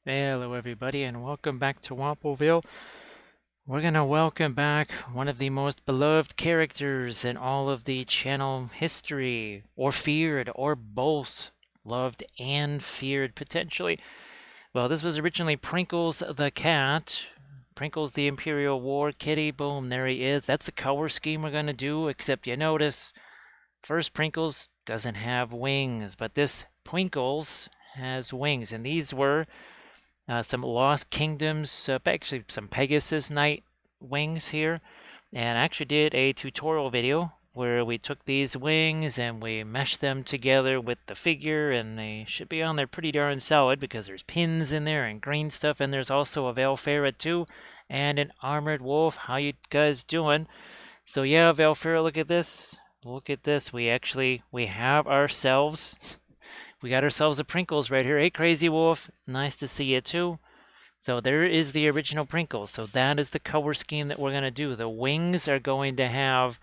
Hello everybody and welcome back to Wappelville. We're gonna welcome back one of the most beloved characters in all of the channel history, or feared, or both. Loved and feared, potentially. Well, this was originally Prinkles the cat. Prinkles the Imperial War Kitty. Boom, there he is. That's the color scheme we're gonna do, except you notice, first Prinkles doesn't have wings, but this Twinkles has wings, and these were some Lost Kingdoms, actually some Pegasus Knight wings here. And I actually did a tutorial video where we took these wings and we meshed them together with the figure, and they should be on there pretty darn solid because there's pins in there and green stuff, and there's also a Velfera too, and an Armored Wolf. How you guys doing? So yeah, Velfera, look at this. Look at this. We have ourselves we got ourselves a Prinkles right here. Hey, Crazy Wolf, nice to see you too. So there is the original Prinkles. So that is the color scheme that we're going to do. The wings are going to have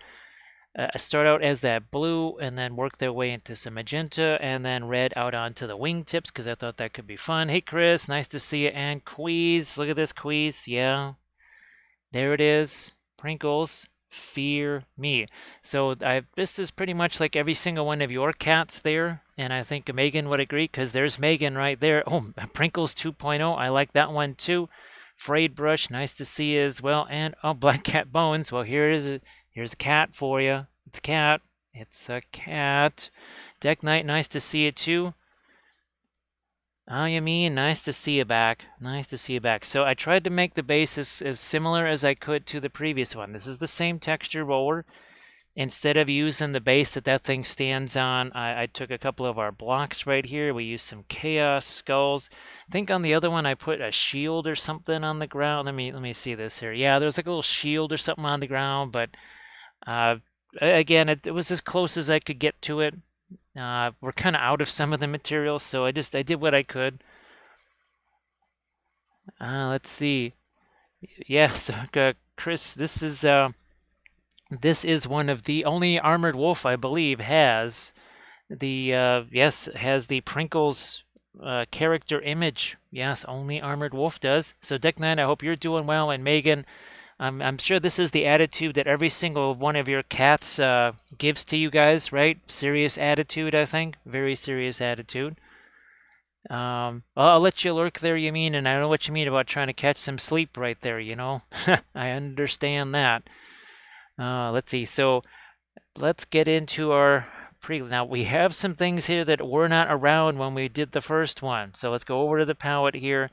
start out as that blue and then work their way into some magenta and then red out onto the wingtips because I thought that could be fun. Hey, Chris, nice to see you. And Queeze, look at this, Queeze. Yeah, there it is. Prinkles. Fear me. So this is pretty much like every single one of your cats there, and I think Megan would agree because there's Megan right there. Oh, Prinkles 2.0, I like that one too. Frayed Brush, nice to see you as well. And oh, Black Cat Bones. Well, here's a cat for you. It's a cat. It's a cat. Deck Knight, nice to see you too. Oh, you mean? Nice to see you back. Nice to see you back. So I tried to make the base as similar as I could to the previous one. This is the same texture roller. Instead of using the base that thing stands on, I took a couple of our blocks right here. We used some Chaos Skulls. I think on the other one I put a shield or something on the ground. Let me see this here. Yeah, there's like a little shield or something on the ground, but again, it was as close as I could get to it. We're kind of out of some of the materials, so I did what I could. Let's see. Yeah, so Chris, this is one of the only Armored Wolf I believe has the has the Prinkles character image. Yes, only Armored Wolf does. So Deck Nine, I hope you're doing well, and Megan, I'm sure this is the attitude that every single one of your cats gives to you guys, right? Serious attitude, I think. Very serious attitude. Well, I'll let you lurk there, you mean, and I know what you mean about trying to catch some sleep right there, you know? I understand that. Let's see. So let's get into our Now, we have some things here that were not around when we did the first one. So let's go over to the palette here.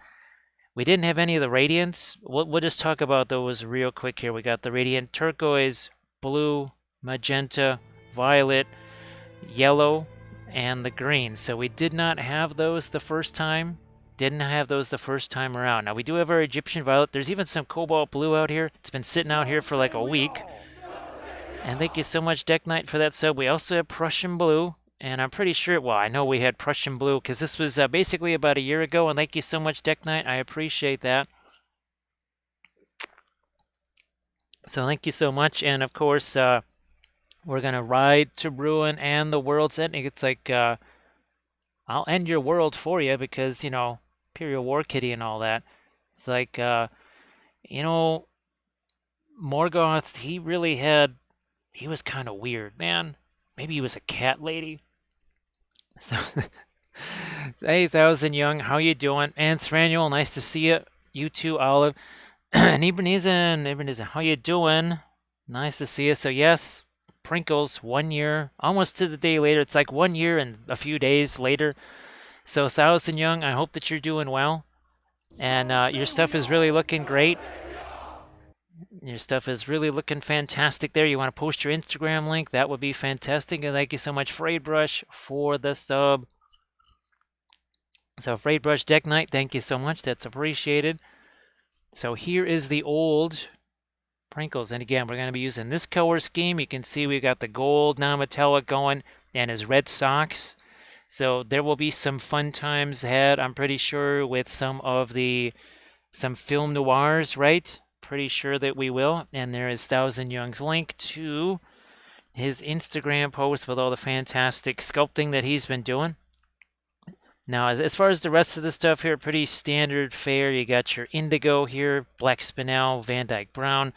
We didn't have any of the Radiants. We'll just talk about those real quick here. We got the Radiant Turquoise, Blue, Magenta, Violet, Yellow, and the Green. So we did not have those the first time. Didn't have those the first time around. Now we do have our Egyptian Violet. There's even some Cobalt Blue out here. It's been sitting out here for like a week. And thank you so much, Deck Knight, for that sub. We also have Prussian Blue. And I'm pretty sure, well, I know we had Prussian Blue because this was basically about a year ago. And thank you so much, Deck Knight. I appreciate that. So thank you so much. And of course, we're going to ride to ruin and the world's ending. It's like, I'll end your world for you because, you know, Imperial War Kitty and all that. It's like, you know, Morgoth, he was kind of weird, man. Maybe he was a cat lady. So, hey, Thousand Young, how you doing? And Thranuel, nice to see you. You too, Olive. And Ebenezer, how you doing? Nice to see you. So yes, Prinkles, 1 year, almost to the day later. It's like 1 year and a few days later. So Thousand Young, I hope that you're doing well. And your stuff is really looking great. Your stuff is really looking fantastic there. You want to post your Instagram link? That would be fantastic. And thank you so much, Frayed Brush, for the sub. So Frayed Brush Deck Knight, thank you so much. That's appreciated. So here is the old Prinkles. And again, we're going to be using this color scheme. You can see we've got the gold non-metallic going and his red socks. So there will be some fun times had, I'm pretty sure, with some film noirs, right? Pretty sure that we will. And there is Thousand Young's link to his Instagram post with all the fantastic sculpting that he's been doing. Now, as far as the rest of the stuff here, pretty standard fare. You got your indigo here, black spinel, Van Dyke brown.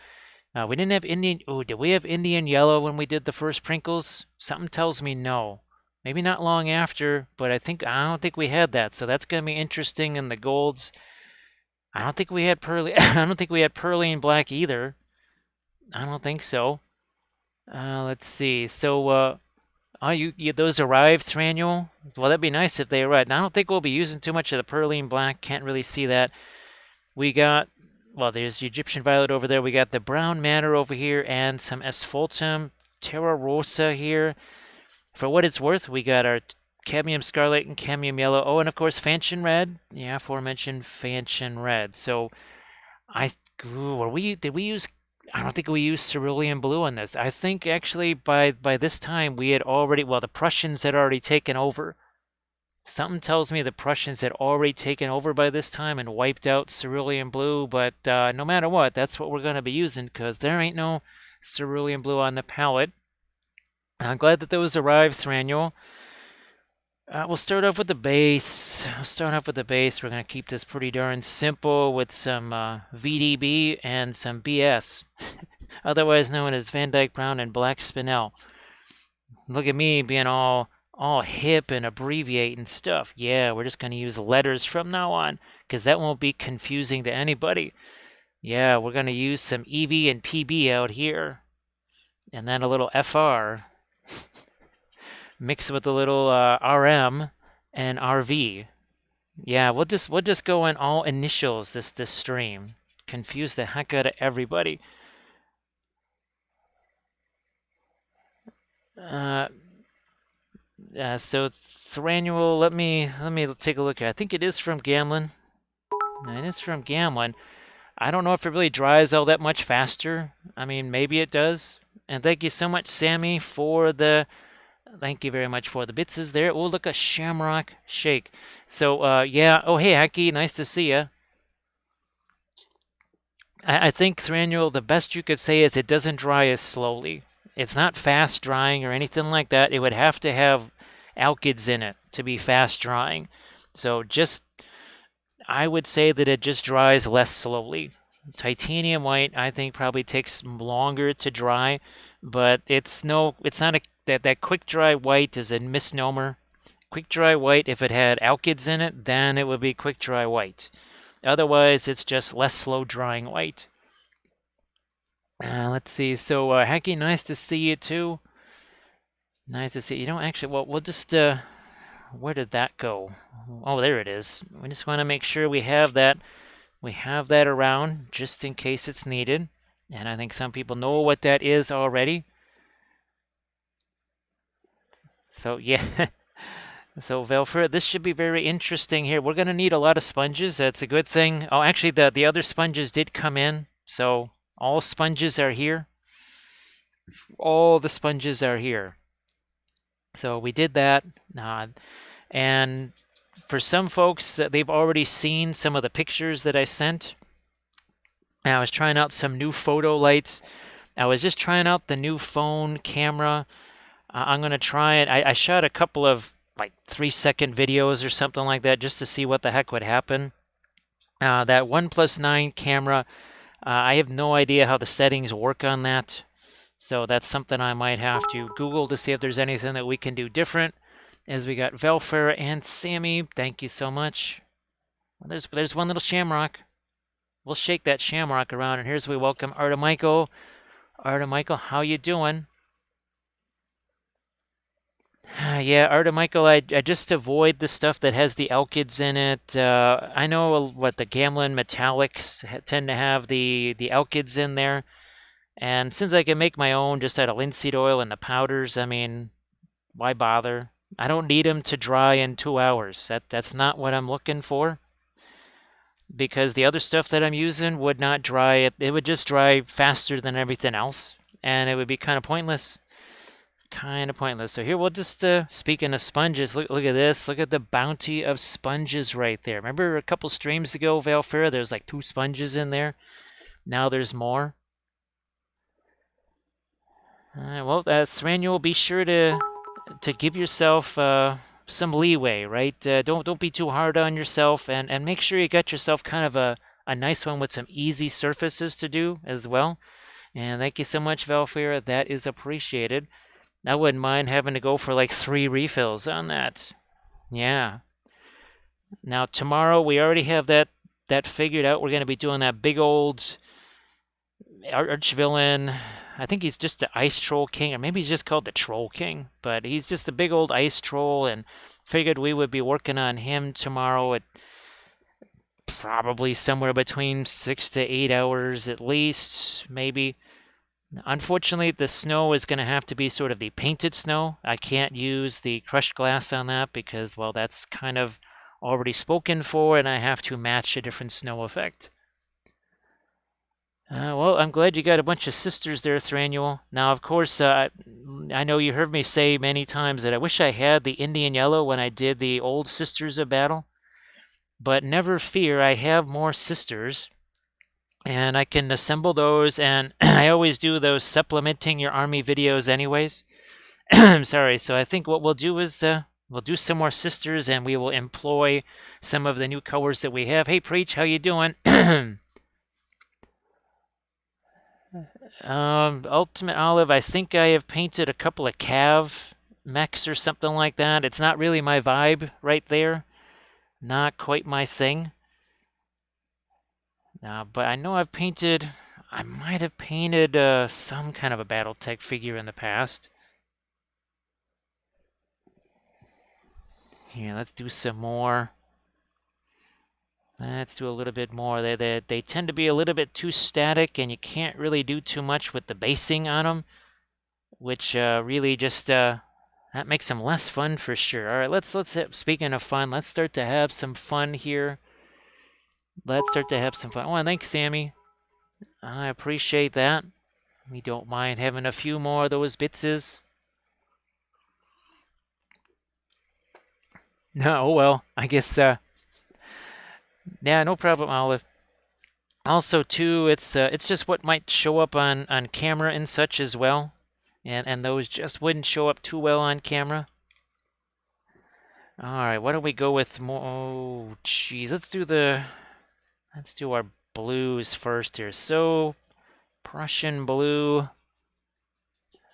We didn't have Indian. Oh, did we have Indian yellow when we did the first Prinkles? Something tells me no. Maybe not long after, but I don't think we had that. So that's gonna be interesting in the golds. I don't think we had pearly. I don't think we had pearly and black either. I don't think so. Let's see. So, oh, you those arrived, Thranuel? Well, that'd be nice if they arrived. Now, I don't think we'll be using too much of the pearly and black. Can't really see that. We got, well, there's the Egyptian violet over there. We got the brown madder over here and some asphaltum terra rosa here. For what it's worth, we got our cadmium scarlet and cadmium yellow. Oh, and of course, fanchon red. Yeah, aforementioned fanchon red. So, did we use, I don't think we used cerulean blue on this. I think actually by this time we had already, well, the Prussians had already taken over. Something tells me the Prussians had already taken over by this time and wiped out cerulean blue, but no matter what, that's what we're going to be using because there ain't no cerulean blue on the palette. I'm glad that those arrived, Thranuel. We'll start off with the base. We're going to keep this pretty darn simple with some VDB and some BS, otherwise known as Van Dyke Brown and Black Spinel. Look at me being all hip and abbreviating stuff. Yeah, we're just going to use letters from now on because that won't be confusing to anybody. Yeah, we're going to use some EV and PB out here. And then a little FR. Mix with a little RM and RV. Yeah, we'll just go in all initials this stream. Confuse the heck out of everybody. So Thranuel, let me take a look at it. I think it is from Gamlin. It is from Gamlin. I don't know if it really dries all that much faster. I mean, maybe it does. And thank you so much, Sammy, for the... Thank you very much for the bits is there. Oh, look, a shamrock shake. So, yeah. Oh, hey, Haki, nice to see you. I think, Thranuel, the best you could say is it doesn't dry as slowly. It's not fast drying or anything like that. It would have to have alkyds in it to be fast drying. So I would say that it just dries less slowly. Titanium white, I think, probably takes longer to dry, but it's not that quick dry white is a misnomer. Quick dry white, if it had alkyds in it, then it would be quick dry white. Otherwise, it's just less slow drying white. Let's see. So, Heki, nice to see you too. Nice to see you. Don't actually. Well, we'll just. Where did that go? Oh, there it is. We just want to make sure we have that. We have that around just in case it's needed. And I think some people know what that is already. So, yeah. So, Velfer, this should be very interesting here. We're going to need a lot of sponges. That's a good thing. Oh, actually, the other sponges did come in. So, all sponges are here. All the sponges are here. So, we did that. And for some folks, they've already seen some of the pictures that I sent. I was trying out some new photo lights. I was just trying out the new phone camera. I'm going to try it. I shot a couple of like 3-second videos or something like that just to see what the heck would happen. That OnePlus 9 camera, I have no idea how the settings work on that. So that's something I might have to Google to see if there's anything that we can do different. As we got Velfer and Sammy, thank you so much. Well, there's one little shamrock. We'll shake that shamrock around, and here's we welcome Artemichael. Artemichael, how you doing? Yeah, Artemichael, I just avoid the stuff that has the alkyds in it. I know what the Gamlin metallics tend to have the alkyds in there. And since I can make my own just out of linseed oil and the powders, I mean, why bother? I don't need them to dry in 2 hours. That's not what I'm looking for. Because the other stuff that I'm using would not dry. It would just dry faster than everything else. And it would be kind of pointless. So here we'll just, speaking of sponges, look at this. Look at the bounty of sponges right there. Remember a couple streams ago, Valfair, there's like 2 sponges in there. Now there's more. Well, Thranuel, be sure to give yourself some leeway, right? Don't be too hard on yourself, and make sure you got yourself kind of a nice one with some easy surfaces to do as well. And thank you so much, Valfira. That is appreciated. I wouldn't mind having to go for like 3 refills on that. Yeah. Now tomorrow we already have that figured out. We're going to be doing that big old arch villain. I think he's just the Ice Troll King, or maybe he's just called the Troll King, but he's just the big old ice troll, and figured we would be working on him tomorrow at probably somewhere between 6 to 8 hours at least, maybe. Unfortunately, the snow is going to have to be sort of the painted snow. I can't use the crushed glass on that because, well, that's kind of already spoken for, and I have to match a different snow effect. Well, I'm glad you got a bunch of sisters there, Thranuel. Now, of course, I know you heard me say many times that I wish I had the Indian Yellow when I did the old Sisters of Battle. But never fear, I have more sisters. And I can assemble those, and I always do those supplementing your army videos anyways. I'm sorry, so I think what we'll do is we'll do some more sisters, and we will employ some of the new colors that we have. Hey, Preach, how you doing? Ultimate Olive, I think I have painted a couple of Cav mechs or something like that. It's not really my vibe right there. Not quite my thing. But I know I might have painted some kind of a Battletech figure in the past. Here, let's do some more. Let's do a little bit more. They tend to be a little bit too static, and you can't really do too much with the basing on them, which really just that makes them less fun for sure. All right, let's speaking of fun, let's start to have some fun here. Let's start to have some fun. Oh, thanks, Sammy. I appreciate that. We don't mind having a few more of those bitses. No, well, I guess yeah, no problem, Olive. Also, too, it's just what might show up on camera and such as well, and those just wouldn't show up too well on camera. All right, why don't we go with more? Oh, geez, let's do our blues first here. So, Prussian blue.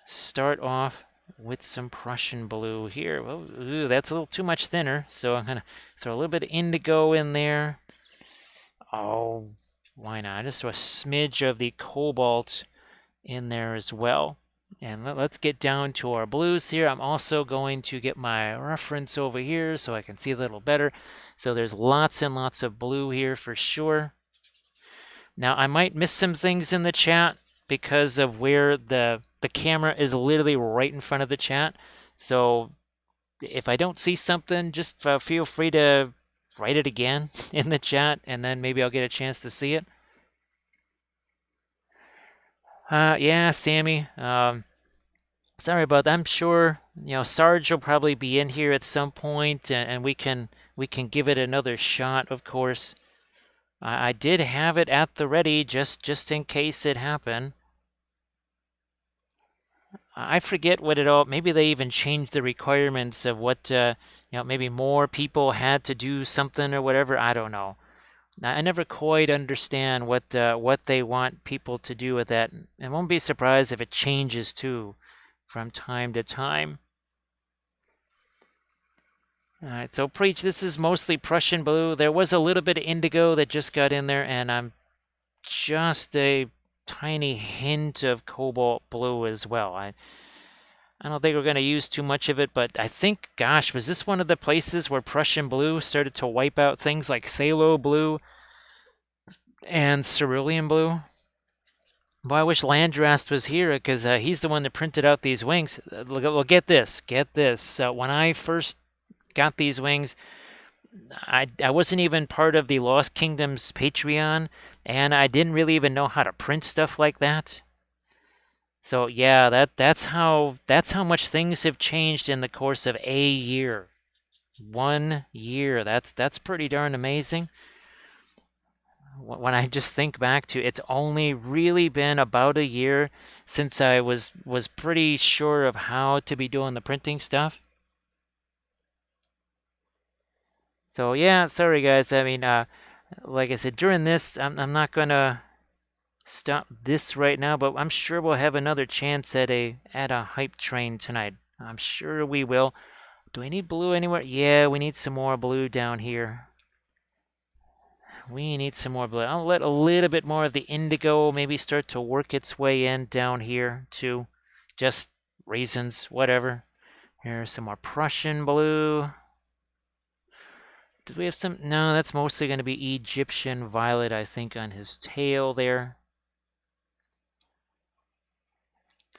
Start off with some Prussian blue here. Well, ooh, that's a little too much thinner, so I'm gonna throw a little bit of indigo in there. Oh, why not? Just throw a smidge of the cobalt in there as well. And let's get down to our blues here. I'm also going to get my reference over here so I can see a little better. So there's lots and lots of blue here for sure. Now, I might miss some things in the chat because of where the camera is literally right in front of the chat. So if I don't see something, just feel free to write it again in the chat, and then maybe I'll get a chance to see it. Yeah, Sammy. Sorry about that. I'm sure Sarge will probably be in here at some point, and we can give it another shot. Of course, I did have it at the ready just in case it happened. I forget what it all. Maybe they even changed the requirements of what maybe more people had to do something or whatever. I don't know. I never quite understand what they want people to do with that. I won't be surprised if it changes too from time to time. All right, so Preach, this is mostly Prussian blue. There was a little bit of indigo that just got in there, and I'm just a tiny hint of cobalt blue as well. I don't think we're going to use too much of it, but I think, gosh, was this one of the places where Prussian blue started to wipe out things like Phthalo blue and cerulean blue? Boy, I wish Landrast was here because he's the one that printed out these wings. Well, get this. When I first got these wings, I wasn't even part of the Lost Kingdoms Patreon, and I didn't really even know how to print stuff like that. So yeah, that's how much things have changed in the course of a year. 1 year. That's pretty darn amazing. When I just think back to, it's only really been about a year since I was pretty sure of how to be doing the printing stuff. So yeah, sorry guys. I mean, like I said, during this, I'm not gonna stop this right now, but I'm sure we'll have another chance at a hype train tonight. I'm sure we will. Do we need blue anywhere? Yeah, we need some more blue down here. We need some more blue. I'll let a little bit more of the indigo maybe start to work its way in down here too. Just reasons, whatever. Here's some more Prussian blue. Did we have some? No, that's mostly going to be Egyptian violet, I think, on his tail there.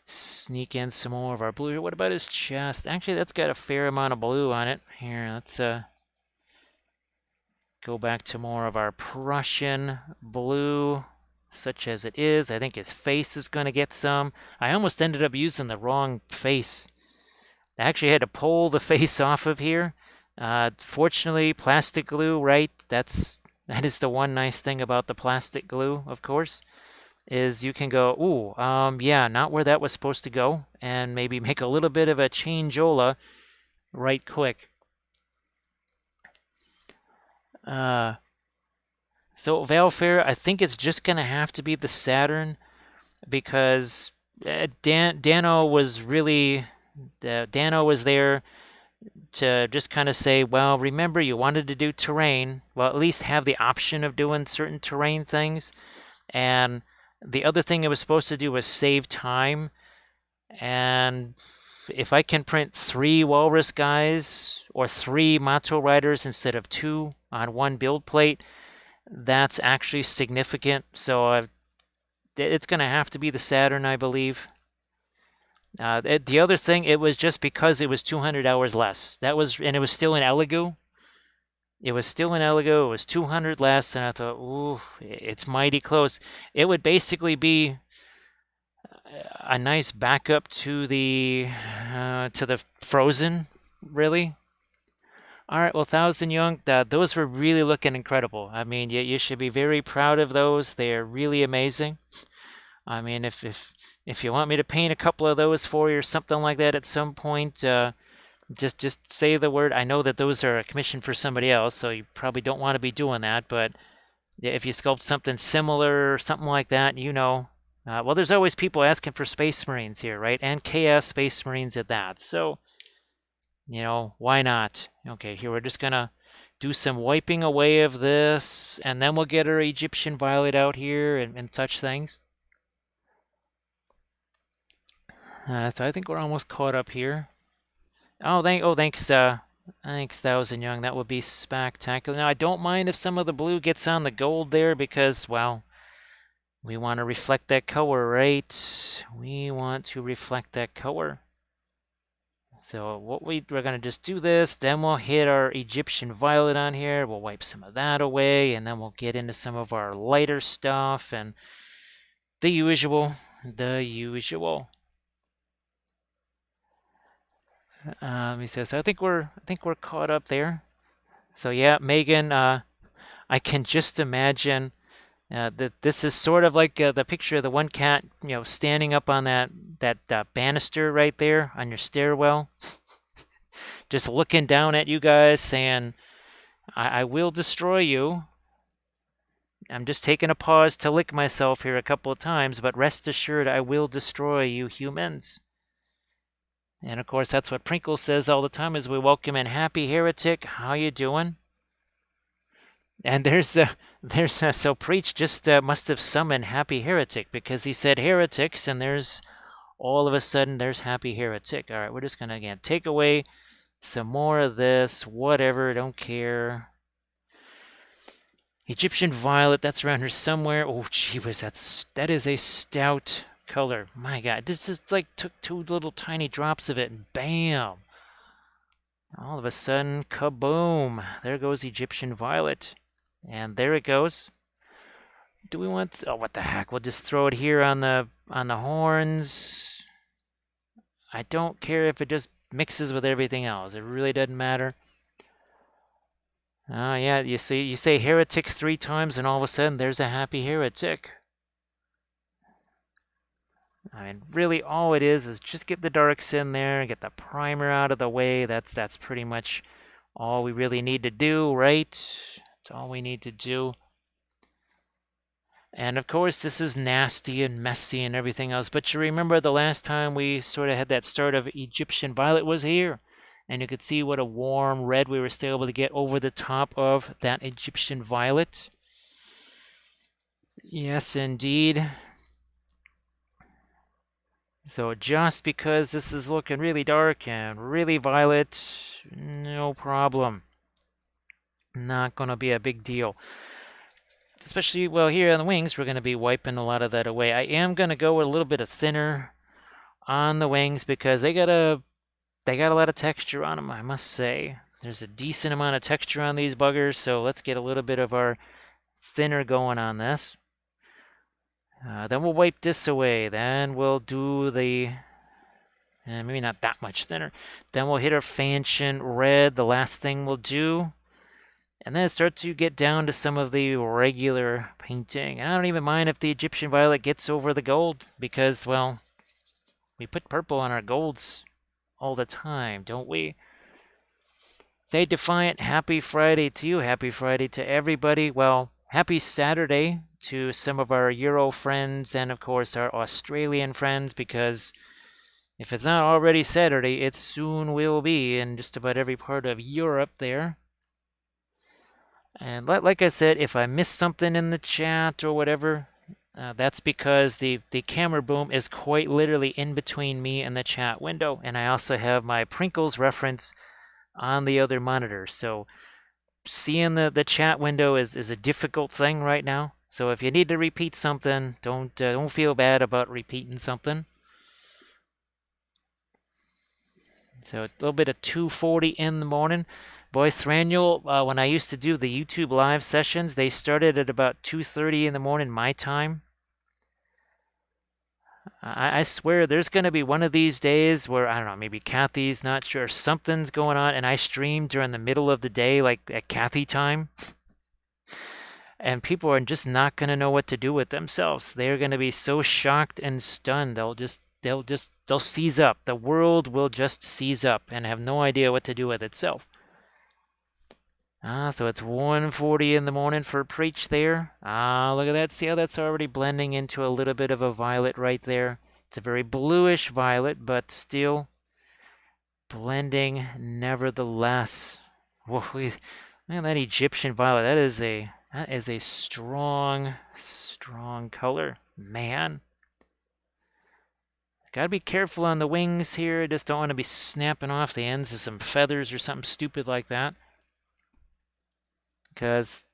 Sneak in some more of our blue. What about his chest? Actually, that's got a fair amount of blue on it. Here, let's go back to more of our Prussian blue, such as it is. I think his face is going to get some. I almost ended up using the wrong face. I actually had to pull the face off of here. Fortunately, plastic glue, right? That is the one nice thing about the plastic glue, of course, is you can go, ooh, yeah, not where that was supposed to go, and maybe make a little bit of a changeola right quick. So Valfair, I think it's just gonna have to be the Saturn because Dano was really Dano was there to just kind of say, well, remember you wanted to do terrain, well, at least have the option of doing certain terrain things. And the other thing it was supposed to do was save time. And if I can print 3 Walrus guys or 3 Mato Riders instead of 2 on one build plate, that's actually significant. So it's going to have to be the Saturn, I believe. The other thing, it was just because it was 200 hours less. And it was still in Elegoo. It was still in Elegoo. It was 200 less, and I thought, ooh, it's mighty close. It would basically be a nice backup to the Frozen, really. All right, well, Thousand Young, those were really looking incredible. I mean, you should be very proud of those. They are really amazing. I mean, if you want me to paint a couple of those for you or something like that at some point, just say the word. I know that those are a commission for somebody else, so you probably don't want to be doing that. But if you sculpt something similar or something like that, well, there's always people asking for Space Marines here, right? And Chaos Space Marines at that. So, why not? Okay, here we're just gonna do some wiping away of this, and then we'll get our Egyptian Violet out here and such things. So I think we're almost caught up here. Thanks, Thousand Young. That would be spectacular. Now, I don't mind if some of the blue gets on the gold there because, well, we want to reflect that color, right? We want to reflect that color. So we're going to just do this, then we'll hit our Egyptian Violet on here. We'll wipe some of that away, and then we'll get into some of our lighter stuff and the usual. Let me see. So I think we're caught up there. So yeah, Megan, I can just imagine that this is sort of like the picture of the one cat, standing up on that banister right there on your stairwell, just looking down at you guys, saying, "I will destroy you." I'm just taking a pause to lick myself here a couple of times, but rest assured, I will destroy you humans. And of course, that's what Prinkles says all the time as we welcome in Happy Heretic. How you doing? And so Preach just must have summoned Happy Heretic because he said heretics, and there's all of a sudden there's Happy Heretic. All right, we're just gonna again take away some more of this, whatever, don't care. Egyptian Violet, that's around here somewhere. Oh, gee whiz, that is a stout color. My God, this is like took 2 little tiny drops of it, and bam! All of a sudden, kaboom! There goes Egyptian Violet. And there it goes. Do we want... Oh, what the heck. We'll just throw it here on the horns. I don't care if it just mixes with everything else. It really doesn't matter. Oh, yeah, you say heretics 3 times, and all of a sudden there's a Happy Heretic. I mean, really all it is just get the darks in there, get the primer out of the way. That's pretty much all we really need to do, right? It's all we need to do. And of course, this is nasty and messy and everything else. But you remember the last time we sort of had that start of Egyptian violet was here. And you could see what a warm red we were still able to get over the top of that Egyptian violet. Yes, indeed. So just because this is looking really dark and really violet, no problem. Not going to be a big deal. Especially, well, here on the wings, we're going to be wiping a lot of that away. I am going to go with a little bit of thinner on the wings because they got a lot of texture on them, I must say. There's a decent amount of texture on these buggers, so let's get a little bit of our thinner going on this. Then we'll wipe this away. Then we'll do the, maybe not that much thinner. Then we'll hit our fanchon red, the last thing we'll do. And then start to get down to some of the regular painting. And I don't even mind if the Egyptian violet gets over the gold because, well, we put purple on our golds all the time, don't we? Say Defiant, happy Friday to you. Happy Friday to everybody. Well, happy Saturday to some of our Euro friends and, of course, our Australian friends because if it's not already Saturday, it soon will be in just about every part of Europe there. And like I said, if I miss something in the chat or whatever, that's because the camera boom is quite literally in between me and the chat window. And I also have my Prinkles reference on the other monitor. So seeing the chat window is a difficult thing right now. So if you need to repeat something, don't feel bad about repeating something. So a little bit of 2:40 in the morning. Boy, Thranul, when I used to do the YouTube live sessions, they started at about 2:30 in the morning my time. I swear there's going to be one of these days where, I don't know, maybe Kathy's not sure, something's going on, and I stream during the middle of the day, like at Kathy time. And people are just not going to know what to do with themselves. They're going to be so shocked and stunned. They'll seize up. The world will just seize up and have no idea what to do with itself. So it's 1:40 in the morning for Preach there. Look at that. See how that's already blending into a little bit of a violet right there. It's a very bluish violet, but still blending nevertheless. Whoa, look at that Egyptian violet. That is a strong, strong color. Man. Gotta be careful on the wings here. Just don't want to be snapping off the ends of some feathers or something stupid like that. Because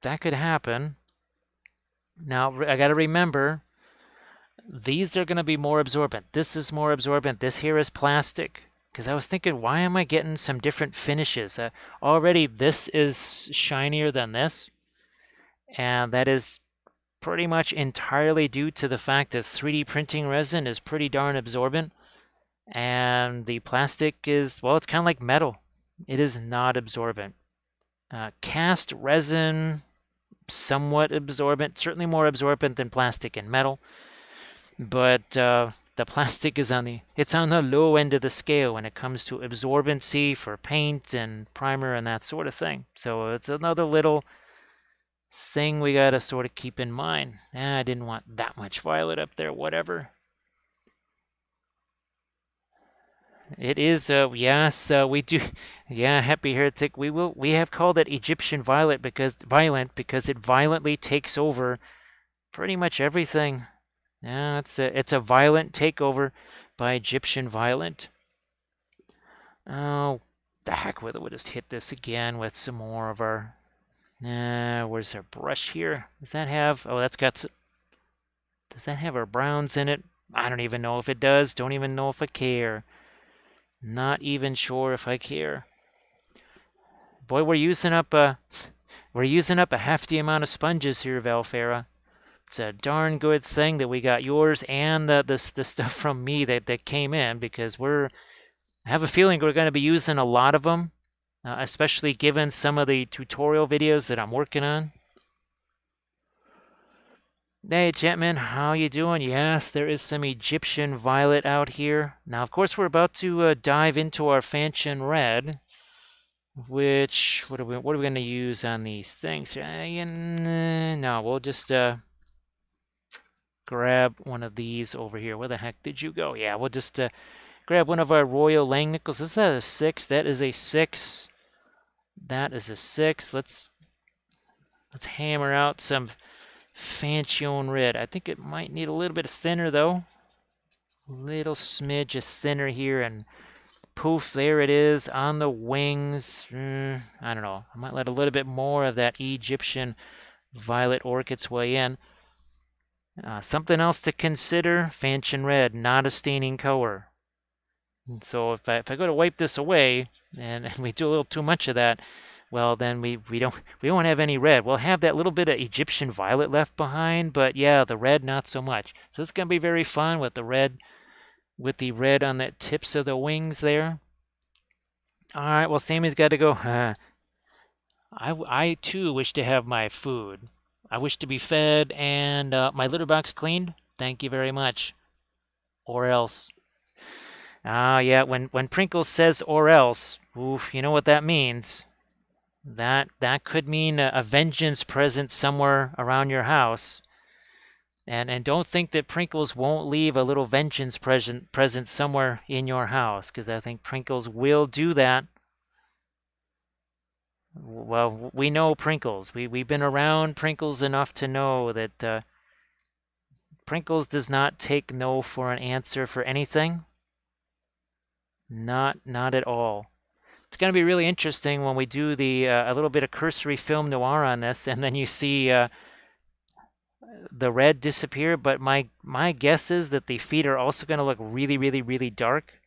that could happen. Now, I got to remember, these are going to be more absorbent. This is more absorbent. This here is plastic. Because I was thinking, why am I getting some different finishes? Already, this is shinier than this. And that is pretty much entirely due to the fact that 3D printing resin is pretty darn absorbent. And the plastic is, well, it's kind of like metal. It is not absorbent. Cast resin, somewhat absorbent, certainly more absorbent than plastic and metal. But the plastic is on the low end of the scale when it comes to absorbency for paint and primer and that sort of thing. So it's another little thing we got to sort of keep in mind. I didn't want that much violet up there, whatever. It is, yes, we do. Yeah, Happy Heretic. We have called it Egyptian violet because it violently takes over pretty much everything. Yeah, it's a violent takeover by Egyptian violet. Oh, the heck with it. We'll just hit this again with some more of our. Where's our brush here? Does that have? Oh, that's got. Does that have our browns in it? I don't even know if it does. Don't even know if I care. Not even sure if I care. Boy, we're using up a hefty amount of sponges here, Valfera. It's a darn good thing that we got yours and the stuff from me that came in because I have a feeling we're going to be using a lot of them, especially given some of the tutorial videos that I'm working on. Hey, Jetman, how you doing? Yes, there is some Egyptian violet out here. Now, of course, we're about to dive into our Fanchon red. Which, what are we going to use on these things? No, we'll just grab one of these over here. Where the heck did you go? Yeah, we'll just grab one of our Royal Langnickels. Is that a 6? That is a 6. That is a 6. Let's hammer out some Fanchon Red. I think it might need a little bit thinner, though. Little smidge of thinner here, and poof, there it is on the wings. I don't know. I might let a little bit more of that Egyptian violet work its way in. Something else to consider, Fanchon Red, not a staining color. So if I go to wipe this away and we do a little too much of that, well, then we won't have any red. We'll have that little bit of Egyptian violet left behind, but yeah, the red not so much. So it's gonna be very fun with the red on the tips of the wings there. All right, well, Sammy's got to go. I too wish to have my food. I wish to be fed and my litter box cleaned. Thank you very much. Or else. Yeah, when Prinkles says or else, oof, you know what that means. That could mean a vengeance present somewhere around your house. And don't think that Prinkles won't leave a little vengeance present somewhere in your house, because I think Prinkles will do that. Well, we know Prinkles. We've been around Prinkles enough to know that Prinkles does not take no for an answer for anything. Not at all. It's going to be really interesting when we do a little bit of cursory film noir on this, and then you see the red disappear. But my guess is that the feet are also going to look really, really, really dark,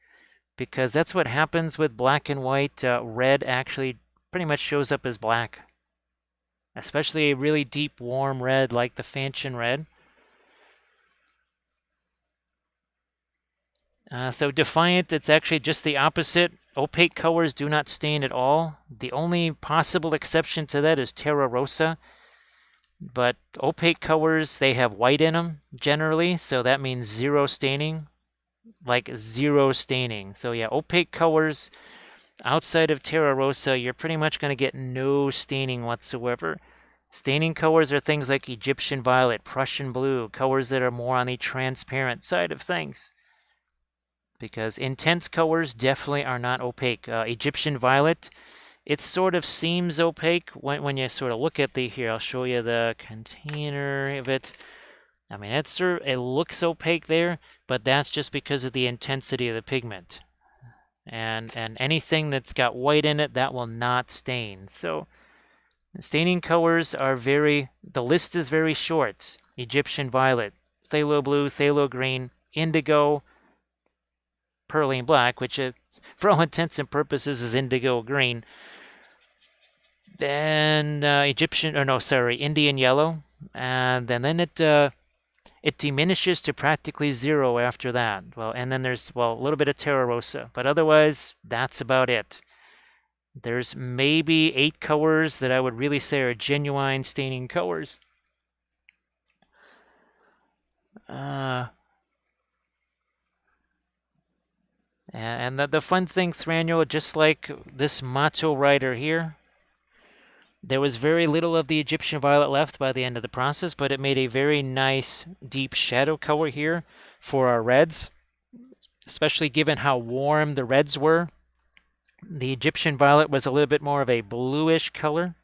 because that's what happens with black and white. Red actually pretty much shows up as black, especially a really deep, warm red like the Fanchon Red. So Defiant, it's actually just the opposite. Opaque colors do not stain at all. The only possible exception to that is Terra Rosa. But opaque colors, they have white in them generally, so that means zero staining. Like zero staining. So yeah, opaque colors outside of Terra Rosa, you're pretty much going to get no staining whatsoever. Staining colors are things like Egyptian Violet, Prussian Blue, colors that are more on the transparent side of things. Because intense colors definitely are not opaque. Egyptian Violet, it sort of seems opaque when you sort of look at here, I'll show you the container of it. I mean, it looks opaque there, but that's just because of the intensity of the pigment. And anything that's got white in it, that will not stain. So staining colors are the list is very short. Egyptian Violet, Phthalo Blue, Phthalo Green, Indigo, Pearline Black, which for all intents and purposes is indigo green. Then Indian Yellow, and then it diminishes to practically zero after that. Well, and then there's a little bit of Terra Rosa, but otherwise that's about it. There's maybe 8 colors that I would really say are genuine staining colors. And the fun thing, Thranduil, just like this motto writer here, there was very little of the Egyptian Violet left by the end of the process, but it made a very nice deep shadow color here for our reds, especially given how warm the reds were. The Egyptian Violet was a little bit more of a bluish color.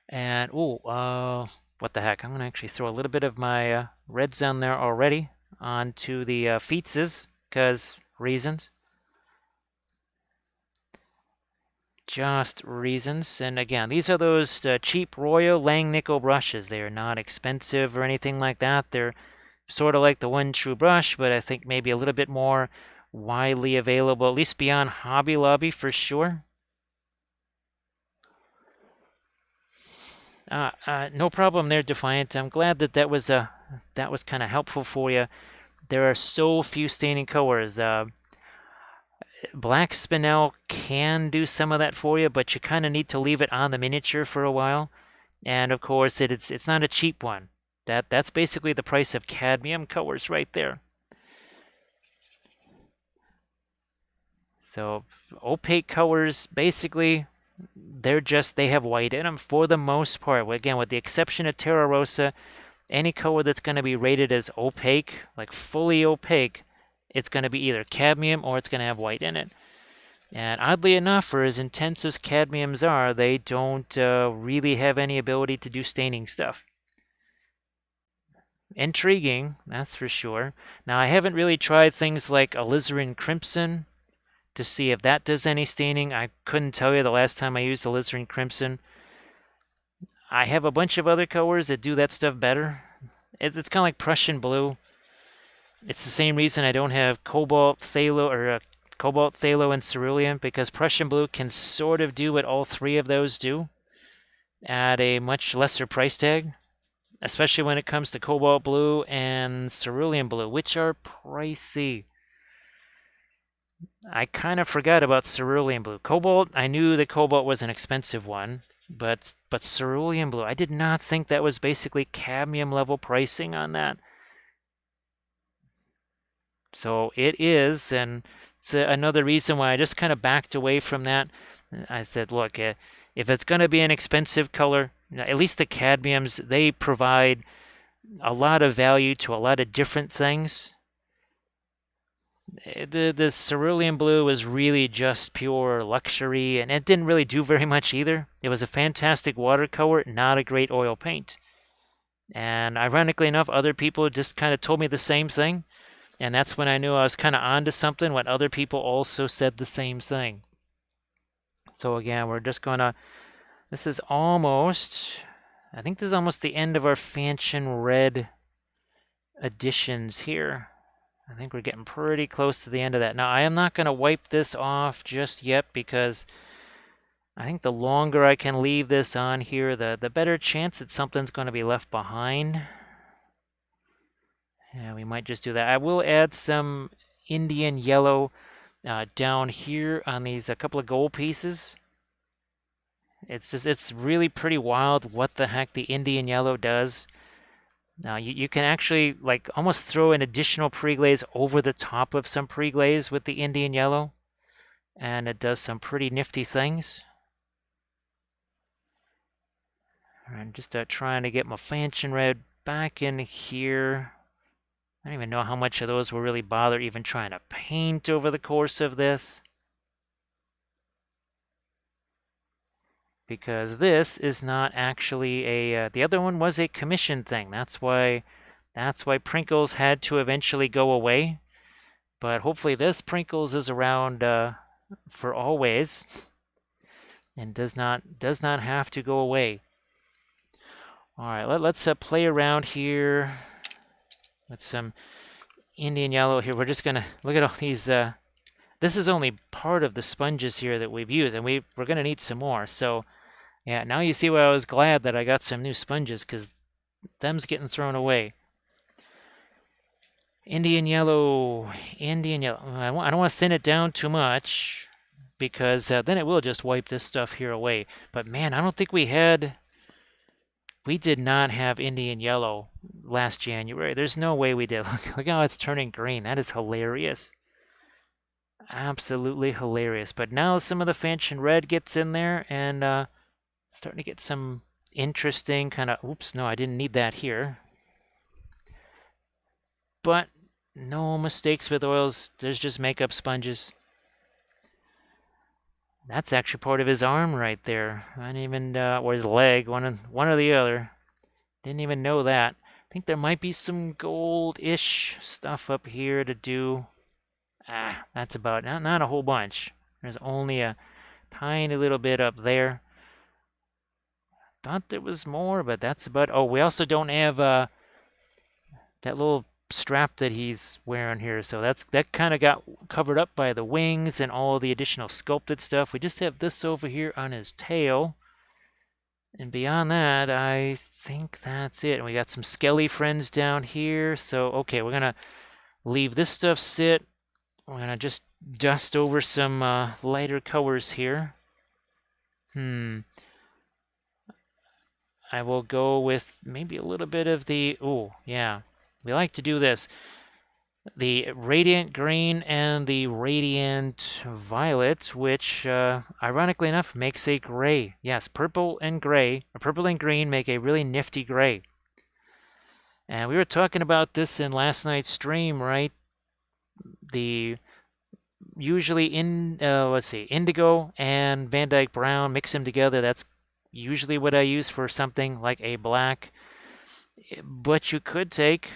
And, what the heck? I'm going to actually throw a little bit of my reds on there already onto the feetses, because reasons. Just reasons. And again, these are those cheap Royal Langnickel brushes. They are not expensive or anything like that. They're sort of like the One True brush, but I think maybe a little bit more widely available, at least beyond Hobby Lobby for sure. No problem there, Defiant. I'm glad that was kind of helpful for you. There are so few staining colors. Black Spinel can do some of that for you, but you kind of need to leave it on the miniature for a while. And of course, it's not a cheap one. That's basically the price of cadmium colors right there. So opaque colors, basically, they have white in them for the most part. Again, with the exception of Terra Rosa, any color that's going to be rated as opaque, like fully opaque, it's going to be either cadmium or it's going to have white in it. And oddly enough, for as intense as cadmiums are, they don't really have any ability to do staining stuff. Intriguing, that's for sure. Now, I haven't really tried things like alizarin crimson to see if that does any staining. I couldn't tell you the last time I used alizarin crimson. I have a bunch of other colors that do that stuff better. It's kind of like Prussian blue. It's the same reason I don't have cobalt, phthalo, or cobalt, phthalo, and cerulean, because Prussian blue can sort of do what all three of those do at a much lesser price tag, especially when it comes to cobalt blue and cerulean blue, which are pricey. I kind of forgot about cerulean blue. Cobalt, I knew that cobalt was an expensive one, but cerulean blue, I did not think that was basically cadmium level pricing on that. So it is, and it's another reason why I just kind of backed away from that. I said, look, if it's going to be an expensive color, at least the cadmiums, they provide a lot of value to a lot of different things. The cerulean blue was really just pure luxury, and it didn't really do very much either. It was a fantastic watercolor, not a great oil paint. And ironically enough, other people just kind of told me the same thing. And that's when I knew I was kind of onto something, when other people also said the same thing. So again, we're just going to, this is almost, I think this is almost the end of our Fanchon Red additions here. I think we're getting pretty close to the end of that. Now, I am not going to wipe this off just yet, because I think the longer I can leave this on here, the better chance that something's going to be left behind. Yeah, we might just do that. I will add some Indian yellow down here on these a couple of gold pieces. It's really pretty wild what the heck the Indian yellow does. Now you can actually like almost throw an additional pre-glaze over the top of some pre-glaze with the Indian yellow, and it does some pretty nifty things. I'm just trying to get my Fanchon Red back in here. I don't even know how much of those will really bother even trying to paint over the course of this, because this is not actually a, the other one was a commission thing. That's why Prinkles had to eventually go away. But hopefully this Prinkles is around for always and does not have to go away. All right, let's play around here with some Indian yellow here. We're just gonna look at all these. This is only part of the sponges here that we've used, and we're gonna need some more. So yeah, now you see why I was glad that I got some new sponges, because them's getting thrown away. Indian yellow, Indian yellow. I don't want to thin it down too much, because then it will just wipe this stuff here away. But man, I don't think we did not have Indian yellow last January. There's no way we did. Look how it's turning green. That is hilarious. Absolutely hilarious. But now some of the Fanchon Red gets in there, and starting to get some interesting kind of, oops, no, I didn't need that here. But no mistakes with oils. There's just makeup sponges. That's actually part of his arm right there. I didn't even, or his leg, one or the other. Didn't even know that. I think there might be some gold-ish stuff up here to do. That's about, not a whole bunch. There's only a tiny little bit up there. Thought there was more, but that's about, oh, we also don't have that little strap that he's wearing here, so that kind of got covered up by the wings and all the additional sculpted stuff. We just have this over here on his tail, and beyond that I think that's it. And we got some skelly friends down here. So okay, we're gonna leave this stuff sit. We're gonna just dust over some lighter colors here. I will go with maybe a little bit of the, oh yeah, we like to do this. the radiant green and the radiant violet, which, ironically enough, makes a gray. Yes, purple and gray, or purple and green make a really nifty gray. And we were talking about this in last night's stream, right? The usually let's see, indigo and Van Dyke brown, mix them together. That's usually what I use for something like a black. But you could take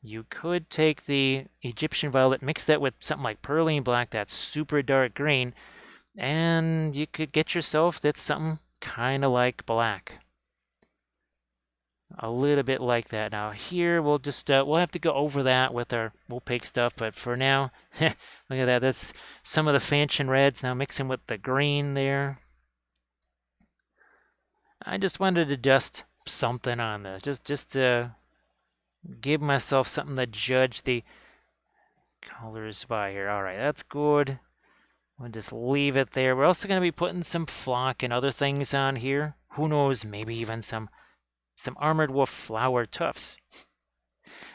the Egyptian violet, mix that with something like perline black, that's super dark green, and you could get yourself that's something kind of like black. A little bit like that. Now here we'll just we'll have to go over that with our opaque stuff, but for now, look at that. That's some of the Fanchon reds now mixing with the green there. I just wanted to dust something on this, just to give myself something to judge the colors by here. All right, that's good. We'll just leave it there. We're also going to be putting some flock and other things on here. Who knows, maybe even some armored wolf flower tufts.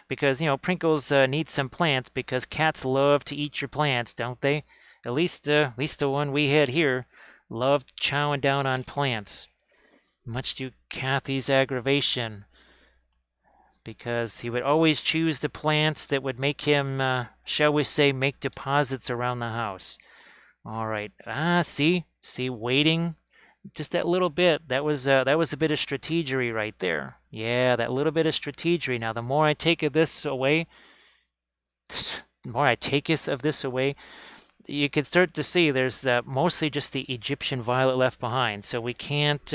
Because, you know, Prinkles needs some plants because cats love to eat your plants, don't they? At least the one we had here loved chowing down on plants. Much to Kathy's aggravation. Because he would always choose the plants that would make him, shall we say, make deposits around the house. All right. See, waiting just that little bit. That was a bit of strategery right there. Yeah, that little bit of strategery. Now, the more I take of this away, you can start to see there's mostly just the Egyptian violet left behind. So we can't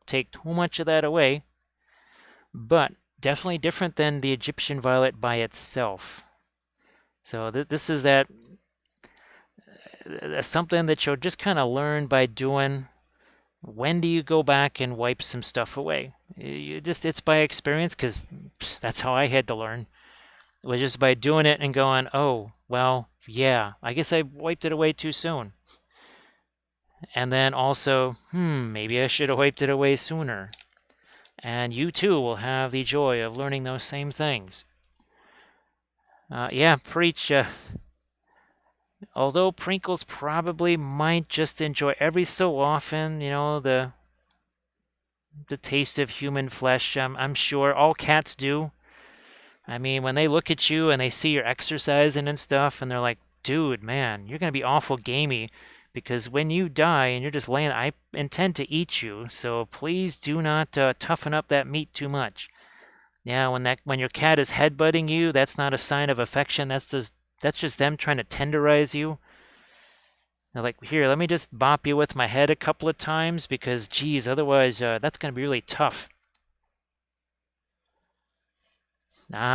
take too much of that away. But definitely different than the Egyptian violet by itself. So this is that something that you'll just kind of learn by doing. When do you go back and wipe some stuff away? It's by experience, because that's how I had to learn. It was just by doing it and going, oh, well, yeah, I guess I wiped it away too soon. And then also, maybe I should have wiped it away sooner. And you too will have the joy of learning those same things. Yeah, preach. Although Prinkles probably might just enjoy every so often, you know, the taste of human flesh. I'm sure all cats do. I mean, when they look at you and they see you're exercising and stuff, and they're like, dude, man, you're going to be awful gamey, because when you die and you're just laying, I intend to eat you, so please do not toughen up that meat too much. Yeah, when your cat is headbutting you, that's not a sign of affection. That's just them trying to tenderize you. They're like, here, let me just bop you with my head a couple of times, because, geez, otherwise that's going to be really tough.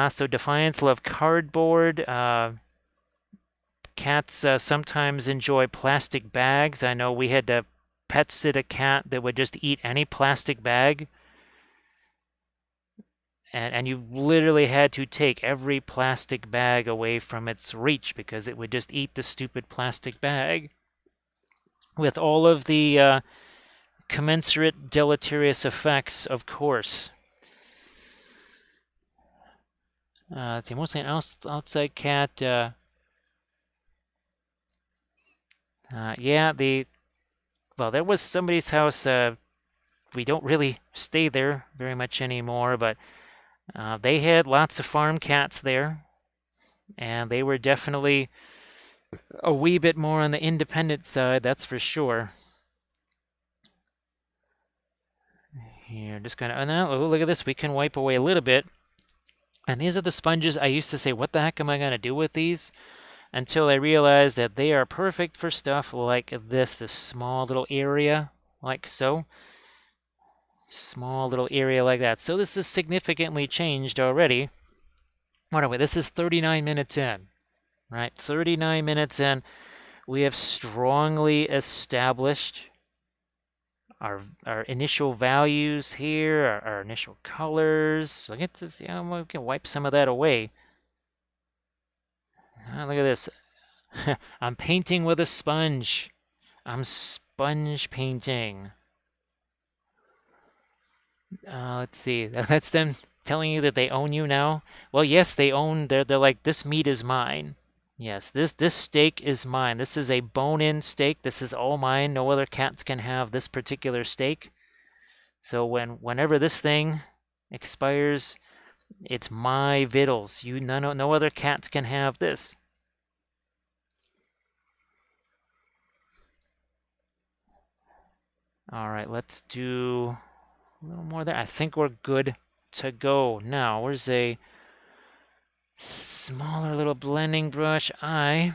So Defiance love cardboard. Cats sometimes enjoy plastic bags. I know we had to pet sit a cat that would just eat any plastic bag. And you literally had to take every plastic bag away from its reach because it would just eat the stupid plastic bag. With all of the commensurate deleterious effects, of course. Let's see, mostly an outside cat. Yeah, well, there was somebody's house. We don't really stay there very much anymore, but they had lots of farm cats there, and they were definitely a wee bit more on the independent side, that's for sure. Here, just kind of, oh, look at this. We can wipe away a little bit. And these are the sponges. I used to say, what the heck am I going to do with these? Until I realized that they are perfect for stuff like this small little area, like so. Small little area like that. So this is significantly changed already. What are we? This is 39 minutes in, right? 39 minutes in. We have strongly established our initial values here, our initial colors. So I get to see, we can wipe some of that away. Look at this. I'm painting with a sponge. I'm sponge painting. Let's see. That's them telling you that they own you now? Well, yes, they own. They're like, this meat is mine. Yes, this steak is mine. This is a bone-in steak. This is all mine. No other cats can have this particular steak. So whenever this thing expires, it's my vittles. No other cats can have this. All right, let's do a little more there. I think we're good to go. Now, where's a smaller little blending brush? I'm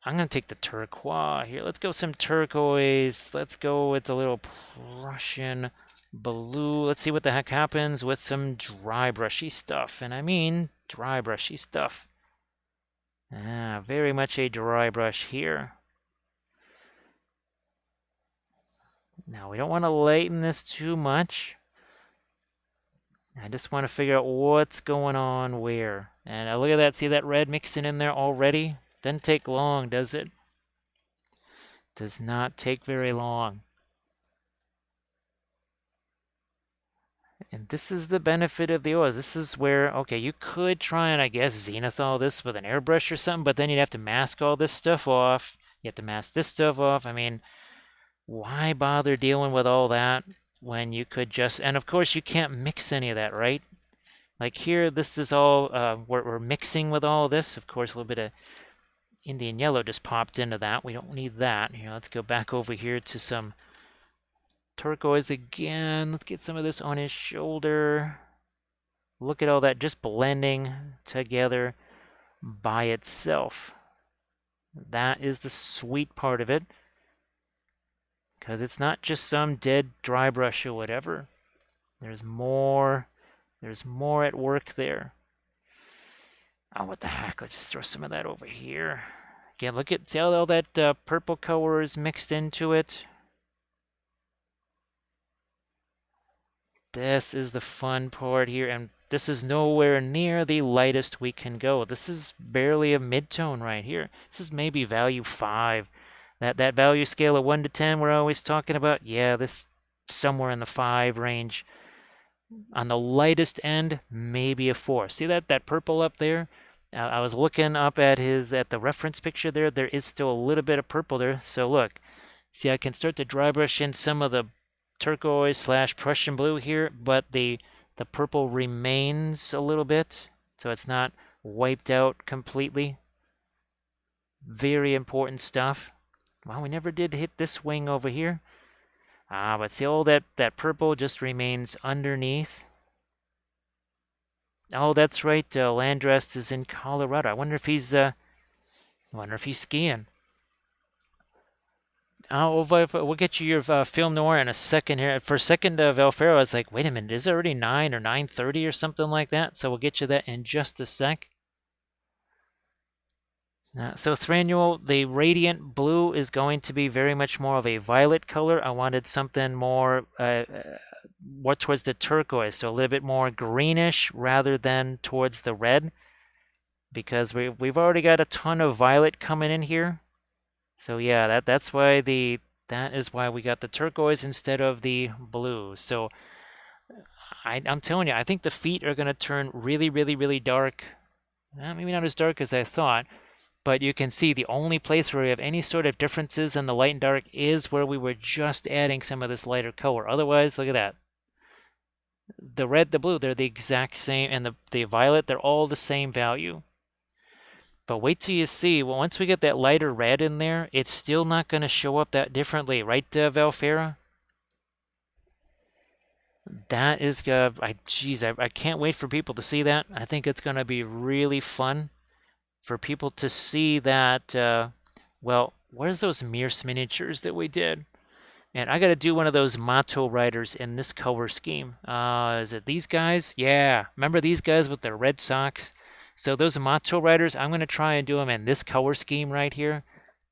gonna take the turquoise here. Let's go some turquoise. Let's go with the little Prussian blue. Let's see what the heck happens with some dry brushy stuff. And I mean dry brushy stuff. Very much a dry brush here. Now, we don't want to lighten this too much. I just want to figure out what's going on where. And look at that. See that red mixing in there already? Doesn't take long, does it? Does not take very long. And this is the benefit of the oils. This is where, okay, you could try and, I guess, zenithal this with an airbrush or something, but then you'd have to mask all this stuff off. You have to mask this stuff off. I mean, why bother dealing with all that when you could just, and of course you can't mix any of that, right? Like here, this is all, we're mixing with all this. Of course, a little bit of Indian yellow just popped into that. We don't need that. Here, let's go back over here to some turquoise again. Let's get some of this on his shoulder. Look at all that just blending together by itself. That is the sweet part of it. Because it's not just some dead dry brush or whatever. There's more at work there. Oh, what the heck? Let's just throw some of that over here. Again, look at, see how all that purple color is mixed into it? This is the fun part here, and this is nowhere near the lightest we can go. This is barely a mid-tone right here. This is maybe value 5. That value scale of 1 to 10 we're always talking about, yeah, this somewhere in the 5 range. On the lightest end, maybe a 4. See that purple up there? I was looking up at the reference picture there. There is still a little bit of purple there. So look, see, I can start to dry brush in some of the turquoise / Prussian blue here, but the purple remains a little bit, so it's not wiped out completely. Very important stuff. Well, we never did hit this wing over here. But see, all that purple just remains underneath. Oh, that's right. Landrest is in Colorado. I wonder if he's skiing. Oh, we'll get you your film noir in a second here. For a second, Valfero, I was like, wait a minute, is it already 9 or 9:30 or something like that? So we'll get you that in just a sec. So Thranduil, the radiant blue is going to be very much more of a violet color. I wanted something more towards the turquoise, so a little bit more greenish rather than towards the red, because we've already got a ton of violet coming in here. So yeah, that's why that is why we got the turquoise instead of the blue. So I'm telling you, I think the feet are going to turn really, really, really dark. Maybe not as dark as I thought, but you can see the only place where we have any sort of differences in the light and dark is where we were just adding some of this lighter color. Otherwise, look at that. The red, the blue, they're the exact same, and the violet, they're all the same value. But wait till you see, well, once we get that lighter red in there, it's still not going to show up that differently, right, Valfera? That is, geez, I can't wait for people to see that. I think it's going to be really fun for people to see that, well, what is those Mears miniatures that we did? And I got to do one of those motto riders in this color scheme. Is it these guys? Yeah, remember these guys with their red socks? So those motto riders, I'm going to try and do them in this color scheme right here.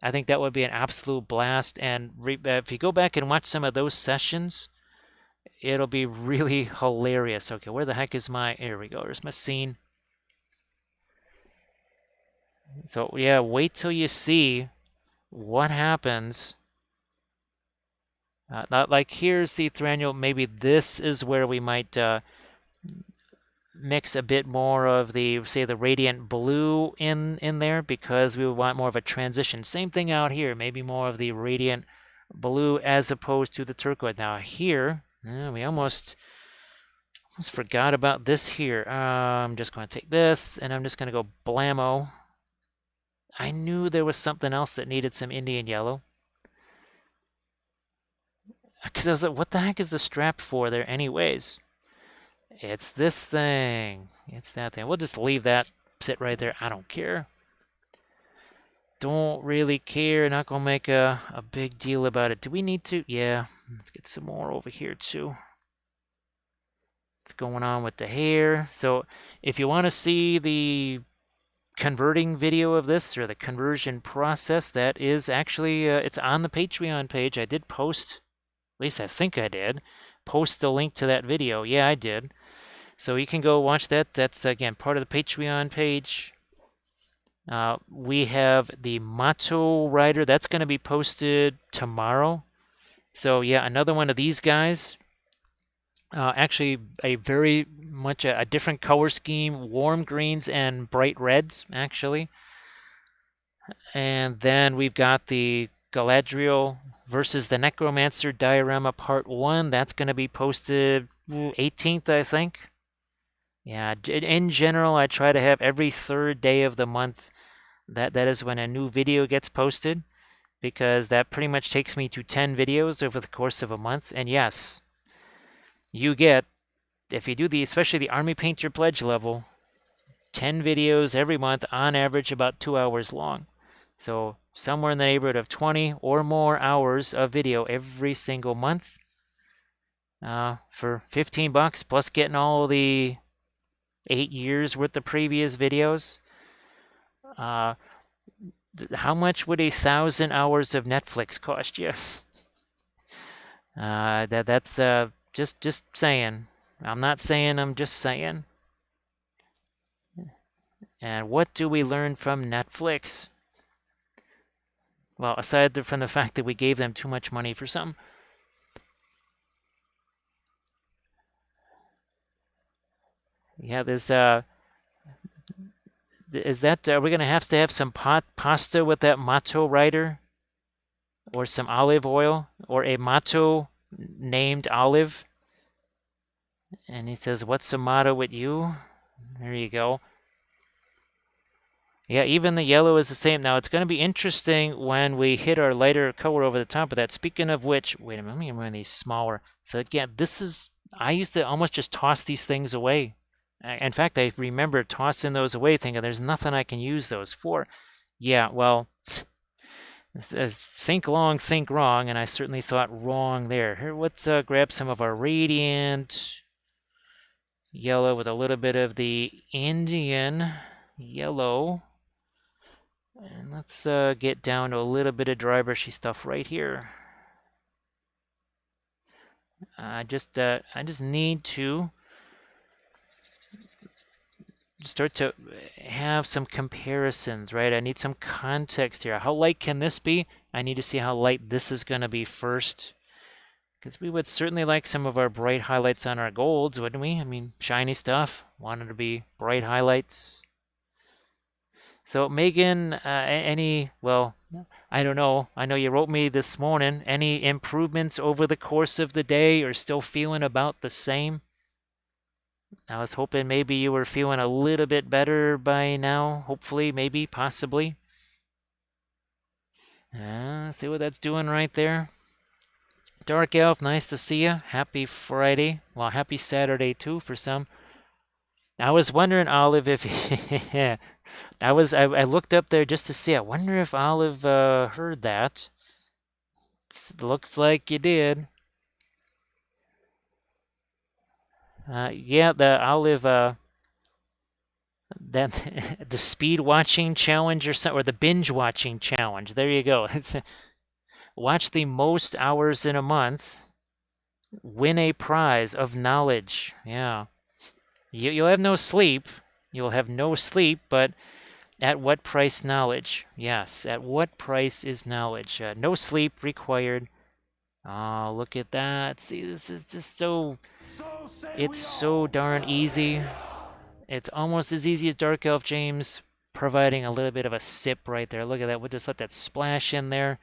I think that would be an absolute blast. And if you go back and watch some of those sessions, it'll be really hilarious. Okay, where the heck is my, here we go, there's my scene. So yeah, wait till you see what happens Not like here's the thranduil. Maybe this is where we might mix a bit more of the, say, the radiant blue in there, because we would want more of a transition. Same thing out here, maybe more of the radiant blue as opposed to the turquoise. Now here, we almost forgot about this here. I'm just going to take this, and I'm just going to go blammo. I knew there was something else that needed some Indian yellow. Because I was like, what the heck is the strap for there anyways? It's this thing. It's that thing. We'll just leave that sit right there. I don't care. Don't really care. Not going to make a big deal about it. Do we need to? Yeah. Let's get some more over here too. What's going on with the hair? So if you want to see the converting video of this, or the conversion process, that is actually, it's on the Patreon page. I did post, at least I think I did, post the link to that video. Yeah, I did. So you can go watch that. That's, again, part of the Patreon page. We have the Motto Rider. That's going to be posted tomorrow. So yeah, another one of these guys. Actually, a very much a different color scheme, warm greens and bright reds, actually. And then we've got the Galadriel versus the Necromancer diorama part 1. That's going to be posted 18th, I think. Yeah, in general, I try to have every third day of the month. That is when a new video gets posted, because that pretty much takes me to 10 videos over the course of a month. And yes, you get, if you do the, especially the Army Painter Pledge level, 10 videos every month, on average about 2 hours long. So somewhere in the neighborhood of 20 or more hours of video every single month, for $15, plus getting all the 8 years worth of previous videos. How much would 1,000 hours of Netflix cost you? That's just saying. I'm not saying, I'm just saying. And what do we learn from Netflix? Well, aside from the fact that we gave them too much money for something. Yeah, there's is that, are we going to have some pasta with that Motto Rider? Or some olive oil? Or a Motto named Olive? And he says, what's the motto with you? There you go. Yeah, even the yellow is the same. Now, it's going to be interesting when we hit our lighter color over the top of that. Speaking of which, wait a minute, let me run these smaller. So again, this is, I used to almost just toss these things away. In fact, I remember tossing those away thinking there's nothing I can use those for. Yeah, well, think long, think wrong, and I certainly thought wrong there. Here, let's grab some of our radiant yellow with a little bit of the Indian yellow. And let's get down to a little bit of dry brushy stuff right here. I just need to start to have some comparisons, right? I need some context here. How light can this be? I need to see how light this is going to be first. Because we would certainly like some of our bright highlights on our golds, wouldn't we? I mean, shiny stuff. Wanted to be bright highlights. So Megan, well, I don't know. I know you wrote me this morning. Any improvements over the course of the day, or still feeling about the same? I was hoping maybe you were feeling a little bit better by now. Hopefully, maybe, possibly. See what that's doing right there. Dark Elf, nice to see you. Happy Friday. Well, happy Saturday too for some. I was wondering, Olive, if I looked up there just to see. I wonder if Olive heard that. Looks like you did. Yeah, the Olive, that the speed watching challenge or the binge watching challenge. There you go. It's watch the most hours in a month, win a prize of knowledge. Yeah, you'll have no sleep. You'll have no sleep, but at what price knowledge? Yes, at what price is knowledge? No sleep required. Oh, look at that. See, this is just so... It's so darn easy. It's almost as easy as Dark Elf James providing a little bit of a sip right there. Look at that. We'll just let that splash in there.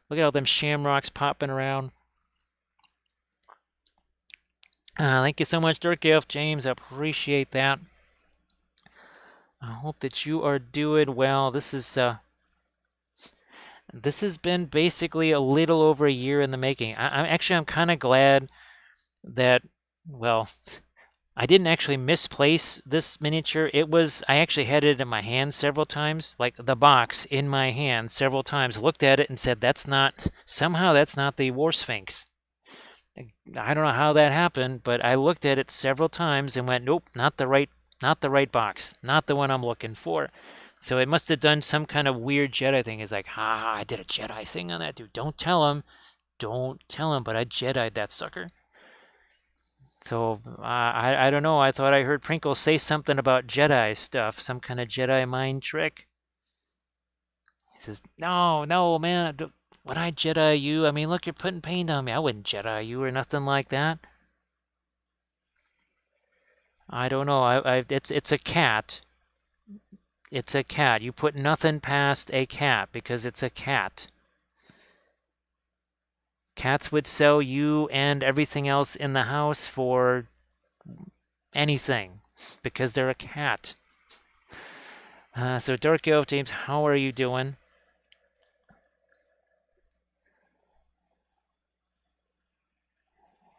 Look at all them shamrocks popping around. Thank you so much, Dark Elf James. I appreciate that. I hope that you are doing well. This has been basically a little over a year in the making. I'm kind of glad that, well, I didn't actually misplace this miniature. I actually had it in my hand several times, like the box in my hand several times, looked at it and said, somehow that's not the War Sphinx. I don't know how that happened, but I looked at it several times and went, nope, not the right box, not the one I'm looking for. So it must have done some kind of weird Jedi thing. It's like, I did a Jedi thing on that dude. Don't tell him, but I Jedi'd that sucker. So I don't know. I thought I heard Prinkles say something about Jedi stuff, some kind of Jedi mind trick. He says, no, man, would I Jedi you? I mean, look, you're putting paint on me. I wouldn't Jedi you or nothing like that. I don't know. It's a cat. It's a cat. You put nothing past a cat because it's a cat. Cats would sell you and everything else in the house for anything because they're a cat. So Dark Elf James, how are you doing?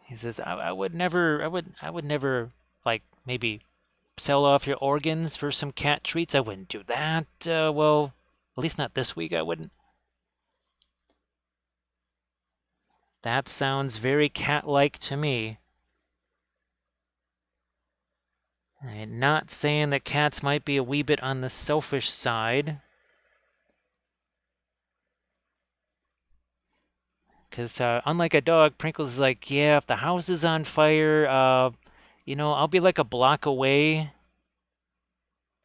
He says, I would never like maybe sell off your organs for some cat treats. I wouldn't do that. Well, at least not this week. I wouldn't. That sounds very cat-like to me. I'm not saying that cats might be a wee bit on the selfish side. Because unlike a dog, Prinkles is like, yeah, if the house is on fire, I'll be like a block away.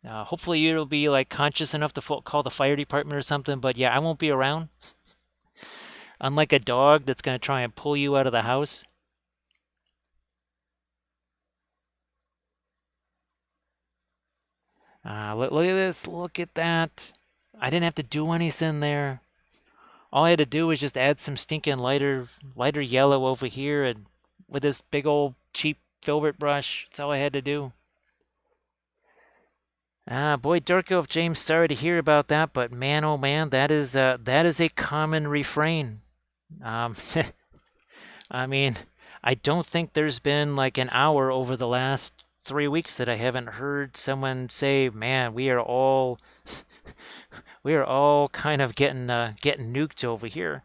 Hopefully you'll be like conscious enough to call the fire department or something, but yeah, I won't be around. Unlike a dog that's going to try and pull you out of the house. Look at this. Look at that. I didn't have to do anything there. All I had to do was just add some stinking lighter yellow over here and with this big old cheap filbert brush. That's all I had to do. Boy, Dark Elf James, sorry to hear about that, but man, oh man, that is a common refrain. I mean, I don't think there's been like an hour over the last 3 weeks that I haven't heard someone say, "Man, we are all kind of getting nuked over here."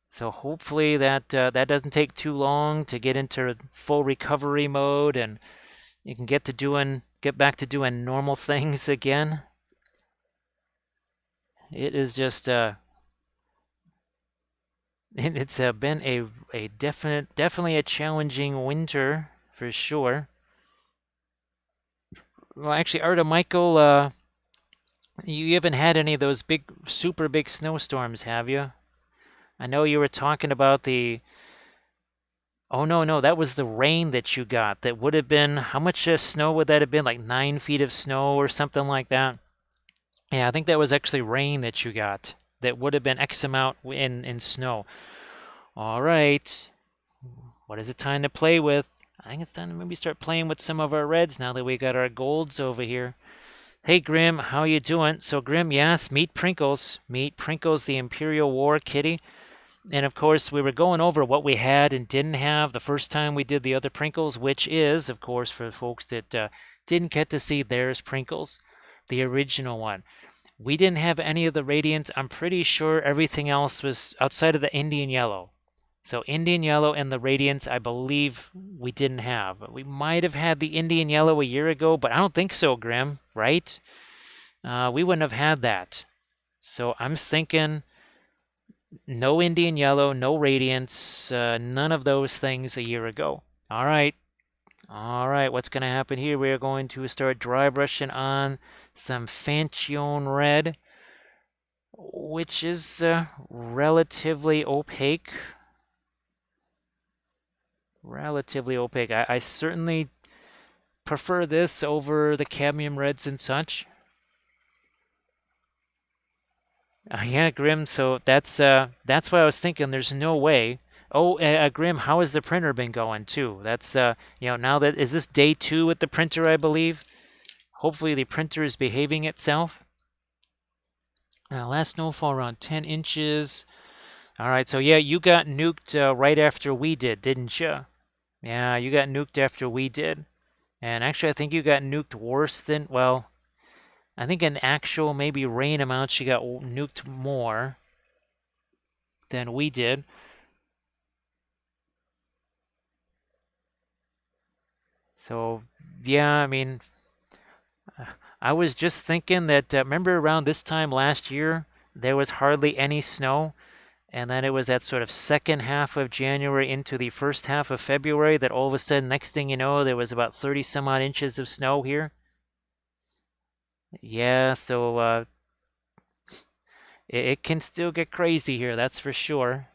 So hopefully that doesn't take too long to get into full recovery mode and you can get back to doing normal things again. It is just it's been a definitely a challenging winter for sure. Well, actually, Arta Michael, you haven't had any of those super big snowstorms, have you? I know you were talking about the... Oh, no, that was the rain that you got. That would have been... How much snow would that have been? Like 9 feet of snow or something like that? Yeah, I think that was actually rain that you got. That would have been X amount in snow. All right. What is it time to play with? I think it's time to maybe start playing with some of our reds now that we got our golds over here. Hey, Grim, how you doing? So, Grim, yes, meet Prinkles. Meet Prinkles, the Imperial War Kitty. And, of course, we were going over what we had and didn't have the first time we did the other Prinkles, which is, of course, for folks that didn't get to see, there's Prinkles, the original one. We didn't have any of the Radiants. I'm pretty sure everything else was outside of the Indian Yellow. So Indian Yellow and the Radiance, I believe we didn't have. We might have had the Indian Yellow a year ago, but I don't think so, Grim, right? We wouldn't have had that. So I'm thinking no Indian Yellow, no Radiance, none of those things a year ago. All right, what's going to happen here? We're going to start dry brushing on some Fanchion Red, which is relatively opaque. relatively opaque. I certainly prefer this over the cadmium reds and such. Yeah, Grim. So that's what I was thinking. There's no way. Oh, Grim, how has the printer been going too? That's now that is this day 2 with the printer, I believe. Hopefully the printer is behaving itself. Last snowfall around 10 inches. All right, so yeah, you got nuked right after we did, didn't you? Yeah, you got nuked after we did. And actually, I think you got nuked worse than, well, I think in actual maybe rain amounts, you got nuked more than we did. So, yeah, I mean, I was just thinking that, remember around this time last year, there was hardly any snow, and then it was that sort of second half of January into the first half of February that all of a sudden, next thing you know, there was about 30 some odd inches of snow here. Yeah, so it can still get crazy here, that's for sure.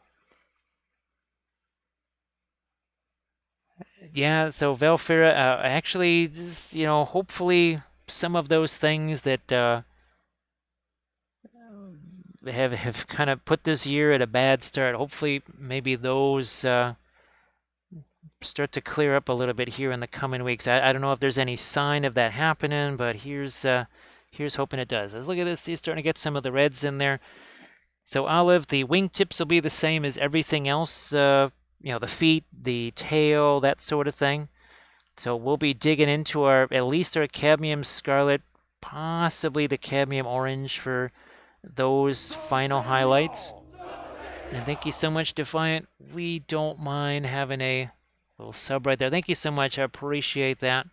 Yeah, so Velfira, actually, just, hopefully some of those things that have kind of put this year at a bad start, hopefully maybe those start to clear up a little bit here in the coming weeks. I don't know if there's any sign of that happening, but here's hoping it does. Let's look at this. He's starting to get some of the reds in there. So Olive, the wingtips will be the same as everything else. The feet, the tail, that sort of thing. So we'll be digging into at least our cadmium scarlet, possibly the cadmium orange for those final highlights. And thank you so much, Defiant. We don't mind having a little sub right there. Thank you so much. I appreciate that.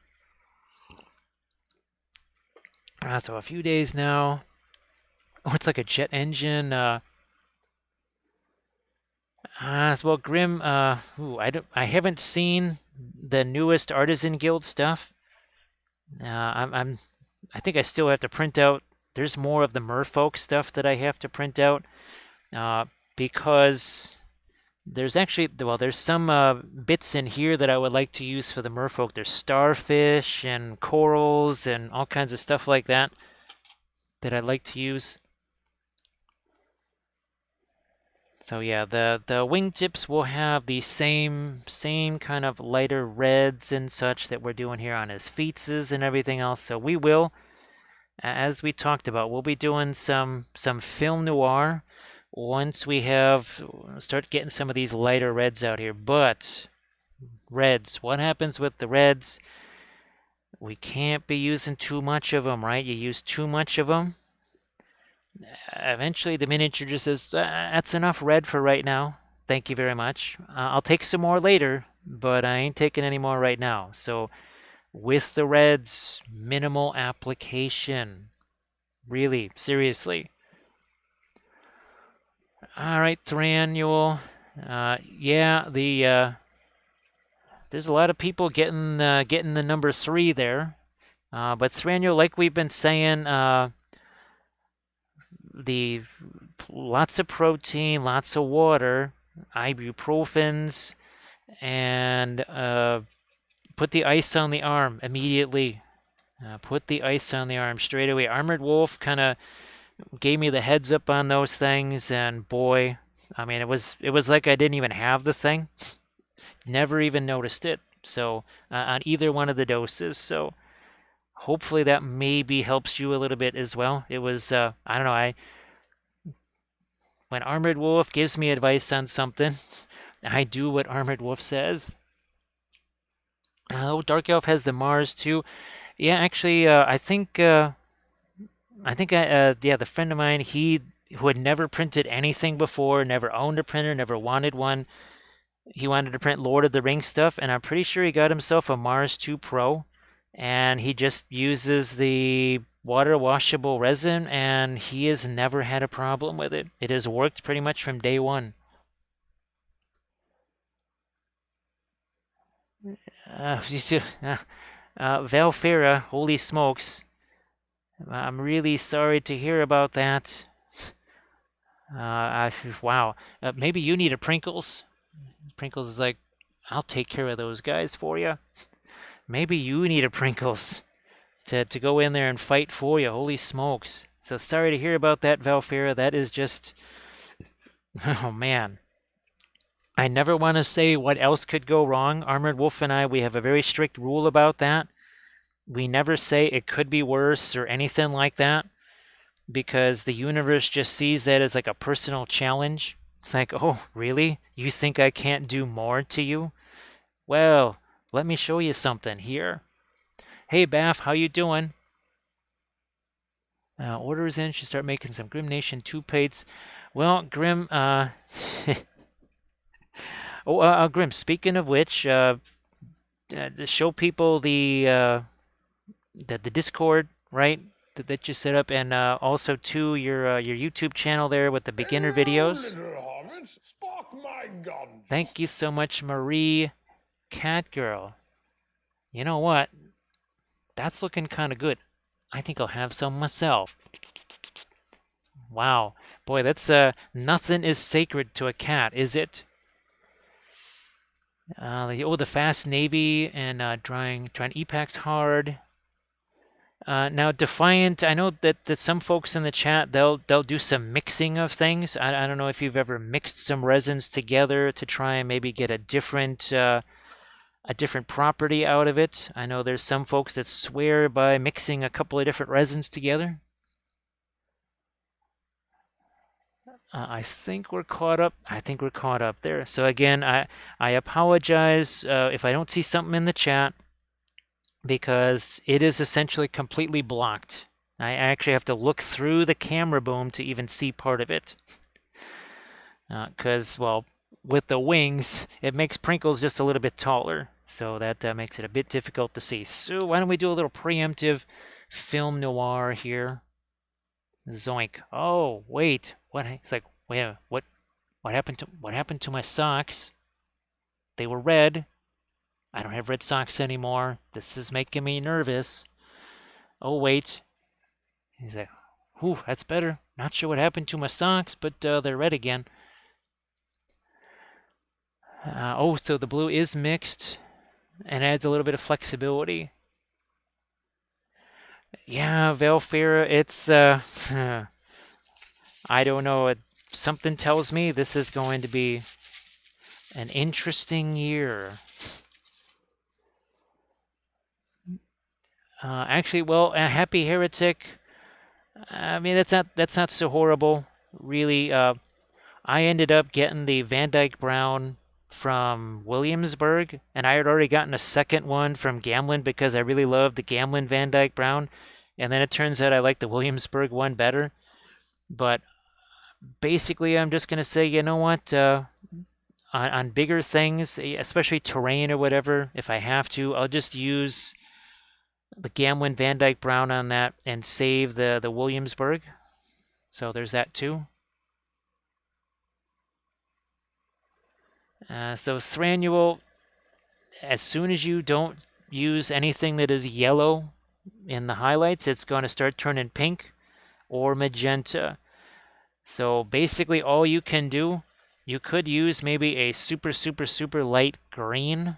So a few days now. Oh, it's like a jet engine. Well, Grim. I haven't seen the newest Artisan Guild stuff. I think I still have to print out. There's more of the Merfolk stuff that I have to print out, because there's some bits in here that I would like to use for the Merfolk. There's starfish and corals and all kinds of stuff like that I'd like to use. So yeah, the wingtips will have the same kind of lighter reds and such that we're doing here on his feetses and everything else. So we will, as we talked about, we'll be doing some film noir once we start getting some of these lighter reds out here. But reds, what happens with the reds? We can't be using too much of them, right? You use too much of them, eventually the miniature just says, that's enough red for right now. Thank you very much. I'll take some more later, but I ain't taking any more right now. So with the reds, minimal application. Really, seriously. All right, Thrannual. Yeah, there's a lot of people getting the number 3 there. But Thrannual, like we've been saying, the lots of protein, lots of water, ibuprofens, and put the ice on the arm immediately. Put the ice on the arm straight away. Armored Wolf kind of gave me the heads up on those things, and boy, I mean, it was like I didn't even have the thing. Never even noticed it. So on either one of the doses. So hopefully that maybe helps you a little bit as well. It was I don't know. When Armored Wolf gives me advice on something, I do what Armored Wolf says. Oh, Dark Elf has the Mars too. Yeah, actually, I think the friend of mine, who had never printed anything before, never owned a printer, never wanted one. He wanted to print Lord of the Rings stuff, and I'm pretty sure he got himself a Mars 2 Pro, and he just uses the water washable resin, and he has never had a problem with it. It has worked pretty much from day one. Valfera, holy smokes. I'm really sorry to hear about that. Wow. Maybe you need a Prinkles. Prinkles is like, I'll take care of those guys for you. Maybe you need a Prinkles to go in there and fight for you. Holy smokes. So sorry to hear about that, Valfera. That is just... Oh, man. I never want to say what else could go wrong. Armored Wolf and I, we have a very strict rule about that. We never say it could be worse or anything like that, because the universe just sees that as like a personal challenge. It's like, oh, really? You think I can't do more to you? Well, let me show you something here. Hey, Baff, how you doing? Orders in. Should start making some Grim Nation 2 plates. Well, Grim, Grim, speaking of which, to show people the Discord, right, that you set up, and also to your YouTube channel there with the beginner videos. Spark my gun. Thank you so much, Marie Catgirl. You know what? That's looking kind of good. I think I'll have some myself. Wow. Boy, that's nothing is sacred to a cat, is it? The Fast Navy and trying EPAC's hard. Now Defiant, I know that some folks in the chat they'll do some mixing of things. I don't know if you've ever mixed some resins together to try and maybe get a different property out of it. I know there's some folks that swear by mixing a couple of different resins together. I think we're caught up. I think we're caught up there. So again, I apologize if I don't see something in the chat, because it is essentially completely blocked. I actually have to look through the camera boom to even see part of it. Because, well, with the wings, it makes Prinkles just a little bit taller. So that makes it a bit difficult to see. So why don't we do a little preemptive film noir here? Zoink. Oh, wait. What? It's like, wait, what happened to my socks? They were red. I don't have red socks anymore. This is making me nervous. Oh, wait. He's like, whew, that's better. Not sure what happened to my socks, but they're red again. So the blue is mixed and adds a little bit of flexibility. Yeah, Valfera, it's, I don't know. Something tells me this is going to be an interesting year. Actually, well, Happy Heretic. I mean, that's not so horrible, really. I ended up getting the Van Dyke Brown from Williamsburg, and I had already gotten a second one from Gamlin because I really loved the Gamlin Van Dyke Brown, and then it turns out I like the Williamsburg one better. But basically, I'm just gonna say, you know what? On bigger things, especially terrain or whatever, if I have to, I'll just use the Gamlin Van Dyke Brown on that and save the Williamsburg. So there's that too. So Thranduil, as soon as you don't use anything that is yellow in the highlights, it's going to start turning pink or magenta. So basically all you can do, you could use maybe a super, super, super light green,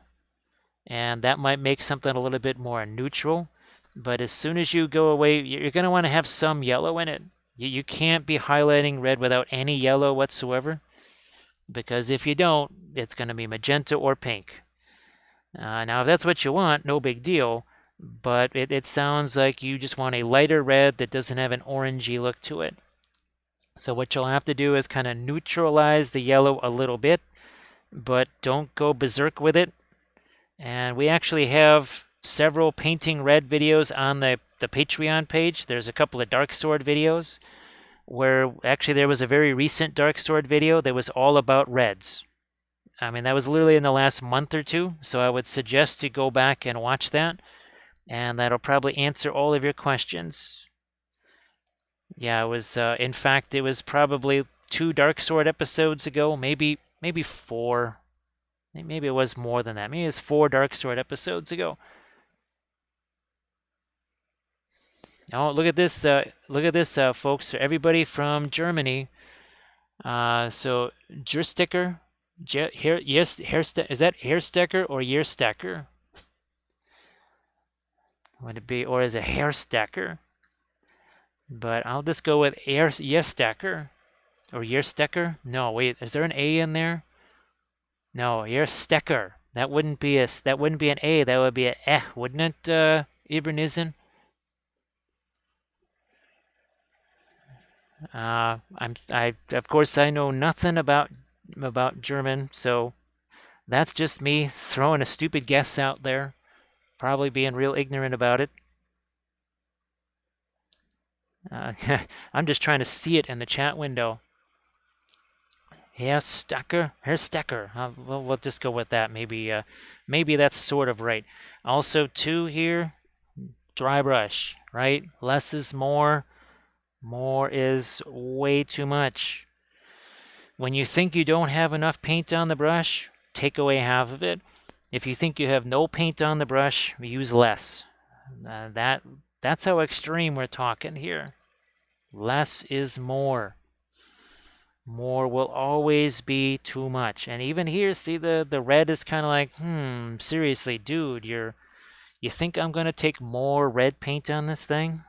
and that might make something a little bit more neutral. But as soon as you go away, you're going to want to have some yellow in it. You can't be highlighting red without any yellow whatsoever, because if you don't, it's going to be magenta or pink. Now, if that's what you want, no big deal, but it sounds like you just want a lighter red that doesn't have an orangey look to it. So what you'll have to do is kind of neutralize the yellow a little bit, but don't go berserk with it. And we actually have several painting red videos on the Patreon page. There's a couple of Dark Sword videos where actually there was a very recent Dark Sword video that was all about reds. I mean, that was literally in the last month or two, so I would suggest to go back and watch that, and that'll probably answer all of your questions. Yeah, it was, in fact, it was probably 2 Dark Sword episodes ago, maybe 4. Maybe it was more than that. Maybe it was 4 Dark Sword episodes ago. Oh, look at this, folks. Everybody from Germany. So, Jursticker, Yes, is that hair stacker or year stacker? Would it be, or is it hair stacker? But I'll just go with yes stacker or year stacker. No, wait, is there an A in there? No, year stacker. That wouldn't be an A. That would be an wouldn't it, Ibranizen? I of course I know nothing about German, so that's just me throwing a stupid guess out there, probably being real ignorant about it. Uh, I'm just trying to see it in the chat window. Herr Stecker. We'll just go with that. Maybe that's sort of right. Also, too here, dry brush, right? Less is more. More is way too much. When you think you don't have enough paint on the brush, take away half of it. If you think you have no paint on the brush, use less. That's how extreme we're talking here. Less is more. More will always be too much. And even here, see the red is kind of like, seriously, dude, you think I'm gonna take more red paint on this thing?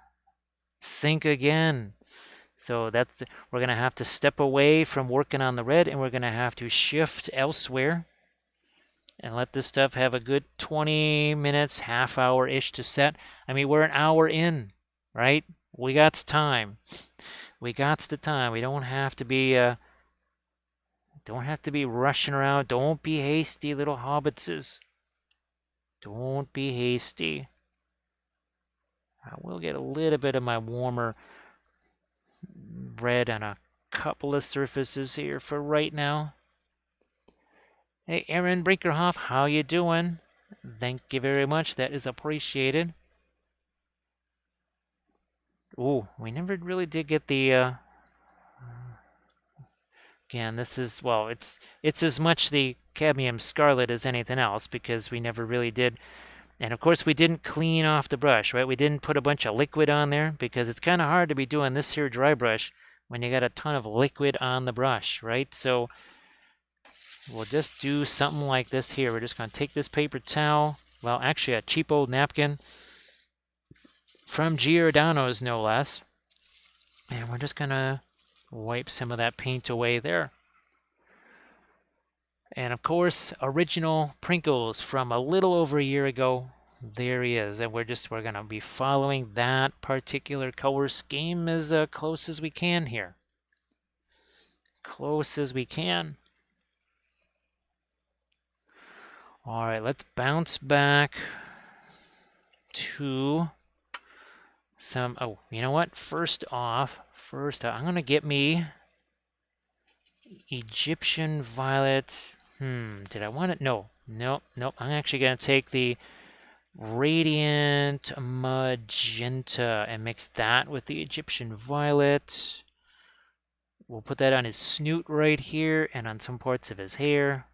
Think again. So we're gonna have to step away from working on the red, and we're gonna have to shift elsewhere and let this stuff have a good 20 minutes, half hour-ish to set. I mean, we're an hour in, right? We got time. We got the time. We don't have to be rushing around. Don't be hasty, little hobbitses. Don't be hasty. I will get a little bit of my warmer red on a couple of surfaces here for right now. Hey, Aaron Brinkerhoff, how you doing? Thank you very much. That is appreciated. Ooh, we never really did get the. Again, this is, well, it's as much the cadmium scarlet as anything else because we never really did. And of course, we didn't clean off the brush, right? We didn't put a bunch of liquid on there because it's kind of hard to be doing this here dry brush when you got a ton of liquid on the brush, right? So we'll just do something like this here. We're just going to take this paper towel, well, actually a cheap old napkin from Giordano's, no less. And we're just going to wipe some of that paint away there. And of course, original Prinkles from a little over a year ago. There he is. And we're going to be following that particular color scheme as close as we can here. Close as we can. All right, let's bounce back to some, oh, you know what? First off, I'm going to get me Egyptian Violet. Did I want it? No. Nope. I'm actually going to take the Radiant Magenta and mix that with the Egyptian Violet. We'll put that on his snoot right here and on some parts of his hair.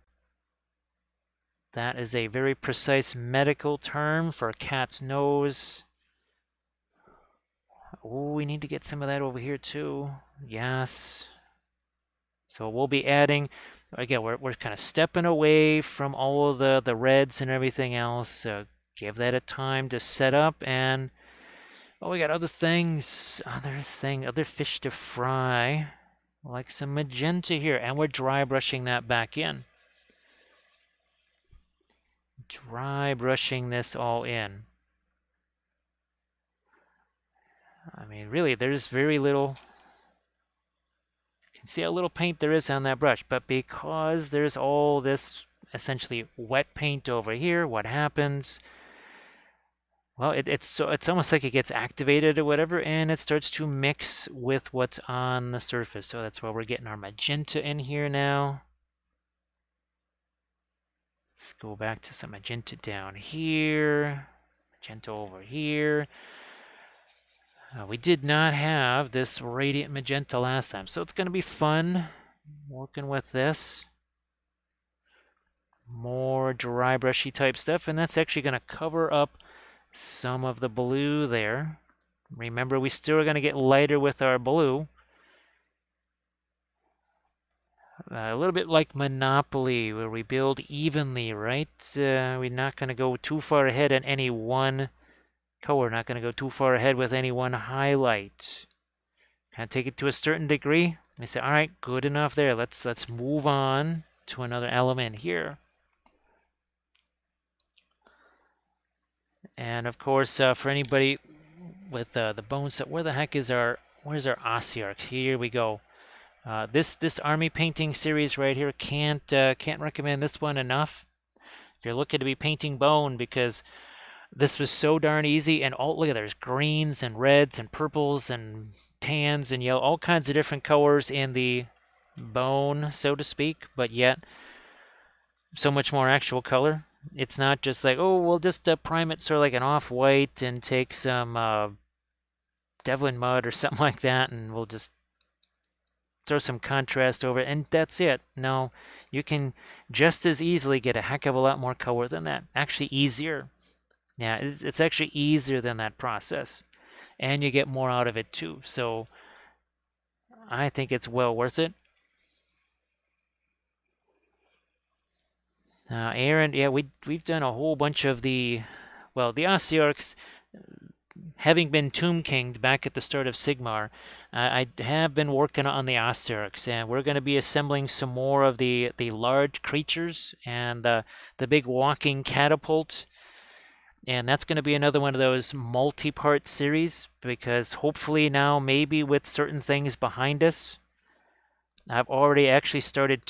That is a very precise medical term for a cat's nose. Oh, we need to get some of that over here too. Yes. So we'll be adding, again, we're kind of stepping away from all of the reds and everything else. Give that a time to set up, and oh, we got other things, other fish to fry, like some magenta here, and we're dry brushing that back in. Dry brushing this all in. I mean, really, there's very little. You can see how little paint there is on that brush, but because there's all this essentially wet paint over here, what happens? Well, it's almost like it gets activated or whatever, and it starts to mix with what's on the surface. So that's why we're getting our magenta in here now. Let's go back to some magenta down here, magenta over here. We did not have this radiant magenta last time, so it's going to be fun working with this. More dry brushy type stuff, and that's actually going to cover up some of the blue there. Remember, we still are going to get lighter with our blue. A little bit like Monopoly, where we build evenly, right? We're not going to go too far ahead on any one color. We're not going to go too far ahead with any one highlight. Kind of take it to a certain degree. We say, all right, good enough there. Let's move on to another element here. And of course, for anybody with the bone set, where's our Ossiarch? Here we go. This army painting series right here can't recommend this one enough. If you're looking to be painting bone, because this was so darn easy, and look at there's greens and reds and purples and tans and yellow, all kinds of different colors in the bone, so to speak, but yet so much more actual color. It's not just like, oh, we'll just prime it sort of like an off-white and take some Devlin mud or something like that, and we'll just throw some contrast over it, and that's it. No, you can just as easily get a heck of a lot more color than that. Actually easier. Yeah, it's actually easier than that process. And you get more out of it too. So I think it's well worth it. Aaron, yeah, we've done a whole bunch of the Ossiarchs, having been Tomb Kinged back at the start of Sigmar. I have been working on the Ossiarchs, and we're going to be assembling some more of the large creatures and the big walking catapult. And that's going to be another one of those multi-part series, because hopefully now, maybe with certain things behind us, I've already actually started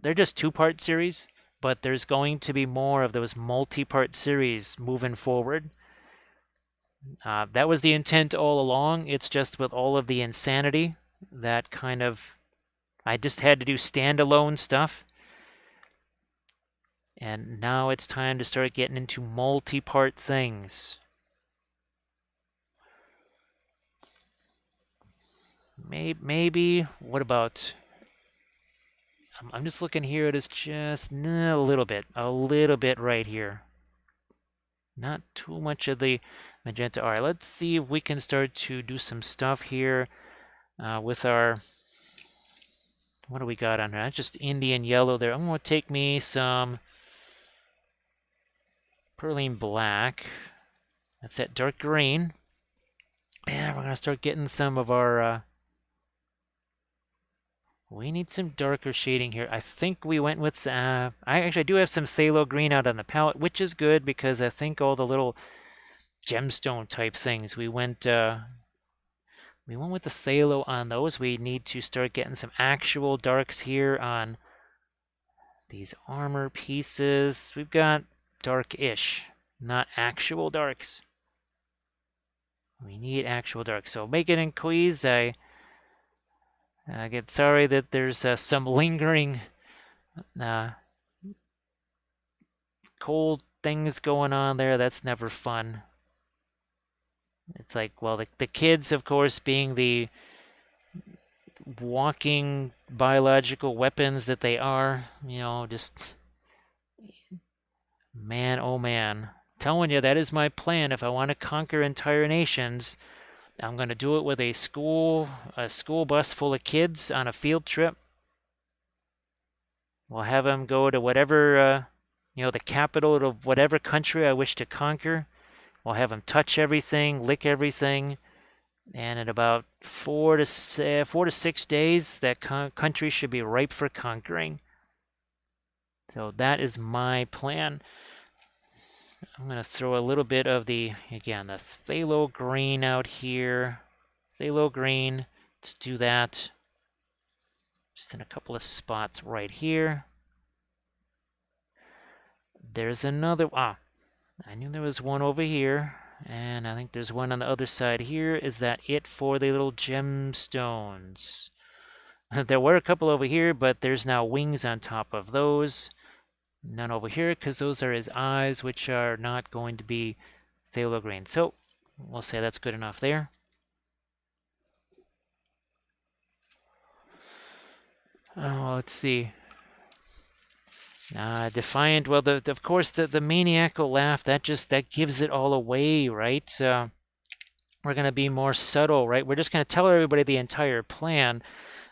they're just two-part series, but there's going to be more of those multi-part series moving forward. That was the intent all along. It's just with all of the insanity that I just had to do standalone stuff. And now it's time to start getting into multi-part things. Maybe, what about, I'm just looking here, it is just a little bit right here. Not too much of the magenta. All right, let's see if we can start to do some stuff here with our, what do we got on here? That's just Indian yellow there. I'm going to take me some Perline black. That's that dark green. And we're going to start getting some of our, we need some darker shading here. I think we went with, I do have some phthalo green out on the palette, which is good because I think all the little gemstone type things, we went with the phthalo on those. We need to start getting some actual darks here on these armor pieces. We've got dark-ish, not actual darks. We need actual darks. So Megan and Quiz, I get sorry that there's some lingering cold things going on there. That's never fun. It's like, well, the kids, of course, being the walking biological weapons that they are, just, man, oh man. Telling you, that is my plan. If I want to conquer entire nations, I'm going to do it with a school bus full of kids on a field trip. We'll have them go to whatever, the capital of whatever country I wish to conquer. We'll have them touch everything, lick everything, and in about 4 to 6 days, that country should be ripe for conquering. So that is my plan. I'm going to throw a little bit of the phthalo green out here. Phthalo green. Let's do that. Just in a couple of spots right here. There's another. I knew there was one over here. And I think there's one on the other side here. Is that it for the little gemstones? There were a couple over here, but there's now wings on top of those. None over here, because those are his eyes, which are not going to be phthalo green. So we'll say that's good enough there. Oh, let's see. Defiant. Well, of course, the maniacal laugh, that gives it all away, right? We're going to be more subtle, right? We're just going to tell everybody the entire plan.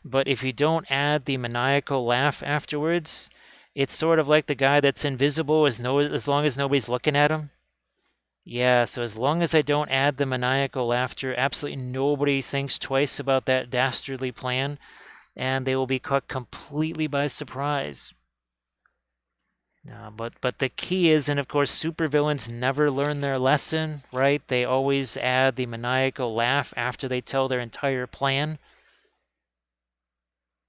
but if you don't add the maniacal laugh afterwards, it's sort of like the guy that's invisible as long as nobody's looking at him. Yeah, so as long as I don't add the maniacal laughter, absolutely nobody thinks twice about that dastardly plan, and they will be caught completely by surprise. But the key is, and of course, supervillains never learn their lesson, right? They always add the maniacal laugh after they tell their entire plan.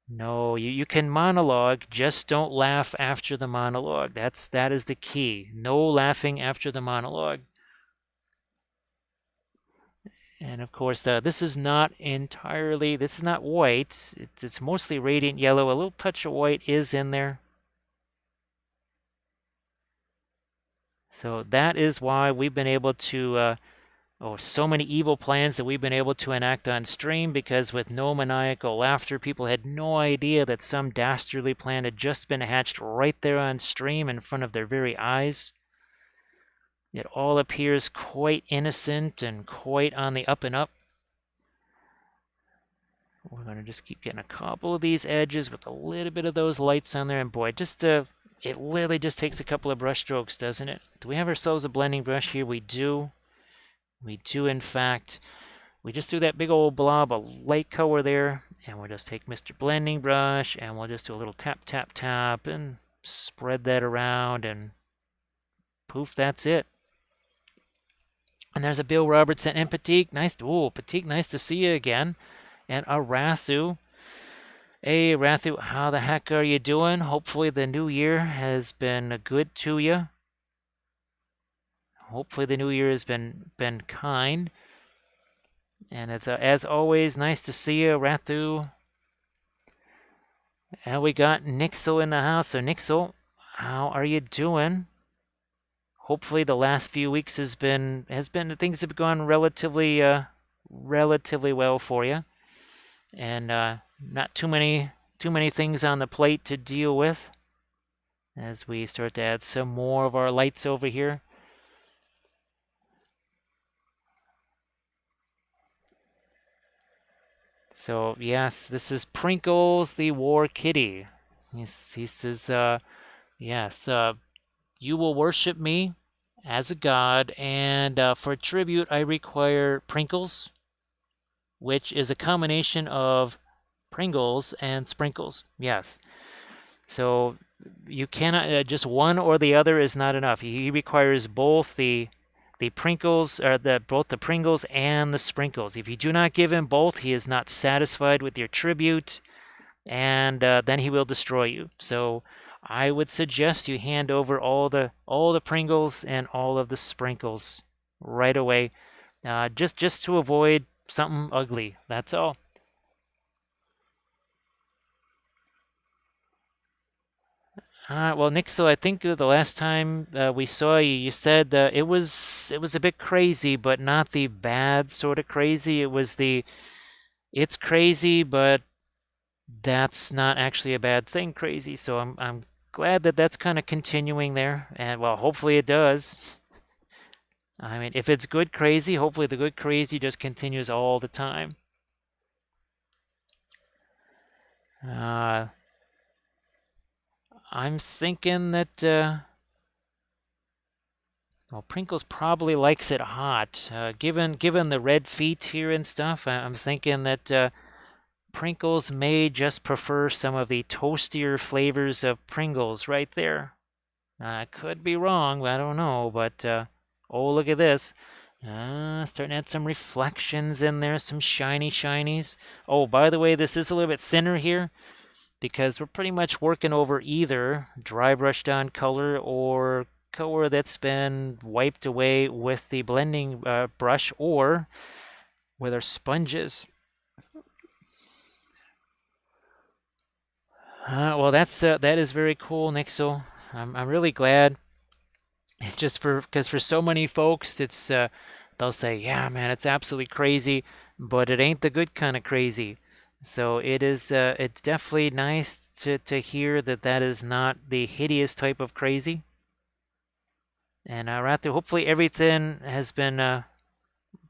No, you can monologue, just don't laugh after the monologue. That is the key. No laughing after the monologue. And of course, this is not white. It's mostly radiant yellow. A little touch of white is in there. So that is why we've been able to, so many evil plans that we've been able to enact on stream, because with no maniacal laughter, people had no idea that some dastardly plan had just been hatched right there on stream in front of their very eyes. It all appears quite innocent and quite on the up and up. We're going to just keep getting a couple of these edges with a little bit of those lights on there. And boy, it literally just takes a couple of brush strokes, doesn't it? Do we have ourselves a blending brush here? We do. We do, in fact. We just do that big old blob of light color there. And we'll just take Mr. Blending Brush and we'll just do a little tap, tap, tap and spread that around. And poof, that's it. And there's a Bill Robertson and Patik. Patik, nice to see you again. And a Rathu. Hey, Rathu, how the heck are you doing? Hopefully the new year has been good to you. Hopefully the new year has been kind. And it's as always nice to see you, Rathu. And we got Nixel in the house. So Nixel, how are you doing? Hopefully the last few weeks things have gone relatively well for you, and not too many things on the plate to deal with as we start to add some more of our lights over here. So yes, this is Prinkles the War Kitty. He says, yes, you will worship me as a god, and for tribute I require Prinkles, which is a combination of Pringles and sprinkles. Yes. So you cannot just one or the other is not enough. He requires both the Prinkles, or both the Pringles and the sprinkles. If you do not give him both, he is not satisfied with your tribute, and then he will destroy you. So I would suggest you hand over all the Pringles and all of the sprinkles right away, just to avoid something ugly. That's all. Well, Nick, so I think the last time we saw you, you said it was a bit crazy, but not the bad sort of crazy. It was it's crazy, but that's not actually a bad thing crazy. So I'm glad that that's kind of continuing there, and well, hopefully it does. I mean, if it's good crazy, hopefully the good crazy just continues all the time. I'm thinking that well, Prinkles probably likes it hot. Given the red feet here and stuff, I'm thinking that Prinkles may just prefer some of the toastier flavors of Pringles right there. I could be wrong, I don't know, but oh, look at this. Starting to add some reflections in there, some shiny shinies. Oh, by the way, this is a little bit thinner here, because we're pretty much working over either dry brushed on color or color that's been wiped away with the blending brush or with our sponges. Well, that is very cool, Nixel. I'm really glad. It's just because for so many folks, they'll say, "Yeah, man, it's absolutely crazy," but it ain't the good kind of crazy. So it's definitely nice to hear that is not the hideous type of crazy. And Ratu, hopefully everything has been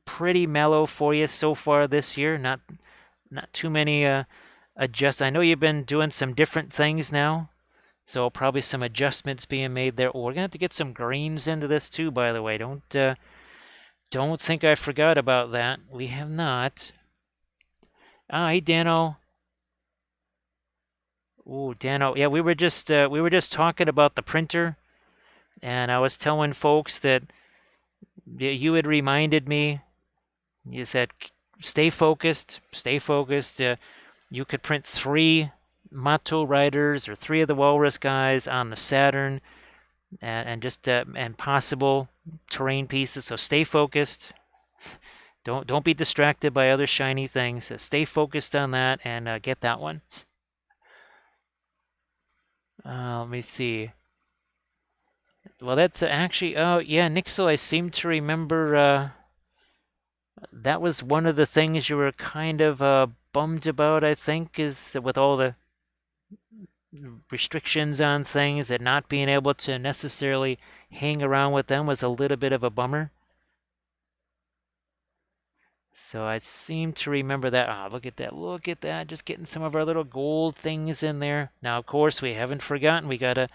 pretty mellow for you so far this year. Not too many adjust. I know you've been doing some different things now, so probably some adjustments being made there. Oh, we're gonna have to get some greens into this too, by the way. Don't think I forgot about that. We have not. Ah, hey Dano. Ooh, Dano. Yeah, we were just talking about the printer, and I was telling folks that you had reminded me. You said stay focused, stay focused. You could print 3 Mato riders or 3 of the Walrus guys on the Saturn, and just and possible terrain pieces. So stay focused. Don't be distracted by other shiny things. Stay focused on that and get that one. Let me see. Well, that's actually. Oh yeah, Nixel. I seem to remember that was one of the things you were kind of bummed about. I think is with all the restrictions on things and not being able to necessarily hang around with them was a little bit of a bummer. So I seem to remember that. Ah, look at that. Look at that. Just getting some of our little gold things in there. Now, of course, we haven't forgotten. We got to,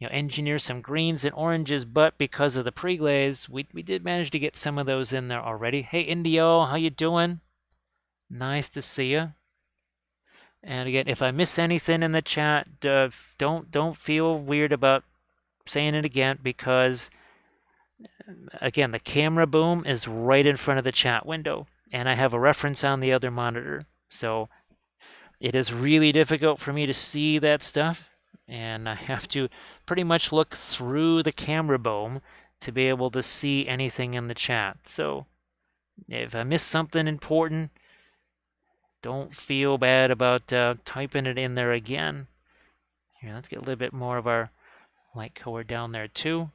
engineer some greens and oranges, but because of the pre-glaze, we did manage to get some of those in there already. Hey, Indio, how you doing? Nice to see you. And again, if I miss anything in the chat, don't feel weird about saying it again, because again, the camera boom is right in front of the chat window, and I have a reference on the other monitor. So it is really difficult for me to see that stuff, and I have to pretty much look through the camera boom to be able to see anything in the chat. So if I miss something important, don't feel bad about typing it in there again. Here, let's get a little bit more of our light color down there too.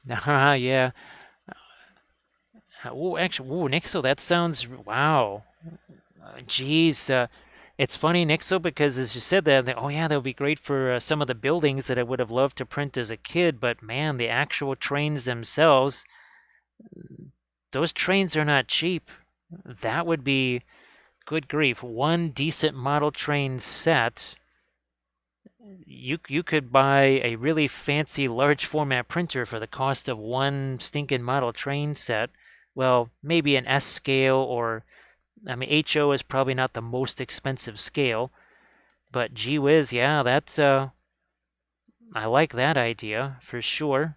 Yeah. Oh, actually, Nixel, that sounds, wow. Geez, it's funny, Nixel, because as you said that, oh yeah, that would be great for some of the buildings that I would have loved to print as a kid, but man, the actual trains themselves, those trains are not cheap. That would be, good grief, one decent model train set. You could buy a really fancy large format printer for the cost of one stinking model train set. Well, maybe an S scale, or I mean, HO is probably not the most expensive scale, but gee whiz, yeah, that's I like that idea for sure.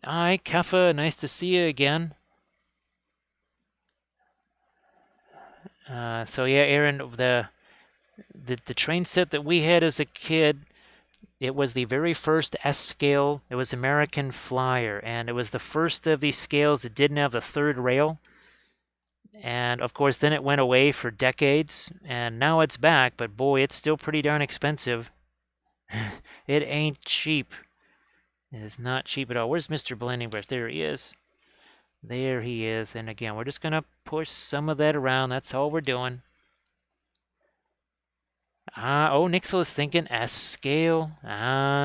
Hi, Keffa, nice to see you again. So yeah, Aaron, the train set that we had as a kid, it was the very first S scale. It was American Flyer, and it was the first of these scales that didn't have the third rail. And of course, then it went away for decades, and now it's back, but boy, it's still pretty darn expensive. It ain't cheap. It is not cheap at all. Where's Mr. Blending Brush? There he is. There he is. And again, we're just going to push some of that around. That's all we're doing. Oh, Nixel is thinking S scale.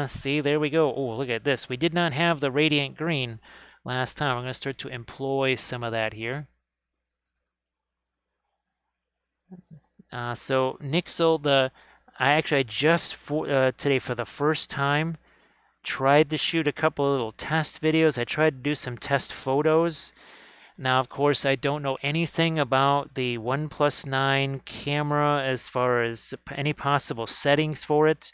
See, there we go. Oh, look at this. We did not have the radiant green last time. I'm going to start to employ some of that here. So Nixel, I just today for the first time tried to shoot a couple of little test videos. I tried to do some test photos. Now, of course, I don't know anything about the OnePlus 9 camera as far as any possible settings for it.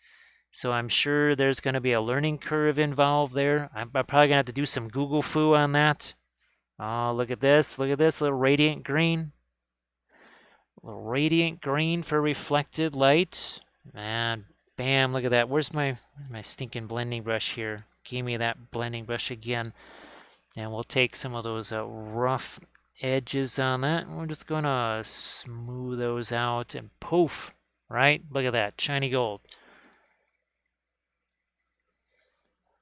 So I'm sure there's going to be a learning curve involved there. I'm probably going to have to do some Google foo on that. Oh, look at this. Look at this little radiant green. A little radiant green for reflected light. And bam, look at that. Where's my stinking blending brush here? Give me that blending brush again. And we'll take some of those rough edges on that, and we're just going to smooth those out, and poof, right? Look at that, shiny gold.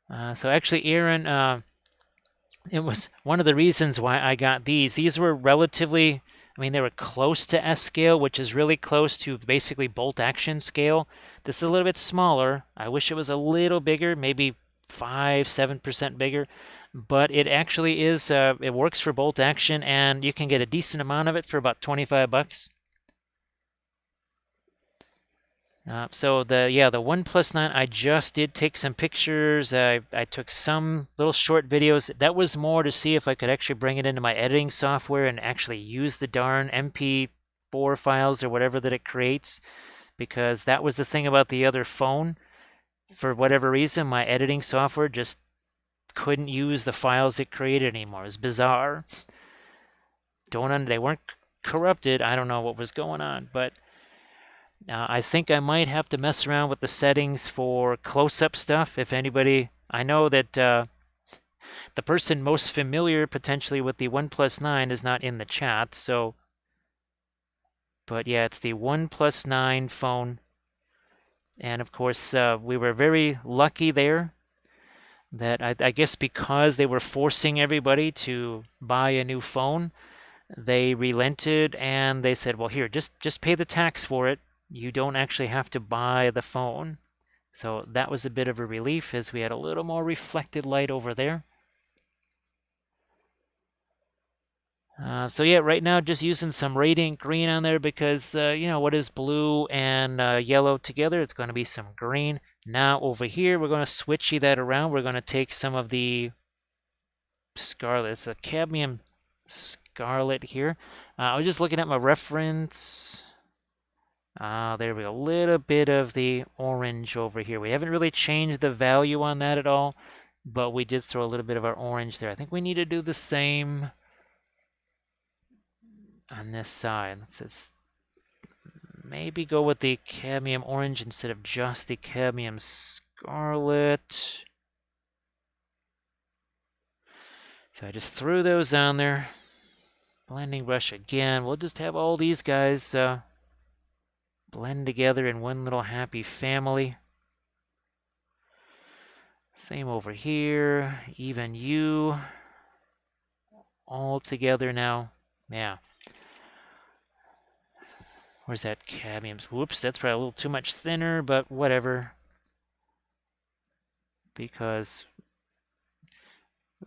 So actually, Aaron, it was one of the reasons why I got these. These were relatively, I mean, they were close to S scale, which is really close to basically bolt action scale. This is a little bit smaller. I wish it was a little bigger, maybe 5-7% bigger. but it actually is, it works for bolt action, and you can get a decent amount of it for about 25 bucks. So the OnePlus 9, I just did take some pictures. I took some little short videos. That was more to see if I could actually bring it into my editing software and actually use the darn MP4 files or whatever that it creates, because that was the thing about the other phone. For whatever reason, my editing software just couldn't use the files it created anymore. It was bizarre. They weren't corrupted. I don't know what was going on, but I think I might have to mess around with the settings for close-up stuff. If anybody, I know that the person most familiar potentially with the OnePlus 9 is not in the chat, so. But yeah, it's the OnePlus 9 phone. And of course, we were very lucky there that I guess because they were forcing everybody to buy a new phone, they relented and they said, well, here, just pay the tax for it. You don't actually have to buy the phone. So that was a bit of a relief, as we had a little more reflected light over there. So yeah, right now just using some radiant green on there because, what is blue and yellow together? It's going to be some green. Now over here, we're going to switchy that around. We're going to take some of the scarlet. It's a cadmium scarlet here. I was just looking at my reference. There we go. A little bit of the orange over here. We haven't really changed the value on that at all, but we did throw a little bit of our orange there. I think we need to do the same on this side. Let's just maybe go with the cadmium orange instead of just the cadmium scarlet. So I just threw those on there. Blending brush again. We'll just have all these guys blend together in one little happy family. Same over here. Even you. All together now. Yeah. Where's that cadmium? Whoops, that's probably a little too much thinner, but whatever. Because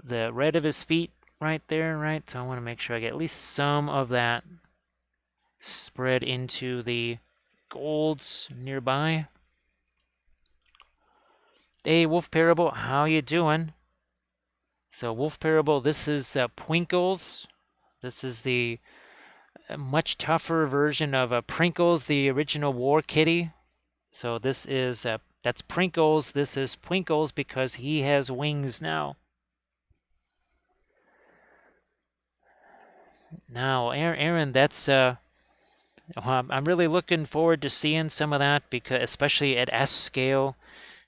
the red of his feet right there, right? So I want to make sure I get at least some of that spread into the golds nearby. Hey, Wolf Parable, how you doing? So Wolf Parable, this is Prinkles. This is the much tougher version of Prinkles, the original War Kitty. So this is, that's Prinkles. This is Prinkles because he has wings now. Now, Aaron, that's, I'm really looking forward to seeing some of that, because especially at S scale.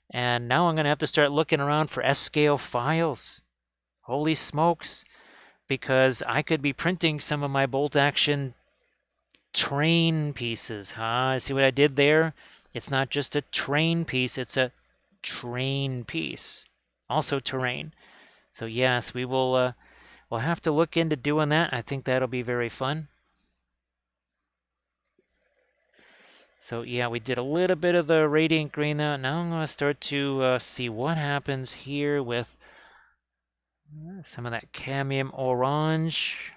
And now I'm going to have to start looking around for S scale files. Holy smokes. Because I could be printing some of my bolt action train pieces, huh? See what I did there? It's not just a train piece, it's a train piece. Also terrain. So yes, we'll have to look into doing that. I think that'll be very fun. So yeah, we did a little bit of the radiant green now. Now I'm going to start to see what happens here with some of that cadmium orange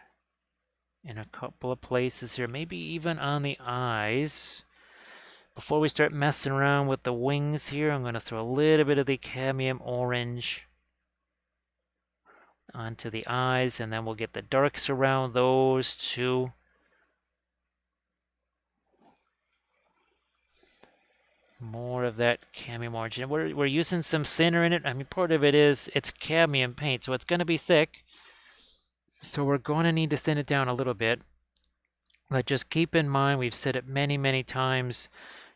in a couple of places here. Maybe even on the eyes. Before we start messing around with the wings here, I'm going to throw a little bit of the cadmium orange onto the eyes, and then we'll get the darks around those too. More of that cadmium orange. And we're using some thinner in it. I mean, part of it is it's cadmium paint, so it's going to be thick. So we're going to need to thin it down a little bit. But just keep in mind, we've said it many, many times,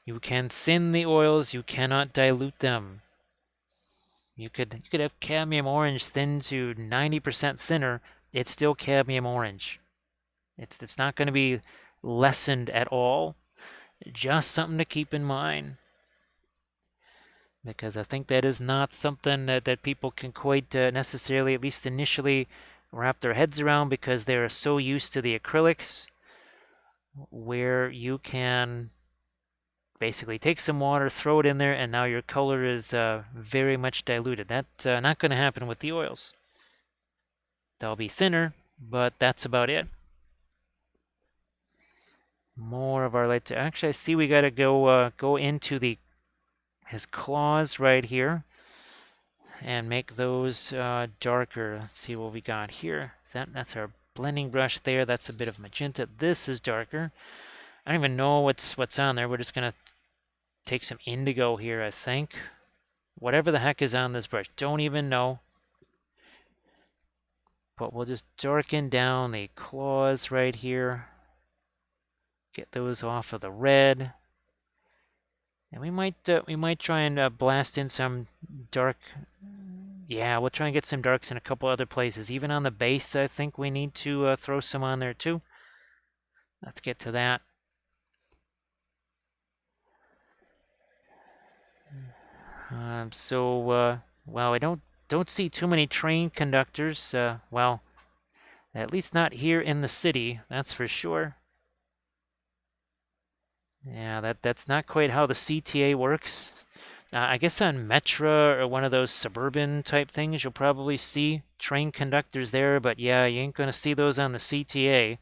you can thin the oils, you cannot dilute them. You could have cadmium orange thinned to 90% thinner, it's still cadmium orange. It's not going to be lessened at all. Just something to keep in mind. Because I think that is not something that people can quite necessarily, at least initially, wrap their heads around, because they're so used to the acrylics, where you can basically take some water, throw it in there, and now your color is very much diluted. That's not going to happen with the oils. They'll be thinner, but that's about it. More of our light. Actually, I see we got to go into his claws right here and make those darker. Let's see what we got here. That's our blending brush there. That's a bit of magenta. This is darker. I don't even know what's on there. We're just gonna take some indigo here, I think. Whatever the heck is on this brush, don't even know. But we'll just darken down the claws right here. Get those off of the red. And we might try and blast in some dark. Yeah, we'll try and get some darks in a couple other places. Even on the base, I think we need to throw some on there too. Let's get to that. Well, I don't see too many train conductors. Well, at least not here in the city, that's for sure. Yeah, that's not quite how the CTA works. I guess on Metra or one of those suburban type things, you'll probably see train conductors there, but yeah, you ain't gonna see those on the CTA.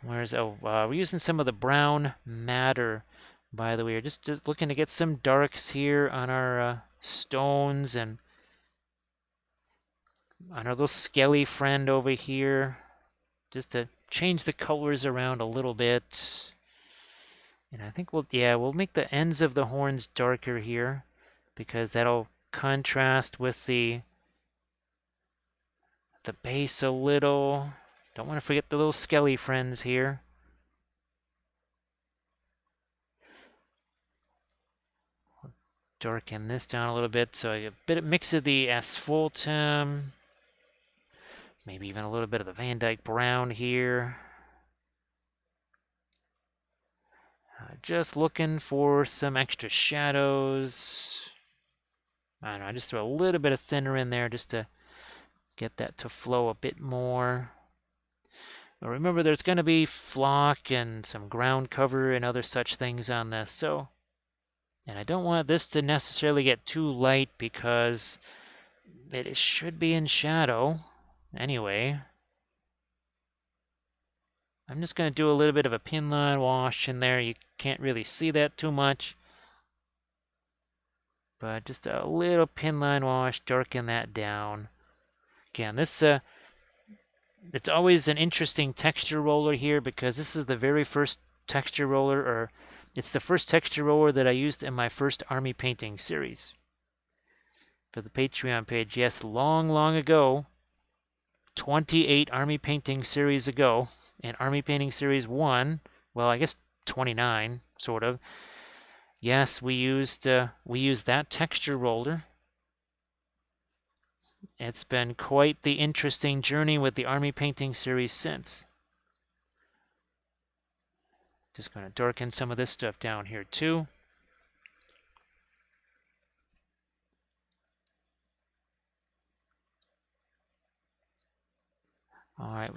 We're using some of the brown matter, by the way. We're just looking to get some darks here on our stones and on our little skelly friend over here, just to change the colors around a little bit. And I think we'll make the ends of the horns darker here because that'll contrast with the base a little. Don't want to forget the little skelly friends here. Darken this down a little bit so I get a bit of mix of the asphaltum. Maybe even a little bit of the Van Dyke brown here. Just looking for some extra shadows. I don't know, I just throw a little bit of thinner in there just to get that to flow a bit more. But remember, there's going to be flock and some ground cover and other such things on this. And I don't want this to necessarily get too light because it should be in shadow anyway. I'm just going to do a little bit of a pin line wash in there. You can't really see that too much. But just a little pin line wash, darken that down. Again, it's always an interesting texture roller here because this is the very first texture roller, or it's the first texture roller that I used in my first army painting series. For the Patreon page, yes, long, long ago, 28 army painting series ago, in Army Painting Series 1, well, I guess 29, sort of. Yes, we used that texture roller. It's been quite the interesting journey with the Army Painting Series since. Just going to darken some of this stuff down here too. All right,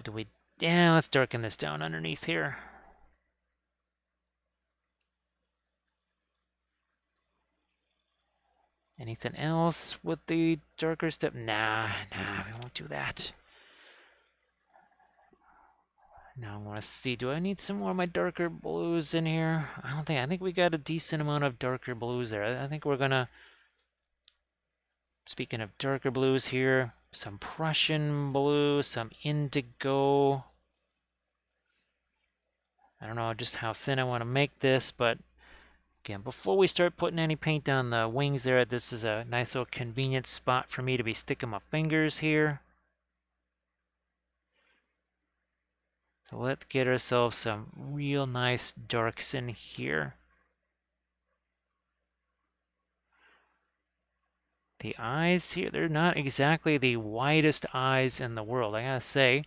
yeah, let's darken this down underneath here. Anything else with the darker stuff? Nah, we won't do that. Now I want to see, do I need some more of my darker blues in here? I think we got a decent amount of darker blues there. I think we're gonna, speaking of darker blues here, some Prussian blue, some indigo. I don't know just how thin I want to make this, but again, before we start putting any paint on the wings there, this is a nice little convenient spot for me to be sticking my fingers here. So let's get ourselves some real nice darks in here. The eyes here, they're not exactly the widest eyes in the world, I gotta say.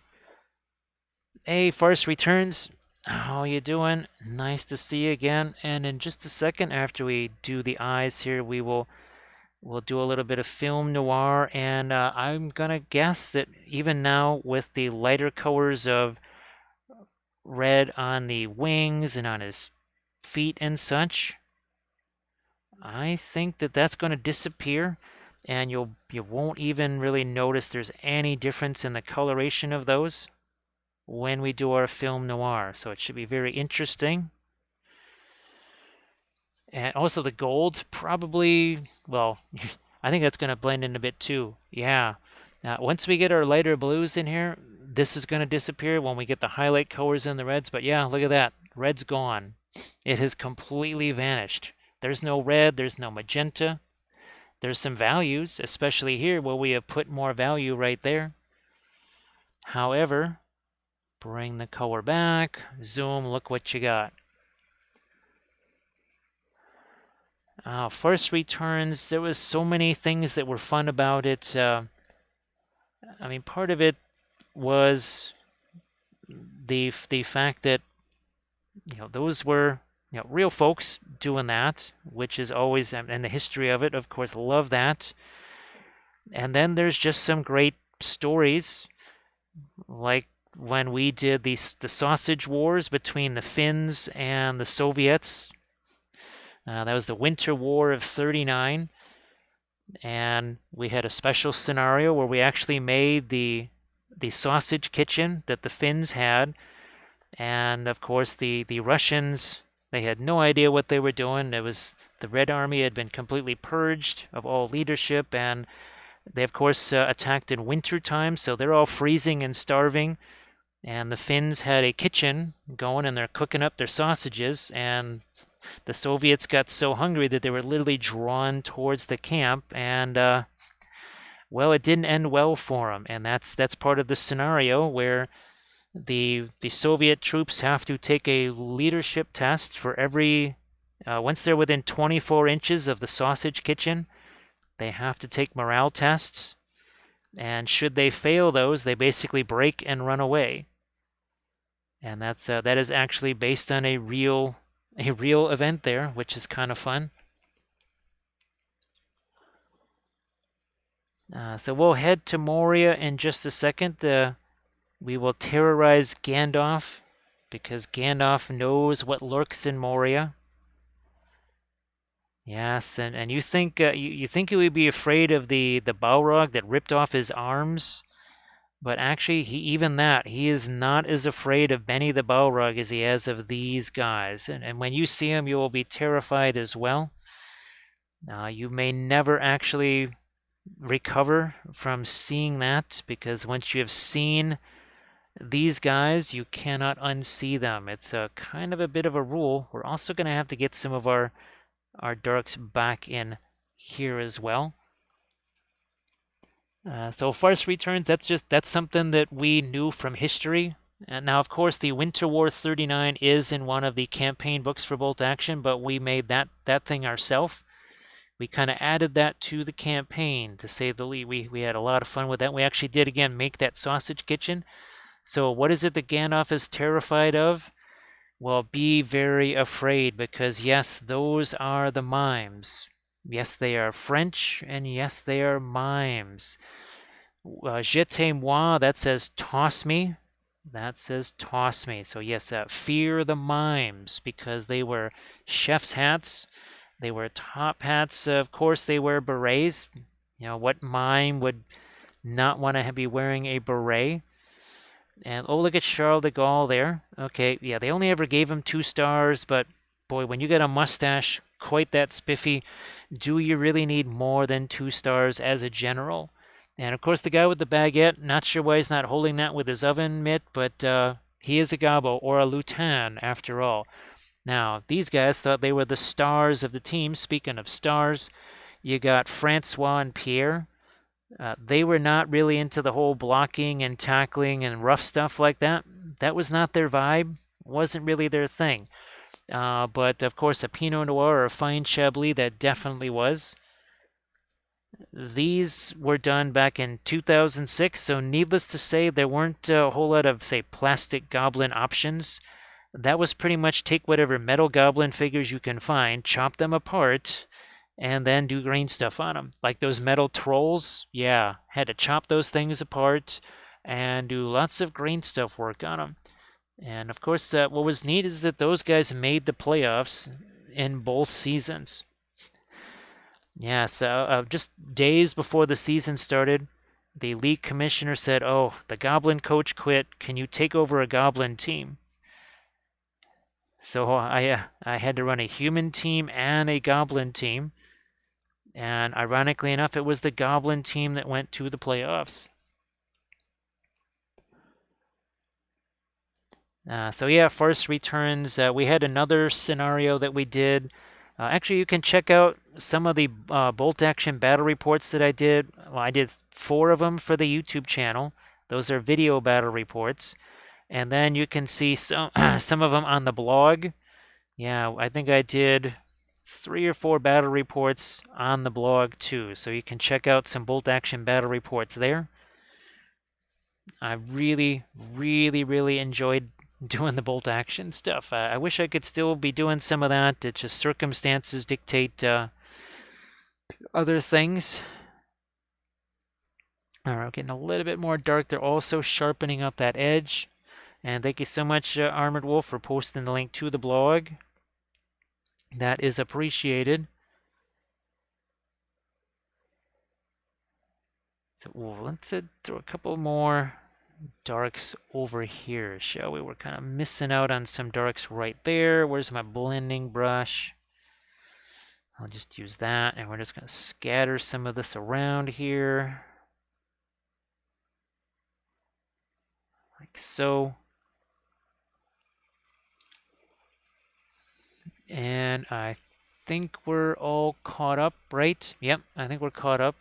Hey, Farce Returns, how you doing? Nice to see you again. And in just a second, after we do the eyes here, we'll do a little bit of film noir, and I'm gonna guess that even now with the lighter colors of red on the wings and on his feet and such, I think that that's going to disappear, and you won't even really notice there's any difference in the coloration of those when we do our film noir. So it should be very interesting. And also the gold probably, well, I think that's going to blend in a bit too. Yeah. Once we get our lighter blues in here, this is going to disappear when we get the highlight colors in the reds. But yeah, look at that. Red's gone. It has completely vanished. There's no red, there's no magenta. There's some values, especially here where we have put more value right there. However, bring the color back, zoom, look what you got. First returns, there was so many things that were fun about it. I mean, part of it was the fact that those were real folks doing that, which is always, and the history of it, of course, love that. And then there's just some great stories, like when we did the sausage wars between the Finns and the Soviets. That was the Winter War of '39. And we had a special scenario where we actually made the sausage kitchen that the Finns had. And of course, the Russians, they had no idea what they were doing. It was the Red Army had been completely purged of all leadership, and they, of course, attacked in winter time, so they're all freezing and starving. And the Finns had a kitchen going, and they're cooking up their sausages. And the Soviets got so hungry that they were literally drawn towards the camp. And well, it didn't end well for them. And that's part of the scenario where the Soviet troops have to take a leadership test for every once they're within 24 inches of the sausage kitchen. They have to take morale tests, and should they fail those, they basically break and run away. And that is actually based on a real event there, which is kind of fun. So we'll head to Moria in just a second. We will terrorize Gandalf because Gandalf knows what lurks in Moria. Yes, and you think you think he would be afraid of the Balrog that ripped off his arms, but actually he is not as afraid of Benny the Balrog as he is of these guys. And when you see him, you will be terrified as well. You may never actually recover from seeing that, because once you have seen these guys, you cannot unsee them. It's a kind of a bit of a rule. We're also going to have to get some of our darks back in here as well. So Farce Returns, that's something that we knew from history. And now, of course, the Winter War 39 is in one of the campaign books for Bolt Action, but we made that thing ourselves. We kind of added that to the campaign, to say the least. We had a lot of fun with that. We actually did, again, make that sausage kitchen. So what is it that Gandalf is terrified of? Well, be very afraid, because yes, those are the mimes. Yes, they are French, and yes, they are mimes. Jetez-moi, that says toss me. That says toss me. So yes, fear the mimes, because they wear chef's hats. They wear top hats. Of course, they wear berets. What mime would not want to be wearing a beret? And oh, look at Charles de Gaulle there. Okay, yeah, they only ever gave him 2 stars, but boy, when you get a mustache quite that spiffy, do you really need more than 2 stars as a general? And of course, the guy with the baguette, not sure why he's not holding that with his oven mitt, but he is a gobbo, or a lutin after all. Now, these guys thought they were the stars of the team. Speaking of stars, you got Francois and Pierre. They were not really into the whole blocking and tackling and rough stuff like that. That was not their vibe. Wasn't really their thing. But of course, a Pinot Noir or a fine Chablis, that definitely was. These were done back in 2006, so needless to say, there weren't a whole lot of, say, plastic goblin options. That was pretty much take whatever metal goblin figures you can find, chop them apart, and then do green stuff on them. Like those metal trolls, yeah, had to chop those things apart and do lots of green stuff work on them. And of course, what was neat is that those guys made the playoffs in both seasons. Yeah, so just days before the season started, the league commissioner said, "Oh, the Goblin coach quit. Can you take over a Goblin team?" So I had to run a human team and a Goblin team, and ironically enough, it was the Goblin team that went to the playoffs. So yeah, first returns. We had another scenario that we did. Actually, you can check out some of the bolt action battle reports that I did. Well, I did 4 of them for the YouTube channel. Those are video battle reports, and then you can see some some of them on the blog. Yeah, I think I did 3 or 4 battle reports on the blog too, so you can check out some bolt action battle reports there. I really, really, really enjoyed doing the bolt action stuff. I wish I could still be doing some of that. It's just circumstances dictate other things. All right, getting a little bit more dark. They're also sharpening up that edge. And thank you so much, Armored Wolf, for posting the link to the blog. That is appreciated. So let's throw a couple more darks over here, shall we? We're kind of missing out on some darks right there. Where's my blending brush? I'll just use that, and we're just going to scatter some of this around here. Like so. And I think we're all caught up, right? Yep, I think we're caught up.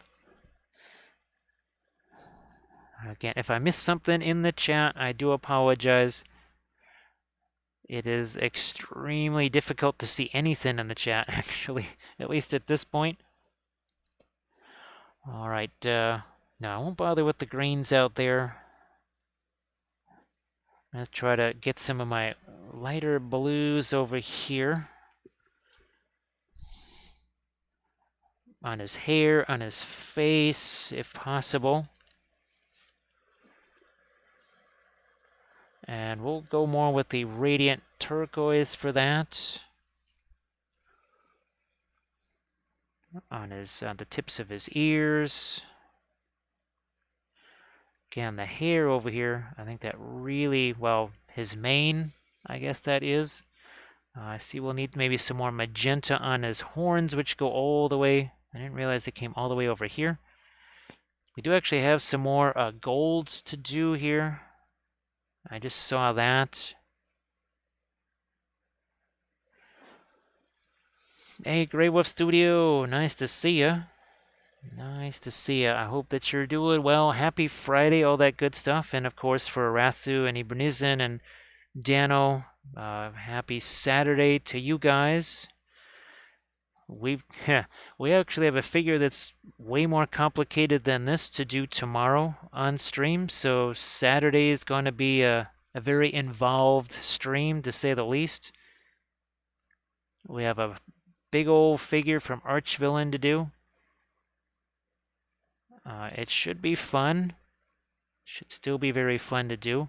Again, if I missed something in the chat, I do apologize. It is extremely difficult to see anything in the chat, actually, at least at this point. All right, no, I won't bother with the greens out there. Let's try to get some of my lighter blues over here. On his hair, on his face, if possible. And we'll go more with the radiant turquoise for that. On his the tips of his ears. Again, the hair over here, I think that really, well, his mane, I guess that is. I see we'll need maybe some more magenta on his horns, which go all the way. I didn't realize they came all the way over here. We do actually have some more golds to do here. I just saw that. Hey, Grey Wolf Studio, nice to see ya. Nice to see ya. I hope that you're doing well. Happy Friday, all that good stuff. And of course, for Rathu and Ibernizan and Dano, happy Saturday to you guys. We actually have a figure that's way more complicated than this to do tomorrow on stream. So Saturday is going to be a very involved stream, to say the least. We have a big old figure from Archvillain to do. It should be fun. Should still be very fun to do.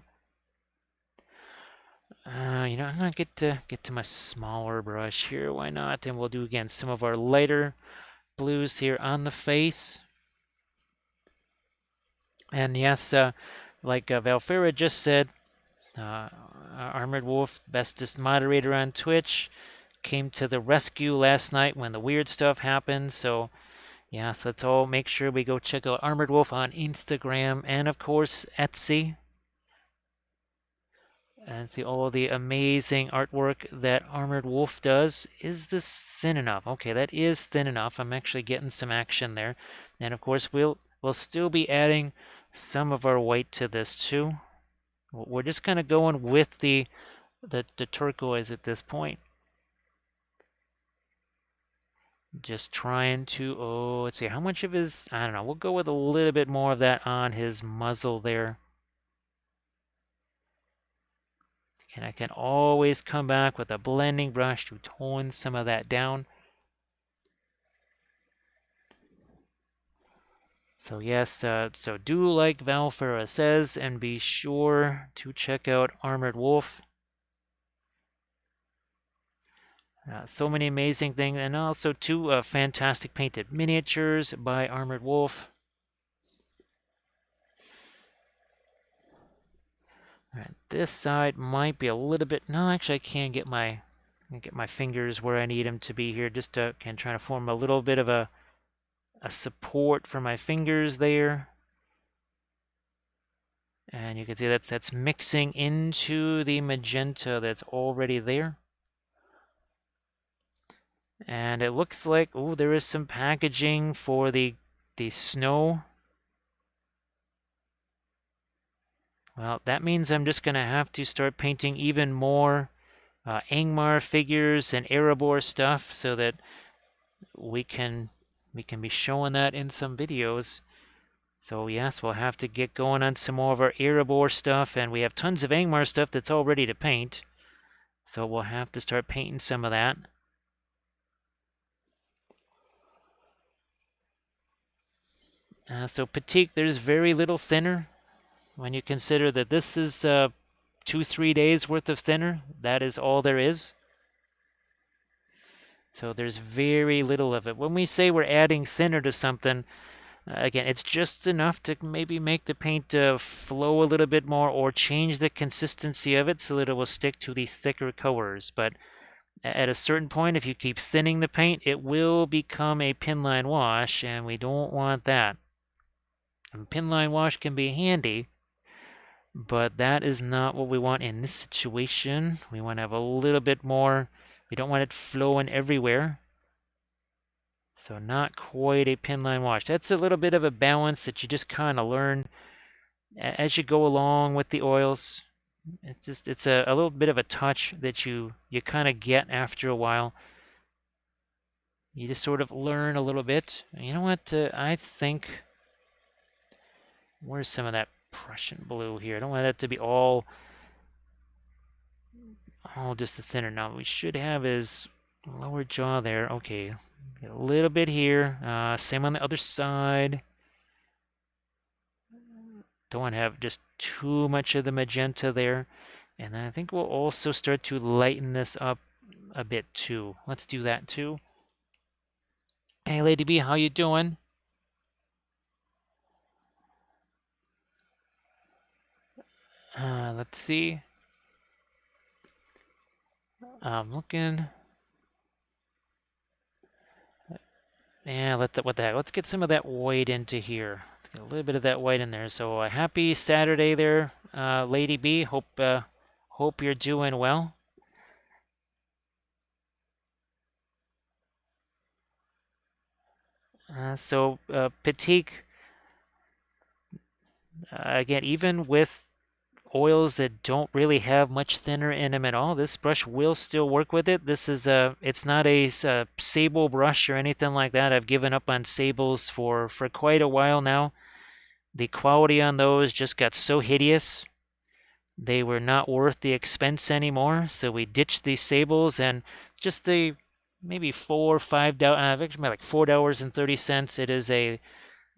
I'm gonna get to my smaller brush here. Why not? And we'll do again some of our lighter blues here on the face. And yes, like Valfera just said, Armored Wolf, bestest moderator on Twitch, came to the rescue last night when the weird stuff happened. So yes, let's all make sure we go check out Armored Wolf on Instagram and of course Etsy. And see all the amazing artwork that Armored Wolf does. Is this thin enough? Okay, that is thin enough. I'm actually getting some action there. And of course, we'll still be adding some of our white to this too. We're just kind of going with the turquoise at this point. Just trying to, let's see, how much of his, I don't know, we'll go with a little bit more of that on his muzzle there. And I can always come back with a blending brush to tone some of that down. So yes, so do like Valfera says, and be sure to check out Armored Wolf. So many amazing things, and also two fantastic painted miniatures by Armored Wolf. All right, this side might be a little bit. No, actually, I can get my fingers where I need them to be here. Just can try to form a little bit of a support for my fingers there. And you can see that's mixing into the magenta that's already there. And it looks like, oh, there is some packaging for the snow. Well, that means I'm just going to have to start painting even more Angmar figures and Erebor stuff so that we can be showing that in some videos. So yes, we'll have to get going on some more of our Erebor stuff, and we have tons of Angmar stuff that's all ready to paint. So we'll have to start painting some of that. So Patik, there's very little thinner. When you consider that this is 2-3 days worth of thinner, that is all there is. So there's very little of it. When we say we're adding thinner to something, again, it's just enough to maybe make the paint flow a little bit more or change the consistency of it so that it will stick to the thicker colors. But at a certain point, if you keep thinning the paint, it will become a pinline wash, and we don't want that. And pinline wash can be handy, but that is not what we want in this situation. We want to have a little bit more. We don't want it flowing everywhere. So not quite a pinline wash. That's a little bit of a balance that you just kind of learn as you go along with the oils. It's a little bit of a touch that you kind of get after a while. You just sort of learn a little bit. You know what? I think, where's some of that Prussian blue here? I don't want that to be all just the thinner. Now we should have his lower jaw there. Okay, get a little bit here. Same on the other side. Don't want to have just too much of the magenta there. And then I think we'll also start to lighten this up a bit too. Let's do that too. Hey, Lady B, how you doing? Let's see. I'm looking. Yeah, what the heck? Let's get some of that white into here. Let's get a little bit of that white in there. So happy Saturday there, Lady B. Hope you're doing well. Patik, again, even with oils that don't really have much thinner in them at all, this brush will still work with it. This is it's not a sable brush or anything like that. I've given up on sables for quite a while now. The quality on those just got so hideous. They were not worth the expense anymore, so we ditched these sables and just maybe actually like $4.30. It is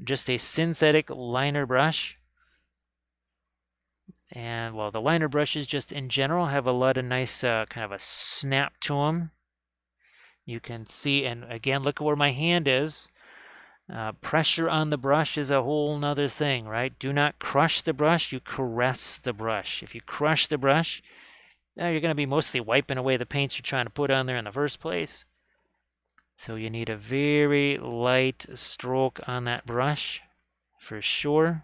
just a synthetic liner brush. And well, the liner brushes just in general have a lot of nice kind of a snap to them. You can see, and again, look at where my hand is. Pressure on the brush is a whole nother thing, right? Do not crush the brush, you caress the brush. If you crush the brush, you're going to be mostly wiping away the paints you're trying to put on there in the first place. So you need a very light stroke on that brush for sure.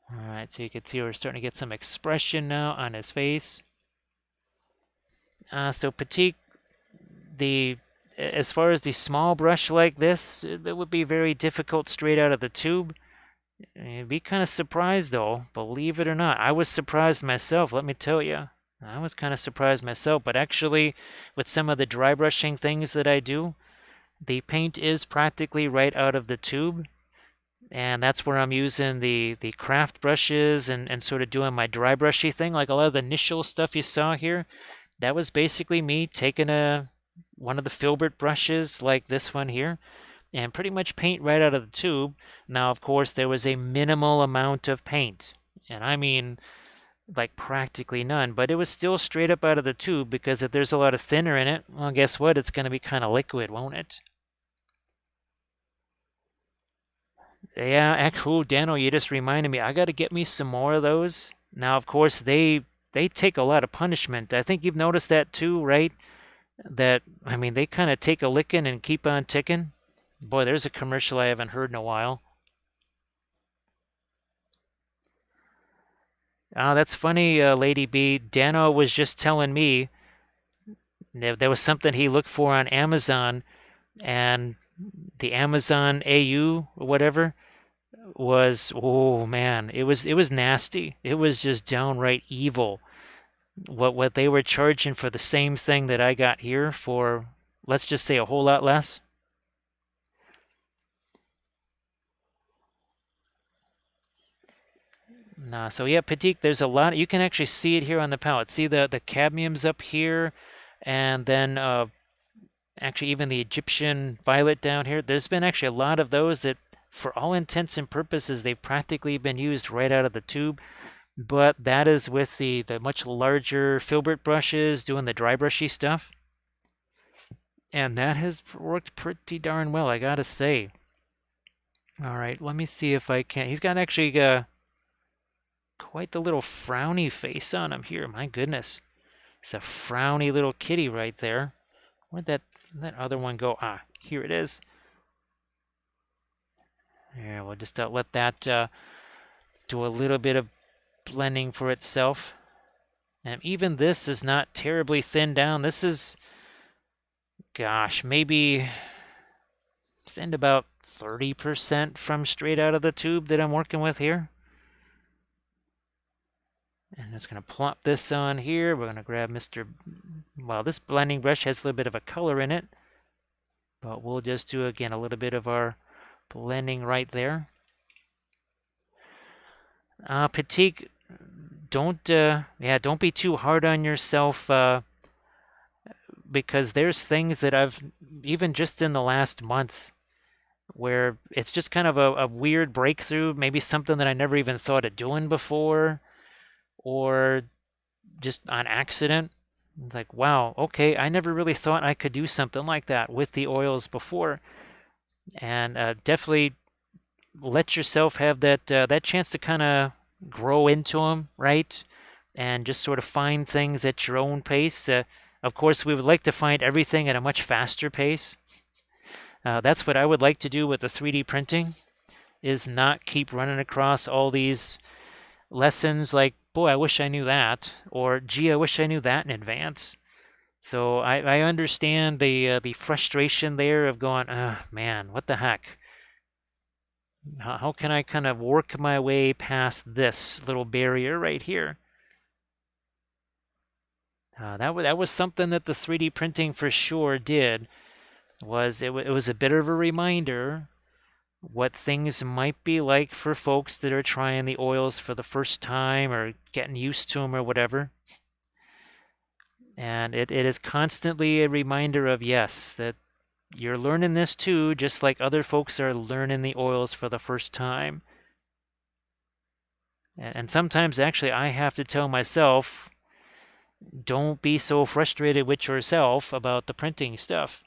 All right, so you can see we're starting to get some expression now on his face. So Patik, as far as the small brush like this, it would be very difficult straight out of the tube. You'd be kind of surprised though, believe it or not. I was surprised myself, let me tell you. I was kind of surprised myself, but actually with some of the dry brushing things that I do, the paint is practically right out of the tube. And that's where I'm using the craft brushes and sort of doing my dry brushy thing. Like a lot of the initial stuff you saw here, that was basically me taking one of the filbert brushes like this one here and pretty much paint right out of the tube. Now, of course, there was a minimal amount of paint. And I mean, like practically none, but it was still straight up out of the tube because if there's a lot of thinner in it, well, guess what? It's going to be kind of liquid, won't it? Yeah, actually, Dano, you just reminded me. I got to get me some more of those. Now, of course, they take a lot of punishment. I think you've noticed that too, right? That I mean, they kind of take a licking and keep on ticking. Boy, there's a commercial I haven't heard in a while. Ah, that's funny, Lady B. Dano was just telling me there was something he looked for on Amazon, and the Amazon AU or whatever was, oh man, it was nasty. It was just downright evil. What they were charging for the same thing that I got here for, let's just say a whole lot less. Nah, so yeah, Patik, there's a lot. You can actually see it here on the palette. See the cadmium's up here, and then actually even the Egyptian violet down here. There's been actually a lot of those that, for all intents and purposes, they've practically been used right out of the tube. But that is with the much larger filbert brushes doing the dry brushy stuff. And that has worked pretty darn well, I gotta say. All right, let me see if I can. He's got actually quite the little frowny face on him here. My goodness. It's a frowny little kitty right there. Where'd that other one go? Ah, here it is. Yeah, we'll just let that do a little bit of blending for itself. And even this is not terribly thinned down. This is, gosh, maybe send about 30% from straight out of the tube that I'm working with here. And it's going to plop this on here. We're going to grab well, this blending brush has a little bit of a color in it. But we'll just do, again, a little bit of our blending right there. Patik, don't be too hard on yourself, because there's things that I've, even just in the last month, where it's just kind of a weird breakthrough, maybe something that I never even thought of doing before, or just on accident. It's like, wow, okay, I never really thought I could do something like that with the oils before. And definitely let yourself have that chance to kind of grow into them, right? And just sort of find things at your own pace. Of course, we would like to find everything at a much faster pace. That's what I would like to do with the 3D printing, is not keep running across all these lessons like, boy, I wish I knew that, or gee, I wish I knew that in advance. So I understand the frustration there of going, man, what the heck? How can I kind of work my way past this little barrier right here? That was something that the 3D printing for sure did. It was a bit of a reminder what things might be like for folks that are trying the oils for the first time or getting used to them or whatever. And it is constantly a reminder of, yes, that you're learning this too, just like other folks are learning the oils for the first time. And sometimes, actually, I have to tell myself, don't be so frustrated with yourself about the printing stuff.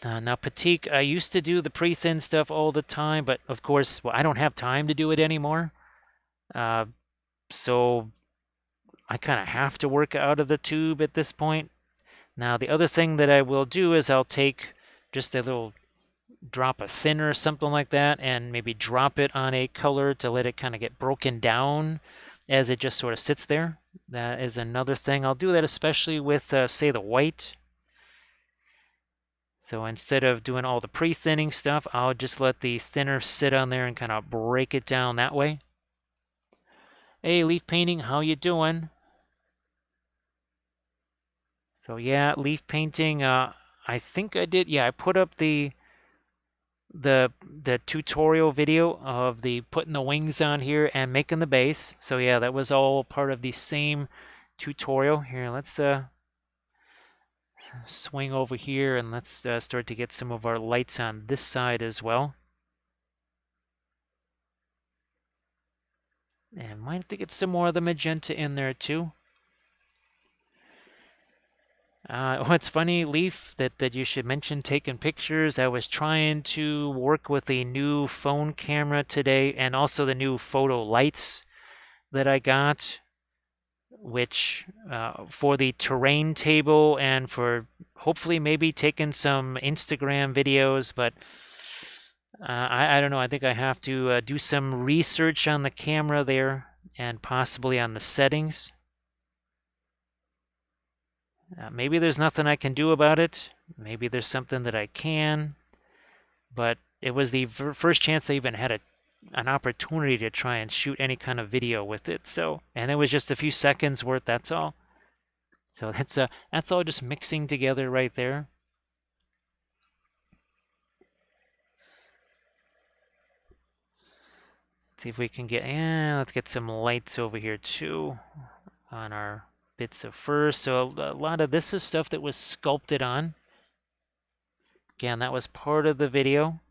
Now, Patik, I used to do the pre-thin stuff all the time, but of course, well, I don't have time to do it anymore. So I kind of have to work out of the tube at this point. Now, the other thing that I will do is I'll take just a little drop of thinner or something like that and maybe drop it on a color to let it kind of get broken down as it just sort of sits there. That is another thing. I'll do that especially with, say, the white. So instead of doing all the pre-thinning stuff, I'll just let the thinner sit on there and kind of break it down that way. Hey, leaf painting, how you doing? So yeah, leaf painting, I think I did, yeah, I put up the tutorial video of the putting the wings on here and making the base. So yeah, that was all part of the same tutorial. Here, let's swing over here and let's start to get some of our lights on this side as well. And might have to get some more of the magenta in there too. What's funny, Leaf, that you should mention taking pictures. I was trying to work with a new phone camera today and also the new photo lights that I got, which for the terrain table and for hopefully maybe taking some Instagram videos, but I don't know. I think I have to do some research on the camera there and possibly on the settings. Maybe there's nothing I can do about it. Maybe there's something that I can. But it was the first chance I even had an opportunity to try and shoot any kind of video with it. So, and it was just a few seconds worth. That's all. So that's all just mixing together right there. Let's see if we can get. Yeah, let's get some lights over here too on our bits of fur. So a lot of this is stuff that was sculpted on. Again, that was part of the video.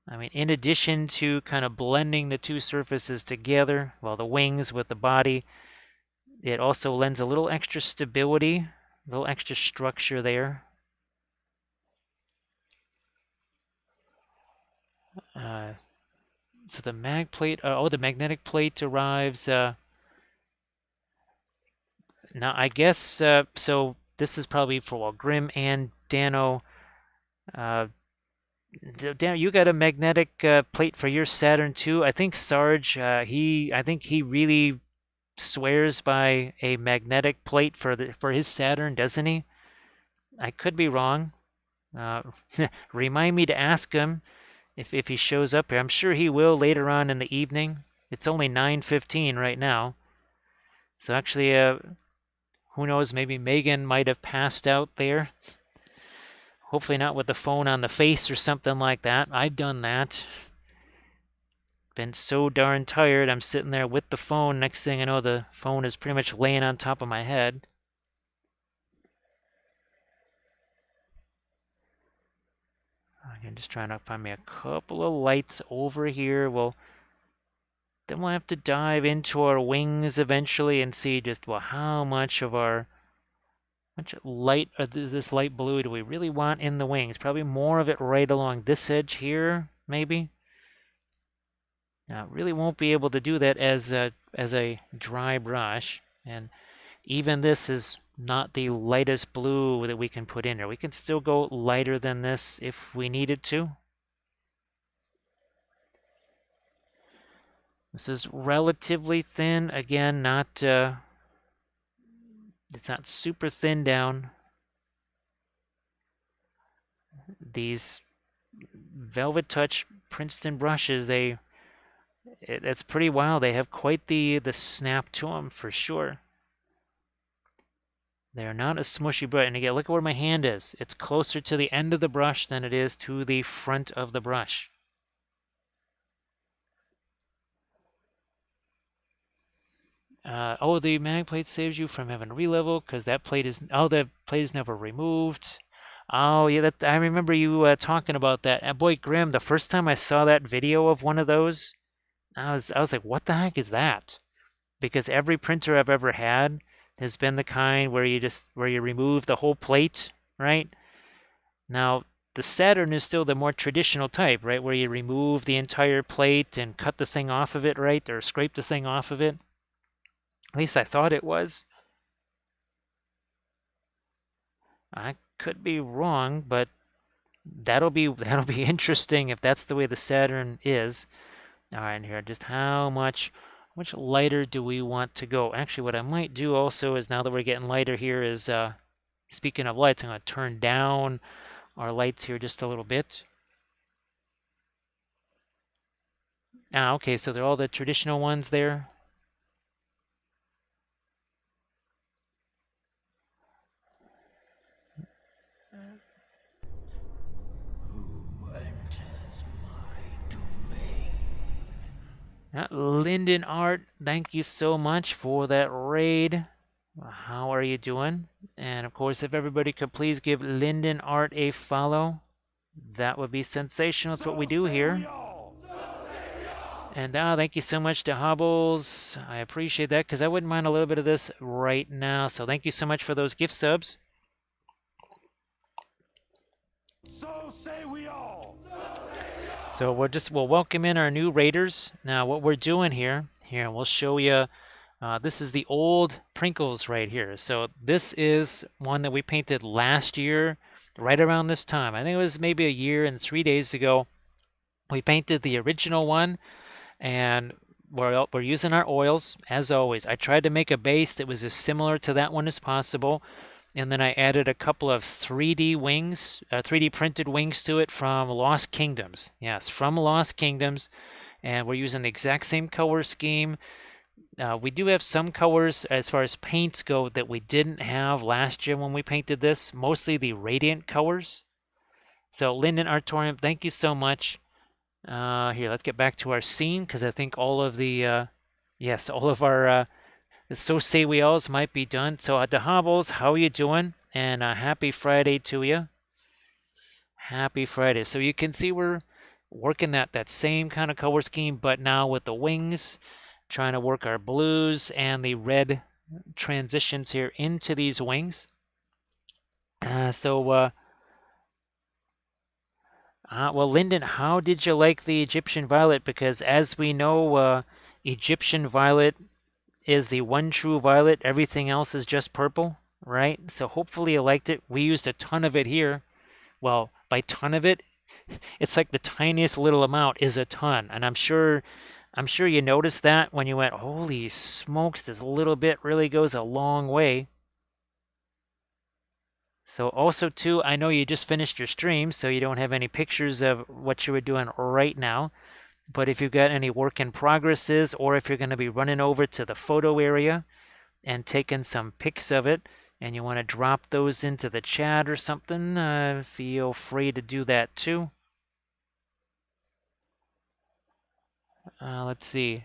I mean, in addition to kind of blending the two surfaces together, well, the wings with the body, it also lends a little extra stability, a little extra structure there. So the mag plate, the magnetic plate arrives. Now, I guess, so this is probably for Grim and Dano. Dano, you got a magnetic plate for your Saturn too. I think Sarge, I think he really swears by a magnetic plate for his Saturn, doesn't he? I could be wrong. Remind me to ask him if he shows up here. I'm sure he will later on in the evening. It's only 9:15 right now. So actually, who knows? Maybe Megan might have passed out there. Hopefully not with the phone on the face or something like that. I've done that. Been so darn tired. I'm sitting there with the phone. Next thing I know, the phone is pretty much laying on top of my head. I'm just trying to find me a couple of lights over here. Then we'll have to dive into our wings eventually and see just, well, how much light, this light blue do we really want in the wings? Probably more of it right along this edge here, maybe. Now, really won't be able to do that as a dry brush, and even this is not the lightest blue that we can put in there. We can still go lighter than this if we needed to. This is relatively thin. Again, it's not super thin down. These Velvet Touch Princeton brushes, it's pretty wild. They have quite the snap to them for sure. They're not a smushy brush. And again, look at where my hand is. It's closer to the end of the brush than it is to the front of the brush. The mag plate saves you from having to relevel because that plate is never removed. Oh yeah, I remember you talking about that. Boy, Grim, the first time I saw that video of one of those, I was like, what the heck is that? Because every printer I've ever had has been the kind where you remove the whole plate, right? Now, the Saturn is still the more traditional type, right? Where you remove the entire plate and cut the thing off of it, right? Or scrape the thing off of it. At least I thought it was. I could be wrong, but that'll be interesting if that's the way the Saturn is. All right, and here, just how much lighter do we want to go? Actually, what I might do also is, now that we're getting lighter here, is speaking of lights, I'm going to turn down our lights here just a little bit. Okay, so they're all the traditional ones there. Lyndon Art, thank you so much for that raid. How are you doing? And of course, if everybody could please give Lyndon Art a follow, that would be sensational. That's what we do here. And thank you so much to Hobbles. I appreciate that because I wouldn't mind a little bit of this right now. So thank you so much for those gift subs. So say we all. So we'll welcome in our new raiders. Now what we're doing here, we'll show you. This is the old Prinkles right here. So this is one that we painted last year, right around this time. I think it was maybe a year and 3 days ago. We painted the original one, and we're using our oils as always. I tried to make a base that was as similar to that one as possible, and then I added a couple of 3D wings, 3D printed wings to it from Lost Kingdoms. Yes, from Lost Kingdoms, and we're using the exact same color scheme. We do have some colors as far as paints go that we didn't have last year when we painted this, mostly the Radiant colors. So Lyndon Artorium, thank you so much. Here, let's get back to our scene because I think all of the, yes, all of our So Say We Alls might be done. So the Hobbles, how are you doing? And happy Friday to you. Happy Friday. So you can see we're working that same kind of color scheme, but now with the wings, trying to work our blues and the red transitions here into these wings. Well, Lyndon, how did you like the Egyptian violet? Because as we know, Egyptian violet is the one true violet. Everything else is just purple, right? So hopefully you liked it. We used a ton of it here. Well, by ton of it, it's like the tiniest little amount is a ton. And I'm sure you noticed that when you went, holy smokes, this little bit really goes a long way. So also too, I know you just finished your stream, so you don't have any pictures of what you were doing right now. But if you've got any work in progresses, or if you're going to be running over to the photo area and taking some pics of it, and you want to drop those into the chat or something, feel free to do that too. Let's see.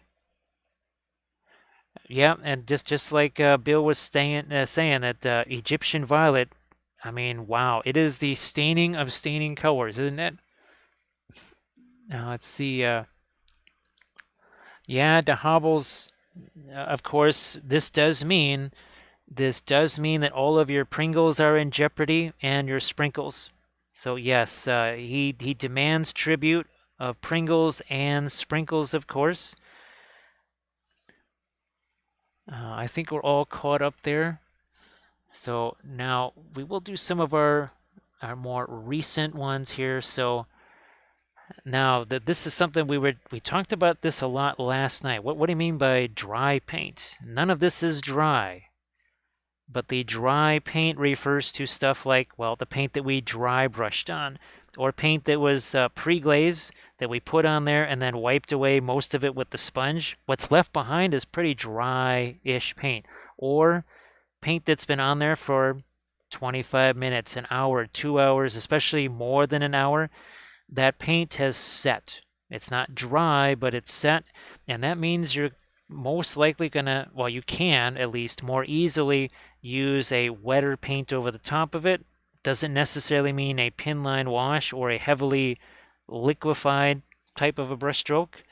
Yeah, and just like Bill was saying that Egyptian violet, I mean, wow, it is the staining of staining colors, isn't it? Now let's see. Yeah, the Hobbles. Of course, this does mean that all of your Pringles are in jeopardy and your Sprinkles. So yes, he demands tribute of Pringles and Sprinkles, of course. I think we're all caught up there. So now we will do some of our more recent ones here. So now that this is something we talked about this a lot last night. What do you mean by dry paint? None of this is dry. But the dry paint refers to stuff like, well, the paint that we dry brushed on, or paint that was pre-glaze that we put on there and then wiped away most of it with the sponge. What's left behind is pretty dry-ish paint. Or paint that's been on there for 25 minutes, an hour, 2 hours, especially more than an hour. That paint has set. It's not dry, but it's set, and that means you're most likely gonna, well, you can at least more easily use a wetter paint over the top of it. Doesn't necessarily mean a pin line wash or a heavily liquefied type of a brush stroke.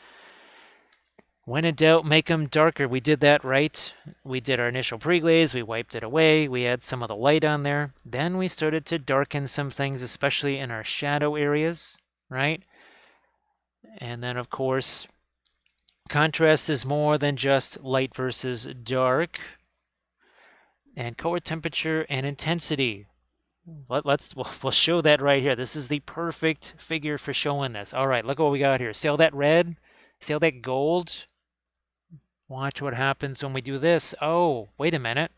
When in doubt, make them darker. We did that right. We did our initial pre-glaze, we wiped it away, we had some of the light on there. Then we started to darken some things, especially in our shadow areas, right? And then, of course, contrast is more than just light versus dark. And color temperature and intensity. We'll show that right here. This is the perfect figure for showing this. All right, look what we got here. See all that red? See all that gold? Watch what happens when we do this. Oh, wait a minute.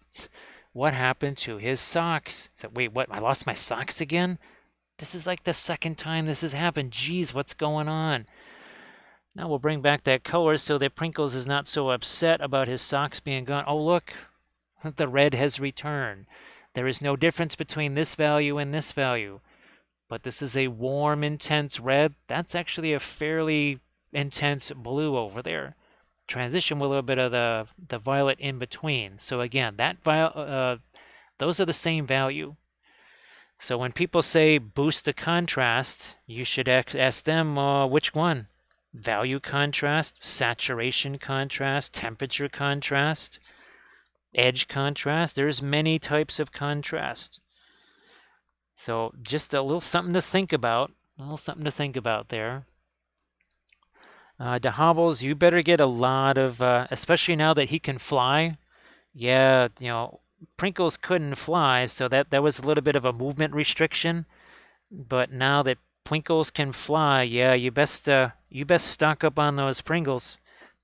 What happened to his socks? So, wait, what? I lost my socks again? This is like the second time this has happened. Geez, what's going on? Now we'll bring back that color so that Prinkles is not so upset about his socks being gone. Oh, look. The red has returned. There is no difference between this value and this value. But this is a warm, intense red. That's actually a fairly intense blue over there. Transition with a little bit of the violet in between. So again, those are the same value. So when people say boost the contrast, you should ask them which one. value contrast, saturation contrast, temperature contrast, edge contrast. There's many types of contrast. So just a little something to think about. A little something to think about there. DeHobbles, you better get a lot of, especially now that he can fly. Yeah, Prinkles couldn't fly, so that was a little bit of a movement restriction. But now that Prinkles can fly, yeah, you best stock up on those Pringles.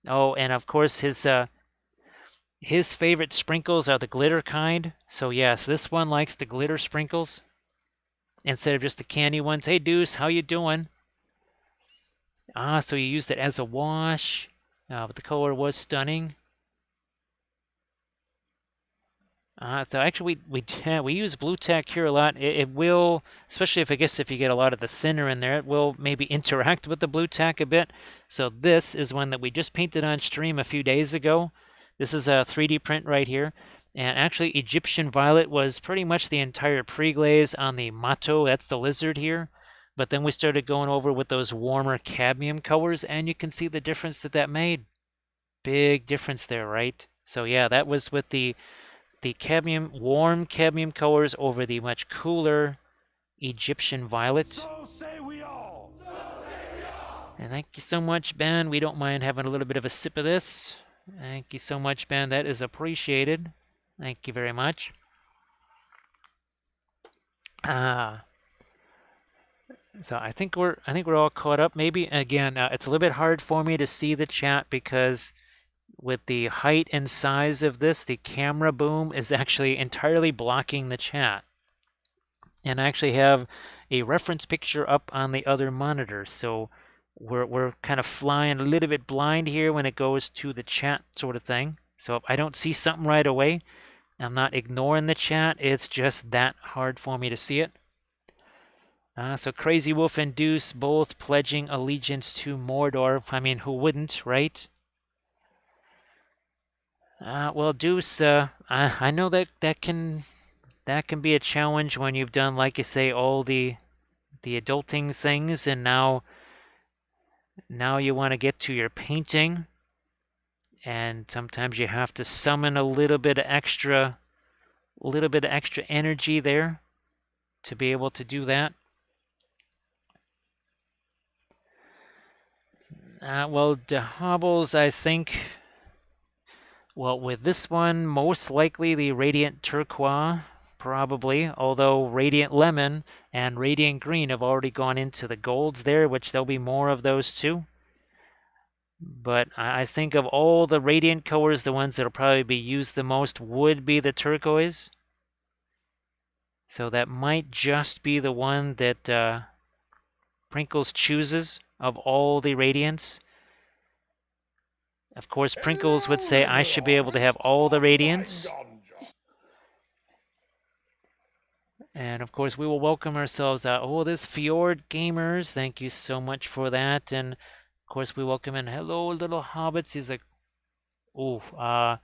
Oh, and of course his favorite sprinkles are the glitter kind. So yes, this one likes the glitter sprinkles instead of just the candy ones. Hey Deuce, how you doing? Ah, so you used it as a wash. But the color was stunning. So actually, we use blue tack here a lot. It will, especially if you get a lot of the thinner in there, it will maybe interact with the blue tack a bit. So this is one that we just painted on stream a few days ago. This is a 3D print right here. And actually, Egyptian violet was pretty much the entire pre-glaze on the Mato. That's the lizard here. But then we started going over with those warmer cadmium colors, and you can see the difference that made. Big difference there, right? So yeah, that was with the warm cadmium colors over the much cooler Egyptian violet. So say we all. And thank you so much, Ben. We don't mind having a little bit of a sip of this. Thank you so much, Ben. That is appreciated. Thank you very much. So I think we're all caught up. Maybe again, it's a little bit hard for me to see the chat because with the height and size of this, the camera boom is actually entirely blocking the chat. And I actually have a reference picture up on the other monitor, so we're kind of flying a little bit blind here when it goes to the chat sort of thing. So if I don't see something right away, I'm not ignoring the chat, it's just that hard for me to see it. So Crazy Wolf and Deuce both pledging allegiance to Mordor. I mean, who wouldn't, right? Well, Deuce, I know that can be a challenge when you've done, like you say, all the adulting things, and now you want to get to your painting, and sometimes you have to summon a little bit of extra energy there to be able to do that. Well, DeHobbles, I think. Well, with this one, most likely the Radiant Turquoise, probably, although Radiant Lemon and Radiant Green have already gone into the golds there, which there'll be more of those too. But I think of all the Radiant colors, the ones that'll probably be used the most would be the turquoise. So that might just be the one that Prinkles chooses of all the Radiants. Of course, Prinkles would say I should be able to have all the Radiants. And of course, we will welcome ourselves out. Oh, this Fjord Gamers, thank you so much for that. And of course, we welcome in. Hello, little hobbits. He's like, oh,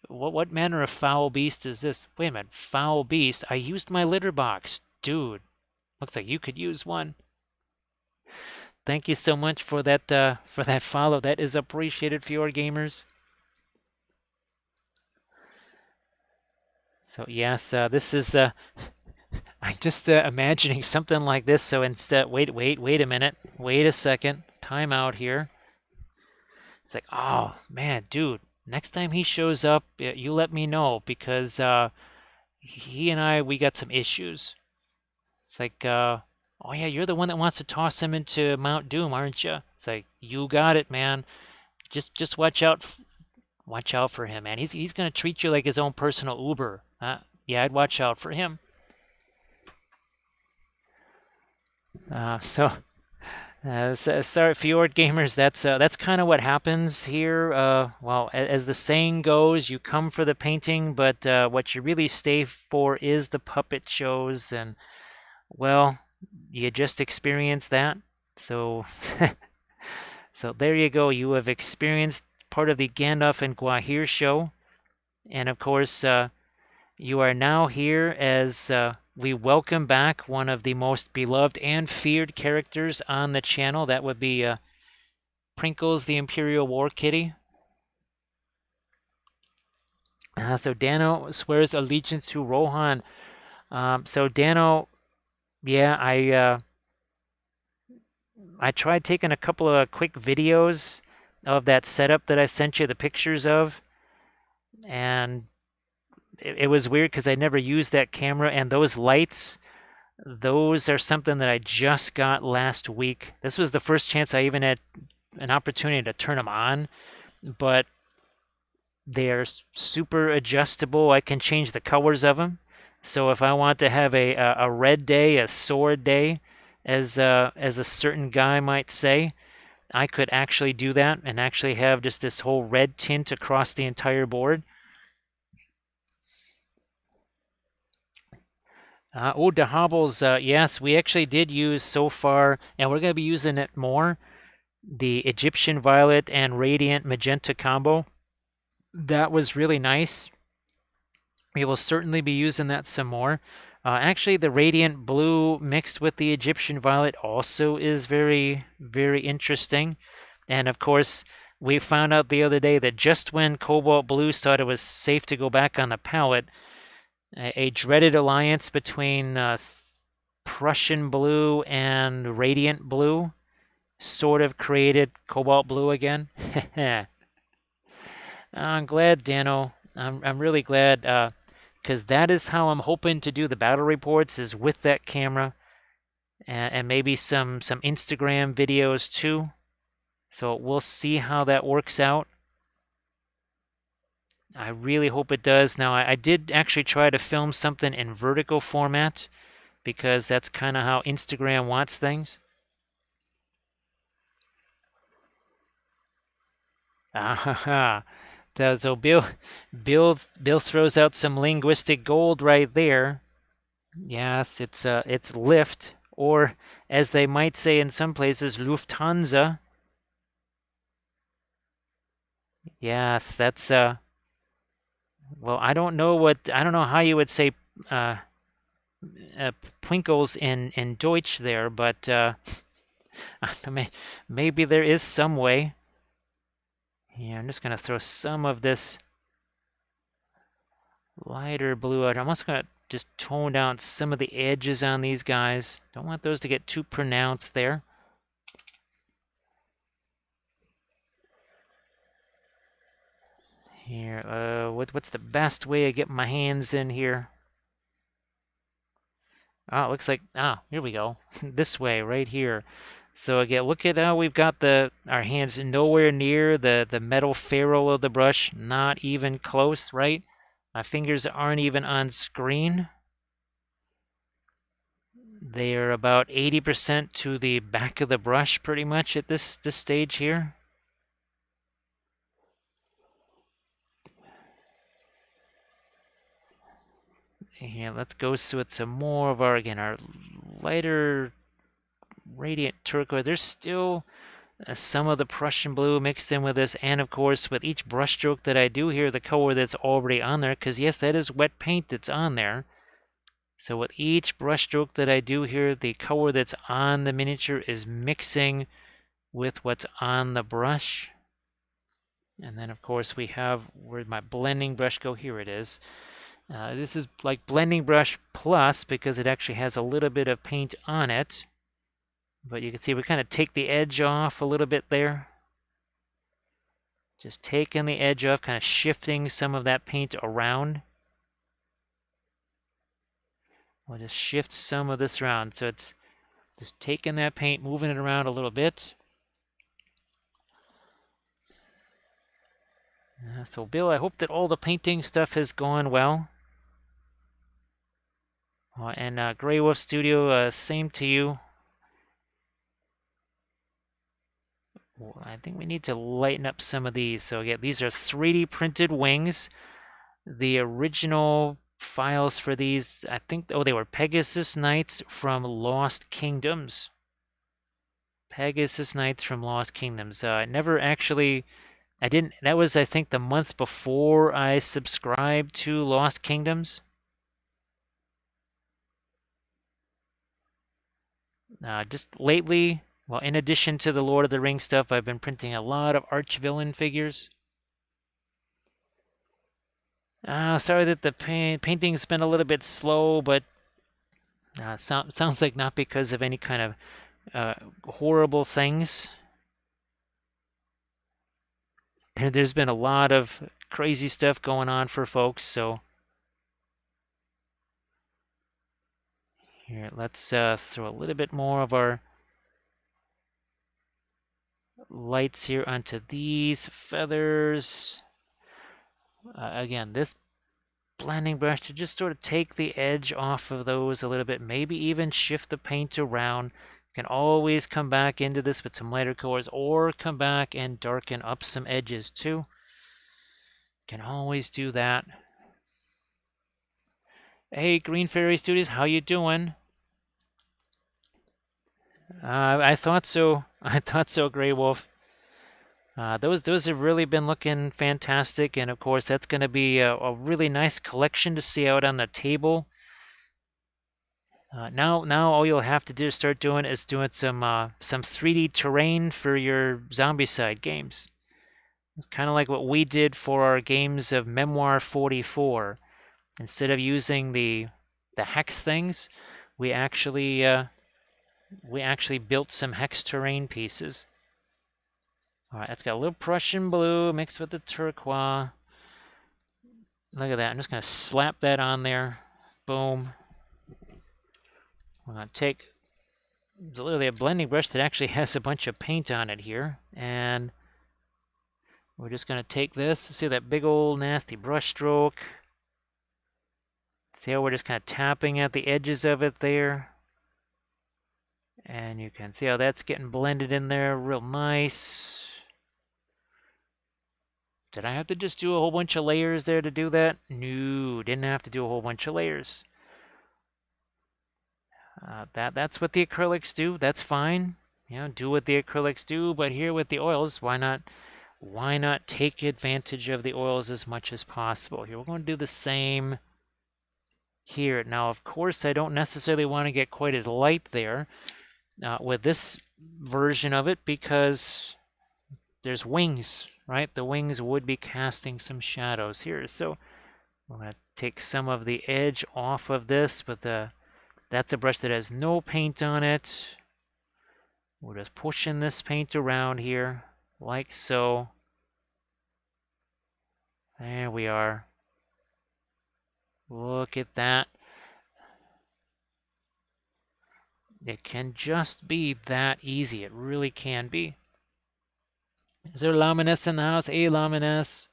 what manner of foul beast is this? Wait a minute, foul beast? I used my litter box, dude. Looks like you could use one. Thank you so much for that follow. That is appreciated, Fjord Gamers. So yes, this is. I'm just imagining something like this. So instead, wait a minute, wait a second, time out here. It's like, oh man, dude, next time he shows up, you let me know because he and we got some issues. It's like, oh yeah, you're the one that wants to toss him into Mount Doom, aren't you? It's like, you got it, man. Just watch out for him, man. He's gonna treat you like his own personal Uber. Yeah, I'd watch out for him. Sorry, Fjord Gamers. That's kind of what happens here. Well, as the saying goes, you come for the painting, but what you really stay for is the puppet shows, and well, you just experienced that. So, so there you go. You have experienced part of the Gandalf and Gwahir show, and of course, you are now here as we welcome back one of the most beloved and feared characters on the channel. That would be Prinkles the War Kitty. So Dano swears allegiance to Rohan. So Dano, yeah, I tried taking a couple of quick videos of that setup that I sent you the pictures of, and it was weird because I never used that camera, and those lights, those are something that I just got last week. This was the first chance I even had an opportunity to turn them on, but they're super adjustable. I can change the colors of them. So if I want to have a red day, a sword day, as a certain guy might say, I could actually do that and actually have just this whole red tint across the entire board. Oh, the hobbles, yes, we actually did use so far, and we're going to be using it more. The Egyptian Violet and Radiant Magenta combo. That was really nice. We will certainly be using that some more. Actually, the Radiant Blue mixed with the Egyptian Violet also is very, very interesting. And of course, we found out the other day that just when Cobalt Blue thought it was safe to go back on the palette, a dreaded alliance between Prussian Blue and Radiant Blue sort of created Cobalt Blue again. I'm glad, Dano. I'm really glad because that is how I'm hoping to do the battle reports is with that camera and maybe some Instagram videos too. So we'll see how that works out. I really hope it does. Now, I did actually try to film something in vertical format because that's kind of how Instagram wants things. Ah ha ha. So Bill throws out some linguistic gold right there. Yes, it's Lift, or as they might say in some places, Lufthansa. Yes, that's well, I don't know how you would say uh, Plinkles in Deutsch there, but maybe there is some way. Yeah, I'm just gonna throw some of this lighter blue out. I'm also gonna just tone down some of the edges on these guys. Don't want those to get too pronounced there. Here, what's the best way of getting my hands in here? Oh, it looks like, here we go. This way, right here. So again, look at how we've got our hands nowhere near the metal ferrule of the brush, not even close, right? My fingers aren't even on screen. They are about 80% to the back of the brush pretty much at this stage here. Yeah, let's go with some more of our, again, our lighter radiant turquoise. There's still some of the Prussian blue mixed in with this, and of course with each brushstroke that I do here, the color that's already on there, because yes, that is wet paint that's on there. So with each brushstroke that I do here, the color that's on the miniature is mixing with what's on the brush. And then of course we have, where'd my blending brush go? Here it is. This is like blending brush plus because it actually has a little bit of paint on it. But you can see we kind of take the edge off a little bit there. Just taking the edge off, kind of shifting some of that paint around. We'll just shift some of this around. So it's just taking that paint, moving it around a little bit. So Bill, I hope that all the painting stuff has gone well. And Grey Wolf Studio, same to you. I think we need to lighten up some of these. So yeah, these are 3D printed wings. The original files for these, I think, they were Pegasus Knights from Lost Kingdoms. Pegasus Knights from Lost Kingdoms. I never actually, I didn't, that was, I think, the month before I subscribed to Lost Kingdoms. Just lately, well, in addition to the Lord of the Rings stuff, I've been printing a lot of arch-villain figures. Sorry that the painting's been a little bit slow, but sounds like not because of any kind of horrible things. There's been a lot of crazy stuff going on for folks, so here, let's throw a little bit more of our lights here onto these feathers. Again, this blending brush to just sort of take the edge off of those a little bit, maybe even shift the paint around. You can always come back into this with some lighter colors or come back and darken up some edges too. Can always do that. Hey, Green Fairy Studios, how you doing? I thought so. I thought so, Grey Wolf. Those have really been looking fantastic, and of course that's going to be a really nice collection to see out on the table. Now all you'll have to do start doing is doing some 3D terrain for your Zombicide games. It's kind of like what we did for our games of Memoir 44. Instead of using the hex things, we actually built some hex terrain pieces. All right, that's got a little Prussian blue mixed with the turquoise. Look at that. I'm just going to slap that on there. Boom. I'm going to take literally a blending brush that actually has a bunch of paint on it here. And we're just going to take this. See that big old nasty brush stroke? See how we're just kind of tapping at the edges of it there? And you can see how that's getting blended in there real nice. Did I have to just do a whole bunch of layers there to do that? No, didn't have to do a whole bunch of layers. That's what the acrylics do. That's fine. You know, do what the acrylics do. But here with the oils, why not take advantage of the oils as much as possible? Here, we're going to do the same here. Now, of course, I don't necessarily want to get quite as light there with this version of it because there's wings, right? The wings would be casting some shadows here. So I'm going to take some of the edge off of this with that's a brush that has no paint on it. We're just pushing this paint around here like so. There we are. Look at that. It can just be that easy. It really can be. Is there Laminus in the house? Hey, Laminus.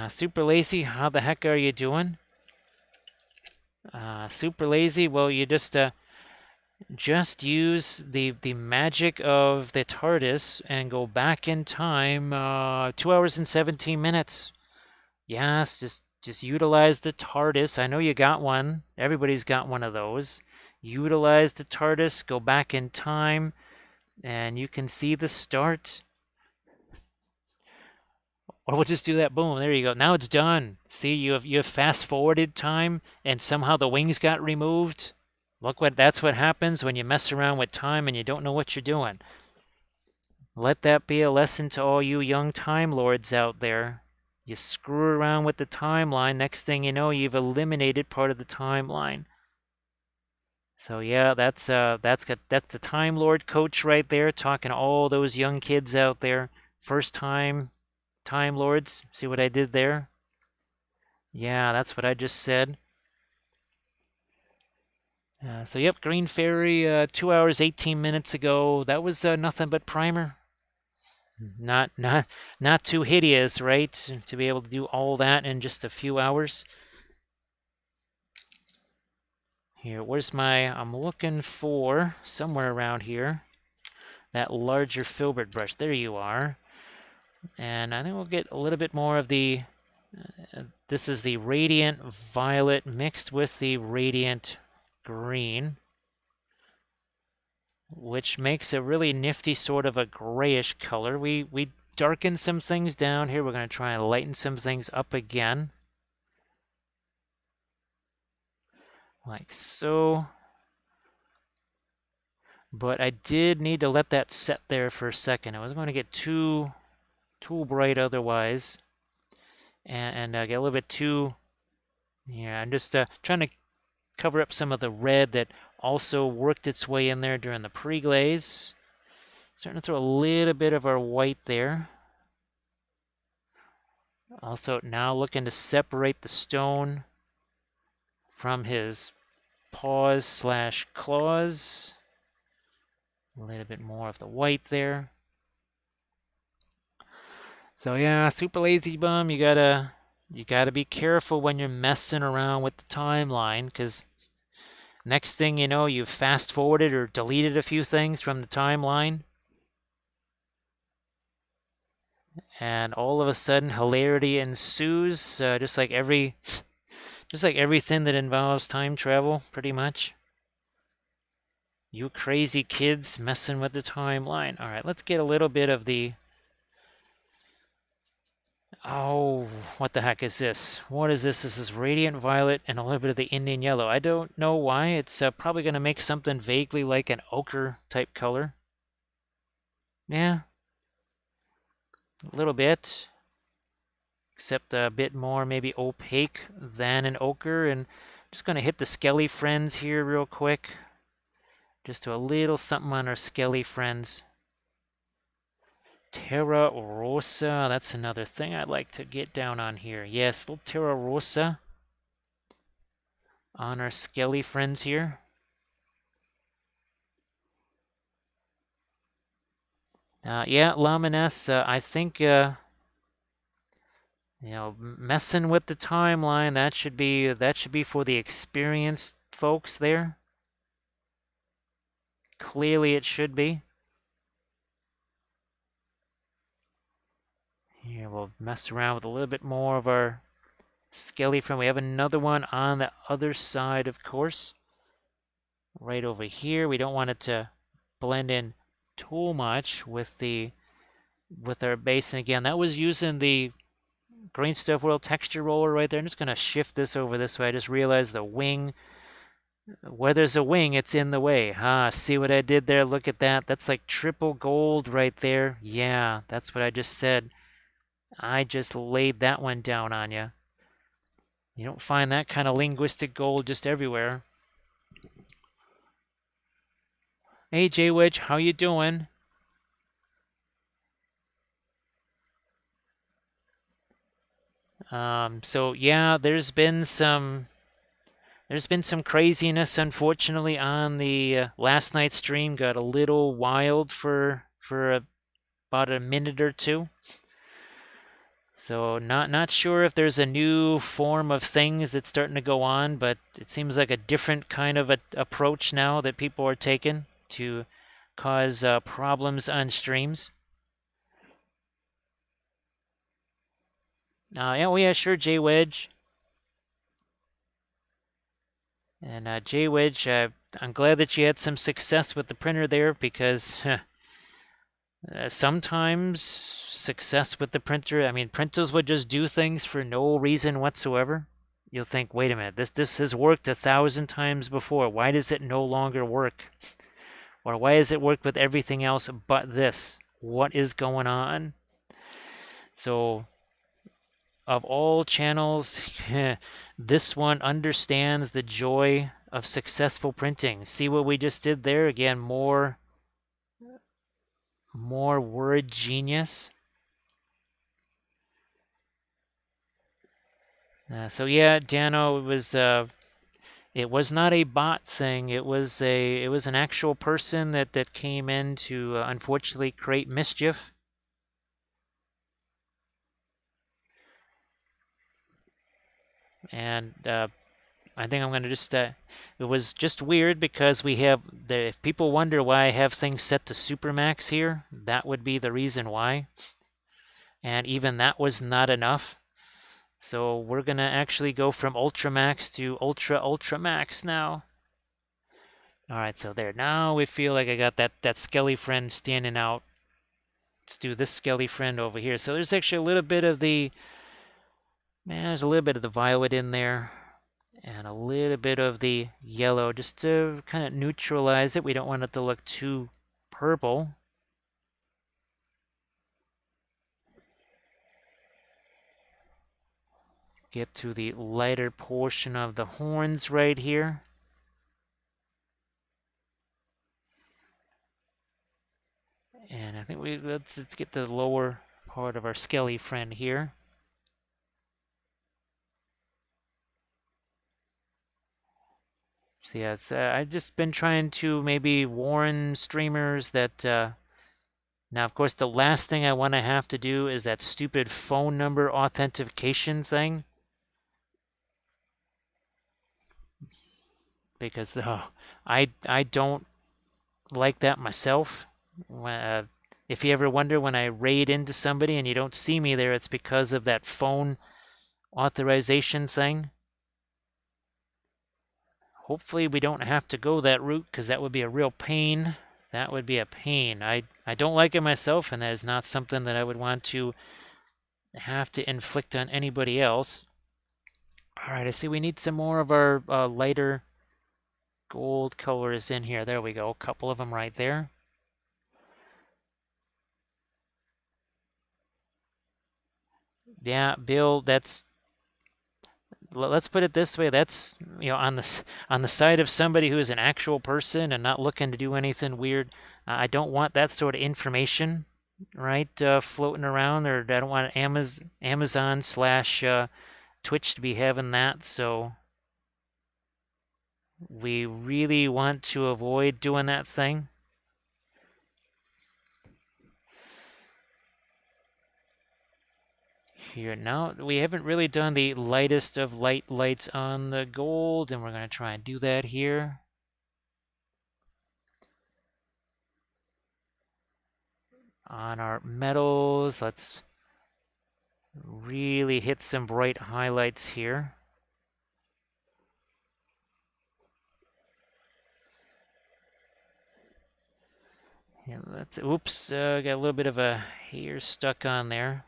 Super Lazy, how the heck are you doing? Super Lazy, well, you just use the magic of the TARDIS and go back in time 2 hours and 17 minutes. Yes, just utilize the TARDIS. I know you got one. Everybody's got one of those. Utilize the TARDIS, go back in time, and you can see the start. Or we'll just do that. Boom, there you go. Now it's done. See, you have fast forwarded time, and somehow the wings got removed. That's what happens when you mess around with time and you don't know what you're doing. Let that be a lesson to all you young Time Lords out there. You screw around with the timeline, next thing you know, you've eliminated part of the timeline. So yeah, that's the Time Lord coach right there, talking to all those young kids out there. First time Time Lords. See what I did there? Yeah, that's what I just said. So yep, Green Fairy, 2 hours 18 minutes ago. That was nothing but primer. Not too hideous, right? To be able to do all that in just a few hours. Here, where's I'm looking for somewhere around here that larger filbert brush. There you are. And I think we'll get a little bit more of the, this is the Radiant Violet mixed with the Radiant Green, which makes a really nifty sort of a grayish color. We darken some things down here. We're going to try and lighten some things up again. Like so. but I did need to let that set there for a second. I wasn't going to get too bright otherwise, and get a little bit too. Yeah, I'm just trying to cover up some of the red that also worked its way in there during the pre-glaze. Starting to throw a little bit of our white there. Also now looking to separate the stone from his paws slash claws. A little bit more of the white there. So yeah, super lazy bum, you gotta be careful when you're messing around with the timeline, because next thing you know, you've fast forwarded or deleted a few things from the timeline, and all of a sudden hilarity ensues, just like everything that involves time travel, pretty much. You crazy kids messing with the timeline. All right, let's get a little bit of the. Oh, what the heck is this? What is this? This is radiant violet and a little bit of the Indian yellow. I don't know why. It's probably going to make something vaguely like an ochre type color. Yeah, a little bit. Except a bit more maybe opaque than an ochre. And I'm just going to hit the Skelly friends here real quick. Just do a little something on our Skelly friends. Terra Rosa, that's another thing I'd like to get down on here. Yes, little Terra Rosa on our Skelly friends here. Yeah, Lamines, I think, messing with the timeline, that should be for the experienced folks there. Clearly it should be. Here, we'll mess around with a little bit more of our Skelly friend. We have another one on the other side, of course. Right over here. We don't want it to blend in too much with our base. And again, that was using the Green Stuff World texture roller right there. I'm just going to shift this over this way. I just realized the wing, where there's a wing, it's in the way. See what I did there? Look at that. That's like triple gold right there. Yeah, that's what I just said. I just laid that one down on you. You don't find that kind of linguistic gold just everywhere. Hey, J-Wedge, how you doing? So yeah, there's been some craziness, unfortunately, on the last night's stream. Got a little wild for about a minute or two. So not sure if there's a new form of things that's starting to go on, but it seems like a different kind of approach now that people are taking to cause problems on streams. Yeah, oh yeah, sure, J Wedge. And J Wedge, I'm glad that you had some success with the printer there, because sometimes success with the printer, I mean, printers would just do things for no reason whatsoever. You'll think, wait a minute, this has worked 1,000 times before. Why does it no longer work? Or why does it work with everything else but this? What is going on? So, of all channels, this one understands the joy of successful printing. See what we just did there? Again, more word genius. So yeah, Dano, it was not a bot thing. It was an actual person that came in to unfortunately create mischief. And I think I'm going to just, it was just weird because if people wonder why I have things set to Supermax here, that would be the reason why. And even that was not enough. So we're going to actually go from Ultramax to Ultra Max now. All right, so there. Now we feel like I got that Skelly friend standing out. Let's do this Skelly friend over here. So there's actually a little bit of the, there's a little bit of the violet in there. And a little bit of the yellow just to kind of neutralize it. We don't want it to look too purple. Get to the lighter portion of the horns right here. And I think let's get the lower part of our skelly friend here. So yeah, I've just been trying to maybe warn streamers that now, of course, the last thing I want to have to do is that stupid phone number authentication thing. Because I don't like that myself. If you ever wonder when I raid into somebody and you don't see me there, it's because of that phone authorization thing. Hopefully we don't have to go that route because that would be a real pain. That would be a pain. I don't like it myself, and that is not something that I would want to have to inflict on anybody else. All right, I see we need some more of our lighter gold colors in here. There we go, a couple of them right there. Yeah, Bill, let's put it this way, that's, on the side of somebody who is an actual person and not looking to do anything weird. I don't want that sort of information, right, floating around, or I don't want Amazon slash Twitch to be having that, so we really want to avoid doing that thing. Here now, we haven't really done the lightest of lights on the gold, and we're going to try and do that here. On our metals, let's really hit some bright highlights here. And oops, got a little bit of a hair stuck on there.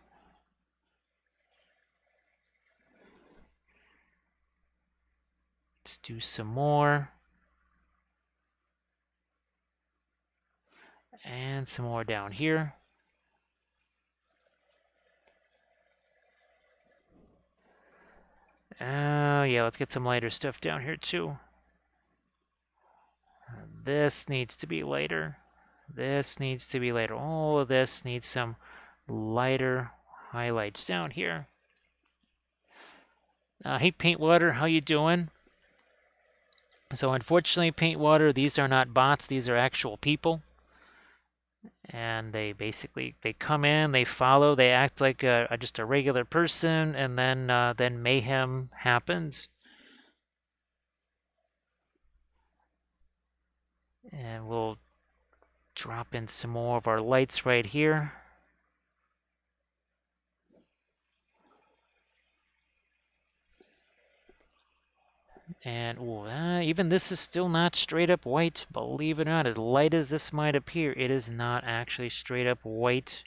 Let's do some more. And some more down here. Yeah, let's get some lighter stuff down here too. This needs to be lighter. This needs to be lighter. All of this needs some lighter highlights down here. Hey, Paintwater, how you doing? So unfortunately, Paintwater, these are not bots. These are actual people. And they basically, they come in, they follow, they act like just a regular person, and then mayhem happens. And we'll drop in some more of our lights right here. And even this is still not straight up white. Believe it or not, as light as this might appear, it is not actually straight up white.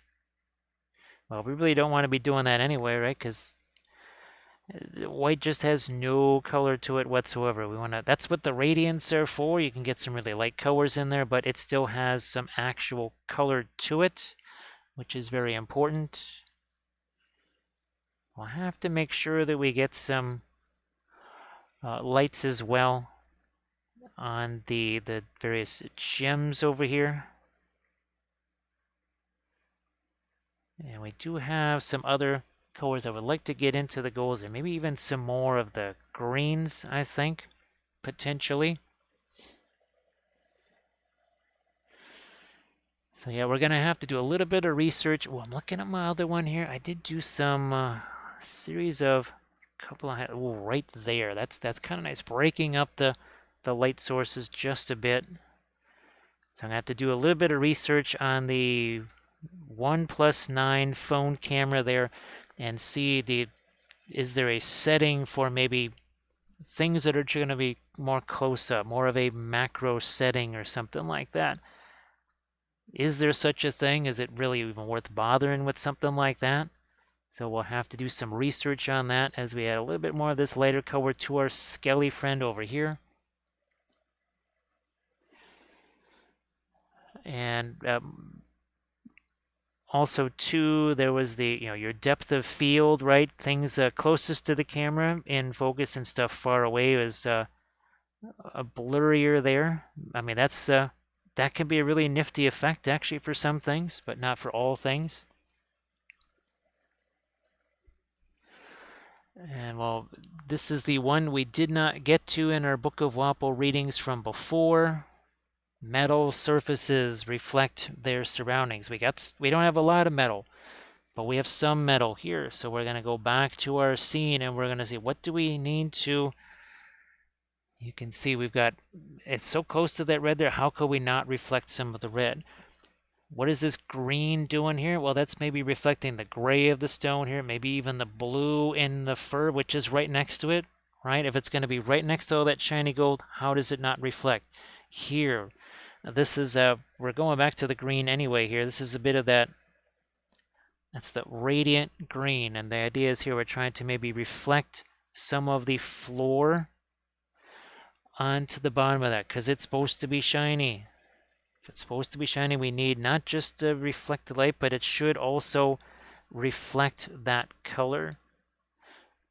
Well, we really don't want to be doing that anyway, right? Because white just has no color to it whatsoever. That's what the radiants are for. You can get some really light colors in there, but it still has some actual color to it, which is very important. We'll have to make sure that we get some lights as well on the various gems over here. And we do have some other colors I would like to get into the golds, and maybe even some more of the greens, I think, potentially. So yeah, we're gonna have to do a little bit of research. Oh, I'm looking at my other one here. I did do some series of couple of right there. That's kind of nice, breaking up the light sources just a bit. So I'm gonna have to do a little bit of research on the 1+9 phone camera there and see is there a setting for maybe things that are going to be more close up, more of a macro setting or something like that. Is there such a thing? Is it really even worth bothering with something like that? So we'll have to do some research on that as we add a little bit more of this lighter color to our skelly friend over here. And also too, there was the, your depth of field, right? Things closest to the camera in focus and stuff far away is a blurrier there. I mean, that can be a really nifty effect actually for some things, but not for all things. And well, this is the one we did not get to in our Book of Wappel readings from before. Metal surfaces reflect their surroundings. We don't have a lot of metal, but we have some metal here. So we're going to go back to our scene and we're going to see what do we need to. You can see it's so close to that red there. How could we not reflect some of the red? What is this green doing here? Well, that's maybe reflecting the gray of the stone here, maybe even the blue in the fur, which is right next to it, right? If it's going to be right next to all that shiny gold, how does it not reflect? Here, this is, we're going back to the green anyway here. This is a bit of that's the radiant green. And the idea is here we're trying to maybe reflect some of the floor onto the bottom of that because it's supposed to be shiny. If it's supposed to be shiny, we need not just to reflect the light, but it should also reflect that color.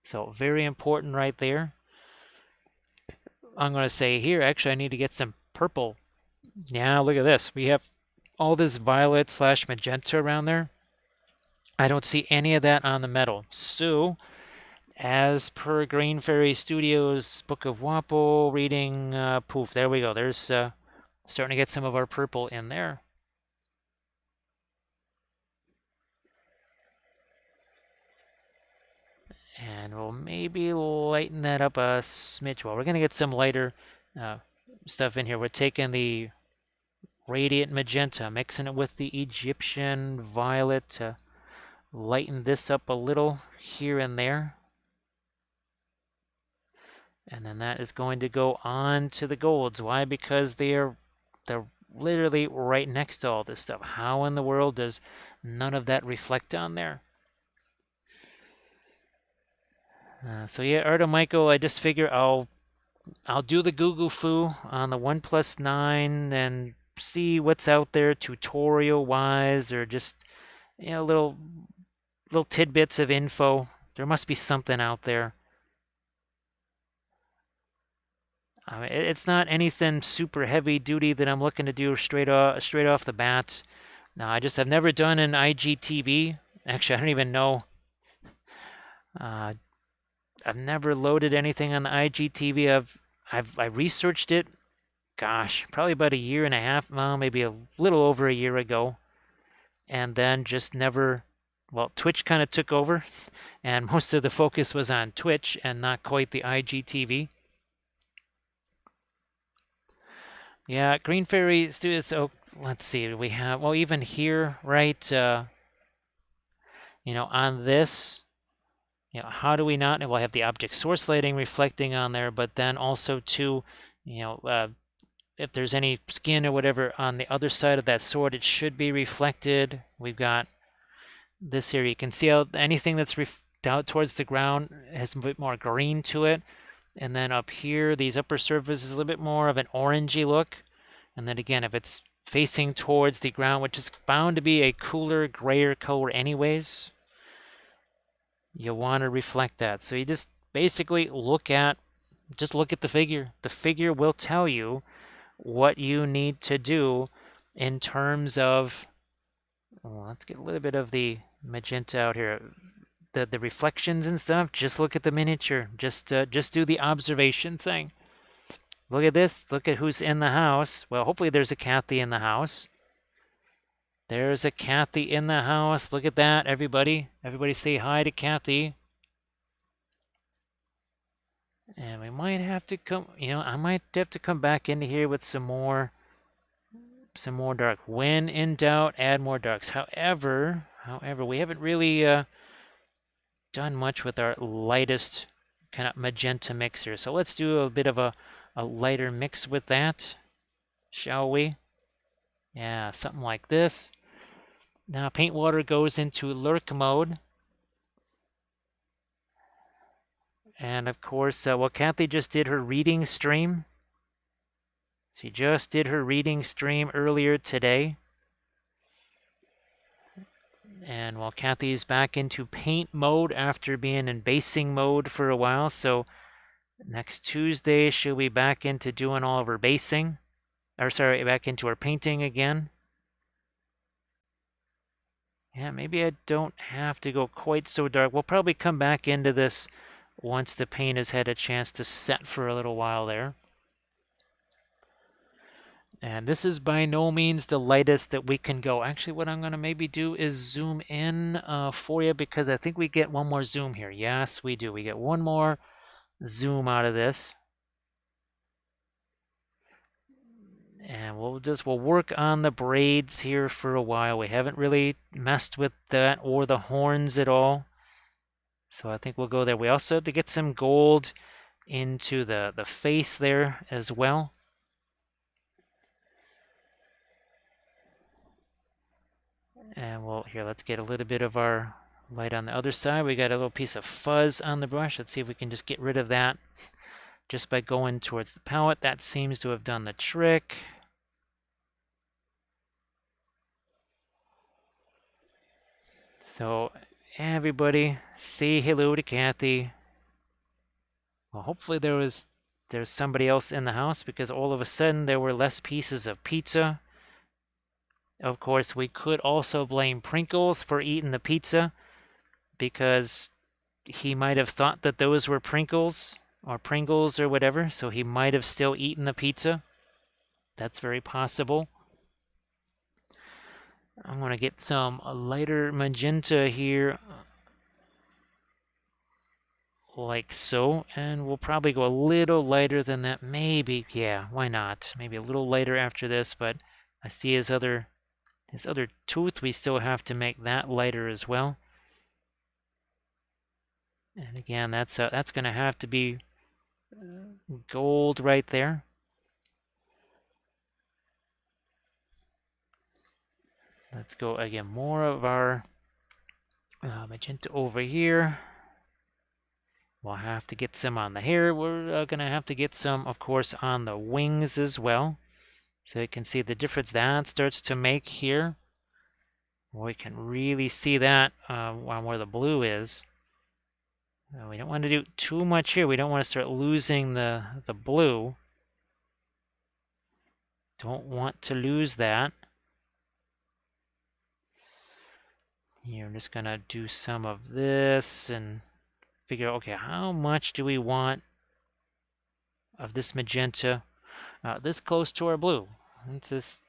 So very important right there. I'm going to say here, actually, I need to get some purple. Yeah, look at this. We have all this violet / magenta around there. I don't see any of that on the metal. So, as per Green Fairy Studios Book of Wappel reading, poof, there we go. There's starting to get some of our purple in there. And we'll maybe lighten that up a smidge. Well, we're going to get some lighter stuff in here. We're taking the radiant magenta, mixing it with the Egyptian violet to lighten this up a little here and there. And then that is going to go on to the golds. Why? Because they're literally right next to all this stuff. How in the world does none of that reflect on there? So yeah, Arto Michael, I just figure I'll do the Google Foo on the OnePlus 9 and see what's out there tutorial wise or just little tidbits of info. There must be something out there. I mean, it's not anything super heavy duty that I'm looking to do straight off the bat. No, I've never done an IGTV. Actually, I don't even know. I've never loaded anything on the IGTV. I researched it. Gosh, probably about a year and a half, well, maybe a little over a year ago, and then just never. Well, Twitch kind of took over, and most of the focus was on Twitch and not quite the IGTV. Yeah, Green Fairy Studios. So let's see. We have even here, right? On this, how do we not? We'll have the object source lighting reflecting on there, but then also too, if there's any skin or whatever on the other side of that sword, it should be reflected. We've got this here. You can see how anything that's out towards the ground has a bit more green to it. And then up here, these upper surfaces, a little bit more of an orangey look. And then again, if it's facing towards the ground, which is bound to be a cooler, grayer color anyways, you want to reflect that. So you just basically look at the figure. The figure will tell you what you need to do in terms of, let's get a little bit of the magenta out here. The reflections and stuff, just look at the miniature. Just do the observation thing. Look at this. Look at who's in the house. Well, hopefully there's a Kathy in the house. There's a Kathy in the house. Look at that, everybody. Everybody say hi to Kathy. And we might have to come, I might have to come back into here with some more dark. When in doubt, add more darks. However, we haven't really done much with our lightest kind of magenta mixer. So let's do a bit of a lighter mix with that, shall we? Yeah, something like this. Now paint water goes into lurk mode. And of course, well, Kathy just did her reading stream. She just did her reading stream earlier today. And while Kathy's back into paint mode after being in basing mode for a while, so next Tuesday she'll be back into doing all of her basing. Or sorry, back into her painting again. Yeah, maybe I don't have to go quite so dark. We'll probably come back into this once the paint has had a chance to set for a little while there. And this is by no means the lightest that we can go. Actually, what I'm going to maybe do is zoom in for you, because I think we get one more zoom here. Yes, we do. We get one more zoom out of this. And we'll work on the braids here for a while. We haven't really messed with that or the horns at all. So I think we'll go there. We also have to get some gold into the face there as well. And let's get a little bit of our light on the other side. We got a little piece of fuzz on the brush. Let's see if we can just get rid of that just by going towards the palette. That seems to have done the trick. So everybody say hello to Kathy. Well, hopefully there's somebody else in the house, because all of a sudden there were less pieces of pizza. Of course, we could also blame Prinkles for eating the pizza, because he might have thought that those were Prinkles or Pringles or whatever, so he might have still eaten the pizza. That's very possible. I'm going to get some lighter magenta here, like so, and we'll probably go a little lighter than that. Maybe, yeah, why not? Maybe a little lighter after this, but I see his other tooth. We still have to make that lighter as well. And again, that's going to have to be gold right there. Let's go again, more of our magenta over here. We'll have to get some on the hair. We're going to have to get some, of course, on the wings as well. So you can see the difference that starts to make here. We can really see that on where the blue is. We don't want to do too much here. We don't want to start losing the blue. Don't want to lose that. Here, I'm just going to do some of this and figure out, okay, how much do we want of this magenta this close to our blue? It's just,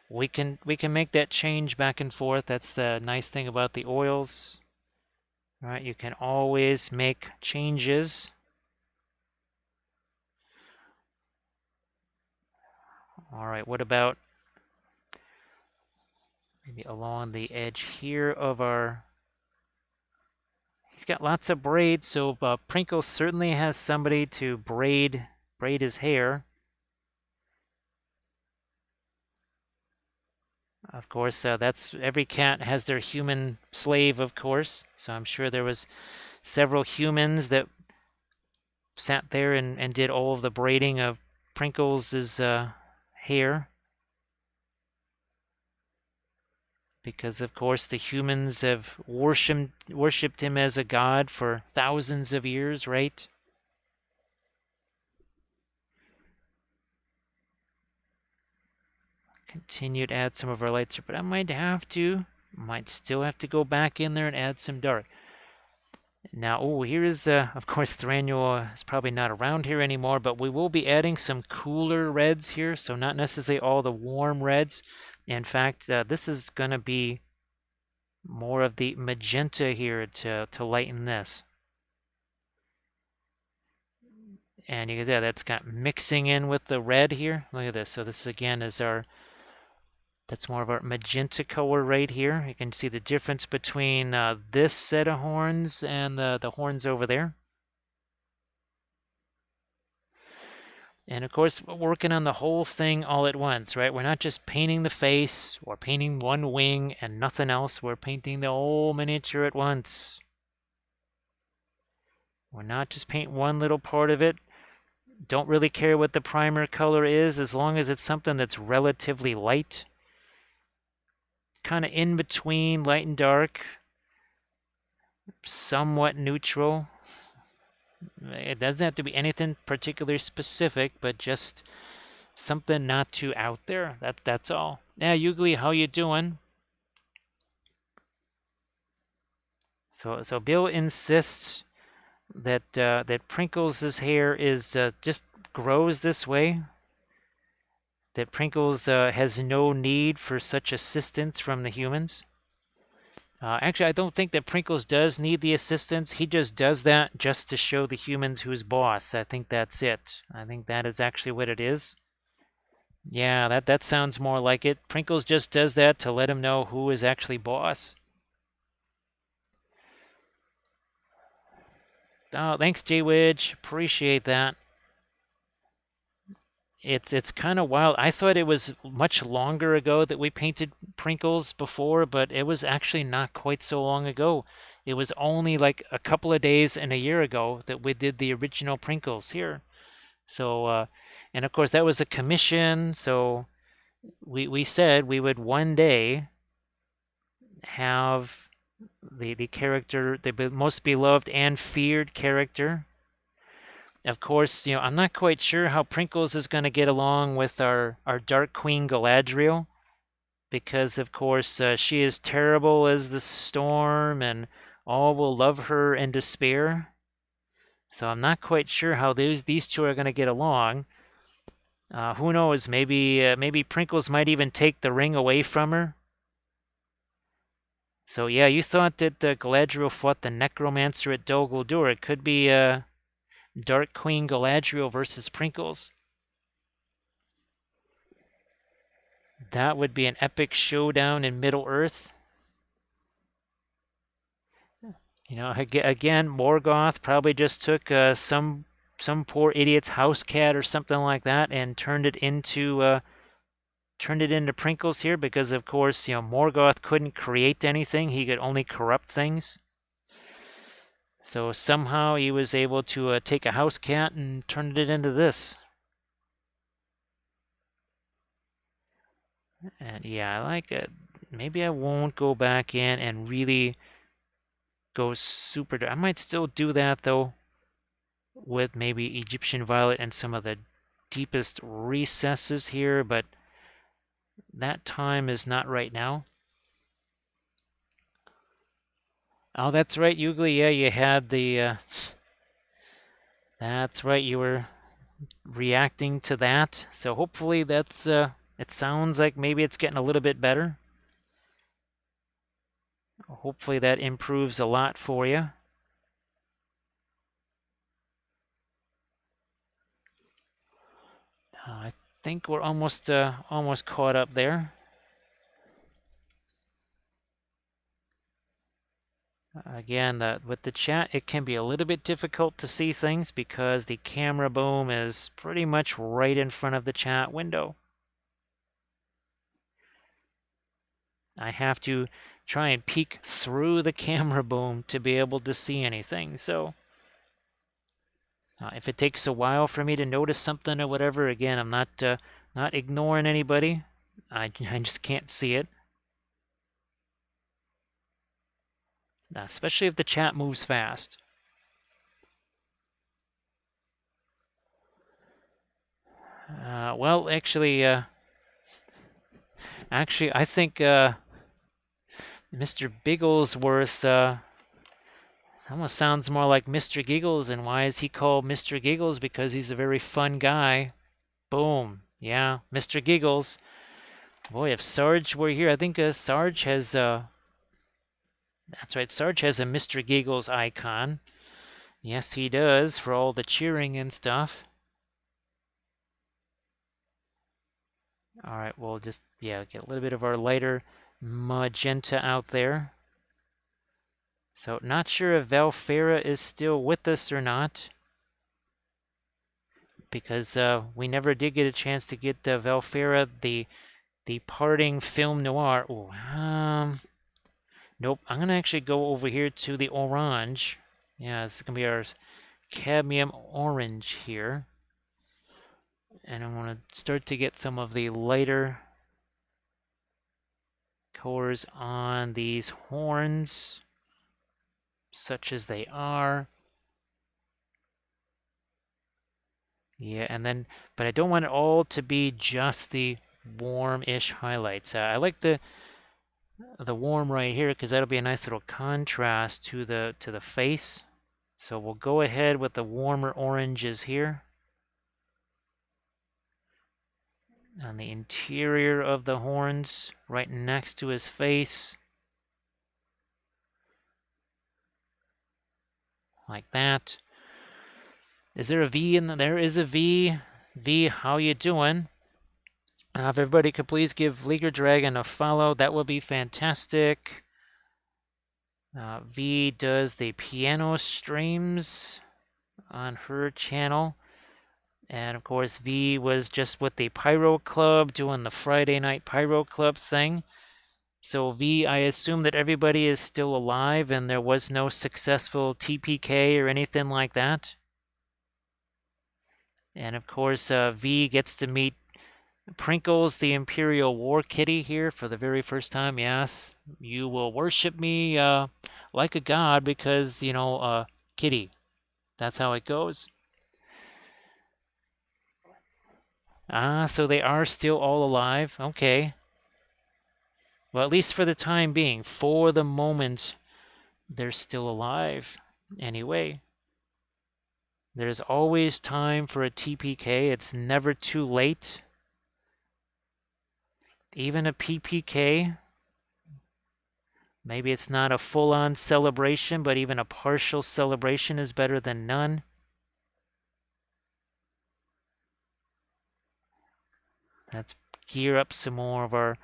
we can make that change back and forth. That's the nice thing about the oils. All right, you can always make changes. All right, what about maybe along the edge here of our... He's got lots of braids, so Prinkle certainly has somebody to braid his hair. Of course, that's every cat has their human slave, of course. So I'm sure there was several humans that sat there and did all of the braiding of Prinkles' hair. Because, of course, the humans have worshipped him as a god for thousands of years, right? Continue to add some of our lights here, but I might still have to go back in there and add some dark. Now, here is, of course, Thranduil is probably not around here anymore, but we will be adding some cooler reds here, so not necessarily all the warm reds. In fact, this is going to be more of the magenta here to lighten this. And you can see that's got mixing in with the red here. Look at this. So this again is that's more of our magenta color right here. You can see the difference between this set of horns and the horns over there. And of course, we're working on the whole thing all at once, right? We're not just painting the face or painting one wing and nothing else. We're painting the whole miniature at once. We're not just paint one little part of it. Don't really care what the primer color is as long as it's something that's relatively light. Kind of in between light and dark. Somewhat neutral. It doesn't have to be anything particularly specific, but just something not too out there. That's all. Yeah, Yugli, how you doing? So Bill insists that Prinkles' hair is just grows this way. That Prinkles has no need for such assistance from the humans. Actually, I don't think that Prinkles does need the assistance. He just does that just to show the humans who's boss. I think that's it. I think that is actually what it is. Yeah, that sounds more like it. Prinkles just does that to let him know who is actually boss. Oh, thanks, J-Widge. Appreciate that. It's kind of wild. I thought it was much longer ago that we painted Prinkles before, but it was actually not quite so long ago. It was only like a couple of days and a year ago that we did the original Prinkles here. So, and of course that was a commission. So we said we would one day have the character, the most beloved and feared character. Of course, I'm not quite sure how Prinkles is going to get along with our Dark Queen Galadriel, because of course she is terrible as the storm, and all will love her in despair. So I'm not quite sure how these two are going to get along. Who knows? Maybe Prinkles might even take the ring away from her. So yeah, you thought that Galadriel fought the Necromancer at Dol Guldur. It could be Dark Queen Galadriel versus Prinkles. That would be an epic showdown in Middle-earth. Again, Morgoth probably just took some poor idiot's house cat or something like that and turned it into Prinkles here because, of course, Morgoth couldn't create anything. He could only corrupt things. So somehow he was able to take a house cat and turn it into this. And yeah, I like it. Maybe I won't go back in and really go super dark. I might still do that though, with maybe Egyptian Violet and some of the deepest recesses here, but that time is not right now. Oh, that's right, Yugli. Yeah, you had the. That's right, you were reacting to that. So hopefully that's. It sounds like maybe it's getting a little bit better. Hopefully that improves a lot for you. I think we're almost caught up there. Again, with the chat, it can be a little bit difficult to see things because the camera boom is pretty much right in front of the chat window. I have to try and peek through the camera boom to be able to see anything. So if it takes a while for me to notice something or whatever, again, I'm not ignoring anybody. I just can't see it. Especially if the chat moves fast. Well, actually, I think Mr. Bigglesworth almost sounds more like Mr. Giggles. And why is he called Mr. Giggles? Because he's a very fun guy. Boom. Yeah, Mr. Giggles. Boy, if Sarge were here, I think Sarge has... That's right, Sarge has a Mr. Giggles icon. Yes, he does, for all the cheering and stuff. All right, we'll just, get a little bit of our lighter magenta out there. So, not sure if Valfera is still with us or not, because we never did get a chance to get Valfera, the parting film noir. Ooh, nope, I'm going to actually go over here to the orange. Yeah, this is going to be our cadmium orange here. And I want to start to get some of the lighter colors on these horns, such as they are. Yeah, and then, but I don't want it all to be just the warm-ish highlights. I like the warm right here because that'll be a nice little contrast to the face. So we'll go ahead with the warmer oranges here on the interior of the horns, right next to his face, like that. Is there a V in there? There is a V. V, how you doing? If everybody could please give Leaguer Dragon a follow, that would be fantastic. V does the piano streams on her channel. And of course, V was just with the Pyro Club doing the Friday Night Pyro Club thing. So V, I assume that everybody is still alive and there was no successful TPK or anything like that. And of course, V gets to meet Prinkles the Imperial War Kitty here for the very first time. Yes, you will worship me like a god because, you know, kitty. That's how it goes. Ah, so they are still all alive. Okay. Well, at least for the time being, for the moment, they're still alive. Anyway, there's always time for a TPK. It's never too late. Even a PPK. Maybe it's not a full-on celebration, but even a partial celebration is better than none. Let's gear up some more of our,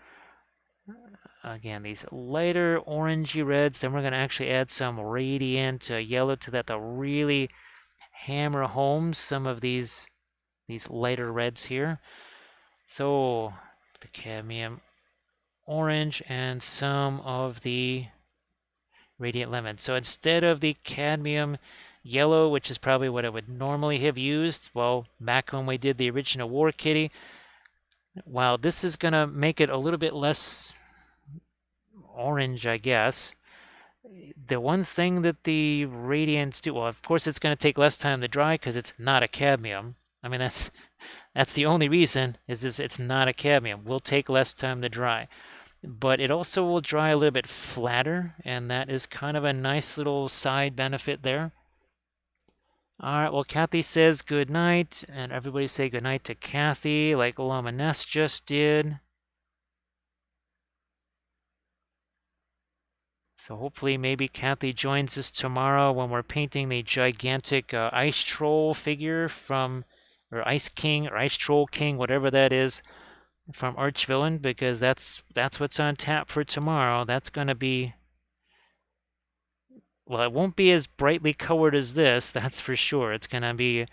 again, these lighter orangey reds. Then we're going to actually add some radiant yellow to that to really hammer home some of these lighter reds here. So the cadmium orange and some of the radiant lemon. So instead of the cadmium yellow, which is probably what I would normally have used, well, back when we did the original War Kitty, wow, this is going to make it a little bit less orange, I guess. The one thing that the radiants do, well, of course it's going to take less time to dry because it's not a cadmium. I mean, that's the only reason is it's not a cadmium. Will take less time to dry. But it also will dry a little bit flatter, and that is kind of a nice little side benefit there. All right, well, Kathy says good night, and everybody say good night to Kathy, like Lama Ness just did. So hopefully maybe Kathy joins us tomorrow when we're painting the gigantic ice troll figure from, or Ice King, or Ice Troll King, whatever that is, from Archvillain, because that's what's on tap for tomorrow. That's going to be, well, it won't be as brightly colored as this, that's for sure. It's going to be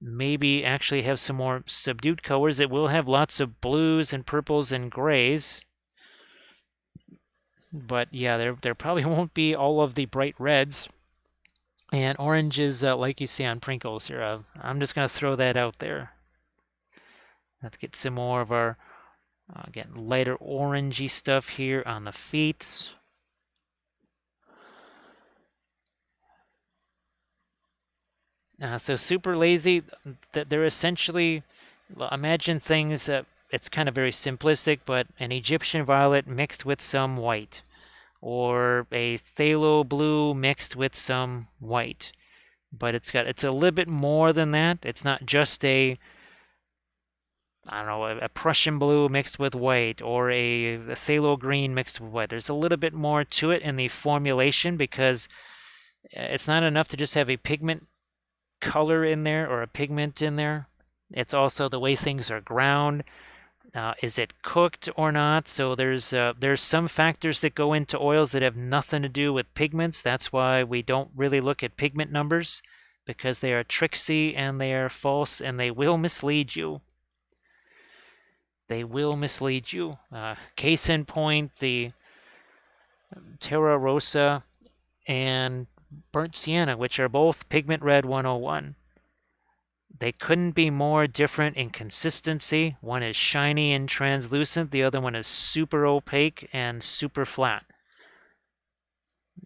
maybe actually have some more subdued colors. It will have lots of blues and purples and grays. But yeah, there probably won't be all of the bright reds and oranges like you see on Prinkles here. I'm just going to throw that out there. Let's get some more of our, again, lighter orangey stuff here on the feet. So super lazy, they're essentially, well, imagine things, it's kind of very simplistic, but an Egyptian violet mixed with some white, or a phthalo blue mixed with some white. But it's a little bit more than that. It's not just a, I don't know, a Prussian blue mixed with white, or a phthalo green mixed with white. There's a little bit more to it in the formulation because it's not enough to just have a pigment color in there or a pigment in there. It's also the way things are ground. Is it cooked or not? So there's some factors that go into oils that have nothing to do with pigments. That's why we don't really look at pigment numbers, because they are tricksy and they are false and they will mislead you. They will mislead you. Case in point, the Terra Rosa and burnt sienna, which are both pigment red 101. They couldn't be more different in consistency. One is shiny and translucent, the other one is super opaque and super flat.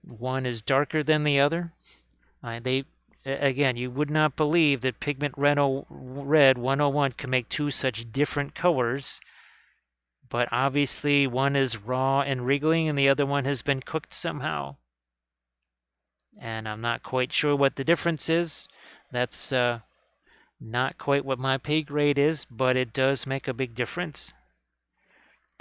One is darker than the other. They Again, you would not believe that pigment red 101 can make two such different colors, but obviously one is raw and wriggling and the other one has been cooked somehow. And I'm not quite sure what the difference is. That's not quite what my pay grade is, but it does make a big difference.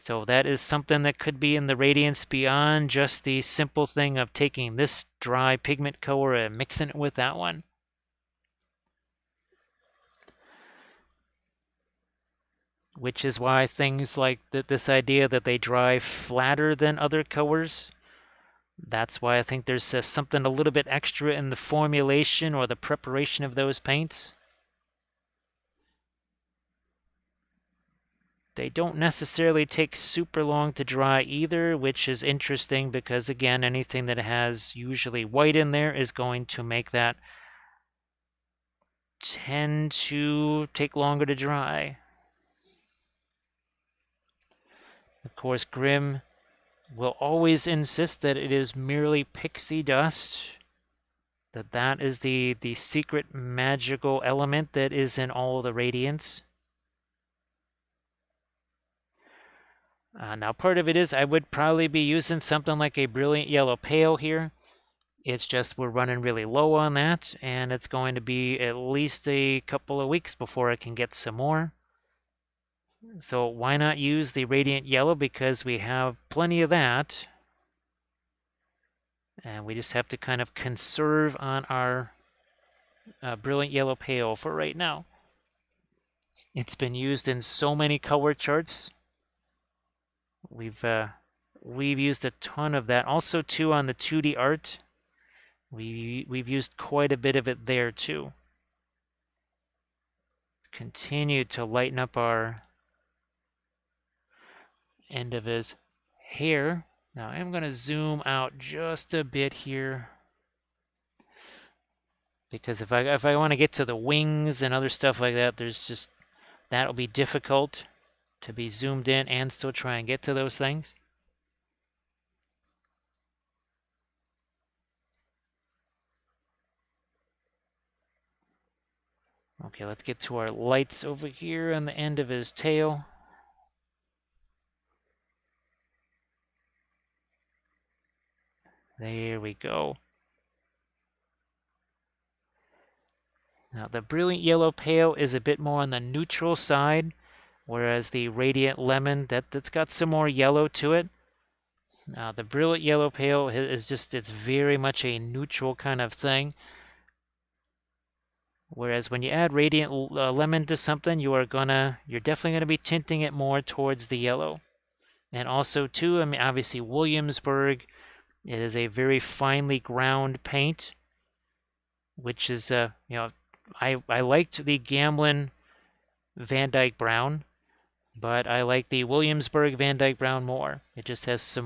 So that is something that could be in the radiance beyond just the simple thing of taking this dry pigment color and mixing it with that one. Which is why things like this idea that they dry flatter than other colors, that's why I think there's something a little bit extra in the formulation or the preparation of those paints. They don't necessarily take super long to dry either, which is interesting because, again, anything that has usually white in there is going to make that tend to take longer to dry. Of course, Grimm will always insist that it is merely pixie dust, that is the secret magical element that is in all the radiance. Now, part of it is I would probably be using something like a brilliant yellow pale here. It's just we're running really low on that, and it's going to be at least a couple of weeks before I can get some more. So why not use the radiant yellow, because we have plenty of that. And we just have to kind of conserve on our brilliant yellow pale for right now. It's been used in so many color charts. We've used a ton of that. Also, too, on the 2D art, we've used quite a bit of it there too. Continue to lighten up our end of his hair. Now I'm going to zoom out just a bit here, because if I want to get to the wings and other stuff like that, that'll be difficult to be zoomed in and still try and get to those things. Okay, let's get to our lights over here on the end of his tail. There we go. Now the brilliant yellow pale is a bit more on the neutral side, whereas the radiant lemon, that's got some more yellow to it. Now the brilliant yellow pale is it's very much a neutral kind of thing. Whereas when you add radiant lemon to something, you're definitely gonna be tinting it more towards the yellow. And also too, I mean, obviously Williamsburg, it is a very finely ground paint, which is I liked the Gamblin Van Dyke Brown, but I like the Williamsburg Van Dyke Brown more. It just has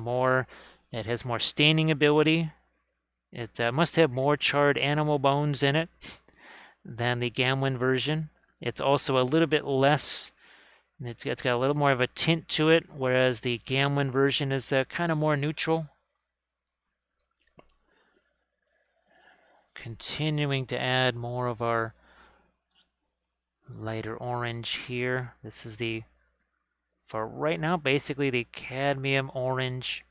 it has more staining ability. It must have more charred animal bones in it than the Gamblin version. It's also a little bit less, it's got a little more of a tint to it, whereas the Gamblin version is kind of more neutral. Continuing to add more of our lighter orange here. This is for right now, basically the cadmium orange.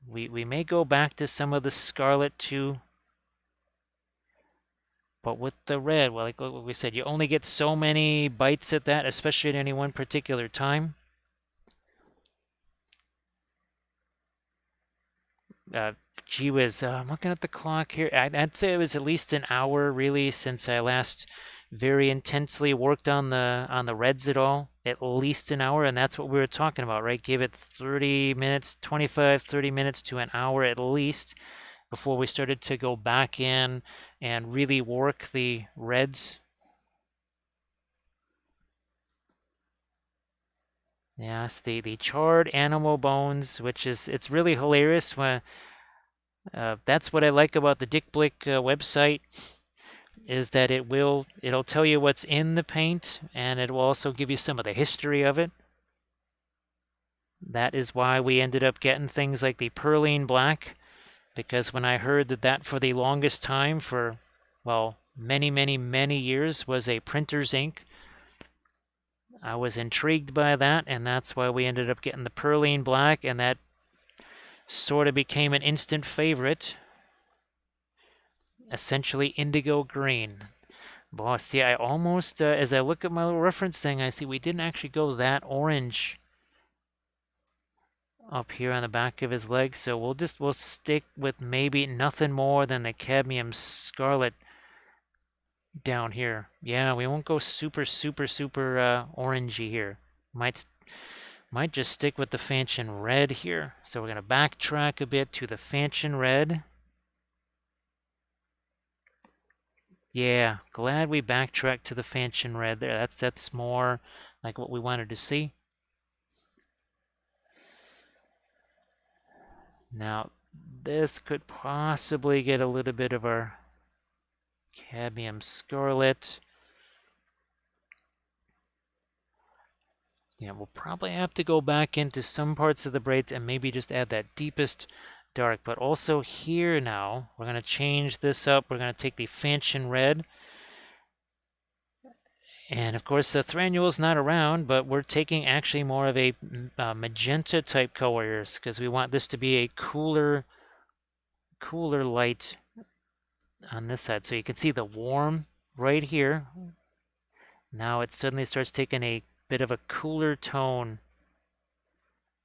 We may go back to some of the scarlet too. But with the red, well, like we said, you only get so many bites at that, especially at any one particular time. Gee whiz, I'm looking at the clock here. I'd say it was at least an hour, really, since I last very intensely worked on the reds at all. At least an hour, and that's what we were talking about, right? Give it 30 minutes, 25, 30 minutes to an hour at least before we started to go back in and really work the reds. Yes, the charred animal bones, which it's really hilarious when That's what I like about the Dick Blick website, is that it'll tell you what's in the paint, and it will also give you some of the history of it. That is why we ended up getting things like the Perline Black, because when I heard that for the longest time, for, well, many, many, many years, was a printer's ink, I was intrigued by that, and that's why we ended up getting the Perline Black, and that sort of became an instant favorite. Essentially indigo green. Boy, see, I almost, as I look at my little reference thing, I see we didn't actually go that orange up here on the back of his leg, so we'll stick with maybe nothing more than the cadmium scarlet down here. Yeah, we won't go super, super, super orangey here. Might just stick with the Fanchon red here. So we're gonna backtrack a bit to the Fanchon red. Yeah, glad we backtracked to the Fanchon red there. That's more like what we wanted to see. Now, this could possibly get a little bit of our cadmium scarlet. Yeah, we'll probably have to go back into some parts of the braids and maybe just add that deepest dark. But also here now, we're going to change this up. We're going to take the Fanchon red. And of course, the Thranduil's not around, but we're taking actually more of a magenta type colors because we want this to be a cooler light on this side. So you can see the warm right here. Now it suddenly starts taking a bit of a cooler tone.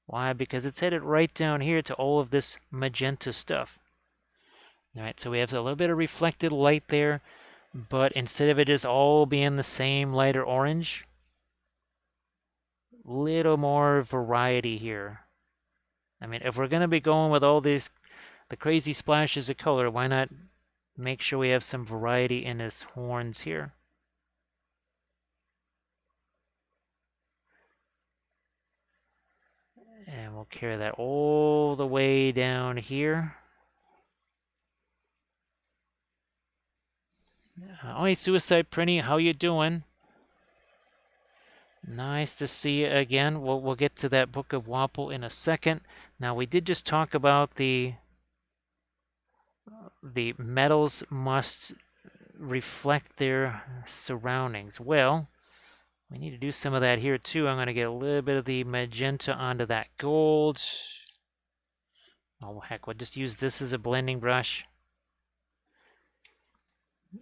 Why? Because it's headed right down here to all of this magenta stuff. All right, so we have a little bit of reflected light there, but instead of it just all being the same lighter orange, little more variety here. I mean, if we're going to be going with all these, the crazy splashes of color, why not make sure we have some variety in his horns here? And we'll carry that all the way down here. Oh, hey, Suicide Prinny, how you doing? Nice to see you again. We'll get to that Book of Wappel in a second. Now, we did just talk about the metals must reflect their surroundings. Well, we need to do some of that here too. I'm going to get a little bit of the magenta onto that gold. Oh, heck, we'll just use this as a blending brush.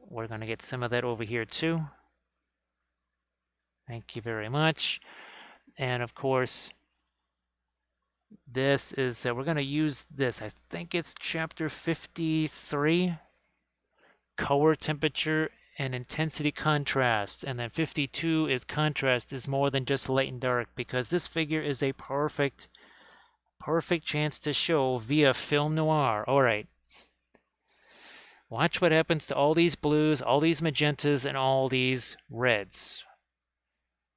We're going to get some of that over here too. Thank you very much. And of course, this is, we're going to use this. I think it's chapter 53, color, temperature, and intensity contrast. And then 52 is contrast is more than just light and dark, because this figure is a perfect chance to show via film noir. All right. Watch what happens to all these blues, all these magentas, and all these reds.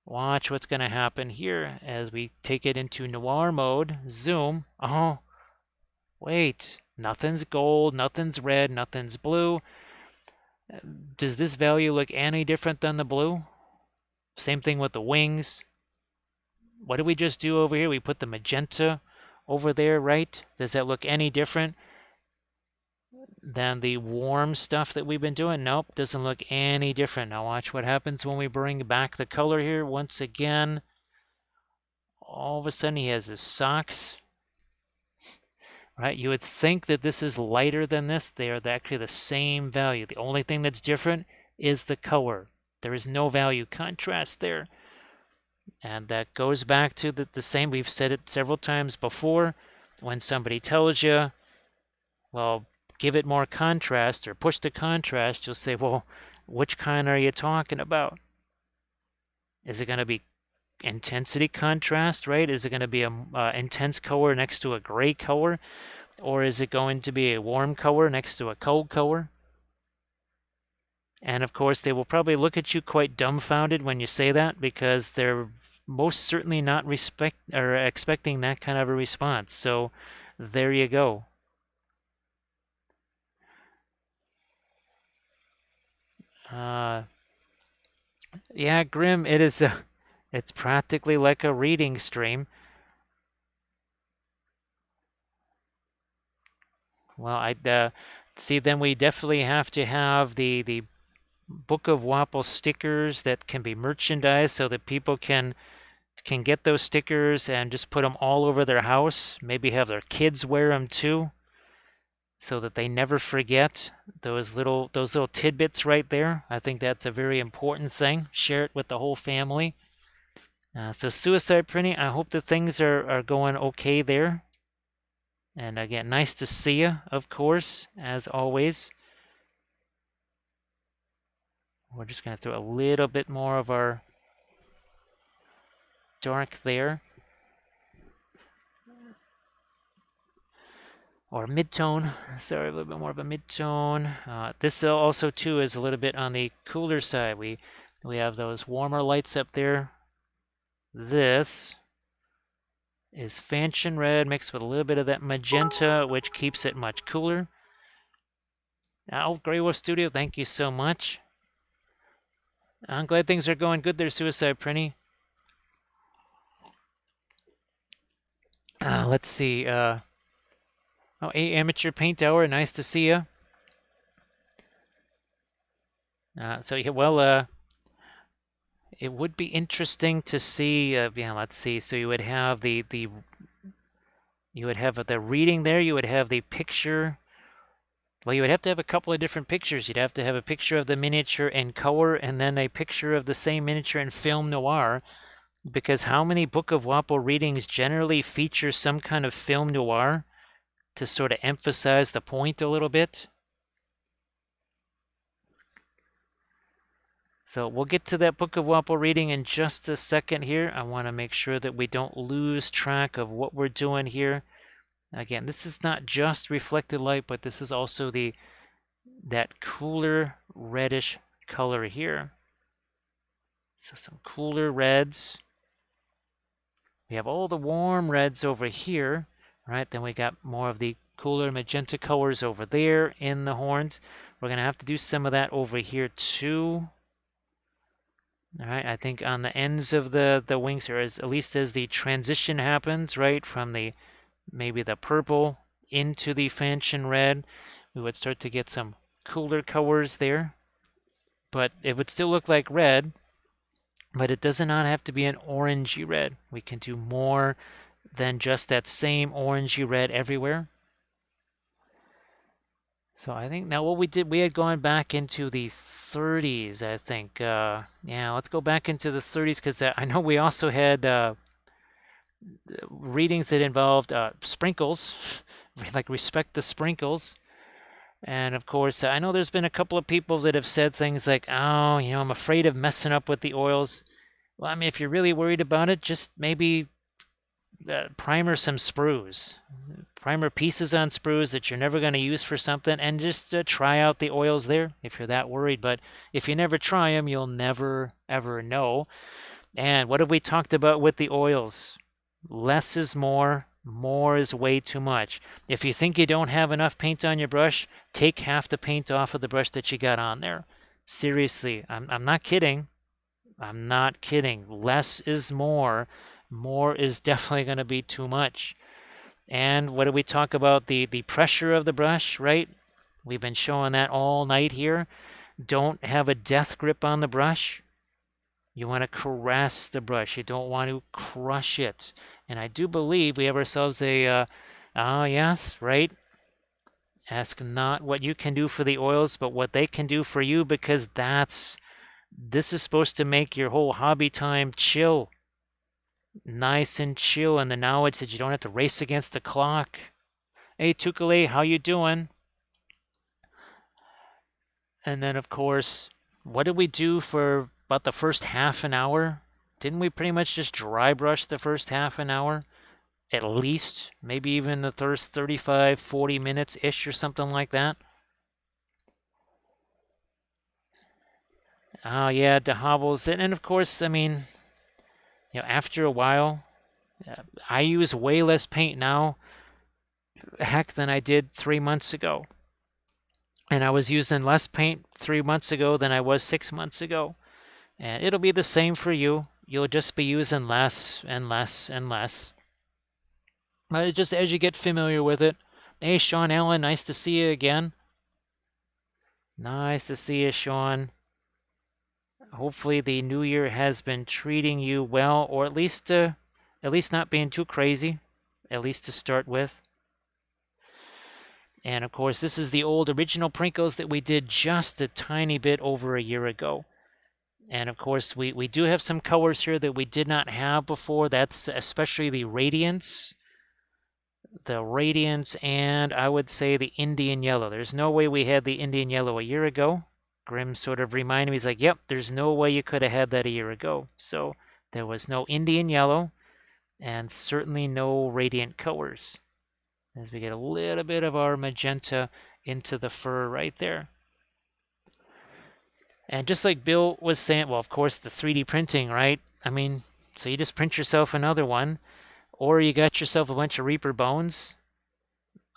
Watch what's going to happen here as we take it into noir mode. Zoom. Oh, wait. Nothing's gold, nothing's red, nothing's blue. Does this value look any different than the blue? Same thing with the wings. What did we just do over here? We put the magenta over there, right? Does that look any different than the warm stuff that we've been doing? Nope, doesn't look any different. Now watch what happens when we bring back the color here once again. All of a sudden he has his socks. Right, you would think that this is lighter than this. They are actually the same value. The only thing that's different is the color. There is no value contrast there. And that goes back to the same, we've said it several times before. When somebody tells you, well, give it more contrast or push the contrast, you'll say, well, which kind are you talking about? Is it going to be intensity contrast, right? Is it going to be a intense color next to a gray color? Or is it going to be a warm color next to a cold color? And of course, they will probably look at you quite dumbfounded when you say that, because they're most certainly not expecting that kind of a response. So there you go. Uh, yeah, Grim, it is it's practically like a reading stream. Well, I see. Then we definitely have to have the Book of Wappel stickers that can be merchandised, so that people can get those stickers and just put them all over their house. Maybe have their kids wear them too, so that they never forget those little tidbits right there. I think that's a very important thing. Share it with the whole family. So suicide printing, I hope that things are going okay there. And again, nice to see you, of course, as always. We're just going to throw a little bit more of our dark there. Or mid-tone, sorry, a little bit more of a mid-tone. This also too is a little bit on the cooler side. We have those warmer lights up there. This is Fanchon Red mixed with a little bit of that magenta, which keeps it much cooler. Oh, Grey Wolf Studio, thank you so much. I'm glad things are going good there, Suicide Printy. Let's see. Oh, hey, Amateur Paint Hour, nice to see you. So yeah, well, it would be interesting to see. Yeah, let's see. So you would have the reading there. You would have the picture. Well, you would have to have a couple of different pictures. You'd have to have a picture of the miniature in color, and then a picture of the same miniature in film noir. Because how many Book of Wappel readings generally feature some kind of film noir to sort of emphasize the point a little bit? So we'll get to that Book of Wappel reading in just a second here. I want to make sure that we don't lose track of what we're doing here. Again, this is not just reflected light, but this is also that cooler reddish color here. So some cooler reds. We have all the warm reds over here, right? Then we got more of the cooler magenta colors over there in the horns. We're going to have to do some of that over here too. All right, I think on the ends of the wings, or at least as the transition happens, right, from maybe the purple into the Fanchon red, we would start to get some cooler colors there. But it would still look like red, but it does not have to be an orangey red. We can do more than just that same orangey red everywhere. So I think now what we had gone back into the 30s, I think. Yeah, let's go back into the 30s, because I know we also had readings that involved sprinkles, like Respect the Sprinkles. And of course, I know there's been a couple of people that have said things like, oh, I'm afraid of messing up with the oils. Well, I mean, if you're really worried about it, just maybe primer some sprues. Primer pieces on sprues that you're never going to use for something, and just try out the oils there if you're that worried. But if you never try them, you'll never, ever know. And what have we talked about with the oils? Less is more. More is way too much. If you think you don't have enough paint on your brush, take half the paint off of the brush that you got on there. Seriously, I'm not kidding. I'm not kidding. Less is more. More is definitely going to be too much. And what do we talk about? The pressure of the brush, right? We've been showing that all night here. Don't have a death grip on the brush. You want to caress the brush. You don't want to crush it. And I do believe we have ourselves a, yes, right? Ask not what you can do for the oils, but what they can do for you, because this is supposed to make your whole hobby time chill. Nice and chill, and the knowledge that you don't have to race against the clock. Hey, Tukale, how you doing? And then, of course, what did we do for about the first half an hour? Didn't we pretty much just dry brush the first half an hour? At least, maybe even the first 35, 40 minutes-ish or something like that. Oh, yeah, de hobbles. And of course, I mean, after a while, I use way less paint now, heck, than I did 3 months ago. And I was using less paint 3 months ago than I was 6 months ago. And it'll be the same for you. You'll just be using less and less and less. But just as you get familiar with it. Hey, Sean Allen, nice to see you again. Nice to see you, Sean. Hopefully the new year has been treating you well, or at least not being too crazy, at least to start with. And of course, this is the old original Prinkles that we did just a tiny bit over a year ago. And of course, we do have some colors here that we did not have before. That's especially the Radiance, and I would say the Indian Yellow. There's no way we had the Indian Yellow a year ago. Grim sort of reminded me, he's like, yep, there's no way you could have had that a year ago. So there was no Indian Yellow and certainly no Radiant colors. As we get a little bit of our magenta into the fur right there. And just like Bill was saying, well, of course, the 3D printing, right? I mean, so you just print yourself another one, or you got yourself a bunch of Reaper bones.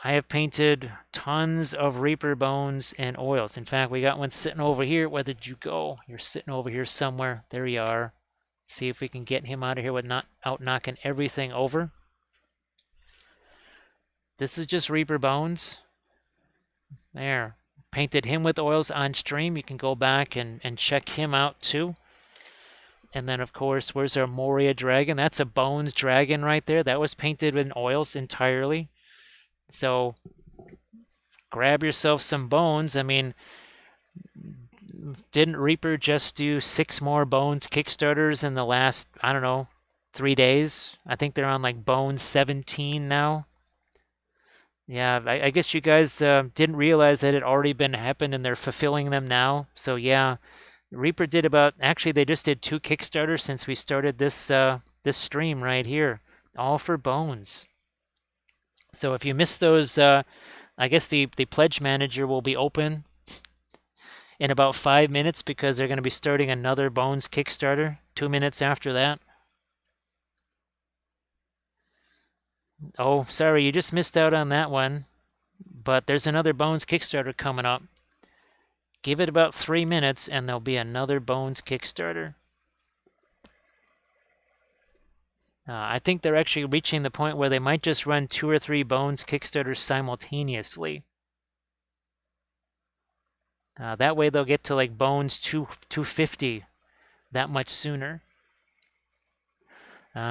I have painted tons of Reaper bones and oils. In fact, we got one sitting over here. Where did you go? You're sitting over here somewhere. There you are. Let's see if we can get him out of here with not out knocking everything over. This is just Reaper bones. There. Painted him with oils on stream. You can go back and check him out too. And then, of course, where's our Moria dragon? That's a bones dragon right there. That was painted with oils entirely. So grab yourself some bones. I mean, didn't Reaper just do 6 more bones Kickstarters in the last, I don't know, 3 days? I think they're on like bones 17 now. Yeah, I guess you guys didn't realize that it had already been happened and they're fulfilling them now. So yeah, Reaper did about, actually they just did 2 Kickstarters since we started this this stream right here, all for bones. So if you missed those, I guess the pledge manager will be open in about 5 minutes because they're going to be starting another bones Kickstarter 2 minutes after that. Oh, sorry, you just missed out on that one. But there's another Bones Kickstarter coming up. Give it about 3 minutes and there'll be another Bones Kickstarter. I think they're actually reaching the point where they might just run 2 or 3 Bones Kickstarters simultaneously. That way they'll get to like Bones 250 that much sooner.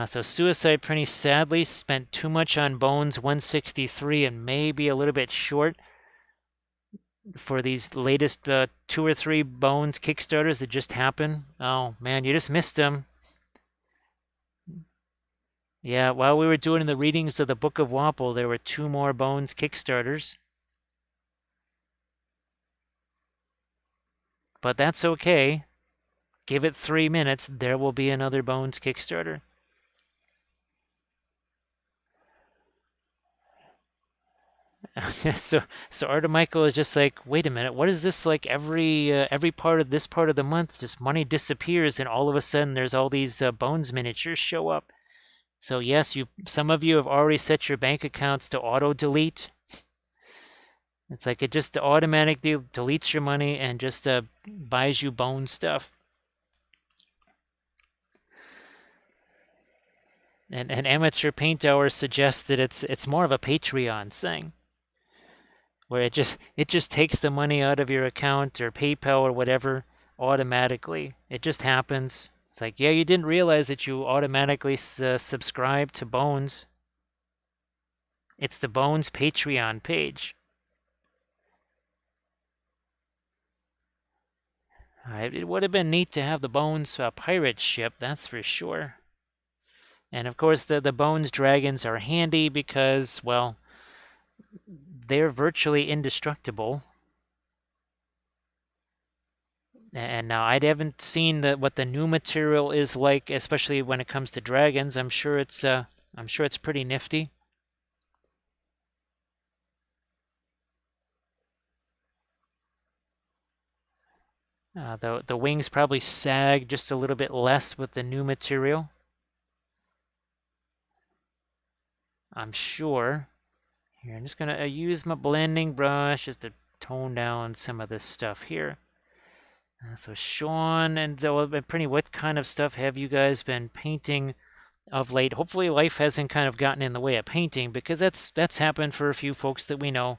So Suicide Prinny sadly spent too much on Bones 163 and maybe a little bit short for these latest 2 or 3 Bones Kickstarters that just happened. Oh man, you just missed them. Yeah, while we were doing the readings of the Book of Wappel, there were 2 more Bones Kickstarters. But that's okay. Give it 3 minutes, there will be another Bones Kickstarter. so Artemichael is just like, wait a minute, what is this like? Every part of this part of the month, just money disappears, and all of a sudden there's all these Bones miniatures show up. So yes, some of you have already set your bank accounts to auto delete. It's like it just automatically deletes your money and just buys you bone stuff. And Amateur Paint Hour suggests that it's more of a Patreon thing, where it just takes the money out of your account or PayPal or whatever automatically. It just happens. It's like, yeah, you didn't realize that you automatically subscribe to Bones. It's the Bones Patreon page. It would have been neat to have the Bones pirate ship, that's for sure. And of course, the Bones dragons are handy because, well, they're virtually indestructible. And now I haven't seen what the new material is like, especially when it comes to dragons. I'm sure it's pretty nifty. The wings probably sag just a little bit less with the new material. I'm sure. Here, I'm just gonna use my blending brush just to tone down some of this stuff here. So Sean and Prinny, what kind of stuff have you guys been painting of late? Hopefully life hasn't kind of gotten in the way of painting, because that's happened for a few folks that we know.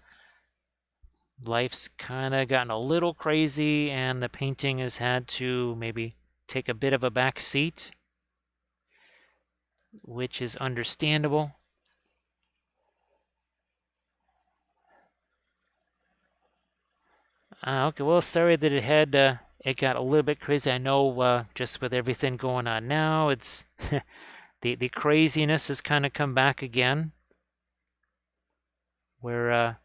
Life's kind of gotten a little crazy and the painting has had to maybe take a bit of a back seat, which is understandable. Okay, well, sorry that it got a little bit crazy. I know just with everything going on now, it's the craziness has kind of come back again. Where,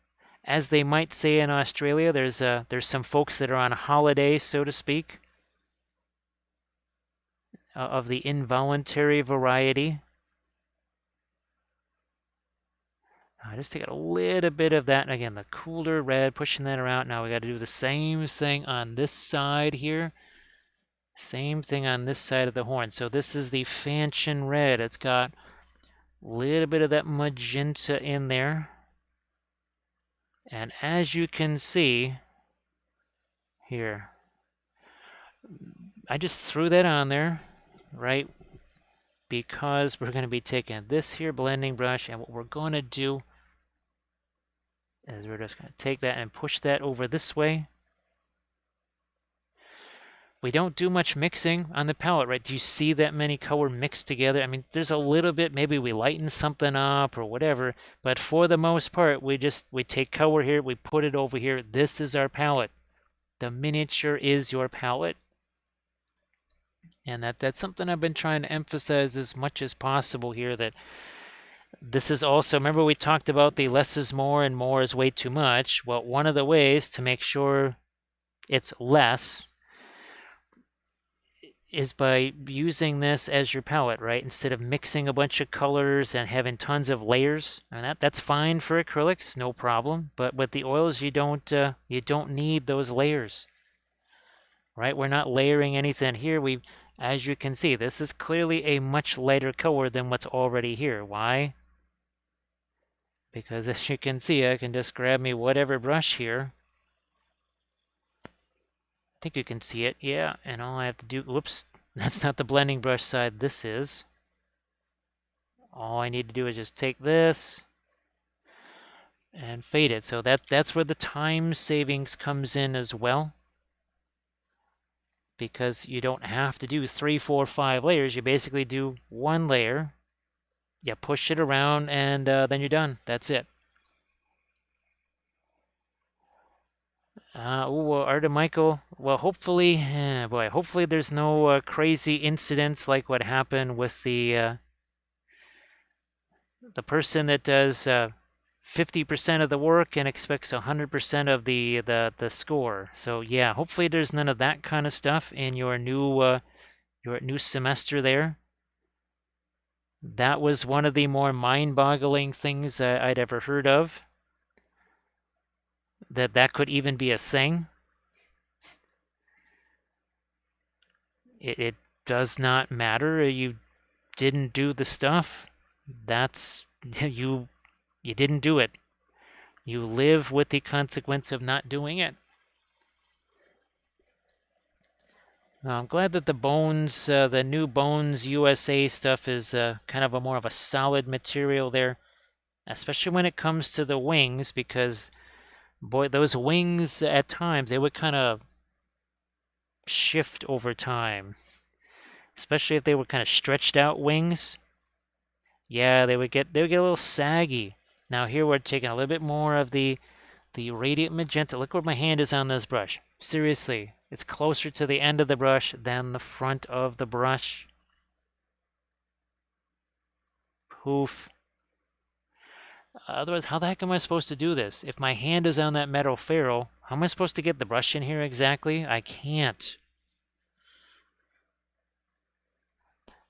as they might say in Australia, there's some folks that are on holiday, so to speak, of the involuntary variety. Just take a little bit of that, and again, the cooler red, pushing that around. Now we got to do the same thing on this side here. Same thing on this side of the horn. So this is the Fanchon red. It's got a little bit of that magenta in there. And as you can see here, I just threw that on there, right? Because we're going to be taking this here blending brush, and what we're going to do is we're just going to take that and push that over this way. We don't do much mixing on the palette, right? Do you see that many color mixed together? I mean, there's a little bit, maybe we lighten something up or whatever, but for the most part, we take color here, we put it over here. This is our palette. The miniature is your palette. And that's something I've been trying to emphasize as much as possible here, that this is also, remember we talked about the less is more and more is way too much. Well, one of the ways to make sure it's less is by using this as your palette, right? Instead of mixing a bunch of colors and having tons of layers. And that's fine for acrylics, no problem. But with the oils, you don't need those layers, right? We're not layering anything here. As you can see, this is clearly a much lighter color than what's already here. Why? Because as you can see, I can just grab me whatever brush here. I think you can see it, yeah. And all I have to do, whoops, that's not the blending brush side, this is. All I need to do is just take this and fade it. So that's where the time savings comes in as well. Because you don't have to do 3, 4, 5 layers. You basically do one layer. You push it around and then you're done. That's it. Art and Michael. Well, hopefully, hopefully there's no crazy incidents like what happened with the person that does 50% of the work and expects 100% of the score. So yeah, hopefully there's none of that kind of stuff in your new semester there. That was one of the more mind-boggling things I'd ever heard of. That could even be a thing. It does not matter. You didn't do the stuff. That's you didn't do it. You live with the consequence of not doing it. Now, I'm glad that the Bones, the new Bones USA stuff is kind of a more of a solid material there, especially when it comes to the wings, because boy, those wings at times, they would kind of shift over time, especially if they were kind of stretched out wings. Yeah, they would get a little saggy. Now here we're taking a little bit more of the radiant magenta. Look where my hand is on this brush. Seriously, it's closer to the end of the brush than the front of the brush. Poof. Otherwise, how the heck am I supposed to do this? If my hand is on that metal ferrule, how am I supposed to get the brush in here exactly? I can't.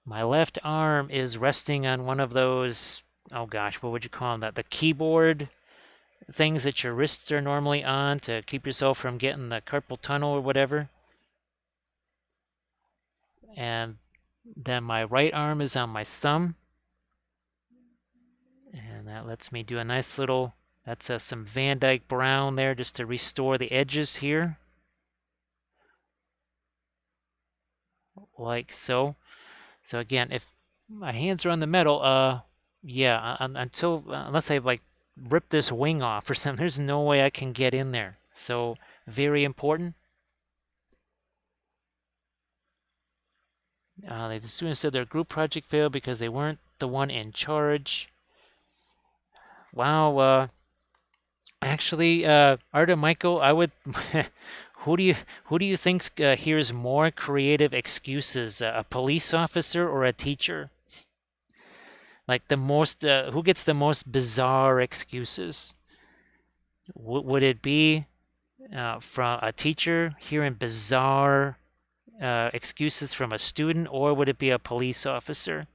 My left arm is resting on one of those, oh gosh, what would you call them? The keyboard things that your wrists are normally on to keep yourself from getting the carpal tunnel or whatever. And then my right arm is on my thumb. And that lets me do a nice little That's some Van Dyke brown there just to restore the edges here, like so. So again, if my hands are on the metal, yeah, until unless I like rip this wing off or something, there's no way I can get in there. So very important. The students said their group project failed because they weren't the one in charge. Wow. Actually, Arda, Michael, I would. who do you who do you think hears more creative excuses, a police officer or a teacher? Like the most, who gets the most bizarre excuses? Would it be from a teacher hearing bizarre excuses from a student, or would it be a police officer?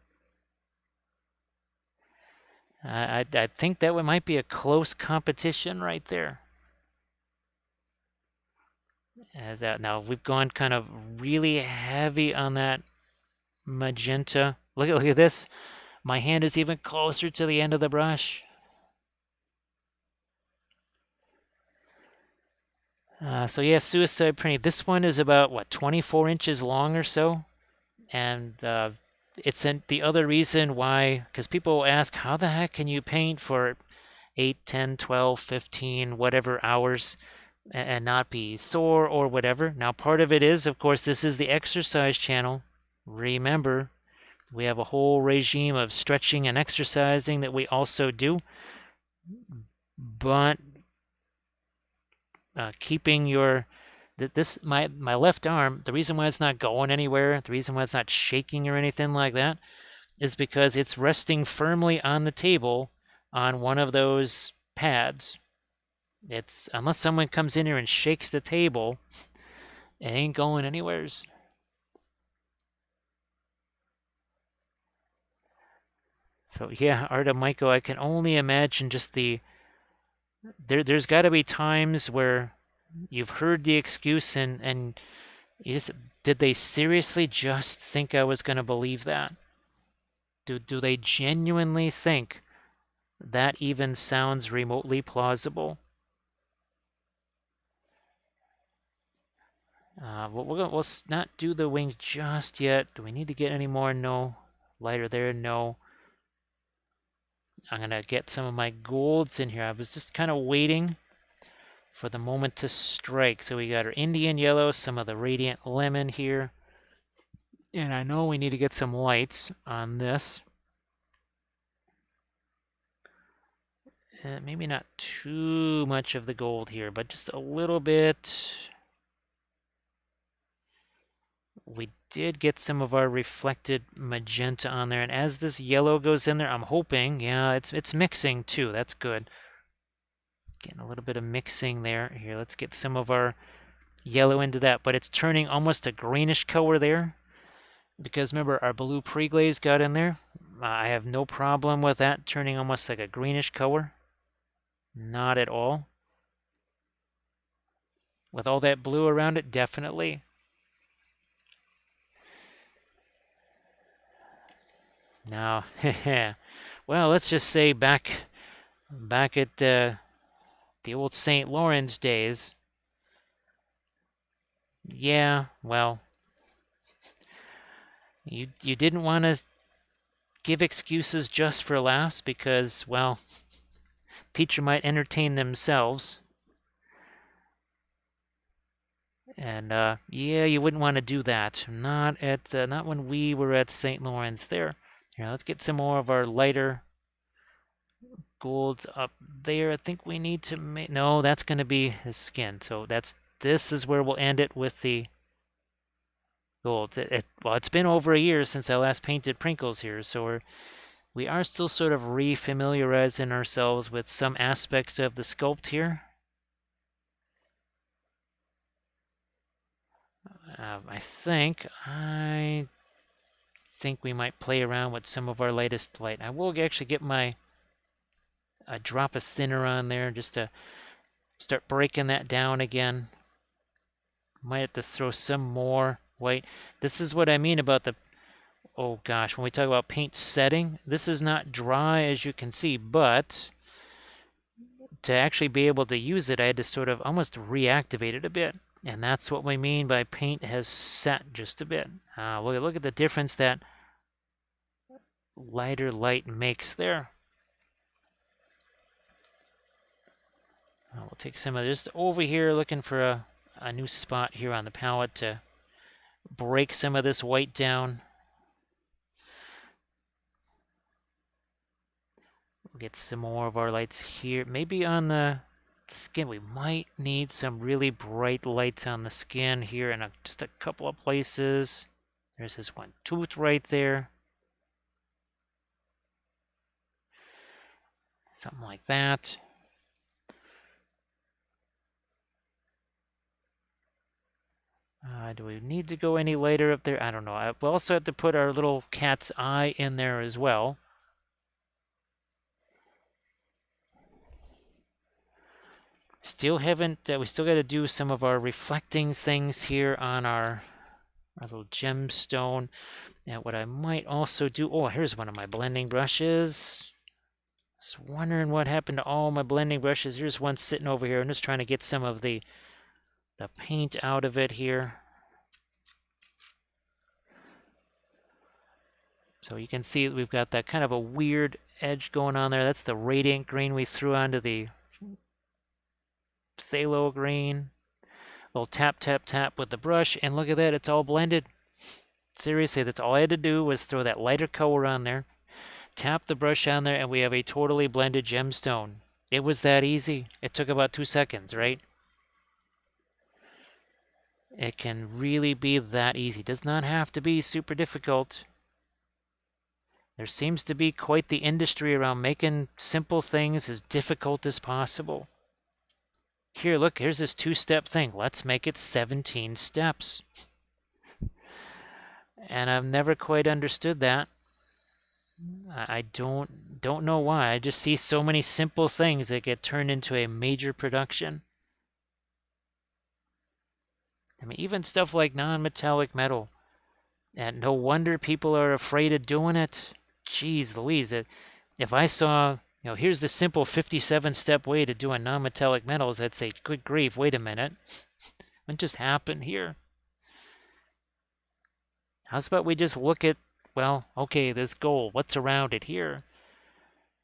I think that might be a close competition right there. As that now we've gone kind of really heavy on that magenta. Look at this. My hand is even closer to the end of the brush. So yeah, suicide printing. This one is about what, 24 inches long or so, and it's the other reason why, because people ask, how the heck can you paint for 8, 10, 12, 15, whatever hours and not be sore or whatever? Now, part of it is, of course, this is the exercise channel. Remember, we have a whole regime of stretching and exercising that we also do, but keeping your my left arm, the reason why it's not going anywhere, the reason why it's not shaking or anything like that, is because it's resting firmly on the table on one of those pads. It's unless someone comes in here and shakes the table, it ain't going anywheres. So yeah, Arta Michael, I can only imagine just there's got to be times where you've heard the excuse and you just, did they seriously just think I was going to believe that? Do they genuinely think that even sounds remotely plausible? We'll not do the wings just yet. Do we need to get any more? No. Lighter there? No. I'm going to get some of my golds in here. I was just kind of waiting for the moment to strike. So we got our Indian yellow, some of the radiant lemon here. And I know we need to get some lights on this. Maybe not too much of the gold here, but just a little bit. We did get some of our reflected magenta on there, and as this yellow goes in there, I'm hoping, yeah, it's mixing too. That's good. Getting a little bit of mixing there. Here, let's get some of our yellow into that, but it's turning almost a greenish color there. Because remember, our blue pre-glaze got in there. I have no problem with that turning almost like a greenish color. Not at all. With all that blue around it, definitely. Now, well, let's just say back at the old St. Lawrence days. Yeah, well, you didn't want to give excuses just for laughs because, well, teacher might entertain themselves. And yeah, you wouldn't want to do that. Not when we were at St. Lawrence there. Here, let's get some more of our lighter golds up there. I think we need to make, no, that's going to be his skin. So this is where we'll end it with the gold. Well, it's been over a year since I last painted Prinkles here, so we are still sort of re-familiarizing ourselves with some aspects of the sculpt here. I think we might play around with some of our latest light. I will actually get a drop of thinner on there just to start breaking that down again. Might have to throw some more white. This is what I mean about oh gosh, when we talk about paint setting, this is not dry as you can see, but to actually be able to use it, I had to sort of almost reactivate it a bit. And that's what we mean by paint has set just a bit. Look at the difference that lighter light makes there. We'll take some of this over here, looking for a new spot here on the palette to break some of this white down. We'll get some more of our lights here. Maybe on the skin, we might need some really bright lights on the skin here in just a couple of places. There's this one tooth right there. Something like that. Do we need to go any lighter up there? I don't know. We also have to put our little cat's eye in there as well. Still haven't, we still got to do some of our reflecting things here on our little gemstone. And what I might also do, oh, here's one of my blending brushes. Just wondering what happened to all my blending brushes. Here's one sitting over here. I'm just trying to get some of the paint out of it here. So you can see we've got that kind of a weird edge going on there. That's the radiant green we threw onto the phthalo green. A little tap, tap, tap with the brush, and look at that, it's all blended. Seriously, that's all I had to do was throw that lighter color on there, tap the brush on there, and we have a totally blended gemstone. It was that easy. It took about 2 seconds, right? It can really be that easy. It does not have to be super difficult. There seems to be quite the industry around making simple things as difficult as possible. Here, look, here's this 2-step thing. Let's make it 17 steps. And I've never quite understood that. I don't know why. I just see so many simple things that get turned into a major production. I mean, even stuff like non-metallic metal. And no wonder people are afraid of doing it. Jeez Louise, if I saw, here's the simple 57-step way to doing non-metallic metals, I'd say, good grief, wait a minute. What just happened here? How's about we just look at, well, okay, this gold, what's around it here?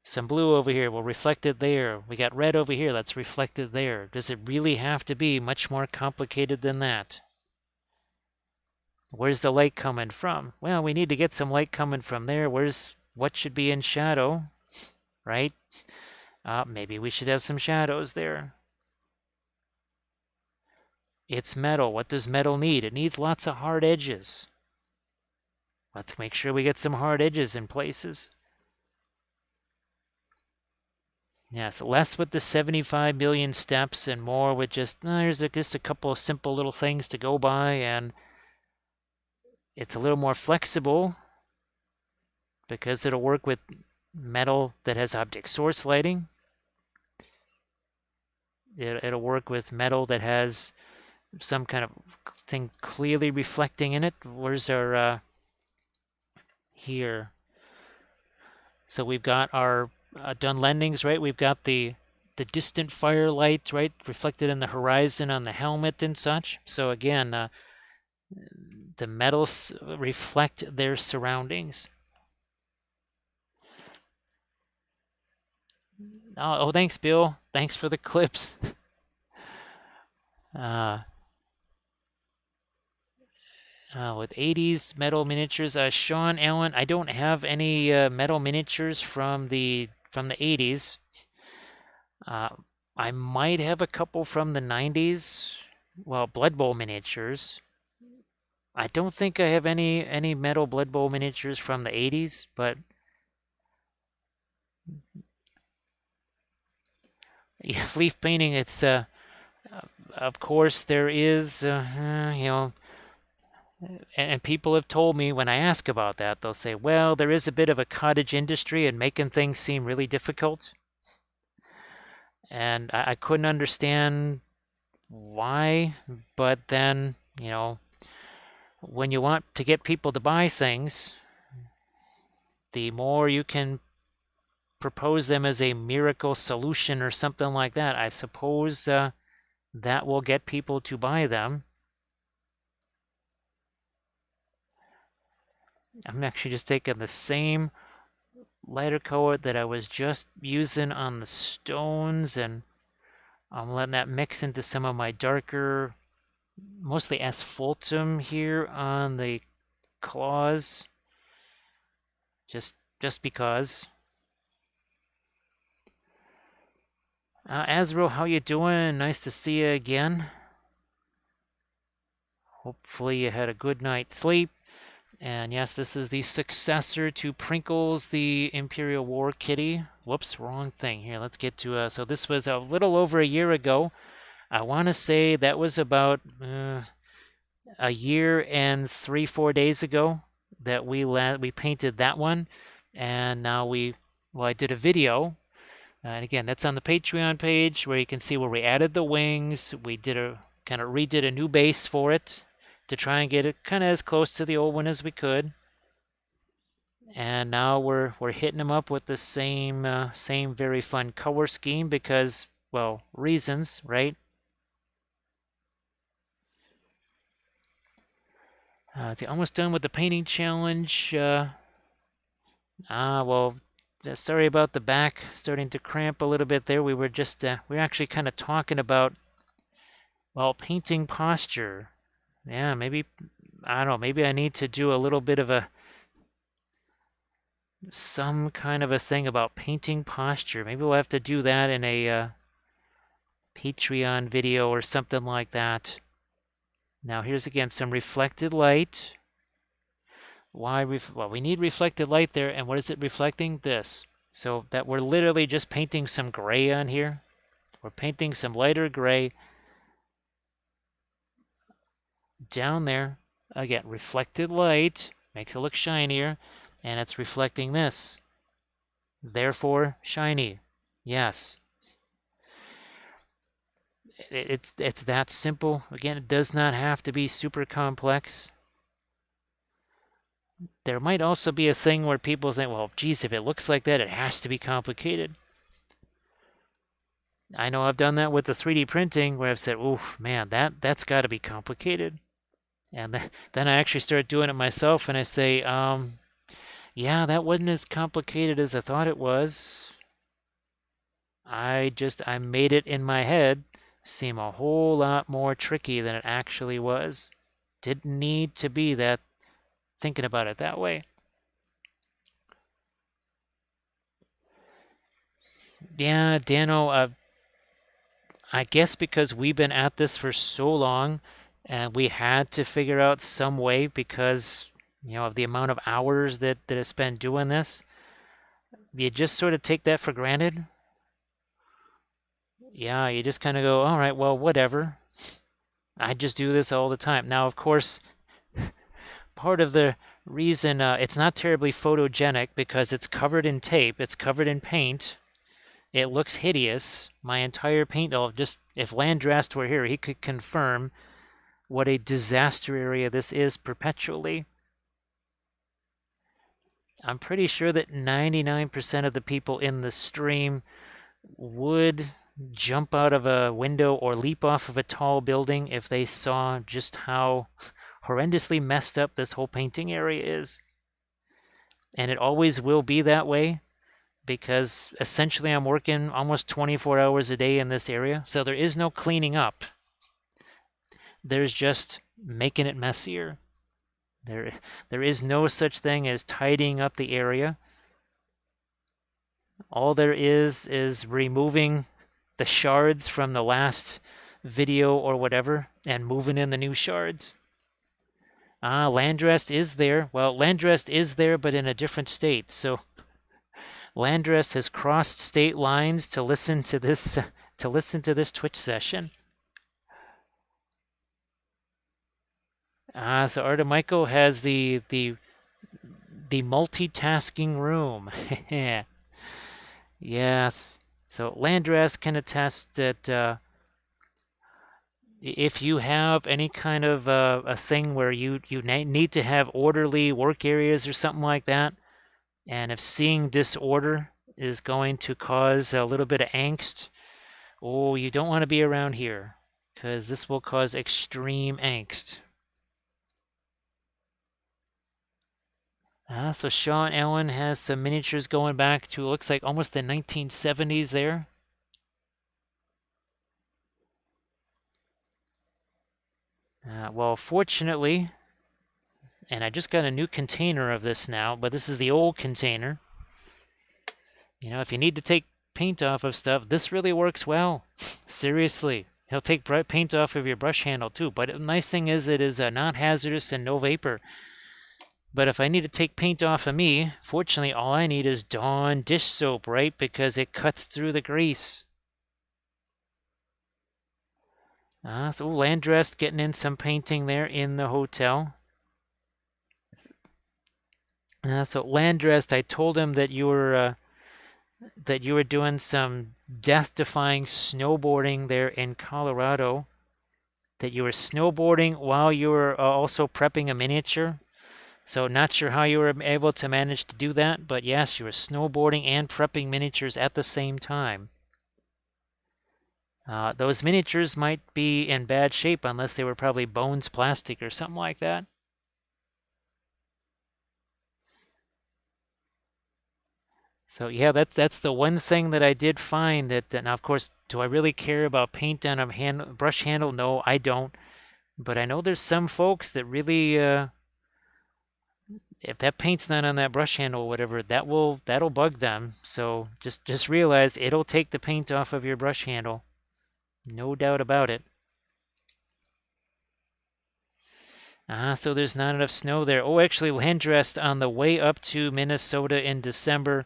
Some blue over here, we'll reflect it there. We got red over here, that's reflected there. Does it really have to be much more complicated than that? Where's the light coming from? Well, we need to get some light coming from there. What should be in shadow, right? Maybe we should have some shadows there. It's metal. What does metal need? It needs lots of hard edges. Let's make sure we get some hard edges in places. Yes, less with the 75 million steps and more with here's just a couple of simple little things to go by, and it's a little more flexible because it'll work with metal that has object source lighting. It'll work with metal that has some kind of thing clearly reflecting in it. Where's our here? So we've got our done blendings, right? We've got the distant firelight, right, reflected in the horizon on the helmet and such. So again, the metals reflect their surroundings. Oh, thanks, Bill. Thanks for the clips. With 80s metal miniatures, Sean Allen, I don't have any metal miniatures from the 80s. I might have a couple from the 90s. Well, Blood Bowl miniatures. I don't think I have any metal Blood Bowl miniatures from the 80s, but yeah, leaf painting, it's of course there is and people have told me when I ask about that, they'll say, well, there is a bit of a cottage industry and making things seem really difficult. And I couldn't understand why, but then, when you want to get people to buy things, the more you can propose them as a miracle solution or something like that. I suppose that will get people to buy them. I'm actually just taking the same lighter color that I was just using on the stones, and I'm letting that mix into some of my darker, mostly asphaltum here on the claws, just because. Azrael, how you doing? Nice to see you again. Hopefully you had a good night's sleep. And yes, this is the successor to Prinkles the Imperial War Kitty. Whoops, wrong thing. Here, let's get to... so this was a little over a year ago. I want to say that was about a year and 3-4 days ago that we painted that one. And now I did a video. And again, that's on the Patreon page where you can see where we added the wings. We kind of redid a new base for it to try and get it kind of as close to the old one as we could. And now we're hitting them up with the same very fun color scheme because, well, reasons, right? Almost done with the painting challenge. Well, sorry about the back starting to cramp a little bit there. We were actually kind of talking about, well, painting posture. Yeah, maybe, I don't know, maybe I need to do a little bit of some kind of a thing about painting posture. Maybe we'll have to do that in a Patreon video or something like that. Now here's again some reflected light. Well, we need reflected light there, and what is it reflecting? This. So that we're literally just painting some gray on here. We're painting some lighter gray down there. Again, reflected light makes it look shinier, and it's reflecting this. Therefore, shiny. Yes. It's that simple. Again, it does not have to be super complex. There might also be a thing where people think, well, geez, if it looks like that, it has to be complicated. I know I've done that with the 3D printing where I've said, oof, man, that's got to be complicated. And then I actually start doing it myself and I say, yeah, that wasn't as complicated as I thought it was. I made it in my head seem a whole lot more tricky than it actually was. Didn't need to be that, thinking about it that way. Yeah, Dano, I guess because we've been at this for so long and we had to figure out some way because, of the amount of hours that I spent doing this, you just sort of take that for granted. Yeah, you just kind of go, all right, well, whatever. I just do this all the time. Now, of course, part of the reason it's not terribly photogenic because it's covered in tape, it's covered in paint. It looks hideous. My entire paint, if Landrast were here, he could confirm what a disaster area this is perpetually. I'm pretty sure that 99% of the people in the stream would jump out of a window or leap off of a tall building if they saw just how horrendously messed up this whole painting area is. And it always will be that way because essentially I'm working almost 24 hours a day in this area. So there is no cleaning up. There's just making it messier. There is no such thing as tidying up the area. All there is removing the shards from the last video or whatever and moving in the new shards. Landrest is there. Well, Landrest is there, but in a different state. So Landrest has crossed state lines to listen to this Twitch session. So Artemico has the multitasking room. Yes. So Landrest can attest that if you have any kind of a thing where you need to have orderly work areas or something like that, and if seeing disorder is going to cause a little bit of angst. Oh, you don't want to be around here because this will cause extreme angst. So Sean Allen has some miniatures going back to, looks like almost the 1970s there. Well, fortunately, and I just got a new container of this now, but this is the old container. You know, if you need to take paint off of stuff, this really works well. Seriously. He'll take paint off of your brush handle too, but the nice thing is it is non-hazardous and no vapor. But if I need to take paint off of me, fortunately all I need is Dawn dish soap, right? Because it cuts through the grease. So Landrest getting in some painting there in the hotel. So Landrest, I told him that you were doing some death-defying snowboarding there in Colorado. That you were snowboarding while you were also prepping a miniature. So not sure how you were able to manage to do that, but yes, you were snowboarding and prepping miniatures at the same time. Those miniatures might be in bad shape unless they were probably Bones plastic or something like that. So yeah, that's the one thing that I did find that now of course, do I really care about paint on a brush handle? No, I don't. But I know there's some folks that really if that paint's not on that brush handle or whatever, that'll bug them. So just realize it'll take the paint off of your brush handle. No doubt about it. So there's not enough snow there. Oh, actually, Landrest on the way up to Minnesota in December,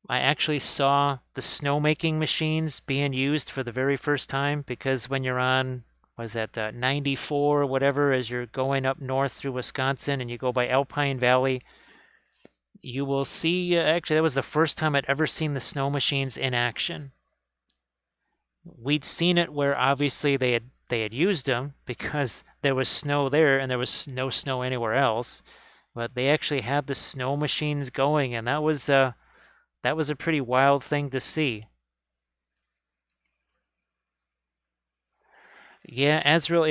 I actually saw the snowmaking machines being used for the very first time because when you're on, was that 94 or whatever, as you're going up north through Wisconsin and you go by Alpine Valley, you will see, actually, that was the first time I'd ever seen the snow machines in action. We'd seen it where obviously they had used them because there was snow there and there was no snow anywhere else, but they actually had the snow machines going, and that was a pretty wild thing to see. Yeah, Azrael,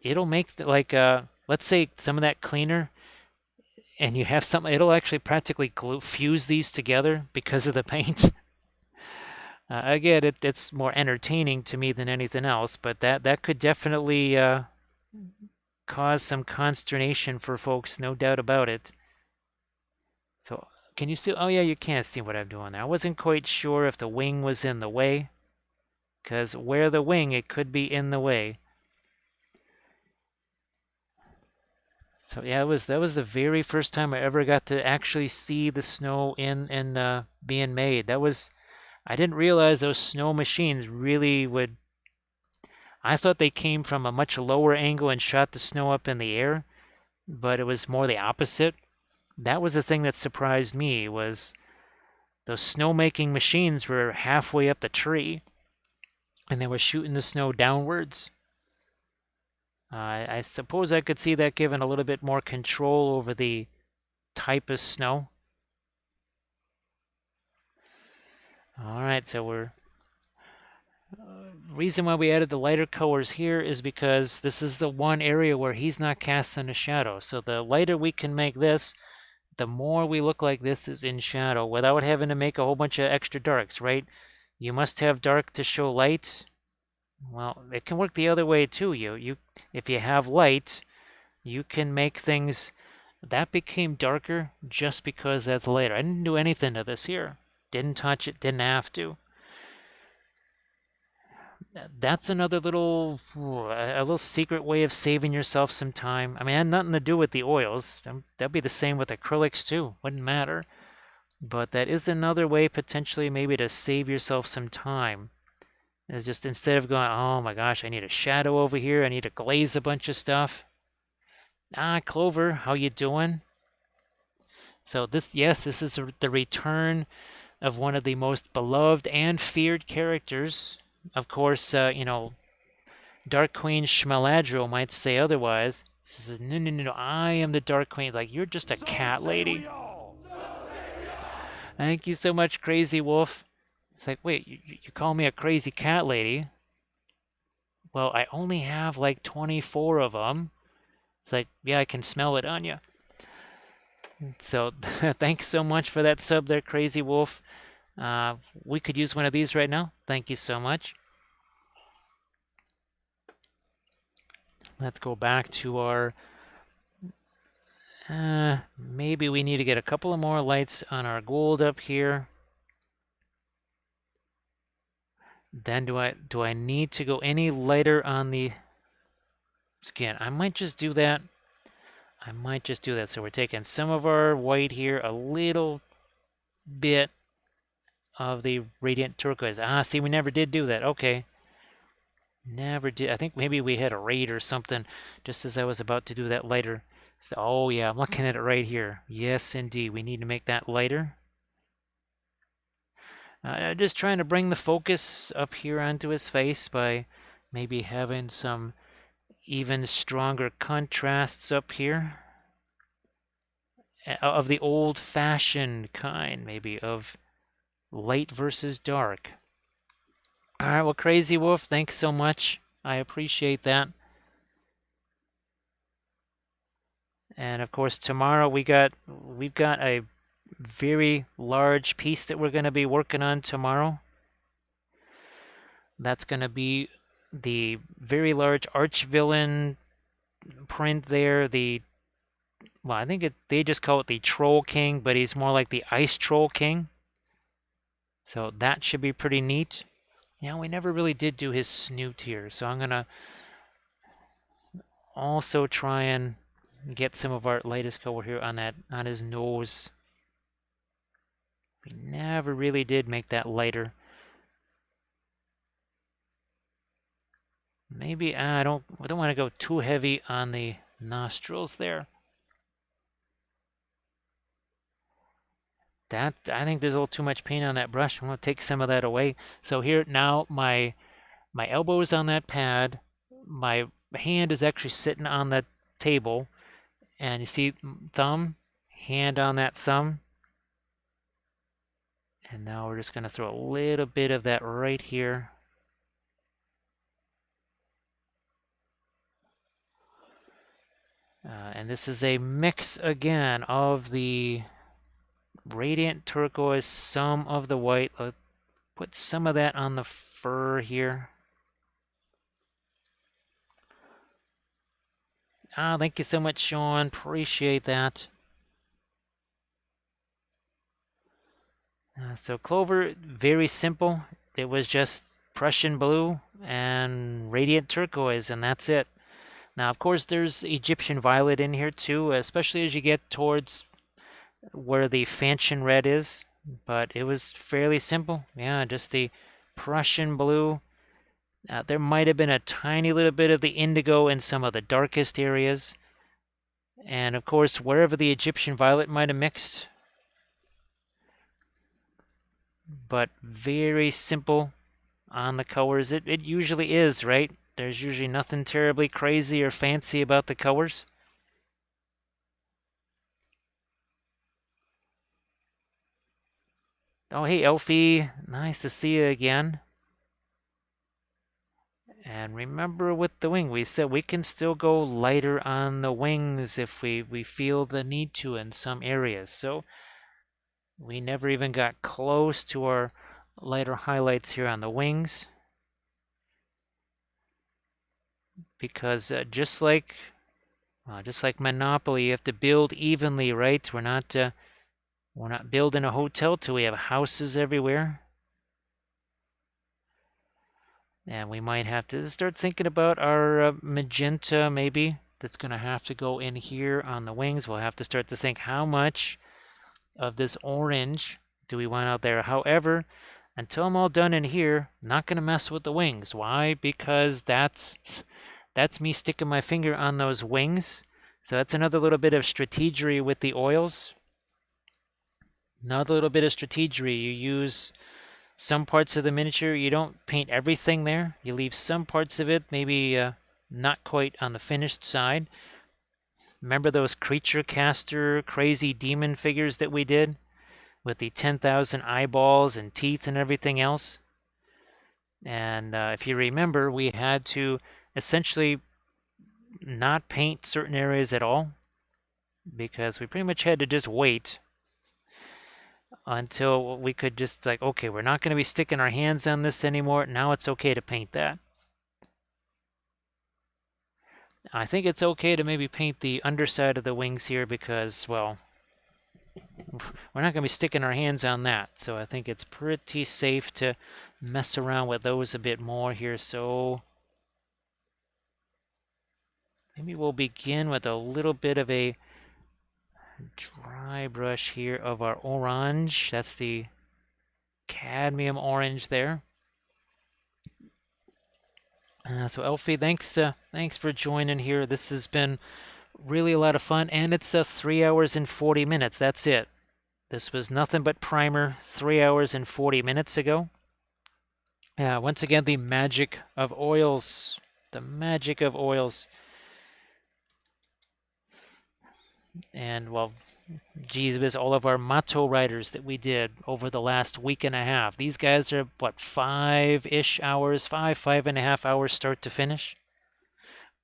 it'll make let's say some of that cleaner, and you have something, it'll actually practically fuse these together because of the paint. Again, it's more entertaining to me than anything else, but that could definitely cause some consternation for folks, no doubt about it. So, can you see? Oh yeah, you can't see what I'm doing there. I wasn't quite sure if the wing was in the way, because where the wing, it could be in the way. So yeah, that was the very first time I ever got to actually see the snow in being made. I didn't realize those snow machines really would. I thought they came from a much lower angle and shot the snow up in the air, but it was more the opposite. That was the thing that surprised me, was those snowmaking machines were halfway up the tree and they were shooting the snow downwards. I suppose I could see that giving a little bit more control over the type of snow. All right, so reason why we added the lighter colors here is because this is the one area where he's not casting a shadow. So the lighter we can make this, the more we look like this is in shadow without having to make a whole bunch of extra darks, right? You must have dark to show light. Well, it can work the other way too. If you have light, you can make things that became darker just because that's lighter. I didn't do anything to this here. Didn't touch it, didn't have to. That's another a little secret way of saving yourself some time. I mean, it had nothing to do with the oils. That'd be the same with acrylics too. Wouldn't matter. But that is another way potentially maybe to save yourself some time. Is just instead of going, oh my gosh, I need a shadow over here, I need to glaze a bunch of stuff. Clover, how you doing? So this is the return of one of the most beloved and feared characters. Of course, Dark Queen Schmeladro might say otherwise. She says, no, I am the Dark Queen. Like, you're just a cat lady. Thank you so much, Crazy Wolf. It's like, wait, you call me a crazy cat lady? Well, I only have like 24 of them. It's like, yeah, I can smell it on you. So thanks so much for that sub there, Crazy Wolf. We could use one of these right now. Thank you so much. Let's go back to our... maybe we need to get a couple of more lights on our gold up here. Then do I need to go any lighter on the skin? I might just do that. So we're taking some of our white here, a little bit of the radiant turquoise. See, we never did do that. Okay. Never did. I think maybe we had a raid or something just as I was about to do that lighter. So, oh yeah, I'm looking at it right here. Yes, indeed. We need to make that lighter. Just trying to bring the focus up here onto his face by maybe having some even stronger contrasts up here. Of the old-fashioned kind, maybe, of light versus dark. All right, well, Crazy Wolf, thanks so much. I appreciate that. And of course, tomorrow we've got a very large piece that we're going to be working on tomorrow. That's going to be the very large arch-villain print there. Well, I think they just call it the Troll King, but he's more like the Ice Troll King. So that should be pretty neat. Yeah, we never really did do his snoot here, so I'm going to also try and get some of our lightest color here on his nose. We never really did make that lighter. Maybe I don't want to go too heavy on the nostrils there. That I think there's a little too much paint on that brush. I'm going to take some of that away. So here now my elbow is on that pad. My hand is actually sitting on the table. And you see thumb, hand on that thumb. And now we're just going to throw a little bit of that right here. And this is a mix again of the radiant turquoise, some of the white. Put some of that on the fur here. Thank you so much, Sean. Appreciate that. So Clover, very simple. It was just Prussian blue and radiant turquoise, and that's it. Now, of course, there's Egyptian violet in here too, especially as you get towards where the Fanchon red is. But it was fairly simple. Yeah, just the Prussian blue. There might have been a tiny little bit of the indigo in some of the darkest areas. And of course, wherever the Egyptian violet might have mixed. But very simple on the colors. It usually is, right? There's usually nothing terribly crazy or fancy about the colors. Oh, hey, Elfie. Nice to see you again. And remember with the wing, we said we can still go lighter on the wings if we feel the need to in some areas. So we never even got close to our lighter highlights here on the wings. Because just like Monopoly, you have to build evenly, right? We're not building a hotel till we have houses everywhere. And we might have to start thinking about our magenta, maybe. That's going to have to go in here on the wings. We'll have to start to think how much of this orange do we want out there. However, until I'm all done in here, not going to mess with the wings. Why? Because that's me sticking my finger on those wings. So that's another little bit of strategery with the oils. Another little bit of strategery. You use some parts of the miniature. You don't paint everything there. You leave some parts of it, maybe not quite on the finished side. Remember those creature caster crazy demon figures that we did? with the 10,000 eyeballs and teeth and everything else. And if you remember, we had to essentially not paint certain areas at all because we pretty much had to just wait until we could just like, okay, we're not going to be sticking our hands on this anymore. Now it's okay to paint that. I think it's okay to maybe paint the underside of the wings here because, well, we're not going to be sticking our hands on that. So I think it's pretty safe to mess around with those a bit more here. So maybe we'll begin with a little bit of a dry brush here of our orange. That's the cadmium orange there. So Elfie, thanks for joining here. This has been really a lot of fun, and it's 3 hours and 40 minutes. That's it. This was nothing but primer 3 hours and 40 minutes ago. Once again, the magic of oils. The magic of oils. And, well, geez, it was all of our motto riders that we did over the last week and a half. These guys are, what, 5-ish hours, 5.5 hours start to finish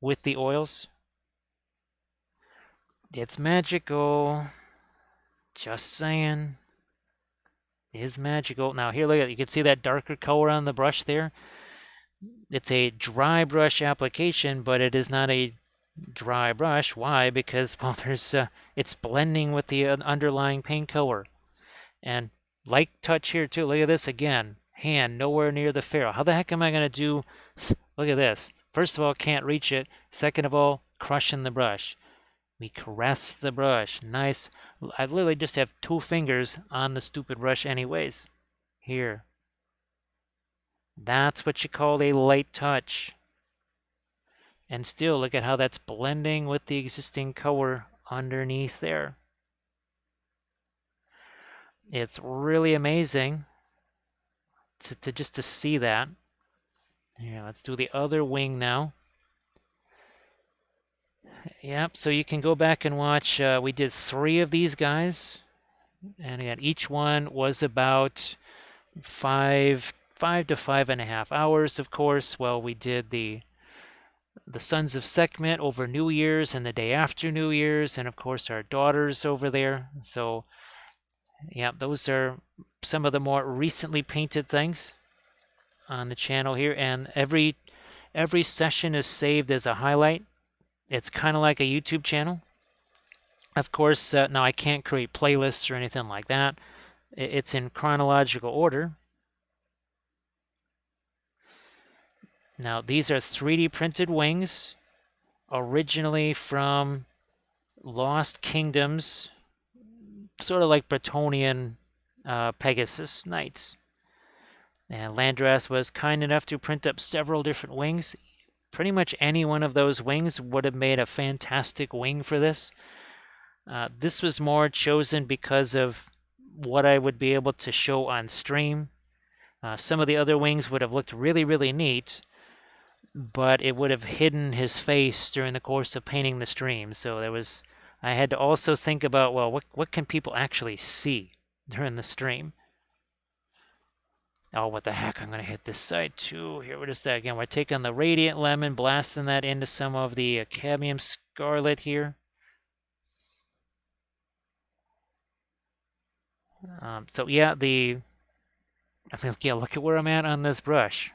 with the oils. It's magical. Just saying. It's magical. Now, here, look at it. You can see that darker color on the brush there. It's a dry brush application, but it is not a dry brush. Why? Because, well, it's blending with the underlying paint color. And light touch here too. Look at this again. Hand nowhere near the ferrule. How the heck am I going to do? Look at this. First of all, can't reach it. Second of all, crushing the brush. We caress the brush. Nice. I literally just have 2 fingers on the stupid brush anyways. Here. That's what you call a light touch. And still, look at how that's blending with the existing color underneath there. It's really amazing to just to see that. Here, let's do the other wing now. Yep, so you can go back and watch. We did 3 of these guys. And again, each one was about 5 to 5.5 hours, of course. Well, we did the Sons of Sekhmet over New Year's and the day after New Year's, and of course our daughters over there. So, yeah, those are some of the more recently painted things on the channel here. And every session is saved as a highlight. It's kind of like a YouTube channel. Of course, now I can't create playlists or anything like that. It's in chronological order. Now, these are 3D printed wings, originally from Lost Kingdoms, sort of like Bretonian Pegasus Knights. And Landras was kind enough to print up several different wings. Pretty much any one of those wings would have made a fantastic wing for this. This was more chosen because of what I would be able to show on stream. Some of the other wings would have looked really, really neat, but it would have hidden his face during the course of painting the stream. So I had to also think about, well, what can people actually see during the stream? Oh, what the heck, I'm going to hit this side too. Here, what is that again? We're taking the Radiant Lemon, blasting that into some of the Cadmium Scarlet here. So yeah, look at where I'm at on this brush.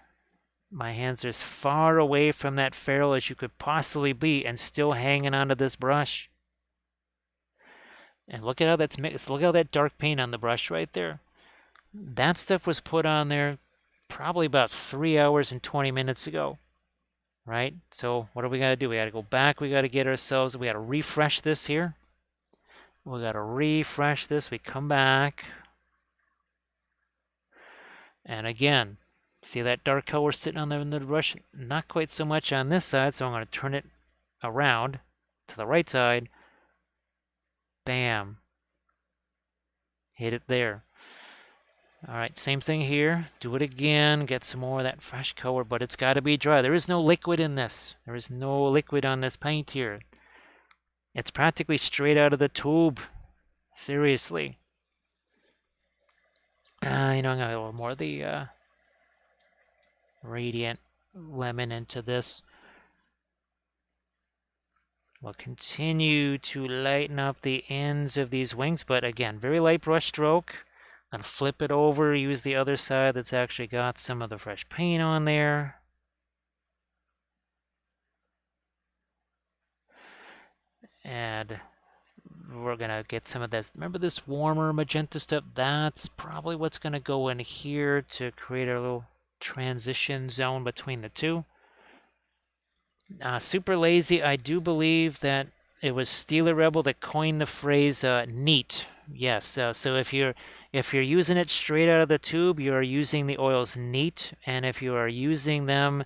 My hands are as far away from that ferrule as you could possibly be and still hanging onto this brush. And look at how that's mixed. Look at how that dark paint on the brush right there. That stuff was put on there probably about 3 hours and 20 minutes ago, right? So what do we got to do? We got to go back. We got to get ourselves, we got to refresh this here. We got to refresh this. We come back. And again, see that dark color sitting on there in the brush? Not quite so much on this side, so I'm going to turn it around to the right side. Bam. Hit it there. All right, same thing here. Do it again. Get some more of that fresh color, but it's got to be dry. There is no liquid in this. There is no liquid on this paint here. It's practically straight out of the tube. Seriously. You know, I'm gonna get a little more of the radiant lemon into this. We'll continue to lighten up the ends of these wings, but again, very light brush stroke. I'm gonna flip it over, use the other side that's actually got some of the fresh paint on there. And we're gonna get some of this. Remember this warmer magenta stuff? That's probably what's gonna go in here to create a little transition zone between the two. Super lazy. I do believe that it was Steeler Rebel that coined the phrase "neat." Yes. So if you're using it straight out of the tube, you are using the oils neat, and if you are using them,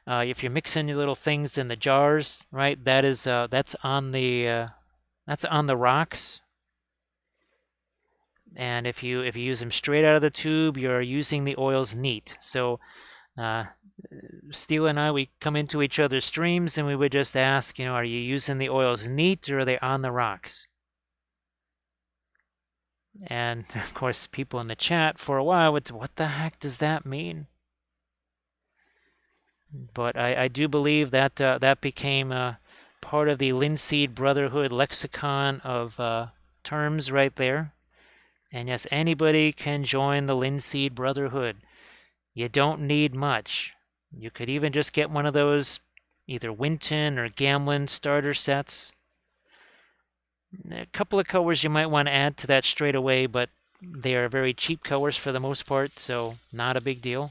if you're mixing your little things in the jars, right? That's on the rocks. And if you use them straight out of the tube, you're using the oils neat. So uh, Steele and I, we come into each other's streams and we would just ask, are you using the oils neat or are they on the rocks? And of course, people in the chat for a while would say, what the heck does that mean? But I do believe that that became part of the Linseed Brotherhood lexicon of terms right there. And yes, anybody can join the Linseed Brotherhood. You don't need much. You could even just get one of those either Winton or Gamlin starter sets. A couple of colors you might want to add to that straight away, but they are very cheap colors for the most part, so not a big deal.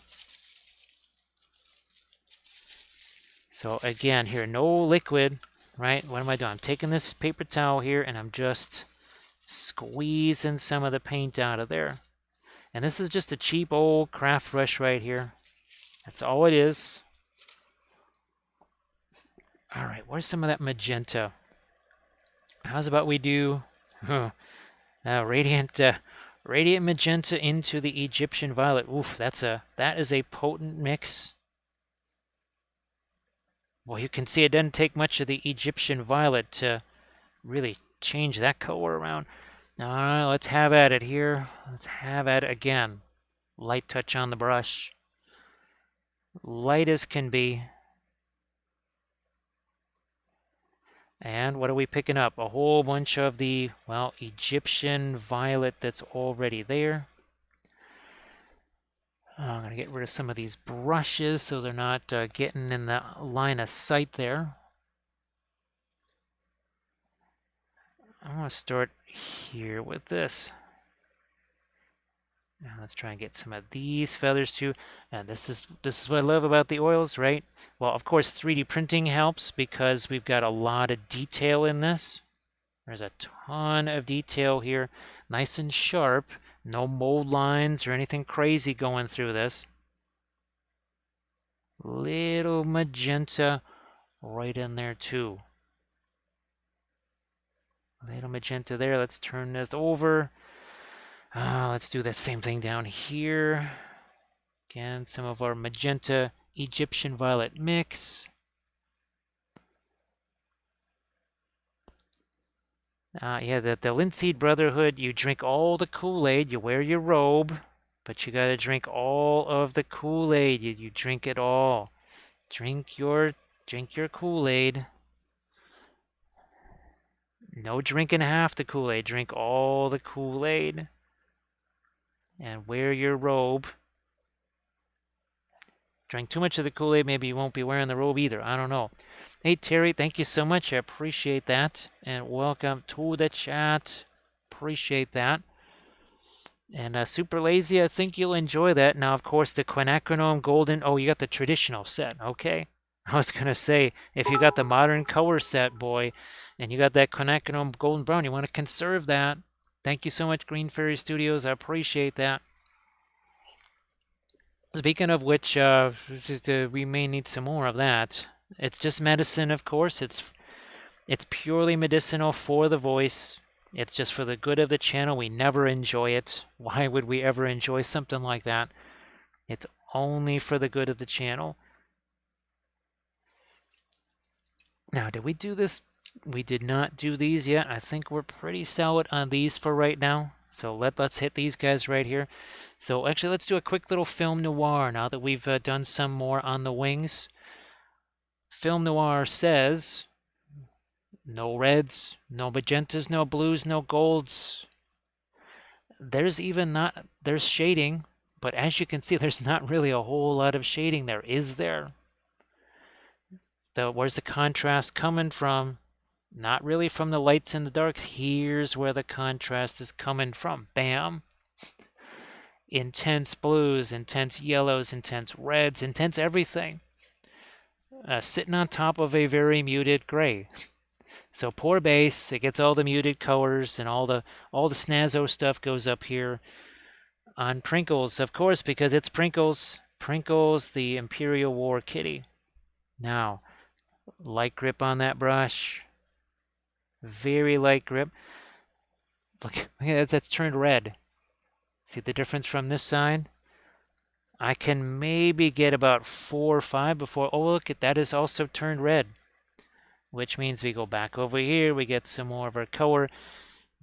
So again, here, no liquid, right? What am I doing? I'm taking this paper towel here and I'm just squeezing some of the paint out of there. And this is just a cheap old craft brush right here. That's all it is. All right, where's some of that magenta? How's about we do radiant magenta into the Egyptian violet? Oof, that is a potent mix. Well, you can see it doesn't take much of the Egyptian violet to really change that color around. All right, let's have at it here. Let's have at it again. Light touch on the brush. Light as can be. And what are we picking up? A whole bunch of the, well, Egyptian violet that's already there. I'm going to get rid of some of these brushes so they're not getting in the line of sight there. I'm going to start here with this. Now let's try and get some of these feathers too. And this is what I love about the oils, right? Well, of course, 3D printing helps because we've got a lot of detail in this. There's a ton of detail here, nice and sharp. No mold lines or anything crazy going through this. Little magenta right in there too. Little magenta there. Let's turn this over. Let's do that same thing down here. Again, some of our magenta Egyptian violet mix. Yeah, the Linseed Brotherhood, you drink all the Kool-Aid, you wear your robe, but you gotta drink all of the Kool-Aid. You drink it all. Drink your Kool-Aid. No drinking half the Kool-Aid. Drink all the Kool-Aid. And wear your robe. Drink too much of the Kool-Aid, maybe you won't be wearing the robe either. I don't know. Hey, Terry, thank you so much. I appreciate that. And welcome to the chat. Appreciate that. And Super Lazy, I think you'll enjoy that. Now, of course, the quinacridone golden. Oh, you got the traditional set. Okay. I was going to say, if you got the modern color set, boy, and you got that quinacridone golden brown, you want to conserve that. Thank you so much, Green Fairy Studios. I appreciate that. Speaking of which, we may need some more of that. It's just medicine, of course. It's purely medicinal for the voice. It's just for the good of the channel. We never enjoy it. Why would we ever enjoy something like that? It's only for the good of the channel. Now, did we do this? We did not do these yet. I think we're pretty solid on these for right now. So let's hit these guys right here. So actually, let's do a quick little film noir now that we've done some more on the wings. Film noir says no reds, no magentas, no blues, no golds. There's shading, but as you can see, there's not really a whole lot of shading there, is there? Where's the contrast coming from? Not really from the lights and the darks. Here's where the contrast is coming from. Bam. Intense blues, intense yellows, intense reds, intense everything. Sitting on top of a very muted gray. So poor base, it gets all the muted colors and all the snazzo stuff goes up here on Prinkles, of course, because it's Prinkles. Prinkles, the Imperial War Kitty. Now, light grip on that brush. Very light grip. Look, that's turned red. See the difference from this side? I can maybe get about 4 or 5 before, oh look, that is also turned red. Which means we go back over here, we get some more of our color.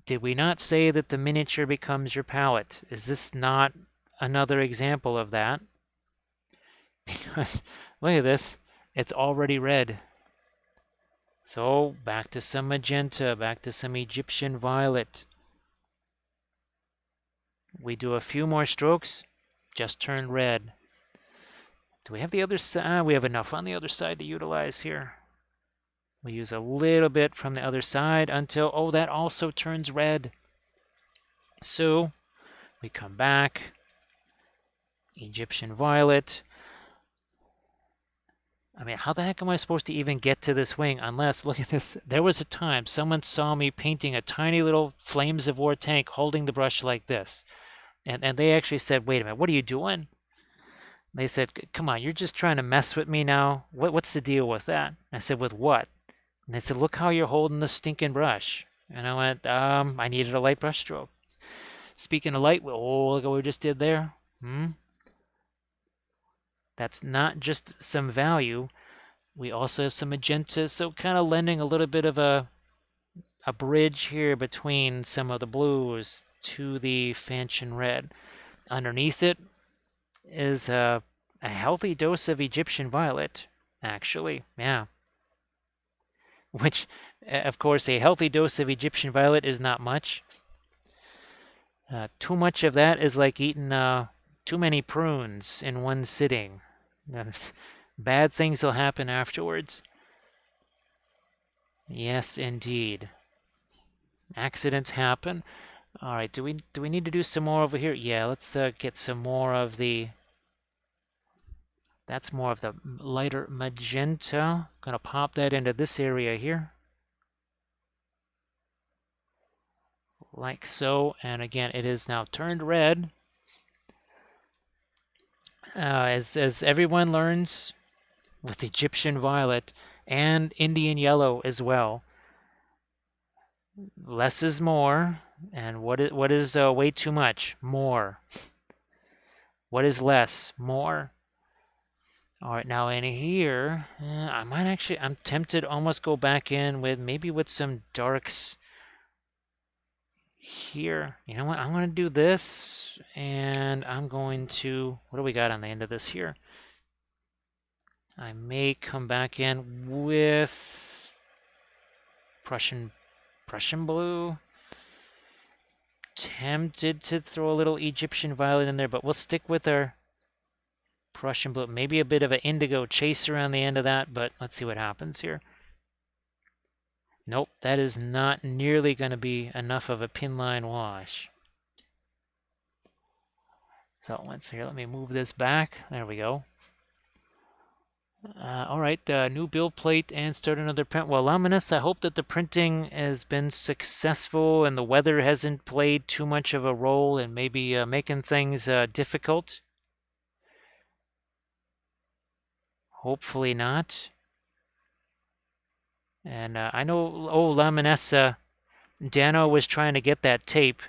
Did we not say that the miniature becomes your palette? Is this not another example of that? Because, look at this, it's already red. So, back to some magenta, back to some Egyptian violet. We do a few more strokes, just turned red. Do we have the other side? We have enough on the other side to utilize here. We use a little bit from the other side until, oh, that also turns red. So we come back, Egyptian violet. I mean, how the heck am I supposed to even get to this wing unless, look at this, there was a time someone saw me painting a tiny little Flames of War tank holding the brush like this. And they actually said, wait a minute, what are you doing? They said, come on, you're just trying to mess with me now? What's the deal with that? I said, with what? And they said, look how you're holding the stinking brush. And I went, I needed a light brush stroke. Speaking of light, oh, look what we just did there. That's not just some value. We also have some magenta, so kind of lending a little bit of a bridge here between some of the blues to the Fanchon red. Underneath it is a healthy dose of Egyptian violet, actually, yeah. Which, of course, a healthy dose of Egyptian violet is not much. Too much of that is like eating too many prunes in one sitting. Bad things will happen afterwards. Yes, indeed. Accidents happen. All right, do we need to do some more over here? Yeah, let's get some more of the... That's more of the lighter magenta. Gonna pop that into this area here. Like so, and again, it is now turned red. As everyone learns with Egyptian violet and Indian yellow as well, less is more, and what is way too much? More. What is less? More. All right, now in here, I might actually, I'm tempted to almost go back in with maybe with some darks here. You know what? I'm going to do this, and I'm going to, what do we got on the end of this here? I may come back in with Prussian blue. Tempted to throw a little Egyptian violet in there, but we'll stick with our Prussian blue. Maybe a bit of an indigo chaser on the end of that, but let's see what happens here. Nope, that is not nearly going to be enough of a pinline wash. So let's see here. Let me move this back. There we go. All right, new build plate and start another print. Well, Luminous, I hope that the printing has been successful and the weather hasn't played too much of a role in maybe making things difficult. Hopefully not. And I know, oh, Laminessa, Dano was trying to get that tape.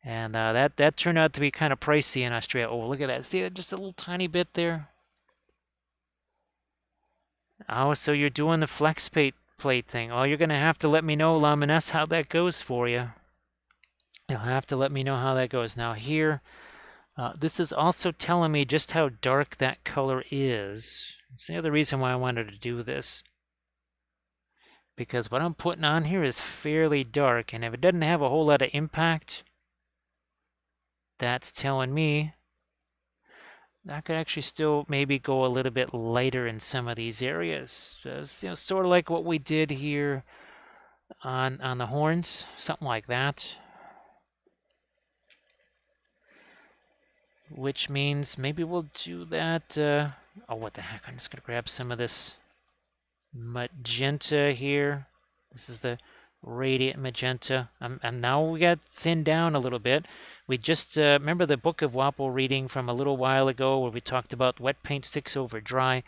And that turned out to be kind of pricey in Australia. Oh, look at that. See, just a little tiny bit there. Oh, so you're doing the flex plate thing. Oh, you're going to have to let me know, Laminess, how that goes for you. You'll have to let me know how that goes. Now here, this is also telling me just how dark that color is. It's the other reason why I wanted to do this. Because what I'm putting on here is fairly dark, and if it doesn't have a whole lot of impact, that's telling me I could actually still maybe go a little bit lighter in some of these areas. It's, sort of like what we did here on the horns, something like that. Which means maybe we'll do that. Oh, what the heck? I'm just going to grab some of this magenta here. This is the radiant magenta. And now we got thinned down a little bit. We just remember the Book of Wappel reading from a little while ago where we talked about wet paint sticks over dry.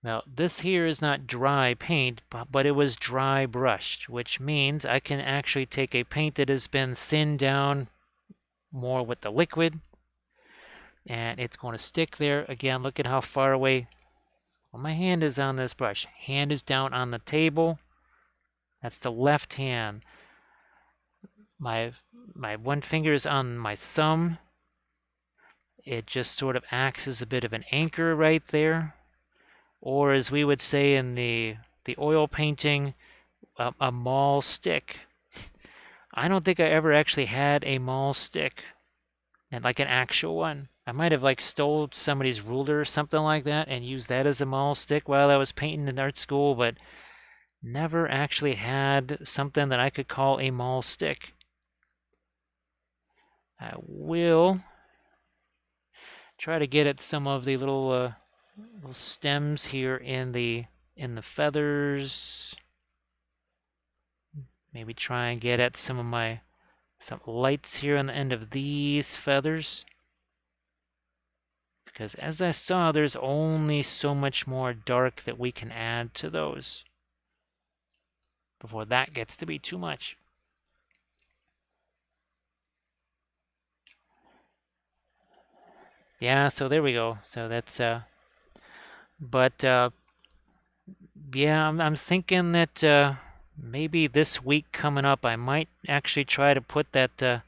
Now, this here is not dry paint, but it was dry brushed, which means I can actually take a paint that has been thinned down more with the liquid, and it's going to stick there. Again, look at how far away my hand is on this brush. Hand is down on the table. That's the left hand. My one finger is on my thumb. It just sort of acts as a bit of an anchor right there. Or as we would say in the oil painting, a maul stick. I don't think I ever actually had a maul stick, and like an actual one. I might have like stole somebody's ruler or something like that and used that as a maul stick while I was painting in art school, but never actually had something that I could call a maul stick. I will try to get at some of the little stems here in the feathers. Maybe try and get at some lights here on the end of these feathers. Because as I saw, there's only so much more dark that we can add to those before that gets to be too much. Yeah, so there we go. So that's but yeah, I'm thinking that maybe this week coming up, I might actually try to put that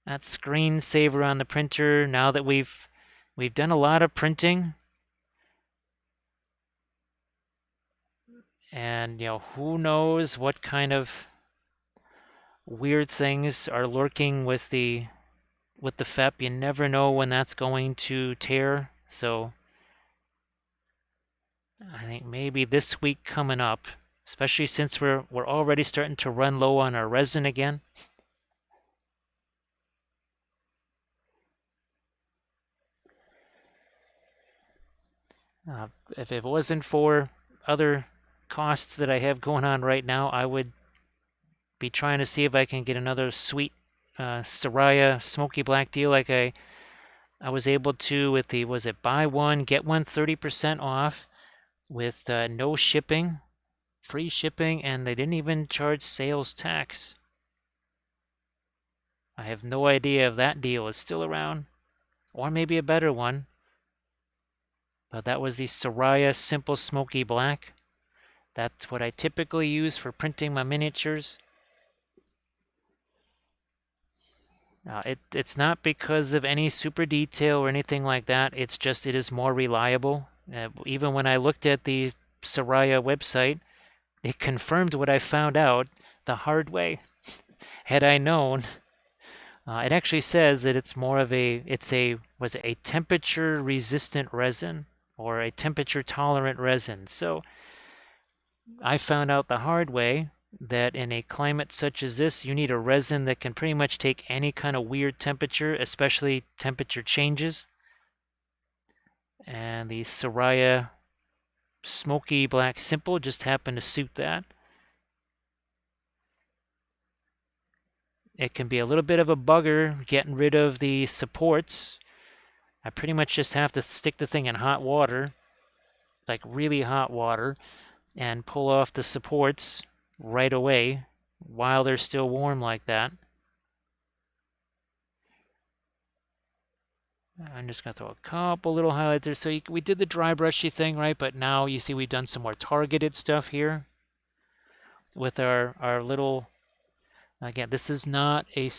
screensaver on the printer. Now that we've done a lot of printing, and who knows what kind of weird things are lurking with the FEP. You never know when that's going to tear. So I think maybe this week coming up, especially since we're already starting to run low on our resin again. If it wasn't for other costs that I have going on right now, I would be trying to see if I can get another sweet Soraya smoky black deal like I was able to with the, was it buy one, get one 30% off with no shipping, free shipping, and they didn't even charge sales tax. I have no idea if that deal is still around, or maybe a better one. But that was the Soraya Simple Smoky Black. That's what I typically use for printing my miniatures. It's not because of any super detail or anything like that. It's just it is more reliable. Even when I looked at the Soraya website, it confirmed what I found out the hard way. Had I known, it actually says that it's more of was it a temperature resistant resin or a temperature tolerant resin. So I found out the hard way that in a climate such as this, you need a resin that can pretty much take any kind of weird temperature, especially temperature changes. And the Soraya Smoky Black Simple just happened to suit that. It can be a little bit of a bugger getting rid of the supports. I pretty much just have to stick the thing in hot water, like really hot water, and pull off the supports right away while they're still warm like that. I'm just going to throw a couple little highlights there. So we did the dry brushy thing, right? But now you see we've done some more targeted stuff here with our little Again, this is not a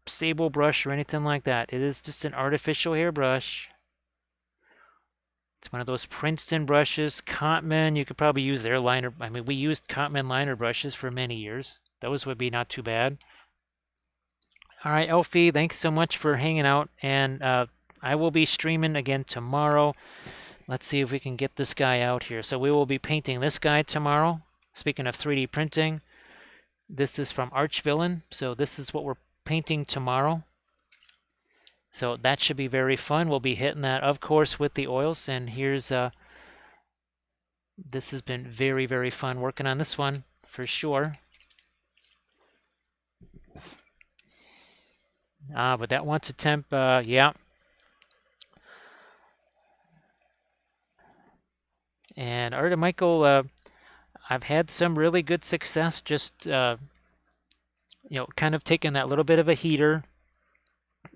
sable brush or anything like that. It is just an artificial hairbrush. It's one of those Princeton brushes. Cotman, you could probably use their liner. I mean, we used Cotman liner brushes for many years. Those would be not too bad. All right, Elfie, thanks so much for hanging out. And I will be streaming again tomorrow. Let's see if we can get this guy out here. So we will be painting this guy tomorrow. Speaking of 3D printing, this is from Archvillain. So this is what we're painting tomorrow. So that should be very fun. We'll be hitting that, of course, with the oils. And here's, this has been very, very fun working on this one for sure. But that wants a temp, yeah. And Art and Michael, I've had some really good success just, kind of taking that little bit of a heater,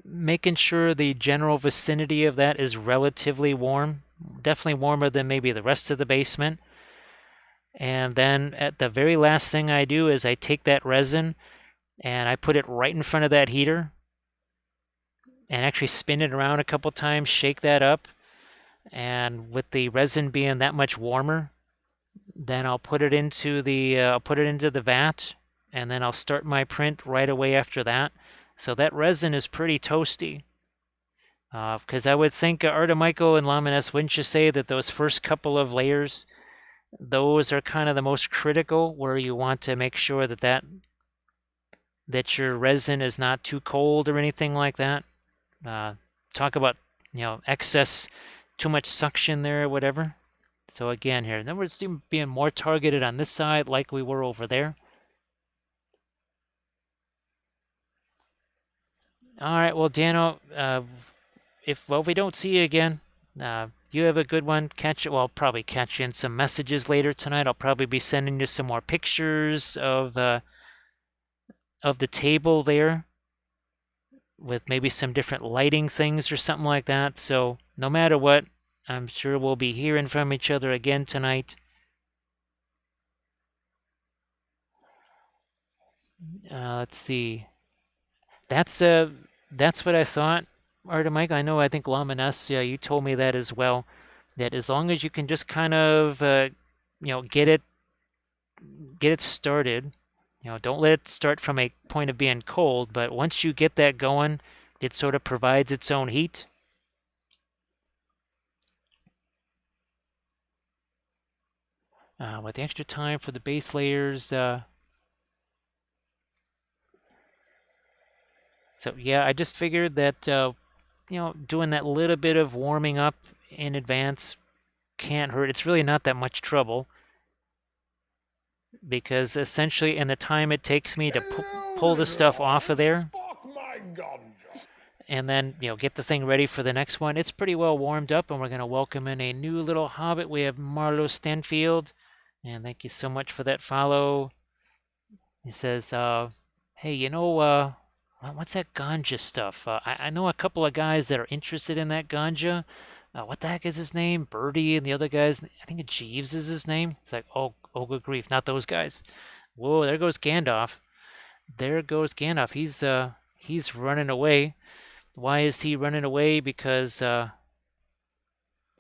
making sure the general vicinity of that is relatively warm, definitely warmer than maybe the rest of the basement. And then at the very last thing I do is I take that resin and I put it right in front of that heater and actually spin it around a couple times, shake that up. And with the resin being that much warmer, then I'll put it into the vat, and then I'll start my print right away after that. So that resin is pretty toasty. Because I would think Artemico and Lamines, wouldn't you say that those first couple of layers, those are kind of the most critical, where you want to make sure that your resin is not too cold or anything like that. Talk about excess, too much suction there or whatever. So again here, then we're being more targeted on this side like we were over there. All right, well, Dano, if we don't see you again, you have a good one. I'll probably catch you in some messages later tonight. I'll probably be sending you some more pictures of the table there with maybe some different lighting things or something like that. So no matter what, I'm sure we'll be hearing from each other again tonight. Let's see. That's what I thought, Artemike. I think Lamines, yeah, you told me that as well. That as long as you can just kind of get it started, don't let it start from a point of being cold, but once you get that going, it sort of provides its own heat. With the extra time for the base layers, so yeah, I just figured that doing that little bit of warming up in advance can't hurt. It's really not that much trouble, because essentially in the time it takes me to pull the stuff off of there and then get the thing ready for the next one, it's pretty well warmed up. And we're going to welcome in a new little hobbit. We have Marlo Stanfield, and thank you so much for that follow. He says, hey, what's that ganja stuff? I know a couple of guys that are interested in that ganja. What the heck is his name? Birdie and the other guys. I think Jeeves is his name. It's like, oh good grief, not those guys. Whoa, there goes Gandalf. There goes Gandalf. He's running away. Why is he running away? Because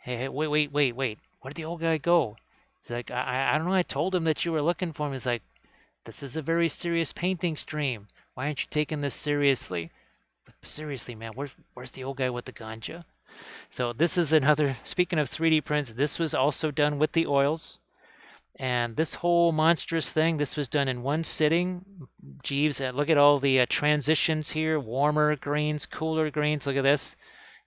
hey, wait. Where did the old guy go? He's like, I don't know. I told him that you were looking for him. He's like, this is a very serious painting stream. Why aren't you taking this seriously? Seriously, man, where's the old guy with the ganja? So this is another, speaking of 3D prints, this was also done with the oils. And this whole monstrous thing, this was done in one sitting. Jeeves, look at all the transitions here, warmer greens, cooler greens. Look at this.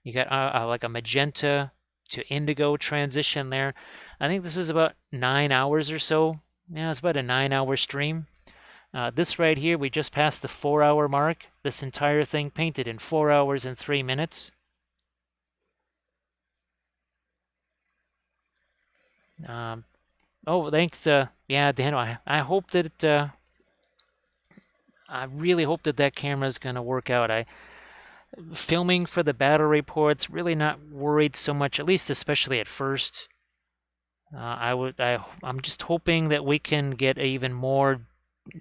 You got like a magenta to indigo transition there. I think this is about 9 hours or so. Yeah, it's about a 9-hour stream. This right here, we just passed the 4-hour mark. This entire thing painted in 4 hours and 3 minutes. Oh, thanks. Yeah, Dan, I hope that I really hope that camera is going to work out. Filming for the battle reports, really not worried so much, at least especially at first. I'm just hoping that we can get even more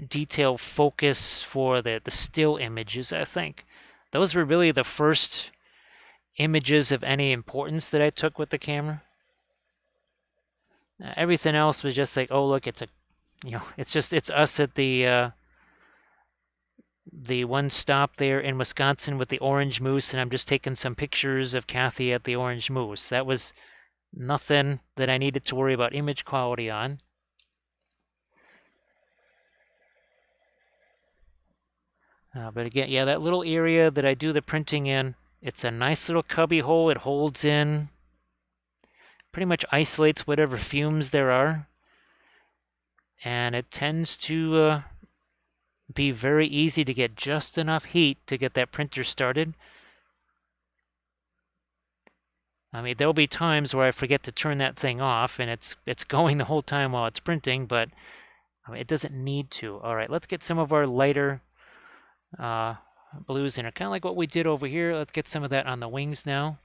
detail focus for the still images, I think. Those were really the first images of any importance that I took with the camera. Everything else was just like, oh look, it's a, it's us at the one stop there in Wisconsin with the orange moose, and I'm just taking some pictures of Kathy at the orange moose. That was nothing that I needed to worry about image quality on. But again, yeah, that little area that I do the printing in, it's a nice little cubby hole. It holds in, pretty much isolates whatever fumes there are. And it tends to be very easy to get just enough heat to get that printer started. I mean, there'll be times where I forget to turn that thing off and it's going the whole time while it's printing, but I mean, it doesn't need to. All right, let's get some of our lighter blues in it. Kind of like what we did over here. Let's get some of that on the wings now.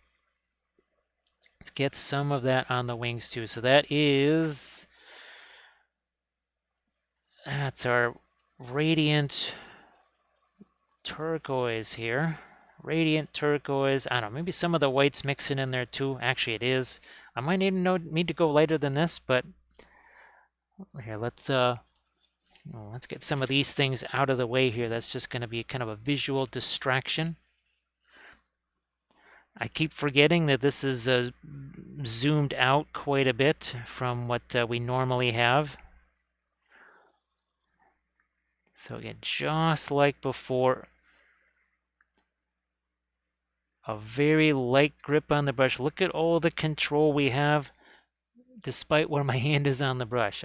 Let's get some of that on the wings too. So that's our radiant turquoise here. Radiant turquoise. I don't know, maybe some of the whites mixing in there too. Actually, it is. I might need to go lighter than this, but here, let's get some of these things out of the way here. That's just going to be kind of a visual distraction. I keep forgetting that this is zoomed out quite a bit from what we normally have. So again, just like before, a very light grip on the brush. Look at all the control we have despite where my hand is on the brush.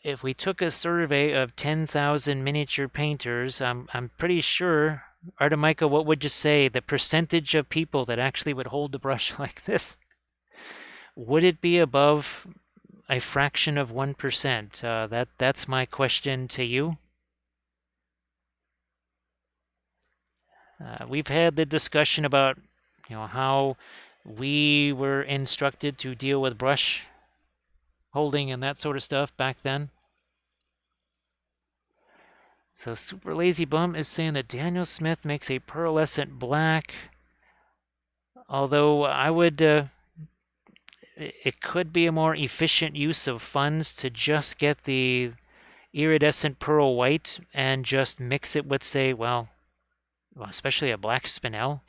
If we took a survey of 10,000 miniature painters, I'm pretty sure, Artemika, what would you say the percentage of people that actually would hold the brush like this? Would it be above a fraction of 1%? That's my question to you. We've had the discussion about, how we were instructed to deal with brush holding and that sort of stuff back then. So Super Lazy Bum is saying that Daniel Smith makes a pearlescent black. Although I would, it could be a more efficient use of funds to just get the iridescent pearl white and just mix it with, say, well, especially a black spinel.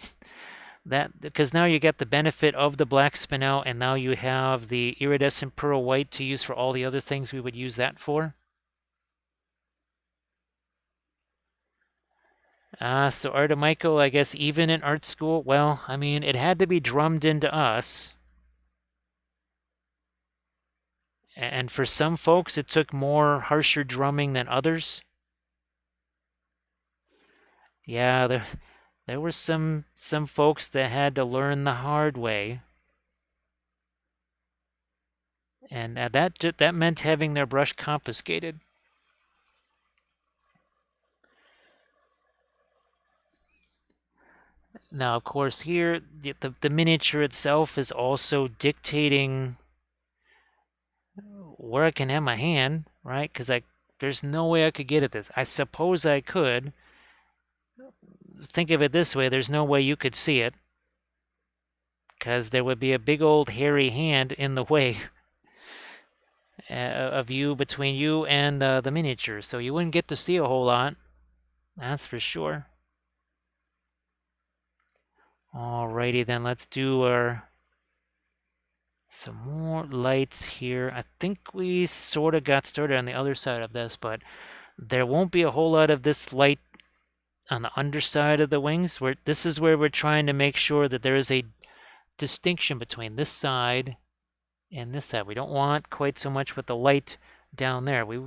That, because now you get the benefit of the black spinel, and now you have the iridescent pearl white to use for all the other things we would use that for. So Artemiko, I guess even in art school, well, I mean, it had to be drummed into us. And for some folks, it took more harsher drumming than others. Yeah, there were some folks that had to learn the hard way. And that meant having their brush confiscated. Now, of course, here, the miniature itself is also dictating where I can have my hand, right? Because there's no way I could get at this. I suppose I could. Think of it this way, there's no way you could see it, because there would be a big old hairy hand in the way of you, between you and the miniature. So you wouldn't get to see a whole lot. That's for sure. Alrighty then, let's do some more lights here. I think we sort of got started on the other side of this, but there won't be a whole lot of this light on the underside of the wings. This is where we're trying to make sure that there is a distinction between this side and this side. We don't want quite so much with the light down there. We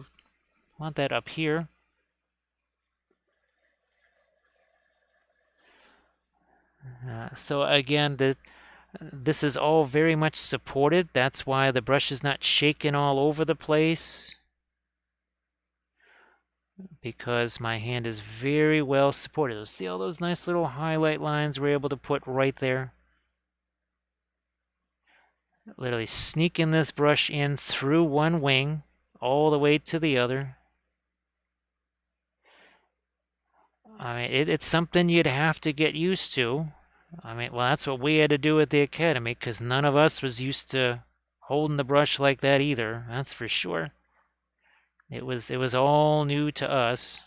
want that up here. So again, this is all very much supported. That's why the brush is not shaking all over the place, because my hand is very well supported. So see all those nice little highlight lines we're able to put right there? Literally sneaking this brush in through one wing all the way to the other. I mean, it's something you'd have to get used to. I mean, well, that's what we had to do at the academy, because none of us was used to holding the brush like that either. That's for sure. It was all new to us.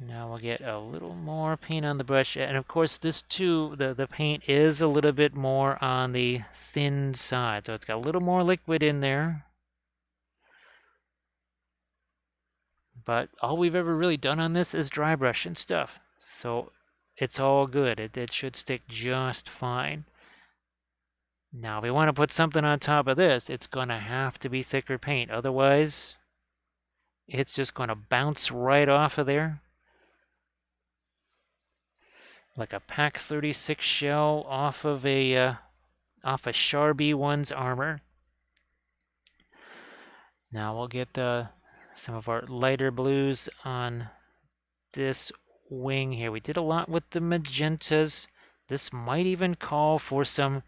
Now we'll get a little more paint on the brush. And of course, this too, the paint is a little bit more on the thin side. So it's got a little more liquid in there. But all we've ever really done on this is dry brush and stuff. So it's all good. It should stick just fine. Now, if we want to put something on top of this, it's going to have to be thicker paint. Otherwise, it's just going to bounce right off of there. Like a Pac 36 shell off of a Char B1's armor. Now we'll get some of our lighter blues on this wing here. We did a lot with the magentas. This might even call for some,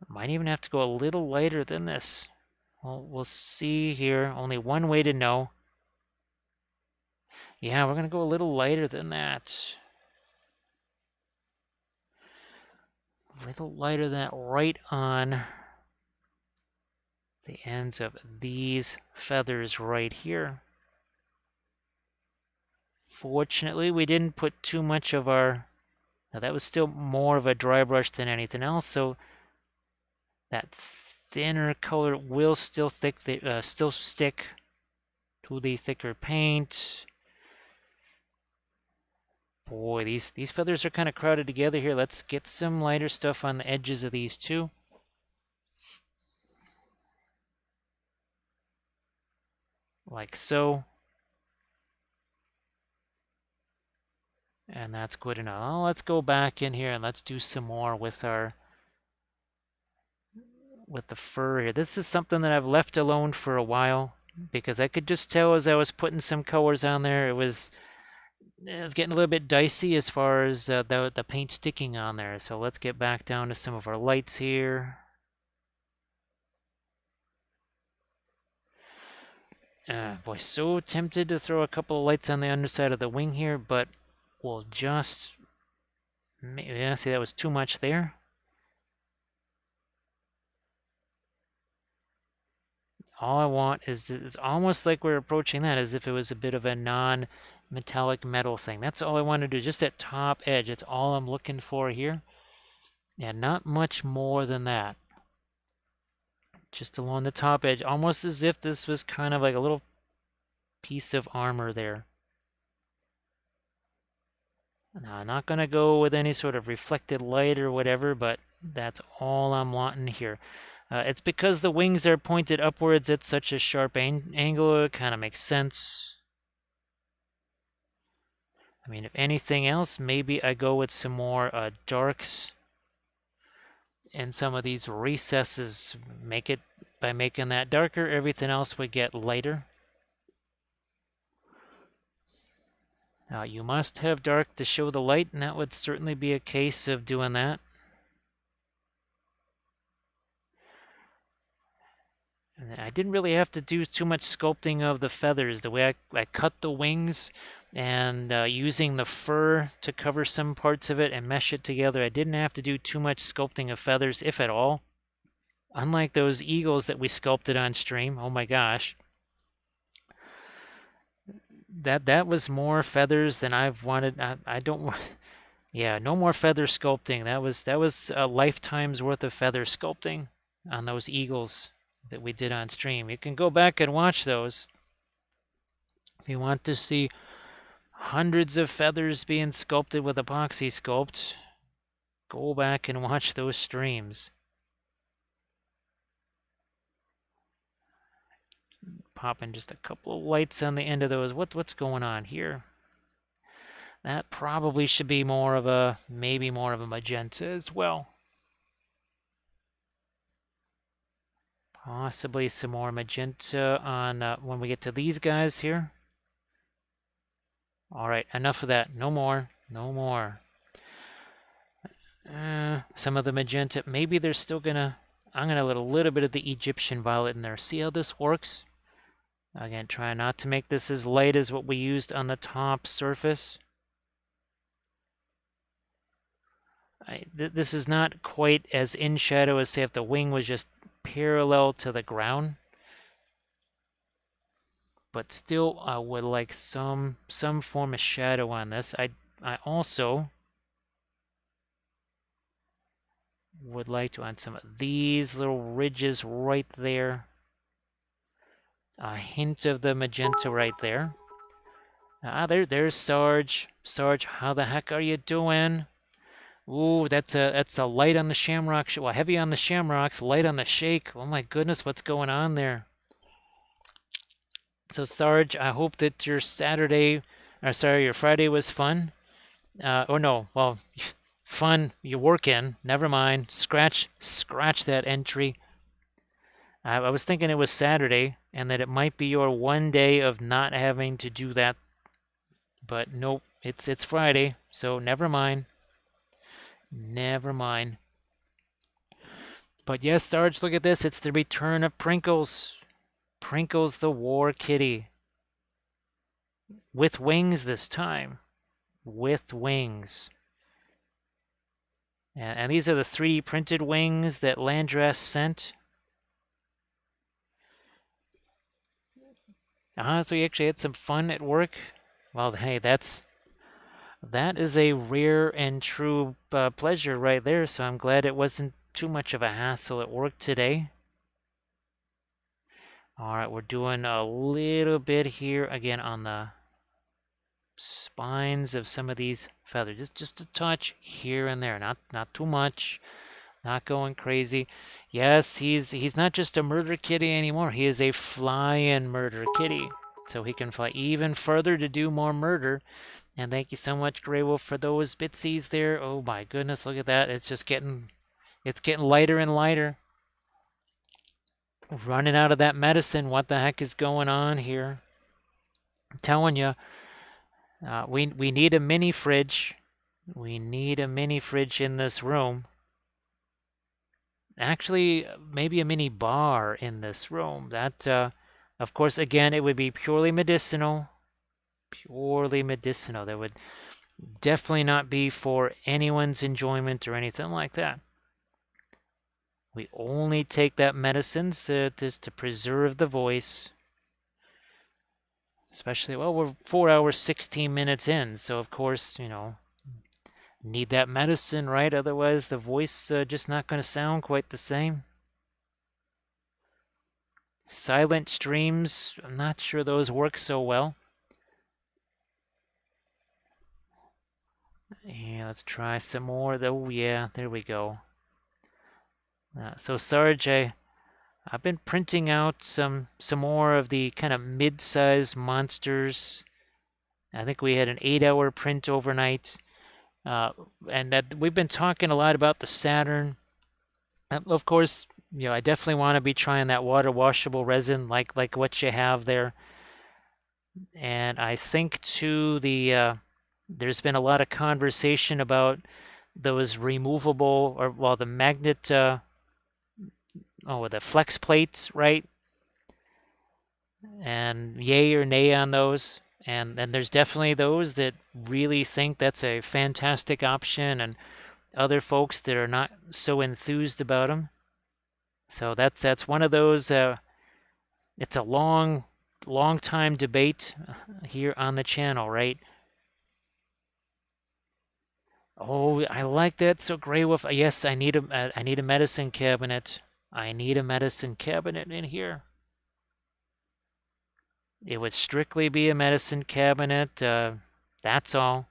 might even have to go a little lighter than this. Well, we'll see here. Only one way to know. Yeah, we're going to go a little lighter than that. A little lighter than that, right on the ends of these feathers right here. Fortunately, we didn't put too much of our... Now, that was still more of a dry brush than anything else, so that thinner color will still stick to the thicker paint. Boy, these feathers are kind of crowded together here. Let's get some lighter stuff on the edges of these too. Like so. And that's good enough. Oh, let's go back in here and let's do some more with the fur here. This is something that I've left alone for a while because I could just tell as I was putting some colors on there, it was getting a little bit dicey as far as the paint sticking on there. So let's get back down to some of our lights here. Boy, so tempted to throw a couple of lights on the underside of the wing here, but we'll just... Yeah, see, that was too much there. All I want is it's almost like we're approaching that as if it was a bit of a non-metallic metal thing. That's all I want to do, just that top edge. That's all I'm looking for here. Yeah, not much more than that. Just along the top edge, almost as if this was kind of like a little piece of armor there. Now, I'm not going to go with any sort of reflected light or whatever, but that's all I'm wanting here. It's because the wings are pointed upwards at such a sharp angle, it kind of makes sense. I mean, if anything else, maybe I go with some more darks in some of these recesses. By making that darker, everything else would get lighter. You must have dark to show the light, and that would certainly be a case of doing that. And I didn't really have to do too much sculpting of the feathers. The way I cut the wings and using the fur to cover some parts of it and mesh it together, I didn't have to do too much sculpting of feathers, if at all. Unlike those eagles that we sculpted on stream. Oh my gosh. That was more feathers than I've wanted. I don't want... Yeah, no more feather sculpting. That was a lifetime's worth of feather sculpting on those eagles that we did on stream. You can go back and watch those. If you want to see hundreds of feathers being sculpted with epoxy sculpt, go back and watch those streams. Popping just a couple of lights on the end of those. What's going on here? That probably should be maybe more of a magenta as well. Possibly some more magenta on when we get to these guys here. All right, enough of that. No more. No more. Some of the magenta, maybe they're still gonna... I'm going to let a little bit of the Egyptian violet in there. See how this works? Again, try not to make this as light as what we used on the top surface. This is not quite as in shadow as, say, if the wing was just parallel to the ground. But still, I would like some form of shadow on this. I also would like to add some of these little ridges right there. A hint of the magenta right there. There's Sarge. Sarge, how the heck are you doing? Ooh, that's a light on the shamrock. Well, heavy on the shamrocks, light on the shake. Oh my goodness, what's going on there? So Sarge, I hope that your your Friday was fun. Oh no, well, fun. You're working. Never mind. Scratch that entry. I was thinking it was Saturday and that it might be your one day of not having to do that, but nope, it's Friday, so never mind. Never mind. But yes, Sarge, look at this. It's the return of Prinkles. Prinkles the War Kitty. With wings this time. With wings. And these are the 3D printed wings that Landras sent. So you actually had some fun at work? Well, hey, that is a rare and true pleasure right there, so I'm glad it wasn't too much of a hassle at work today. All right, we're doing a little bit here again on the spines of some of these feathers. Just a touch here and there, not too much, not going crazy. Yes, he's not just a murder kitty anymore. He is a flying murder kitty. So he can fly even further to do more murder. And thank you so much, Grey Wolf, for those bitsies there. Oh my goodness, look at that. It's getting lighter and lighter. Running out of that medicine. What the heck is going on here? I'm telling you, we need a mini fridge. We need a mini fridge in this room. Actually, maybe a mini bar in this room. That, of course, again, it would be purely medicinal. Purely medicinal. That would definitely not be for anyone's enjoyment or anything like that. We only take that medicine to preserve the voice. Especially, well, we're 4 hours, 16 minutes in, so of course, need that medicine, right? Otherwise, the voice just not going to sound quite the same. Silent streams, I'm not sure those work so well. Yeah, let's try some more. Oh, yeah, there we go. So Sarge, I've been printing out some more of the kind of mid-sized monsters. I think we had an 8-hour print overnight. And that we've been talking a lot about the Saturn. Of course, I definitely want to be trying that water washable resin like what you have there. And I think too there's been a lot of conversation about those removable the magnet the flex plates, right? And yay or nay on those. And there's definitely those that really think that's a fantastic option, and other folks that are not so enthused about them. So that's one of those. It's a long time debate here on the channel, right? Oh, I like that. So Grey Wolf, yes, I need a medicine cabinet. I need a medicine cabinet in here. It would strictly be a medicine cabinet. That's all.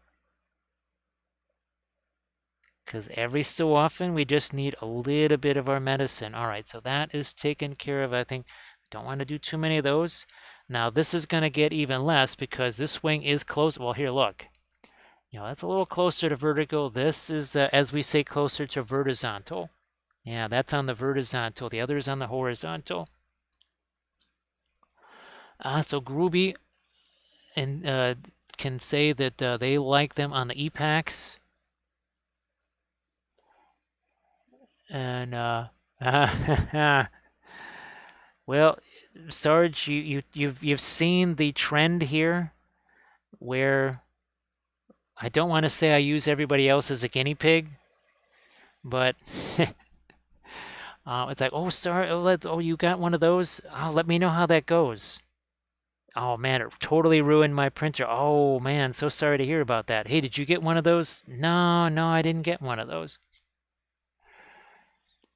Because every so often we just need a little bit of our medicine. All right, so that is taken care of. I think don't want to do too many of those. Now this is going to get even less because this wing is close. Well, here, look. That's a little closer to vertical. This is, as we say, closer to vertical. Yeah, that's on the vertical. The other is on the horizontal. So Groovy and can say that they like them on the EPACs. And Well, Sarge, you've seen the trend here where I don't want to say I use everybody else as a guinea pig, but it's like, oh, sorry, oh, you got one of those? Oh, let me know how that goes. Oh man, it totally ruined my printer. Oh man, so sorry to hear about that. Hey, did you get one of those? No, no, I didn't get one of those.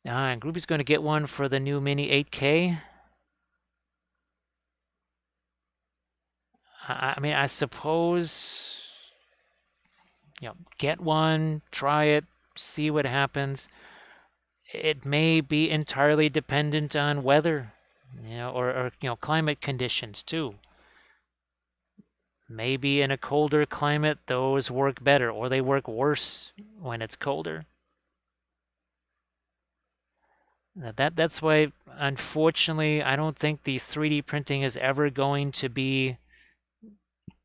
And Groupie's going to get one for the new Mini 8K. I mean, I suppose, get one, try it, see what happens. It may be entirely dependent on weather, or climate conditions too. Maybe in a colder climate, those work better, or they work worse when it's colder. That's why, unfortunately, I don't think the 3D printing is ever going to be.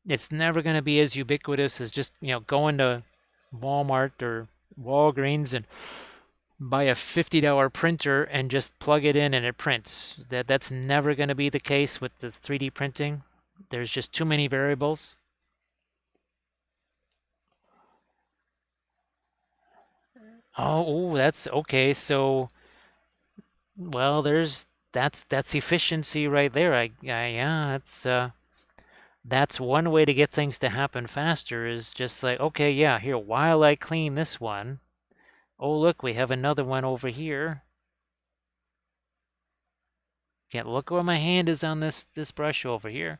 It's never going to be as ubiquitous as just going to Walmart or Walgreens and buy a $50 printer and just plug it in and it prints. That's never going to be the case with the 3D printing. There's just too many variables. Oh, that's okay. So, well, that's efficiency right there. Yeah, that's one way to get things to happen faster is just like, okay, yeah, here, while I clean this one, oh, look, we have another one over here. Can't look where my hand is on this brush over here.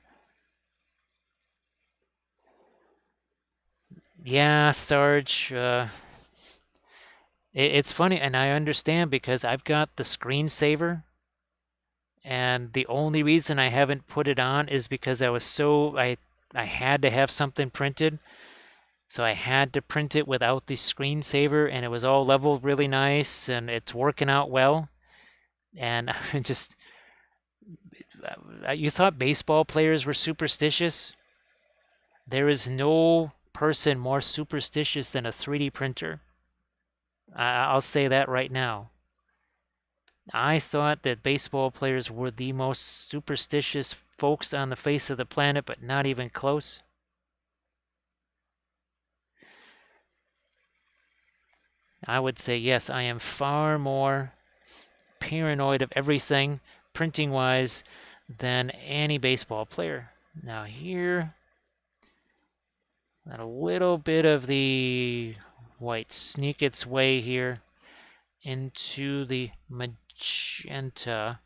Yeah, Sarge, it's funny, and I understand because I've got the screensaver, and the only reason I haven't put it on is because I had to have something printed. So I had to print it without the screensaver, and it was all leveled really nice, and it's working out well. And just, you thought baseball players were superstitious? There is no person more superstitious than a 3D printer. I'll say that right now. I thought that baseball players were the most superstitious folks on the face of the planet, but not even close. I would say yes, I am far more paranoid of everything printing wise than any baseball player. Now here, let a little bit of the white sneak its way here into the magenta.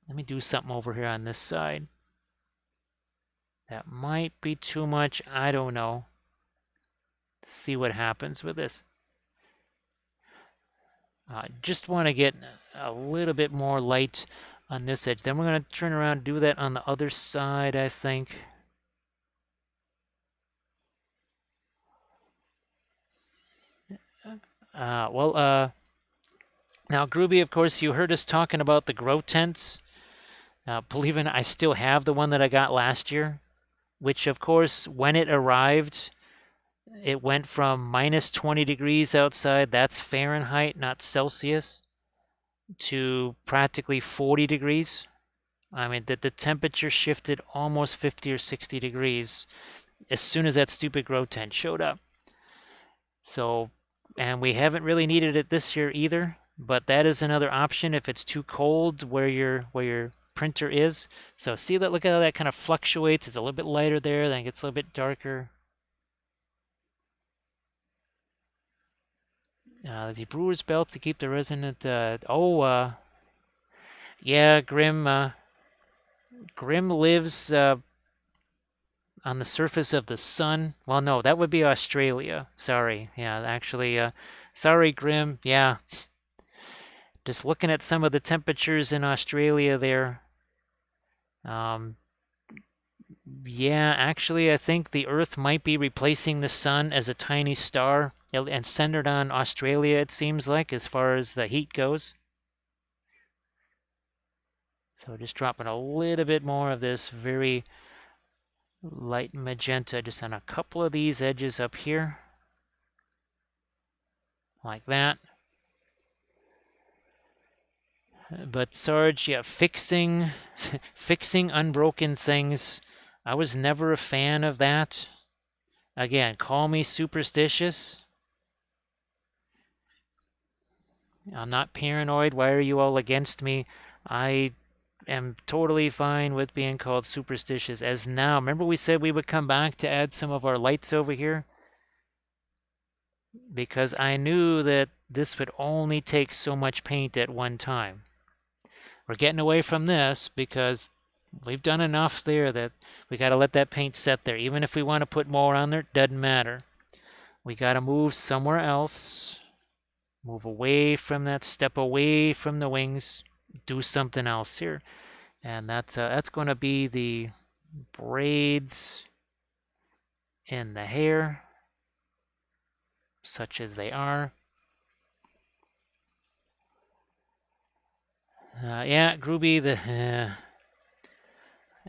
Let me do something over here on this side. That might be too much, I don't know. See what happens with this. Just want to get a little bit more light on this edge. Then we're going to turn around and do that on the other side, I think. Now, Groovy, of course, you heard us talking about the grow tents. Believe it or not, I still have the one that I got last year, which, of course, when it arrived, it went from minus 20 degrees outside, that's Fahrenheit, not Celsius, to practically 40 degrees. I mean, the temperature shifted almost 50 or 60 degrees as soon as that stupid grow tent showed up. So, and we haven't really needed it this year either, but that is another option if it's too cold where your printer is. So see that, look at how that kind of fluctuates. It's a little bit lighter there, then it gets a little bit darker. The brewer's belt to keep the resonant. Yeah, Grim lives on the surface of the sun. Well, no, that would be Australia. Sorry. Yeah, actually, sorry, Grim. Yeah. Just looking at some of the temperatures in Australia there. Yeah, actually, I think the Earth might be replacing the sun as a tiny star and centered on Australia, it seems like, as far as the heat goes. So just dropping a little bit more of this very light magenta just on a couple of these edges up here. Like that. But Sarge, yeah, fixing fixing unbroken things. I was never a fan of that. Again, call me superstitious. I'm not paranoid. Why are you all against me? I am totally fine with being called superstitious as now. Remember we said we would come back to add some of our lights over here? Because I knew that this would only take so much paint at one time. We're getting away from this because we've done enough there that we got to let that paint set there. Even if we want to put more on there, doesn't matter. We got to move somewhere else. Move away from that, step away from the wings, do something else here. And that's going to be the braids in the hair, such as they are. Yeah, Groovy,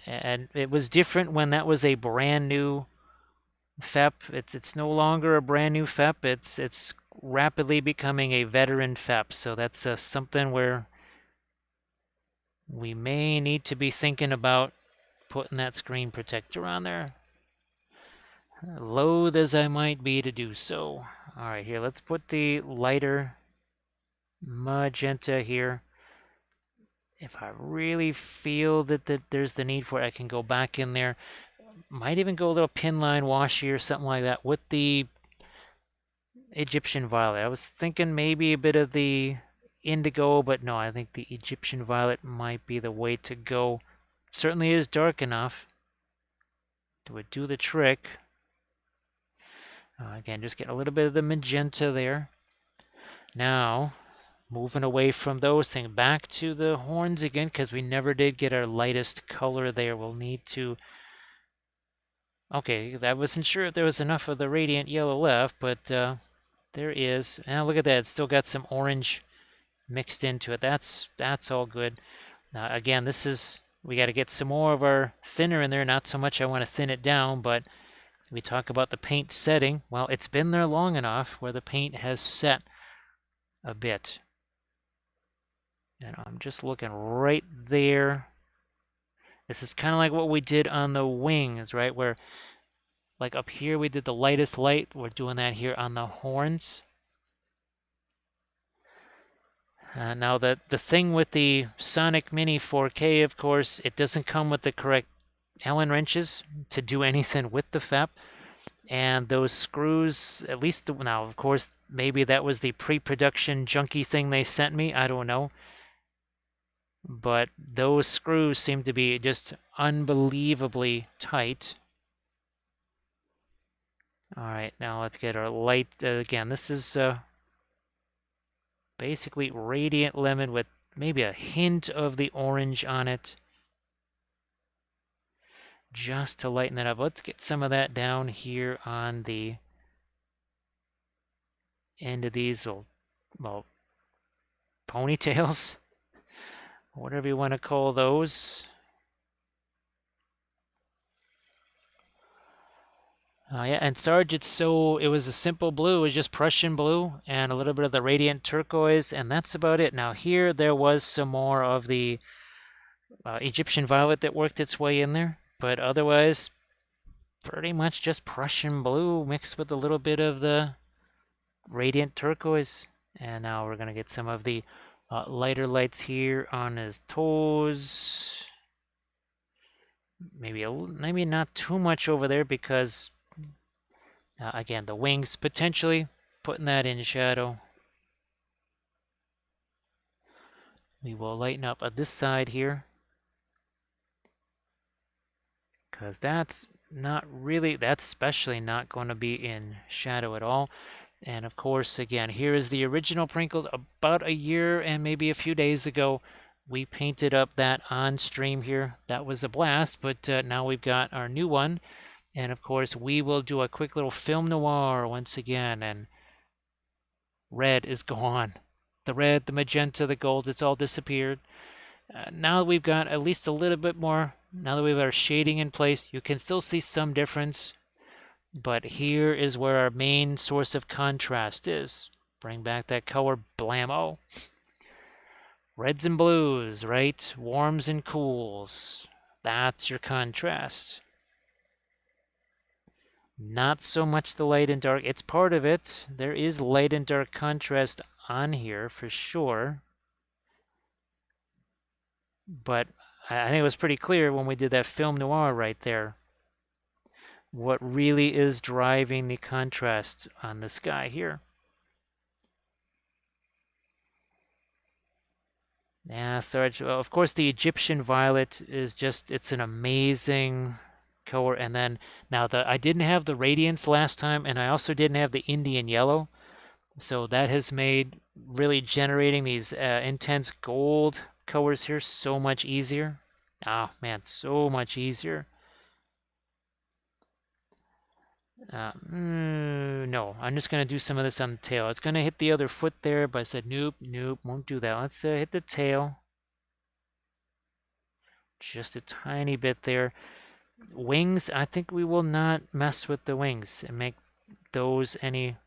and it was different when that was a brand new FEP. It's no longer a brand new FEP. It's rapidly becoming a veteran FEP. So that's something where we may need to be thinking about putting that screen protector on there. Loath as I might be to do so. All right, here, let's put the lighter magenta here. If I really feel that there's the need for it, I can go back in there. Might even go a little pin line washi or something like that with the Egyptian violet. I was thinking maybe a bit of the indigo, but no, I think the Egyptian violet might be the way to go. Certainly is dark enough. It would do the trick. Again, just get a little bit of the magenta there. Now, moving away from those things, back to the horns again, because we never did get our lightest color there. We'll need to... Okay, I wasn't sure if there was enough of the radiant yellow left, but there is. And look at that, it's still got some orange mixed into it. That's all good. Now, again, this is... We got to get some more of our thinner in there. Not so much I want to thin it down, but we talk about the paint setting. Well, it's been there long enough where the paint has set a bit. And I'm just looking right there. This is kind of like what we did on the wings, right? Where, like up here, we did the lightest light. We're doing that here on the horns. Now, the thing with the Sonic Mini 4K, of course, it doesn't come with the correct Allen wrenches to do anything with the FEP. And those screws, at least now, of course, maybe that was the pre-production junky thing they sent me. I don't know. But those screws seem to be just unbelievably tight. All right, now let's get our light. Again, this is basically radiant lemon with maybe a hint of the orange on it. Just to lighten that up. Let's get some of that down here on the end of these, well, ponytails. Whatever you want to call those. Yeah, and Sarge, it was a simple blue. It was just Prussian blue and a little bit of the radiant turquoise, and that's about it. Now here, there was some more of the Egyptian violet that worked its way in there, but otherwise, pretty much just Prussian blue mixed with a little bit of the radiant turquoise. And now we're going to get some of the lighter lights here on his toes. Maybe not too much over there because, again, the wings, potentially putting that in shadow. We will lighten up this side here, because that's especially not going to be in shadow at all. And of course, again, here is the original Prinkles. About a year and maybe a few days ago, we painted up that on stream here. That was a blast, but now we've got our new one. And of course, we will do a quick little film noir once again. And red is gone. The red, the magenta, the gold, it's all disappeared. Now we've got at least a little bit more. Now that we've got our shading in place, you can still see some difference. But here is where our main source of contrast is. Bring back that color, blammo. Reds and blues, right? Warms and cools. That's your contrast. Not so much the light and dark. It's part of it. There is light and dark contrast on here for sure. But I think it was pretty clear when we did that film noir right there what really is driving the contrast on the sky here. Yeah, so of course the Egyptian violet is just, it's an amazing color. And then now I didn't have the radiance last time, and I also didn't have the Indian yellow. So that has made really generating these intense gold colors here so much easier. Oh man, so much easier. No, I'm just gonna do some of this on the tail. It's gonna hit the other foot there, but I said nope, nope, won't do that. Let's hit the tail. Just a tiny bit there. Wings, I think we will not mess with the wings and make those any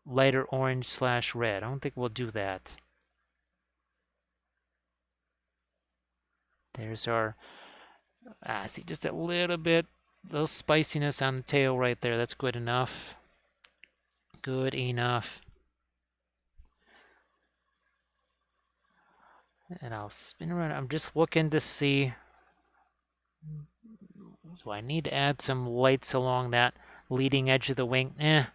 lighter orange slash red. I don't think we'll do that. There's our, see, just a little bit, little spiciness on the tail right there. That's good enough. Good enough. And I'll spin around. I'm just looking to see, do I need to add some lights along that leading edge of the wing? Gonna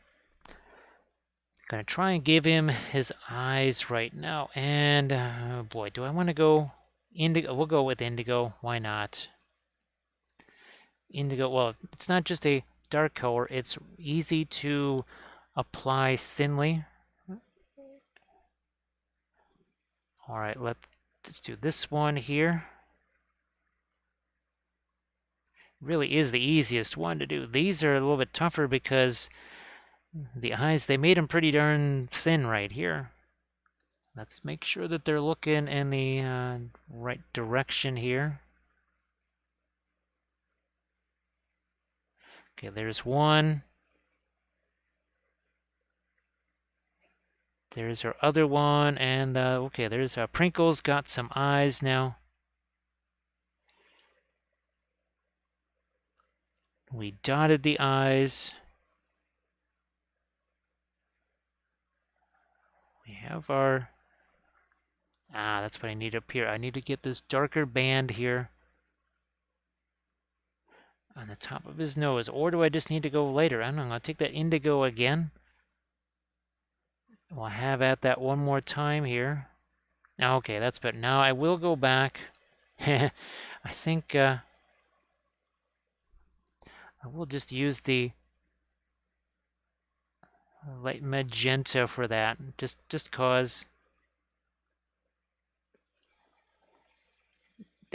try and give him his eyes right now. And oh boy, do I want to go indigo? We'll go with indigo. Why not? Indigo, well, it's not just a dark color, it's easy to apply thinly. All right, let's do this one here. Really is the easiest one to do. These are a little bit tougher because the eyes, they made them pretty darn thin right here. Let's make sure that they're looking in the right direction here. Okay, there's one. There's our other one, and okay, there's Prinkles got some eyes now. We dotted the eyes. We have our, that's what I need up here. I need to get this darker band here on the top of his nose, or do I just need to go later? I don't know, I'll take that indigo again. We'll have at that one more time here. Okay, that's better. Now I will go back. I think I will just use the light magenta for that, just cause.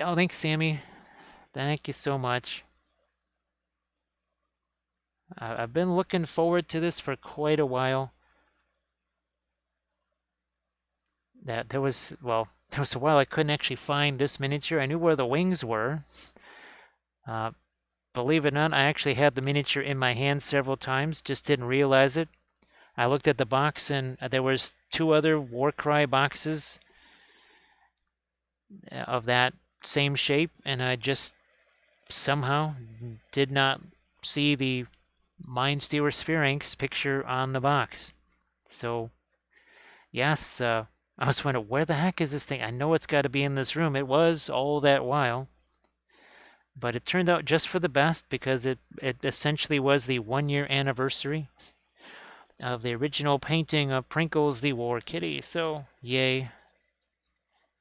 Oh, thanks, Sammy. Thank you so much. I've been looking forward to this for quite a while. There was a while I couldn't actually find this miniature. I knew where the wings were. Believe it or not, I actually had the miniature in my hand several times, just didn't realize it. I looked at the box and there was 2 other Warcry boxes of that same shape, and I just somehow did not see the Mindstealer Sphere picture on the box. So, yes, I was wondering, where the heck is this thing? I know it's got to be in this room. It was all that while. But it turned out just for the best, because it essentially was the 1-year anniversary of the original painting of Prinkles the War Kitty. So, yay.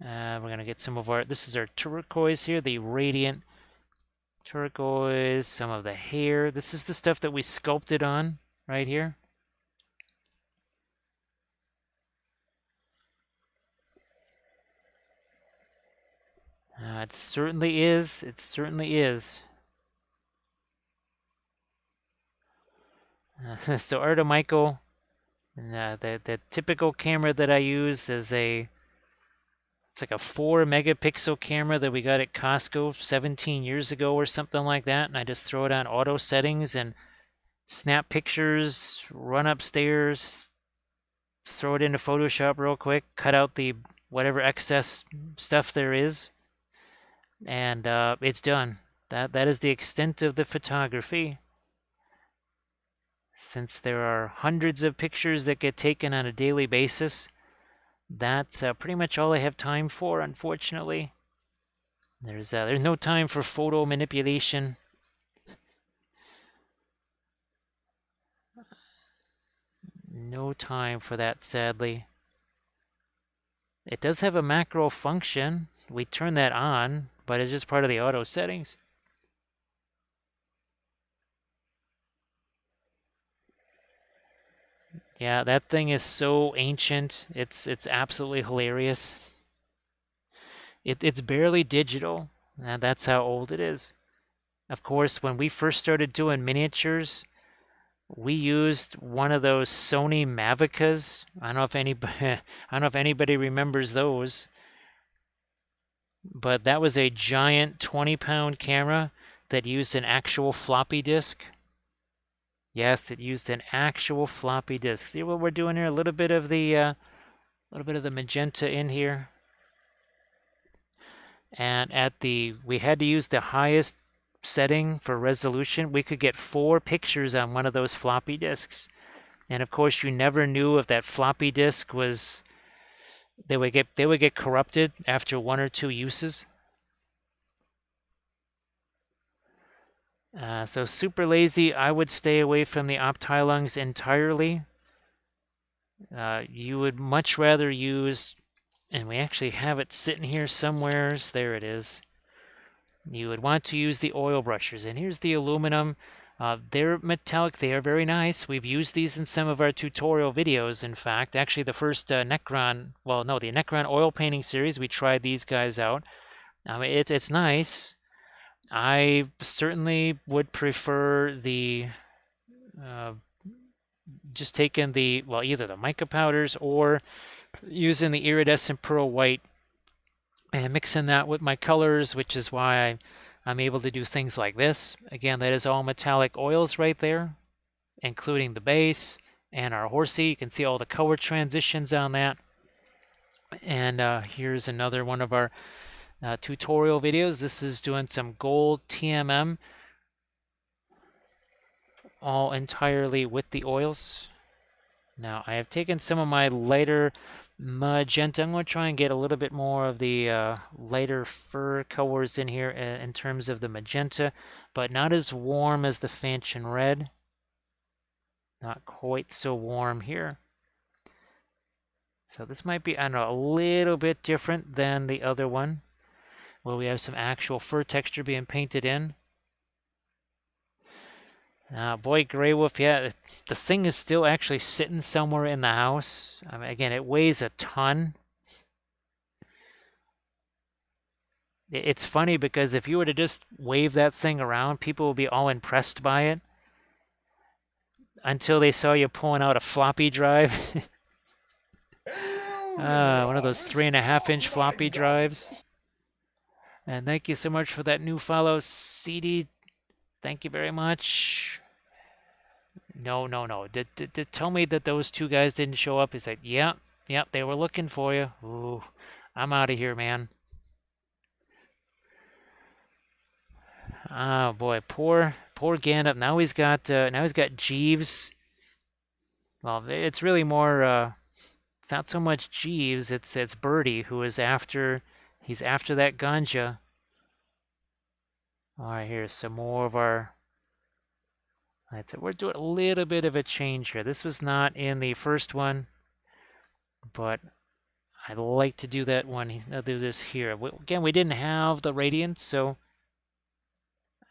We're going to get some of our, this is our turquoise here, the radiant turquoise, some of the hair. This is the stuff that we sculpted on right here. It certainly is. It certainly is. So Arto Michael, the typical camera that I use is it's like a 4 megapixel camera that we got at Costco 17 years ago or something like that, and I just throw it on auto settings and snap pictures, run upstairs, throw it into Photoshop real quick, cut out the whatever excess stuff there is, and it's done. That is the extent of the photography. Since there are hundreds of pictures that get taken on a daily basis, that's pretty much all I have time for, unfortunately. There's no time for photo manipulation. No time for that, sadly. It does have a macro function. We turn that on, but it's just part of the auto settings. Yeah, that thing is so ancient. It's absolutely hilarious. It's barely digital, and that's how old it is. Of course, when we first started doing miniatures, we used one of those Sony Mavicas. I don't know if anybody I don't know if anybody remembers those, but that was a giant 20-pound camera that used an actual floppy disk. Yes, it used an actual floppy disk. See what we're doing here? A little bit of the magenta in here. And we had to use the highest setting for resolution. We could get 4 pictures on one of those floppy disks. And of course, you never knew if that floppy disk was they would get corrupted after 1 or 2 uses. So super lazy. I would stay away from the Optilungs entirely. You would much rather use, and we actually have it sitting here somewheres. There it is. You would want to use the oil brushes. And here's the aluminum. They're metallic. They are very nice. We've used these in some of our tutorial videos, in fact. Actually, the first Necron, well, no, the Necron oil painting series, we tried these guys out. It's nice. I certainly would prefer the just taking the, well, either the mica powders or using the iridescent pearl white and mixing that with my colors, which is why I'm able to do things like this. Again, that is all metallic oils right there, including the base and our horsey. You can see all the color transitions on that. And here's another one of our tutorial videos. This is doing some gold TMM, all entirely with the oils. Now, I have taken some of my lighter magenta. I'm going to try and get a little bit more of the lighter fur colors in here in terms of the magenta, but not as warm as the Fanchon Red. Not quite so warm here. So this might be, I don't know, a little bit different than the other one, where we have some actual fur texture being painted in. Boy, Grey Wolf, yeah, the thing is still actually sitting somewhere in the house. I mean, again, it weighs a ton. It's funny because if you were to just wave that thing around, people would be all impressed by it until they saw you pulling out a floppy drive. One of those 3.5-inch floppy drives. And thank you so much for that new follow, CD. Thank you very much. No. Tell me that those 2 guys didn't show up. He said, yep, they were looking for you. Ooh, I'm out of here, man. Oh boy, poor Gandalf. Now he's got Jeeves. Well, it's really more. It's not so much Jeeves. It's Birdie who is after. He's after that ganja. All right, here's some more of our. We're doing a little bit of a change here. This was not in the first one, but I'd like to do that one. I'll do this here. Again, we didn't have the radiance, so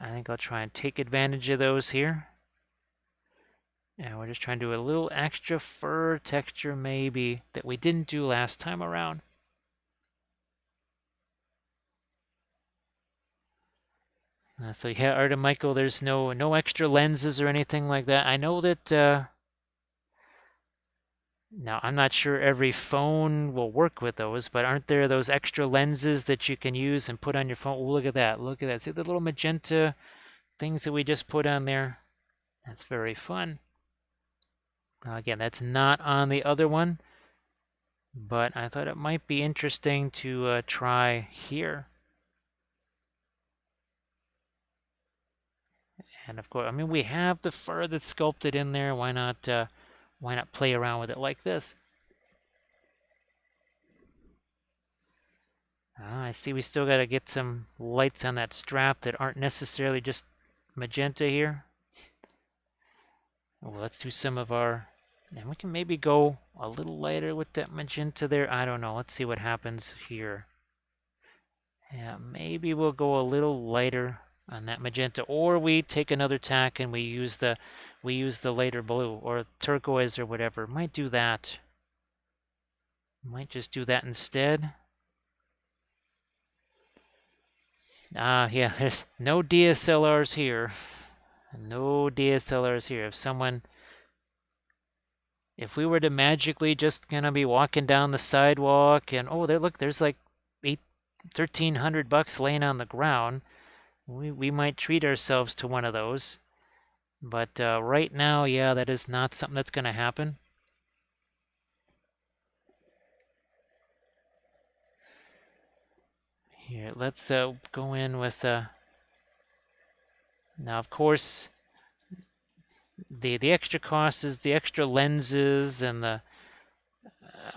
I think I'll try and take advantage of those here. And we're just trying to do a little extra fur texture maybe that we didn't do last time around. So yeah, Art and Michael, there's no extra lenses or anything like that. I know that now I'm not sure every phone will work with those, but aren't there those extra lenses that you can use and put on your phone? Oh, look at that. Look at that. See the little magenta things that we just put on there? That's very fun. Again, that's not on the other one. but I thought it might be interesting to try here. And of course, I mean, we have the fur that's sculpted in there. Why not play around with it like this? I see we still got to get some lights on that strap that aren't necessarily just magenta here. Well, let's do some of our, and we can maybe go a little lighter with that magenta there. I don't know. Let's see what happens here. Yeah, maybe we'll go a little lighter on that magenta, or we take another tack and we use the lighter blue or turquoise or whatever. Might do that. Might just do that instead. Yeah, there's no DSLRs here. No DSLRs here. If we were to magically just gonna be walking down the sidewalk and oh, look, there's like $1,300 laying on the ground, we might treat ourselves to one of those. But right now, yeah, that is not something that's gonna happen. Here, let's go in with now, of course, the extra cost is the extra lenses and the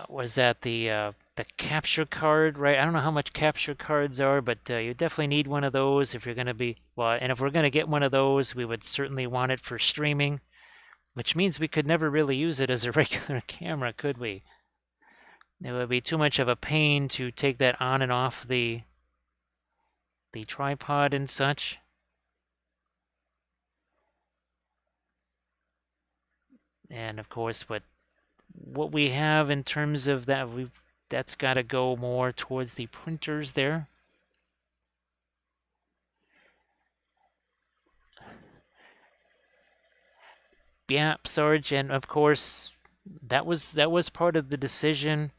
was that the capture card, right? I don't know how much capture cards are, but you definitely need one of those if you're going to be, well, and if we're going to get one of those, we would certainly want it for streaming, which means we could never really use it as a regular camera, could we? It would be too much of a pain to take that on and off the tripod and such. And of course, what we have in terms of that, that's got to go more towards the printers there. Yeah, Sarge, and of course, that was part of the decision.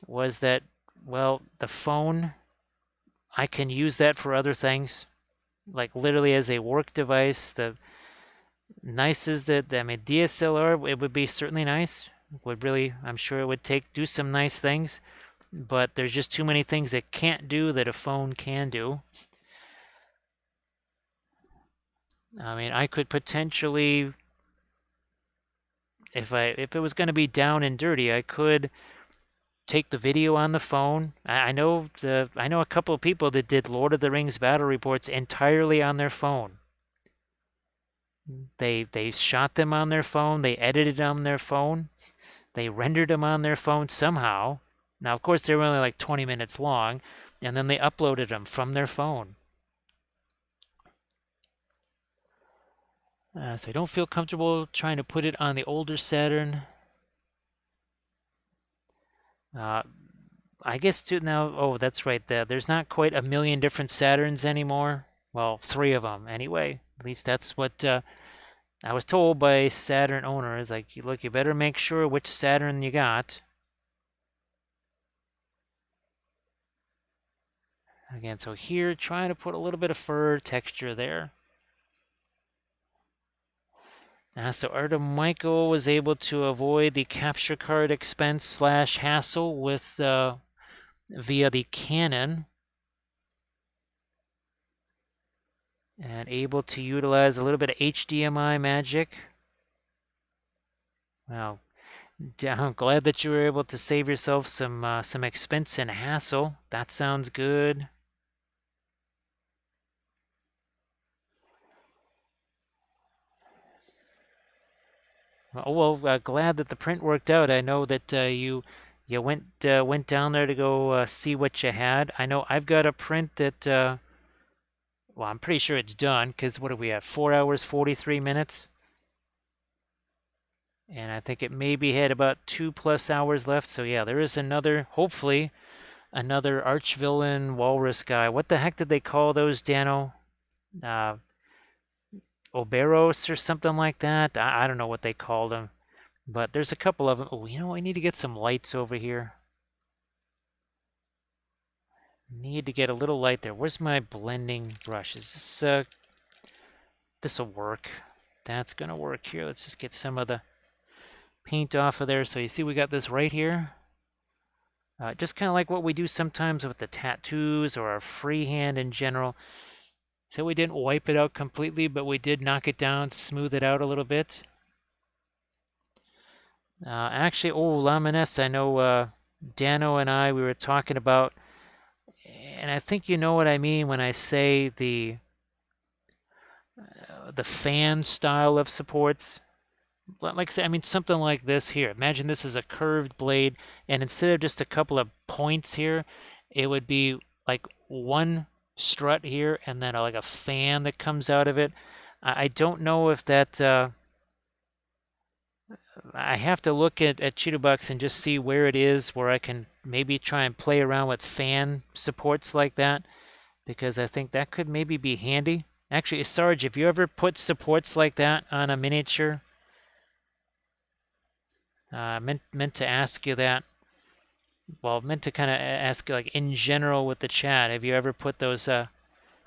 Was that, well, the phone, I can use that for other things, like literally as a work device. The nice is that, I mean, DSLR, it would be certainly nice. Would really, I'm sure it would do some nice things, but there's just too many things it can't do that a phone can do. I mean, I could potentially, if it was going to be down and dirty, I could take the video on the phone. I know a couple of people that did Lord of the Rings battle reports entirely on their phone. They shot them on their phone, they edited on their phone, they rendered them on their phone somehow. Now, of course, they were only like 20 minutes long, and then they uploaded them from their phone. So I don't feel comfortable trying to put it on the older Saturn. I guess too now. Oh, that's right. There's not quite a million different Saturns anymore. Well, 3 of them anyway. At least that's what I was told by Saturn owners. Like, look, you better make sure which Saturn you got. Again, so here, trying to put a little bit of fur texture there. So Artem Michael was able to avoid the capture card expense / hassle with via the Canon, and able to utilize a little bit of HDMI magic. Wow, I'm glad that you were able to save yourself some expense and hassle. That sounds good. Oh well, glad that the print worked out. I know that you went down there to go see what you had. I know I've got a print that well, I'm pretty sure it's done because what do we have? 4 hours 43 minutes, and I think it maybe had about 2+ hours left. So yeah, there is another, hopefully another archvillain walrus guy. What the heck did they call those, Dano? Oberos or something like that. I don't know what they called them, but there's a couple of them. Oh, you know, I need to get some lights over here. Need to get a little light there. Where's my blending brush? Is this this'll work. That's gonna work here. Let's just get some of the paint off of there. So you see we got this right here. Just kind of like what we do sometimes with the tattoos or our freehand in general. So we didn't wipe it out completely, but we did knock it down, smooth it out a little bit. Actually, oh, Laminess, I know Dano and I, we were talking about, and I think you know what I mean when I say the fan style of supports. Like I say, I mean something like this here. Imagine this is a curved blade, and instead of just a couple of points here, it would be like one strut here, and then like a fan that comes out of it. I don't know if that. I have to look at Cheetahbucks and just see where it is where I can maybe try and play around with fan supports like that, because I think that could maybe be handy. Actually, Sarge, have you ever put supports like that on a miniature? Meant to ask you that. Well, meant to kind of ask like in general with the chat. Have you ever put those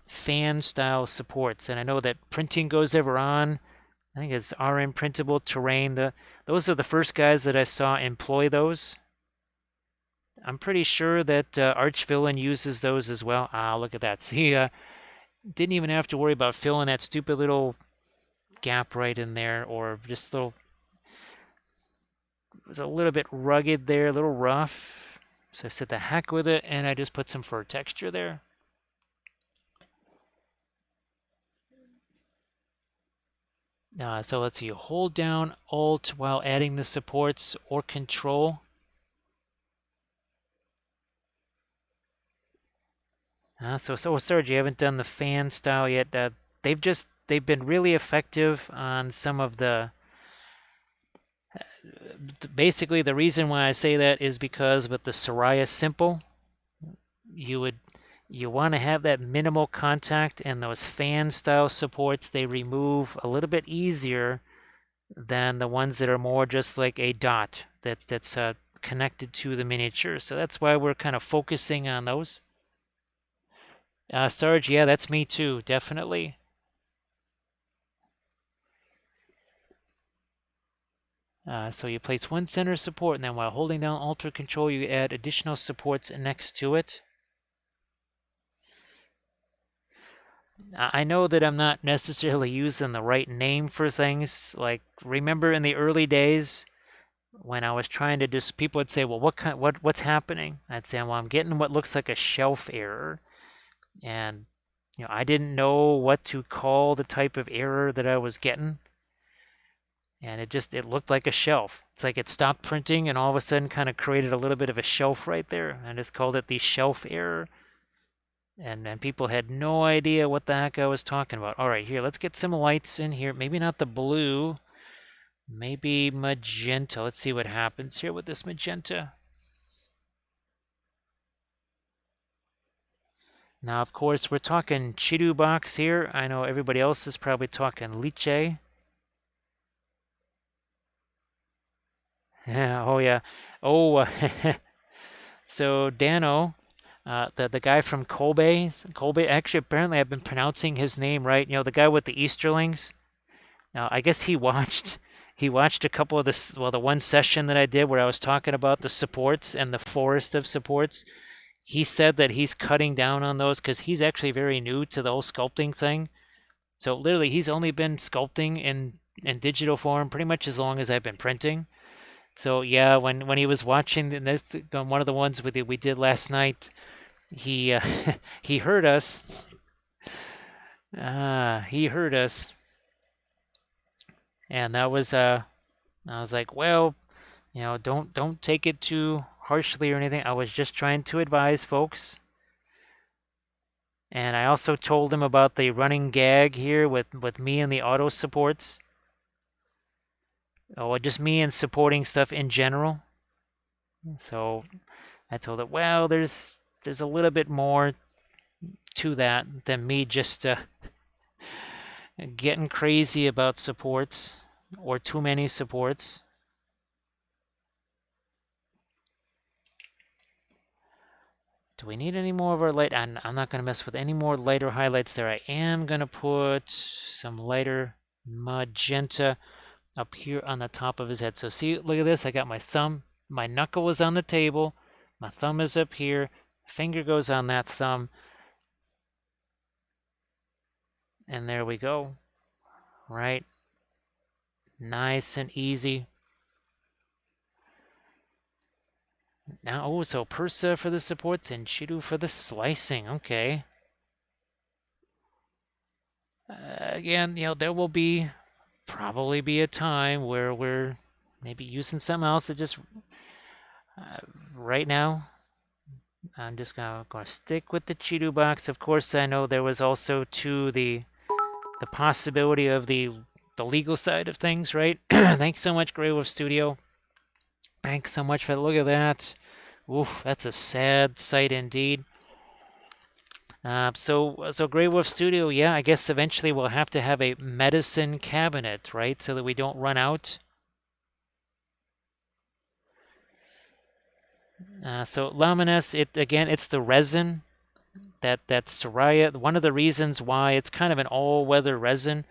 fan style supports? And I know that printing goes ever on. I think it's RM Printable Terrain. Those are the first guys that I saw employ those. I'm pretty sure that Archvillain uses those as well. Ah, look at that. See, didn't even have to worry about filling that stupid little gap right in there, or just little. It was a little bit rugged there, a little rough. So I said the heck with it, and I just put some fur texture there. So let's see, hold down Alt while adding the supports, or Control. So Serge, you haven't done the fan style yet. They've been really effective on some of the. Basically, the reason why I say that is because with the Soraya Simple, you want to have that minimal contact, and those fan style supports they remove a little bit easier than the ones that are more just like a dot that's connected to the miniature. So that's why we're kind of focusing on those. Sarge, yeah, that's me too, definitely. So you place one center support, and then while holding down Alt or Control, you add additional supports next to it. I know that I'm not necessarily using the right name for things. Like, remember in the early days when I was trying to just, people would say, well, what's happening? I'd say, well, I'm getting what looks like a shelf error. And, I didn't know what to call the type of error that I was getting. And it looked like a shelf. It's like it stopped printing and all of a sudden kind of created a little bit of a shelf right there. And it's called it the shelf error. And people had no idea what the heck I was talking about. All right, here, let's get some lights in here. Maybe not the blue, maybe magenta. Let's see what happens here with this magenta. Now, of course, we're talking Chidu box here. I know everybody else is probably talking Liche. Yeah, oh yeah. Oh, so Dano, the guy from Kobe. Actually, apparently I've been pronouncing his name right. The guy with the Easterlings. Now, I guess he watched a couple of the one session that I did where I was talking about the supports and the forest of supports. He said that he's cutting down on those because he's actually very new to the whole sculpting thing. So literally, he's only been sculpting in digital form pretty much as long as I've been printing. So yeah, when he was watching this, one of the ones we did last night, he he heard us. He heard us, and that was I was like, well, don't take it too harshly or anything. I was just trying to advise folks. And I also told him about the running gag here with me and the auto supports. Oh, just me and supporting stuff in general. So I told it, well, there's a little bit more to that than me just getting crazy about supports or too many supports. Do we need any more of our light? I'm not going to mess with any more lighter highlights there. I am going to put some lighter magenta up here on the top of his head. So see, look at this. I got my thumb. My knuckle was on the table. My thumb is up here. Finger goes on that thumb. And there we go. Right? Nice and easy. Now, oh, so Persa for the supports and Chidu for the slicing. Okay. Again, there will probably be a time where we're maybe using something else that just right now I'm just gonna stick with the Chidu box. Of course, I know there was also too the possibility of the legal side of things, right? Thanks so much, Grey Wolf Studio. Thanks so much for the look at that. Oof, that's a sad sight indeed. So Grey Wolf Studio, yeah, I guess eventually we'll have to have a medicine cabinet, right, so that we don't run out. So Lamines, it's the resin that Soraya. One of the reasons why it's kind of an all-weather resin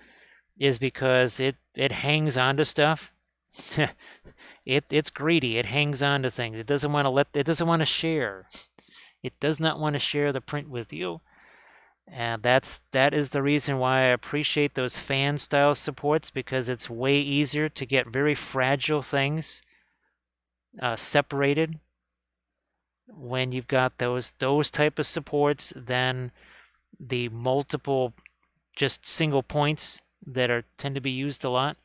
is because it hangs onto stuff. It's greedy. It hangs on to things. It doesn't want to share. It does not want to share the print with you. And that is the reason why I appreciate those fan style supports, because it's way easier to get very fragile things separated when you've got those type of supports than the multiple just single points that tend to be used a lot.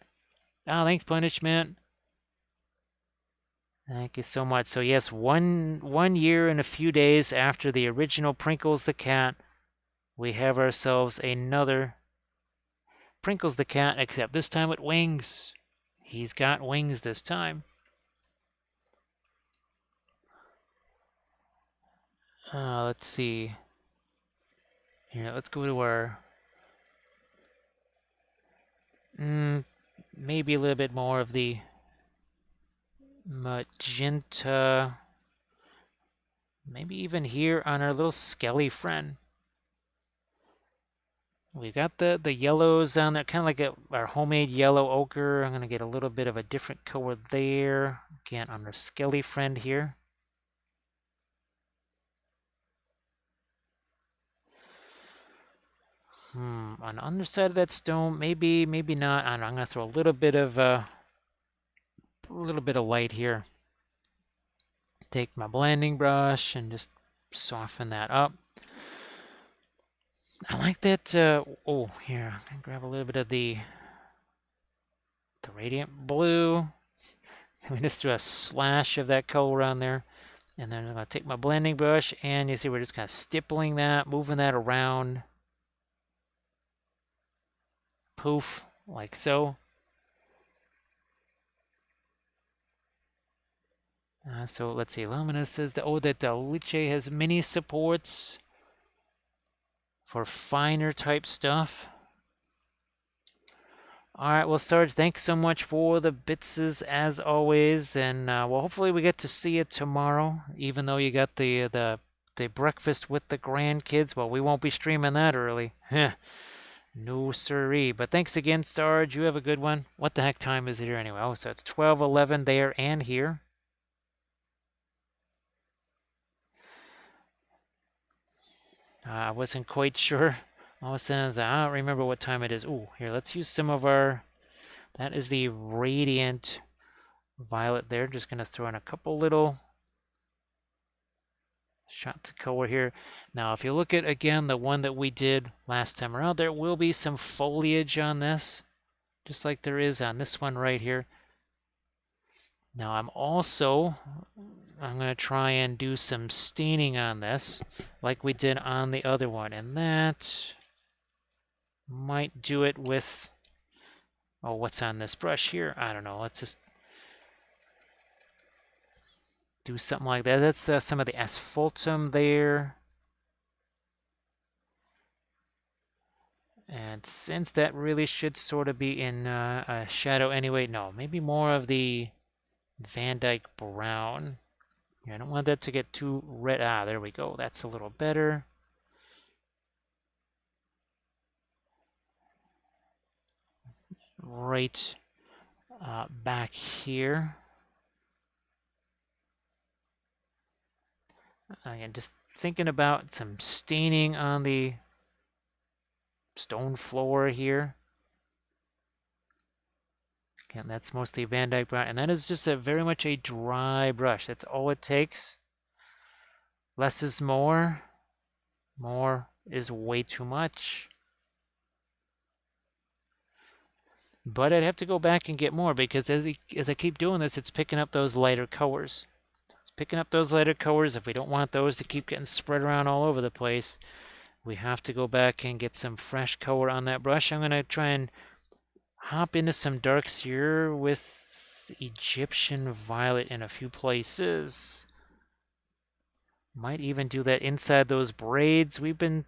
Oh, thanks, Punishment. Thank you so much. So yes, one year and a few days after the original Prinkles the Cat, we have ourselves another Prinkles the Cat, except this time with wings. He's got wings this time. Let's see. Here, let's go to our maybe a little bit more of the magenta. Maybe even here on our little skelly friend. We've got the yellows on there, kind of like our homemade yellow ochre. I'm going to get a little bit of a different color there. Again, on our skelly friend here. On the underside of that stone, maybe not. I don't know, I'm going to throw a little bit of light here. Take my blending brush and just soften that up. I like that. Oh, here, grab a little bit of the radiant blue. We just threw a slash of that color on there. And then I'm going to take my blending brush, and you see we're just kind of stippling that, moving that around. Poof, like so. So let's see. Lumina says that Liche has mini supports for finer type stuff. All right, well, Sarge, thanks so much for the bitses as always, and well, hopefully we get to see you tomorrow. Even though you got the breakfast with the grandkids, well, we won't be streaming that early. No siree. But thanks again, Sarge. You have a good one. What the heck time is it here anyway? Oh, so it's 12:11 there and here. I wasn't quite sure. All of a sudden, I don't remember what time it is. Ooh, here, let's use some of our... That is the Radiant Violet there. Just going to throw in a couple little shots of color here. Now, if you look at, again, the one that we did last time around, there will be some foliage on this, just like there is on this one right here. Now, I'm going to try and do some staining on this, like we did on the other one, and that might do it with... Oh, what's on this brush here? I don't know. Let's just do something like that. That's some of the asphaltum there. And since that really should sort of be in a shadow anyway, no, maybe more of the Van Dyke brown. Yeah, I don't want that to get too red. Ah, there we go. That's a little better. Right back here. Again, just thinking about some staining on the stone floor here. Again, that's mostly Van Dyke brown, and that is just a very much a dry brush. That's all it takes. Less is more. More is way too much. But I'd have to go back and get more because as I keep doing this, it's picking up those lighter colors. It's picking up those lighter colors. If we don't want those to keep getting spread around all over the place, we have to go back and get some fresh color on that brush. I'm going to try and hop into some darks here with Egyptian violet in a few places. Might even do that inside those braids. We've been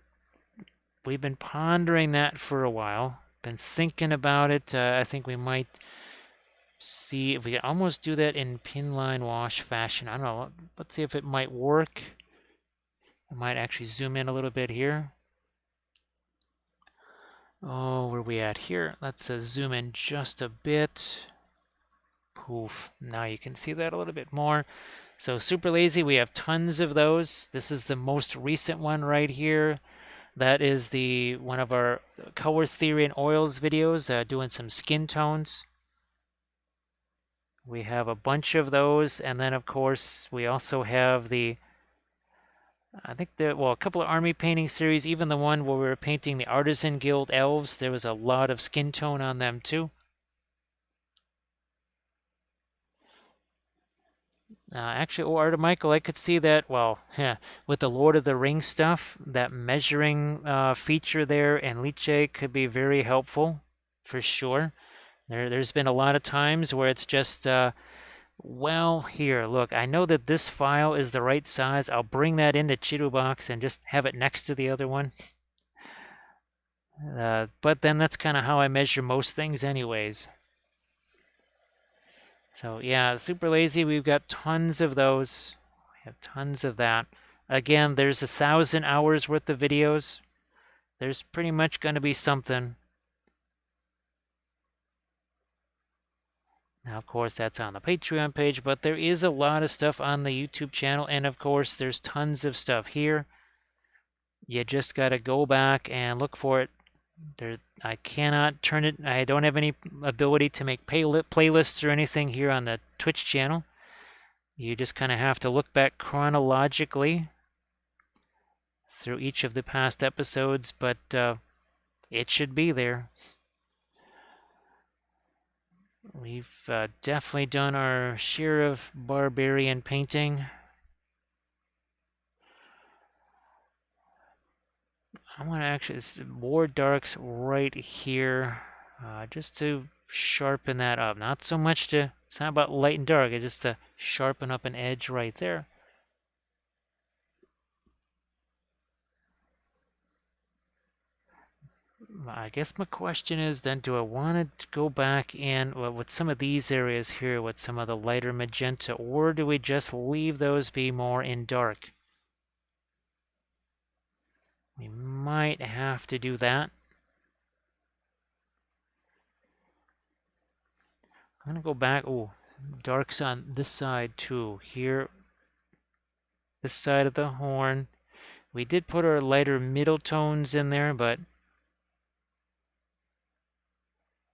pondering that for a while. Been thinking about it. I think we might see if we can almost do that in pin line wash fashion. I don't know. Let's see if it might work. I might actually zoom in a little bit here. Oh, where are we at here? Let's zoom in just a bit. Poof. Now you can see that a little bit more. So super lazy, we have tons of those. This is the most recent one right here. That is the one of our color theory and oils videos, doing some skin tones. We have a bunch of those, and then of course we also have the, I think a couple of army painting series, even the one where we were painting the Artisan Guild elves, there was a lot of skin tone on them too. Actually, Art of Michael, I could see that, well, yeah, with the Lord of the Rings stuff, that measuring feature there in Liche could be very helpful, for sure. There's been a lot of times where it's just, well, here, look, I know that this file is the right size. I'll bring that into Chirubox and just have it next to the other one. But then that's kind of how I measure most things anyways. So yeah, super lazy. We've got tons of those. We have tons of that. Again, there's 1,000 hours worth of videos. There's pretty much going to be something. Now, of course, that's on the Patreon page, but there is a lot of stuff on the YouTube channel, and of course, there's tons of stuff here. You just got to go back and look for it. I cannot turn it. I don't have any ability to make playlists or anything here on the Twitch channel. You just kind of have to look back chronologically through each of the past episodes, but it should be there. We've definitely done our share of barbarian painting. I'm going to actually more darks right here, just to sharpen that up. Not so much to, it's not about light and dark, it's just to sharpen up an edge right there. I guess my question is then, do I want to go back in with some of these areas here with some of the lighter magenta, or do we just leave those be more in dark? We might have to do that. I'm going to go back. Oh, darks on this side too. Here, this side of the horn. We did put our lighter middle tones in there, but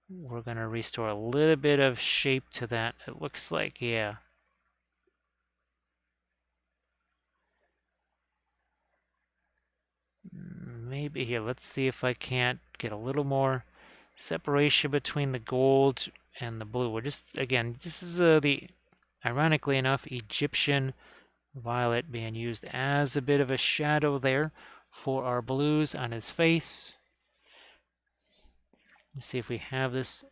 we're going to restore a little bit of shape to that, it looks like, yeah. Maybe here, let's see if I can't get a little more separation between the gold and the blue. We're just, again, this is the, ironically enough, Egyptian violet being used as a bit of a shadow there for our blues on his face. Let's see if we have this.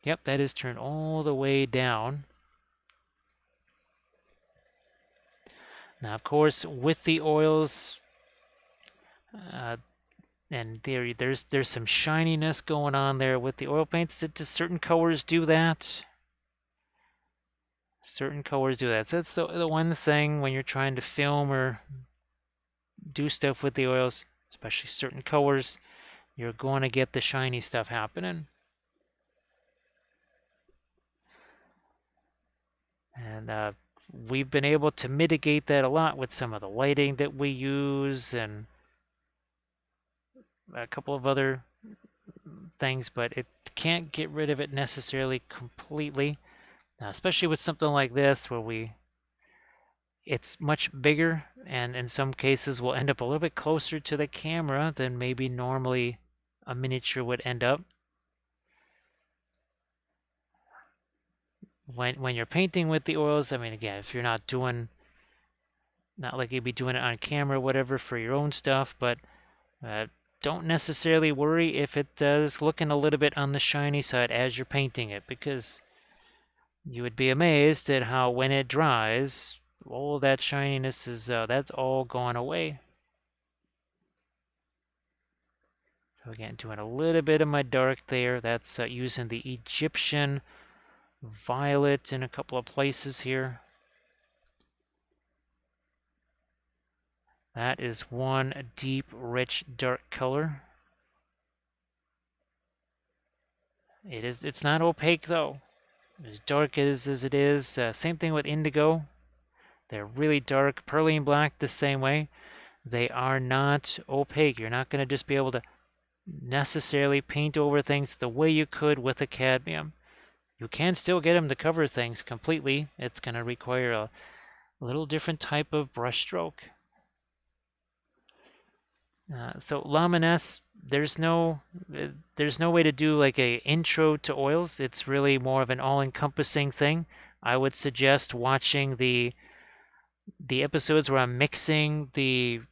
Yep, that is turned all the way down. Now, of course, with the oils, and there's some shininess going on there with the oil paints. That certain colors do that. Certain colors do that. So that's the one thing when you're trying to film or do stuff with the oils, especially certain colors, you're going to get the shiny stuff happening. And we've been able to mitigate that a lot with some of the lighting that we use and a couple of other things, but it can't get rid of it necessarily completely, especially with something like this where it's much bigger, and in some cases will end up a little bit closer to the camera than maybe normally a miniature would end up. When you're painting with the oils, I mean, again, if you're not like you'd be doing it on camera or whatever for your own stuff, but don't necessarily worry if it does looking a little bit on the shiny side as you're painting it, because you would be amazed at how when it dries, all that shininess that's all gone away. So again, doing a little bit of my dark there. That's using the Egyptian violet in a couple of places here. That is one deep, rich, dark color. It's not opaque though. As dark as it is. Same thing with indigo. They're really dark. Perlene black the same way. They are not opaque. You're not going to just be able to necessarily paint over things the way you could with a cadmium. You can still get them to cover things completely. It's going to require a little different type of brush stroke. So Luminous, there's no way to do like a intro to oils. It's really more of an all-encompassing thing. I would suggest watching the episodes where I'm mixing the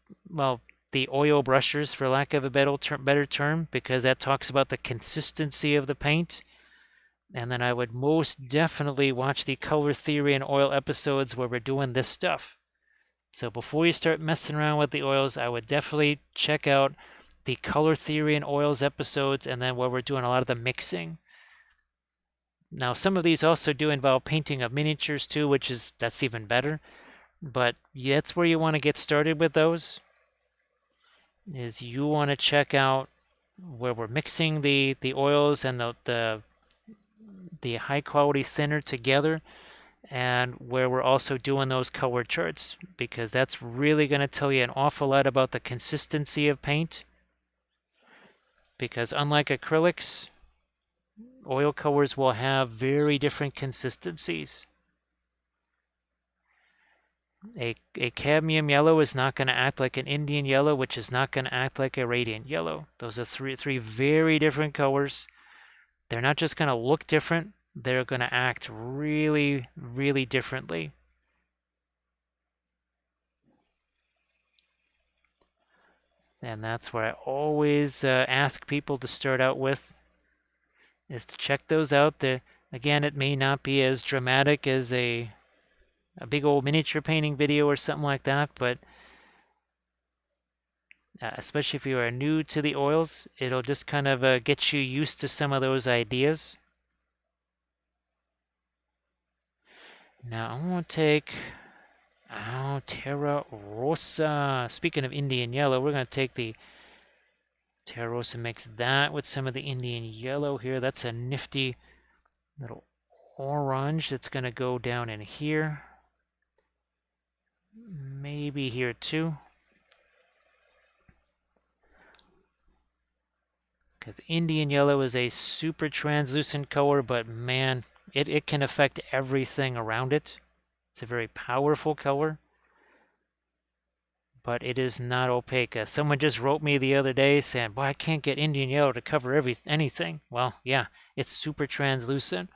oil brushers, for lack of a better term, because that talks about the consistency of the paint. And then I would most definitely watch the color theory and oil episodes where we're doing this stuff. So before you start messing around with the oils, I would definitely check out the color theory and oils episodes, and then where we're doing a lot of the mixing. Now, some of these also do involve painting of miniatures too, that's even better. But that's where you want to get started with those. Is you want to check out where we're mixing the oils and the high quality thinner together, and where we're also doing those color charts, because that's really going to tell you an awful lot about the consistency of paint. Because unlike acrylics, oil colors will have very different consistencies. A cadmium yellow is not going to act like an Indian yellow, which is not going to act like a radiant yellow. Those are three very different colors. They're not just going to look different, they're going to act really, really differently. And that's where I always ask people to start out with, is to check those out. Again, it may not be as dramatic as a big old miniature painting video or something like that, but especially if you are new to the oils, it'll just kind of get you used to some of those ideas. Now I'm going to take Terra Rosa. Speaking of Indian yellow, we're going to take the Terra Rosa, mix that with some of the Indian yellow here. That's a nifty little orange that's going to go down in here. Maybe here too. Because Indian yellow is a super translucent color, but man, it can affect everything around it. It's a very powerful color, but it is not opaque. Someone just wrote me the other day saying, boy, I can't get Indian yellow to cover anything. Well, yeah, it's super translucent.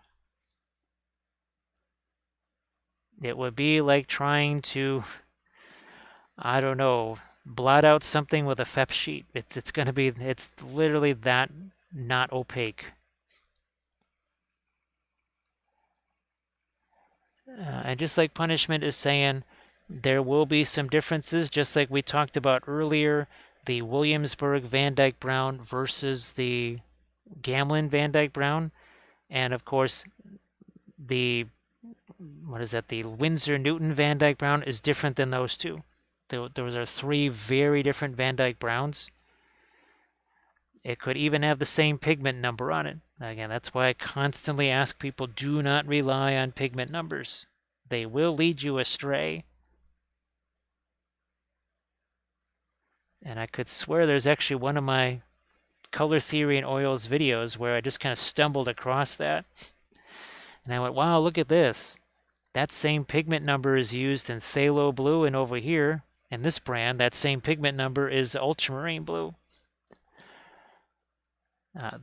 It would be like trying to, I don't know, blot out something with a FEP sheet. It's literally that not opaque. And just like punishment is saying, there will be some differences, just like we talked about earlier, the Williamsburg Van Dyke Brown versus the Gamlin Van Dyke Brown, and of course the Windsor Newton Van Dyke Brown is different than those two. Those are three very different Van Dyke Browns. It could even have the same pigment number on it. Again, that's why I constantly ask people, do not rely on pigment numbers. They will lead you astray. And I could swear there's actually one of my color theory and oils videos where I just kind of stumbled across that. And I went, wow, look at this. That same pigment number is used in phthalo blue, and over here in this brand, that same pigment number is ultramarine blue.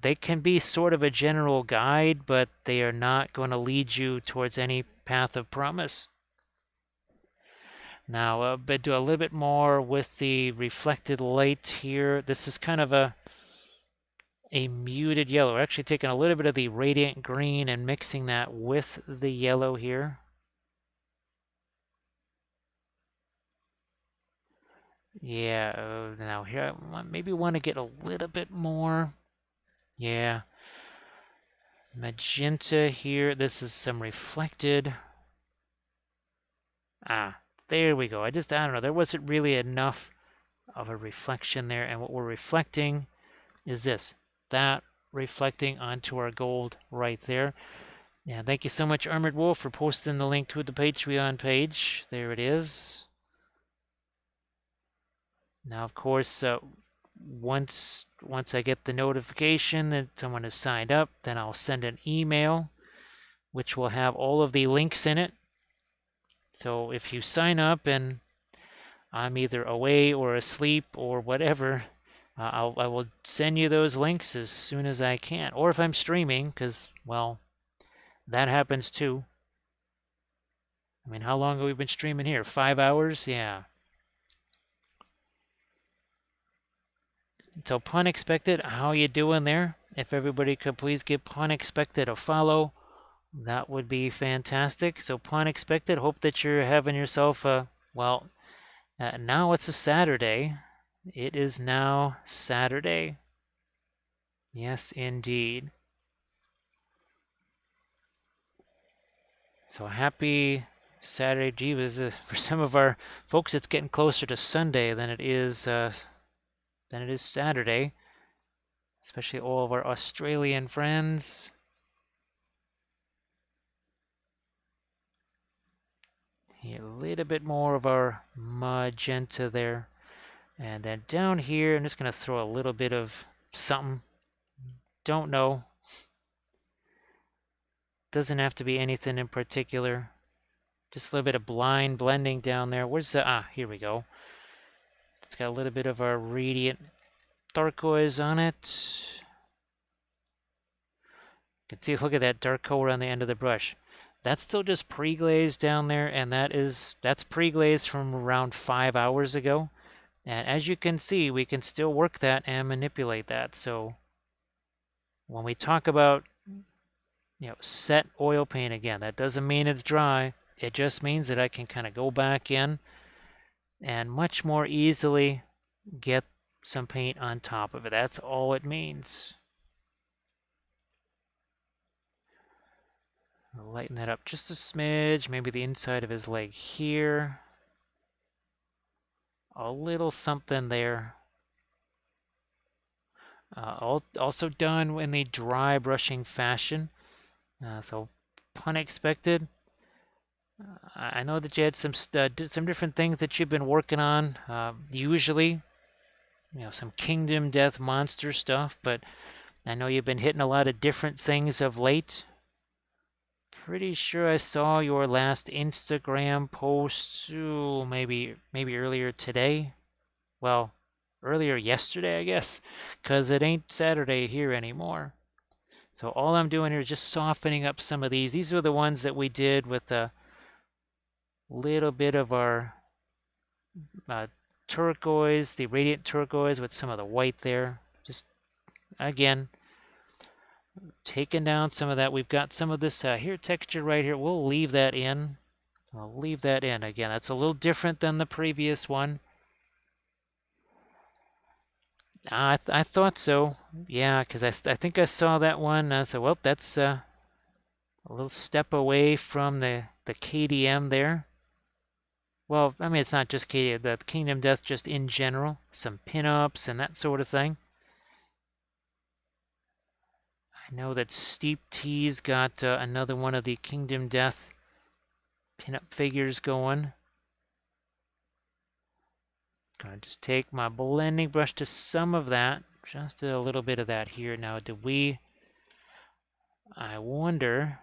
They can be sort of a general guide, but they are not going to lead you towards any path of promise. Now, but do a little bit more with the reflected light here. This is kind of a muted yellow. We're actually taking a little bit of the radiant green and mixing that with the yellow here. Yeah, now here I maybe want to get a little bit more. Yeah. Magenta here. This is some reflected. Ah, there we go. I don't know. There wasn't really enough of a reflection there. And what we're reflecting is this. That reflecting onto our gold right there. Yeah, thank you so much, Armored Wolf, for posting the link to the Patreon page. There it is. Now, of course, once I get the notification that someone has signed up, then I'll send an email, which will have all of the links in it. So if you sign up and I'm either away or asleep or whatever, I will send you those links as soon as I can. Or if I'm streaming, because, well, that happens too. I mean, how long have we been streaming here? 5 hours? Yeah. So Pun Expected, how you doing there? If everybody could please give Pun Expected a follow, that would be fantastic. So Pun Expected, hope that you're having yourself a, well, now it's a Saturday. It is now Saturday. Yes, indeed. So happy Saturday. Gee, for some of our folks, it's getting closer to Sunday than it is Saturday. Especially all of our Australian friends. A little bit more of our magenta there. And then down here, I'm just going to throw a little bit of something. Don't know. Doesn't have to be anything in particular. Just a little bit of blind blending down there. Where's the, here we go. It's got a little bit of our radiant turquoise on it. You can see, look at that dark color on the end of the brush. That's still just pre-glazed down there, and that's pre-glazed from around 5 hours ago. And as you can see, we can still work that and manipulate that. So when we talk about, set oil paint again, that doesn't mean it's dry. It just means that I can kind of go back in and much more easily get some paint on top of it. That's all it means. I'll lighten that up just a smidge, maybe the inside of his leg here. A little something there. Also done in the dry brushing fashion. So Pun Expected. I know that you had some different things that you've been working on. Usually, some Kingdom Death monster stuff, but I know you've been hitting a lot of different things of late. Pretty sure I saw your last Instagram post, maybe earlier today. Well, earlier yesterday, I guess, because it ain't Saturday here anymore. So all I'm doing here is just softening up some of these. These are the ones that we did with a little bit of our turquoise, the radiant turquoise with some of the white there. Just, again, taking down some of that. We've got some of this here texture right here. We'll leave that in. I'll leave that in. Again, that's a little different than the previous one. I thought so. Yeah, because I think I saw that one. I said, well, that's a little step away from the KDM there. Well, I mean, it's not just KDM, the Kingdom Death just in general. Some pinups and that sort of thing. I know that Steep T's got another one of the Kingdom Death pinup figures going. Gonna just take my blending brush to some of that, just a little bit of that here. Now, I wonder,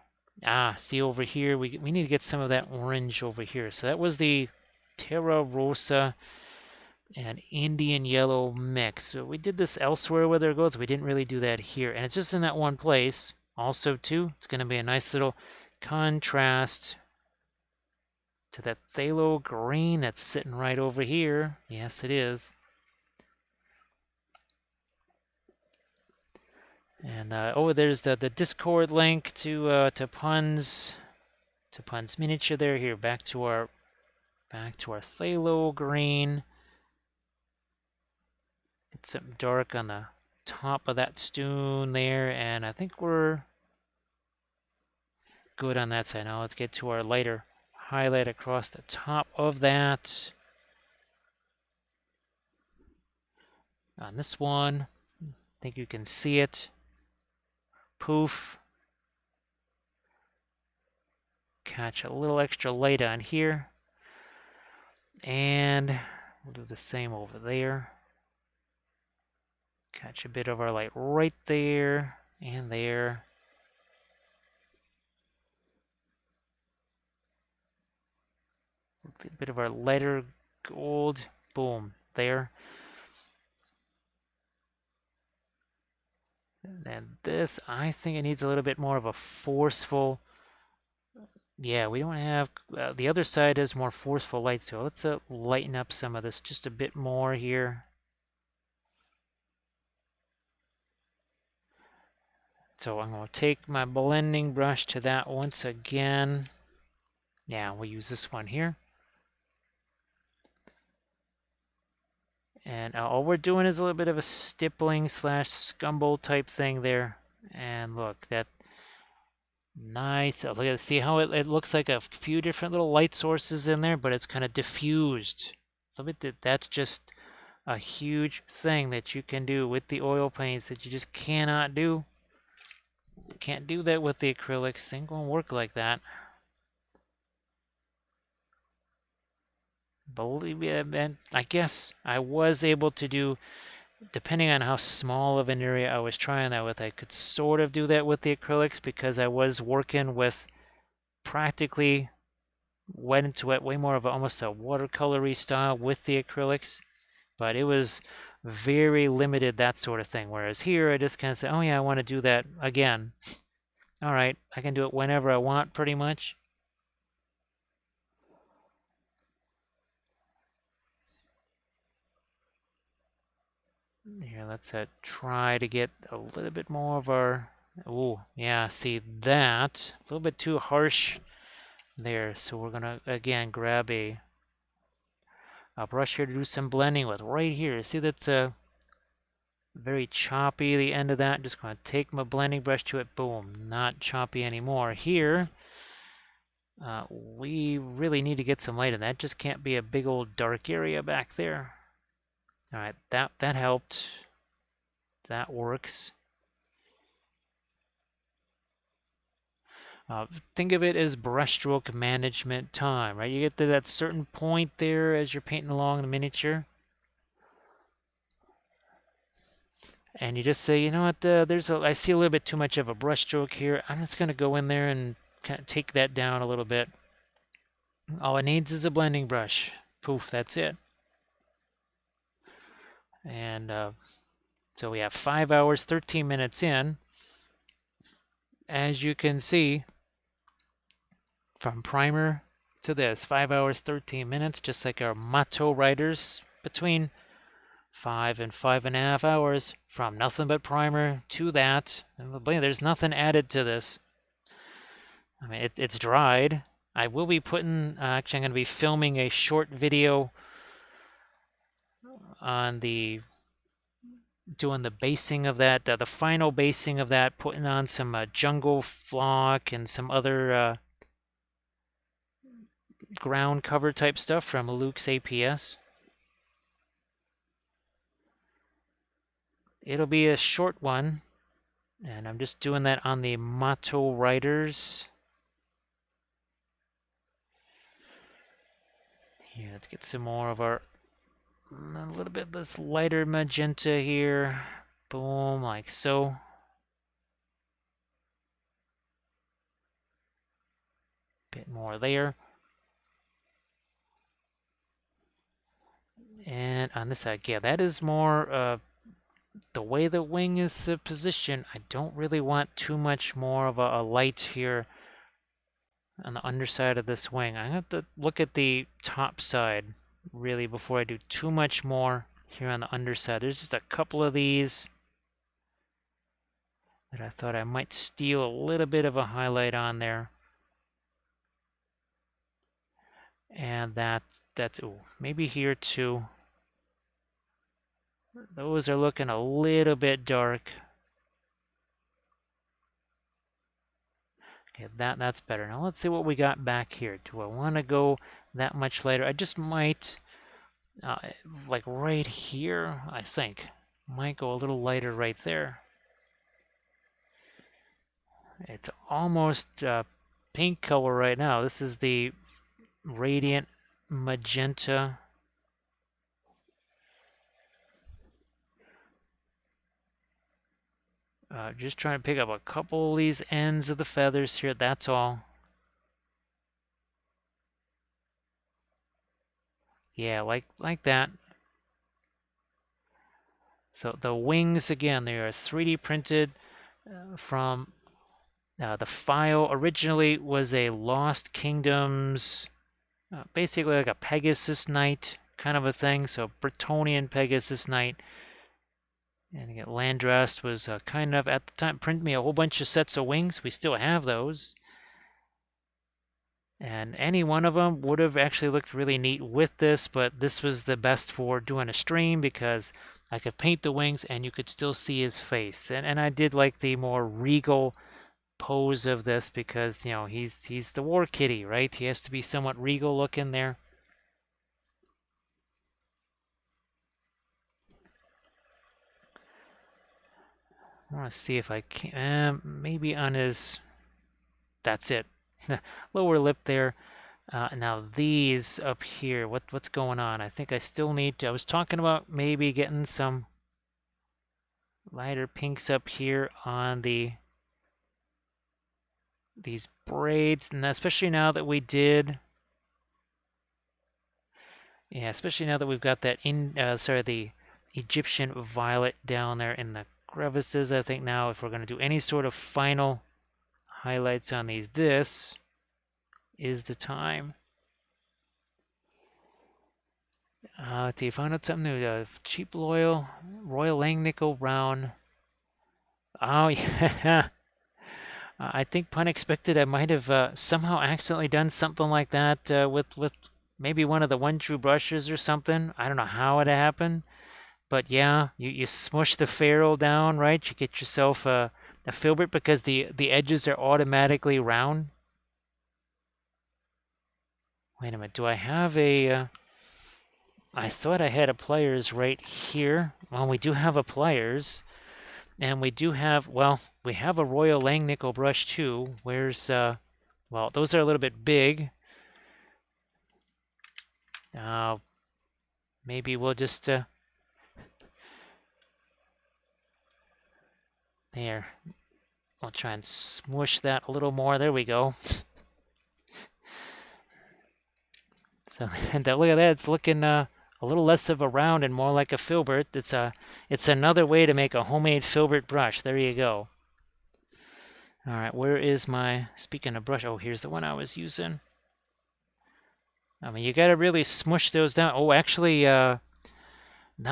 see over here, we need to get some of that orange over here. So that was the Terra Rosa and Indian yellow mix. So we did this elsewhere with our goats. We didn't really do that here. And it's just in that one place. Also, too, it's going to be a nice little contrast to that phthalo green that's sitting right over here. Yes, it is. And there's the Discord link to Pun's miniature there. Here, back to our phthalo green. Get something dark on the top of that stone there, and I think we're good on that side. Now let's get to our lighter highlight across the top of that. On this one, I think you can see it. Poof. Catch a little extra light on here. And we'll do the same over there. Catch a bit of our light right there and there. A bit of our lighter gold. Boom, there. And this, I think it needs a little bit more of a forceful. Yeah, we don't have, the other side has more forceful light, so let's lighten up some of this just a bit more here. So I'm going to take my blending brush to that once again. Yeah, we'll use this one here. And all we're doing is a little bit of a stippling / scumble type thing there. And look, that nice. Look at, see how it looks like a few different little light sources in there, but it's kind of diffused. That's just a huge thing that you can do with the oil paints that you just cannot do. Can't do that with the acrylics. Ain't gonna work like that. Believe me, and I guess I was able to do, depending on how small of an area I was trying that with, I could sort of do that with the acrylics because I was working with practically wet into wet, way more of almost a watercolory style with the acrylics, but it was very limited, that sort of thing. Whereas here, I just kind of say, oh yeah, I want to do that again. All right, I can do it whenever I want, pretty much. Here, let's try to get a little bit more of our, oh, yeah, see that? A little bit too harsh there. So we're gonna, again, grab a brush here to do some blending with right here. See that's very choppy, the end of that. Just gonna take my blending brush to it, boom, not choppy anymore. Here, we really need to get some light in that. Just can't be a big old dark area back there. All right, that helped. That works. Think of it as brushstroke management time, right? You get to that certain point there as you're painting along the miniature, and you just say, you know what, I see a little bit too much of a brushstroke here. I'm just going to go in there and kind of take that down a little bit. All it needs is a blending brush. Poof, that's it. And so we have 5 hours, 13 minutes in. As you can see, from primer to this, 5 hours, 13 minutes, just like our motto writers, between 5 and 5.5 hours from nothing but primer to that. And there's nothing added to this. I mean, it's dried. I will be putting, actually I'm going to be filming a short video on doing the basing of that, the final basing of that, putting on some jungle flock and some other ground cover type stuff from Luke's APS. It'll be a short one, and I'm just doing that on the Motto Writers. Yeah, let's get some more of our, a little bit this lighter magenta here. Boom, like so. Bit more there. And on this side, yeah, that is more the way the wing is positioned. I don't really want too much more of a light here on the underside of this wing. I have to look at the top side really before I do too much more here on the underside. There's just a couple of these that I thought I might steal a little bit of a highlight on there. And that's ooh, maybe here too. Those are looking a little bit dark. Okay, that's better. Now let's see what we got back here. Do I want to go that much lighter? I just might, like right here, I think. Might go a little lighter right there. It's almost pink color right now. This is the radiant magenta. Just trying to pick up a couple of these ends of the feathers here, that's all. Yeah, like that. So the wings, again, they are 3D printed from the file. Originally was a Lost Kingdoms, basically like a Pegasus Knight kind of a thing. So Bretonnian Pegasus Knight. And again, Landrast was kind of, at the time, printed me a whole bunch of sets of wings. We still have those. And any one of them would have actually looked really neat with this, but this was the best for doing a stream because I could paint the wings and you could still see his face. And I did like the more regal pose of this because, you know, he's the War Kitty, right? He has to be somewhat regal looking there. I want to see if I can, maybe on his, that's it, lower lip there. Now these up here, what's going on? I think I still need to, I was talking about maybe getting some lighter pinks up here on these braids, and especially now that we did, yeah, especially now that we've got that the Egyptian violet down there in the crevices. I think now if we're going to do any sort of final highlights on these, this is the time. Let's see, found out something new. Cheap Royal Langnickel Brown. Oh, yeah. I think pun expected. I might have somehow accidentally done something like that with maybe one of the One True brushes or something. I don't know how it happened, but yeah, you smush the ferrule down, right? You get yourself a filbert because the edges are automatically round. Wait a minute, do I have a? I thought I had a pliers right here. Well, we do have a pliers. And we do have, well, we have a Royal Langnickel brush too. Where's, well, those are a little bit big. Maybe we'll just, there. I'll try and smush that a little more. There we go. So, and look at that. It's looking a little less of a round and more like a filbert. It's another way to make a homemade filbert brush. There you go. All right, where is my, speaking of brush, oh, here's the one I was using. I mean, you got to really smush those down. Oh, actually, not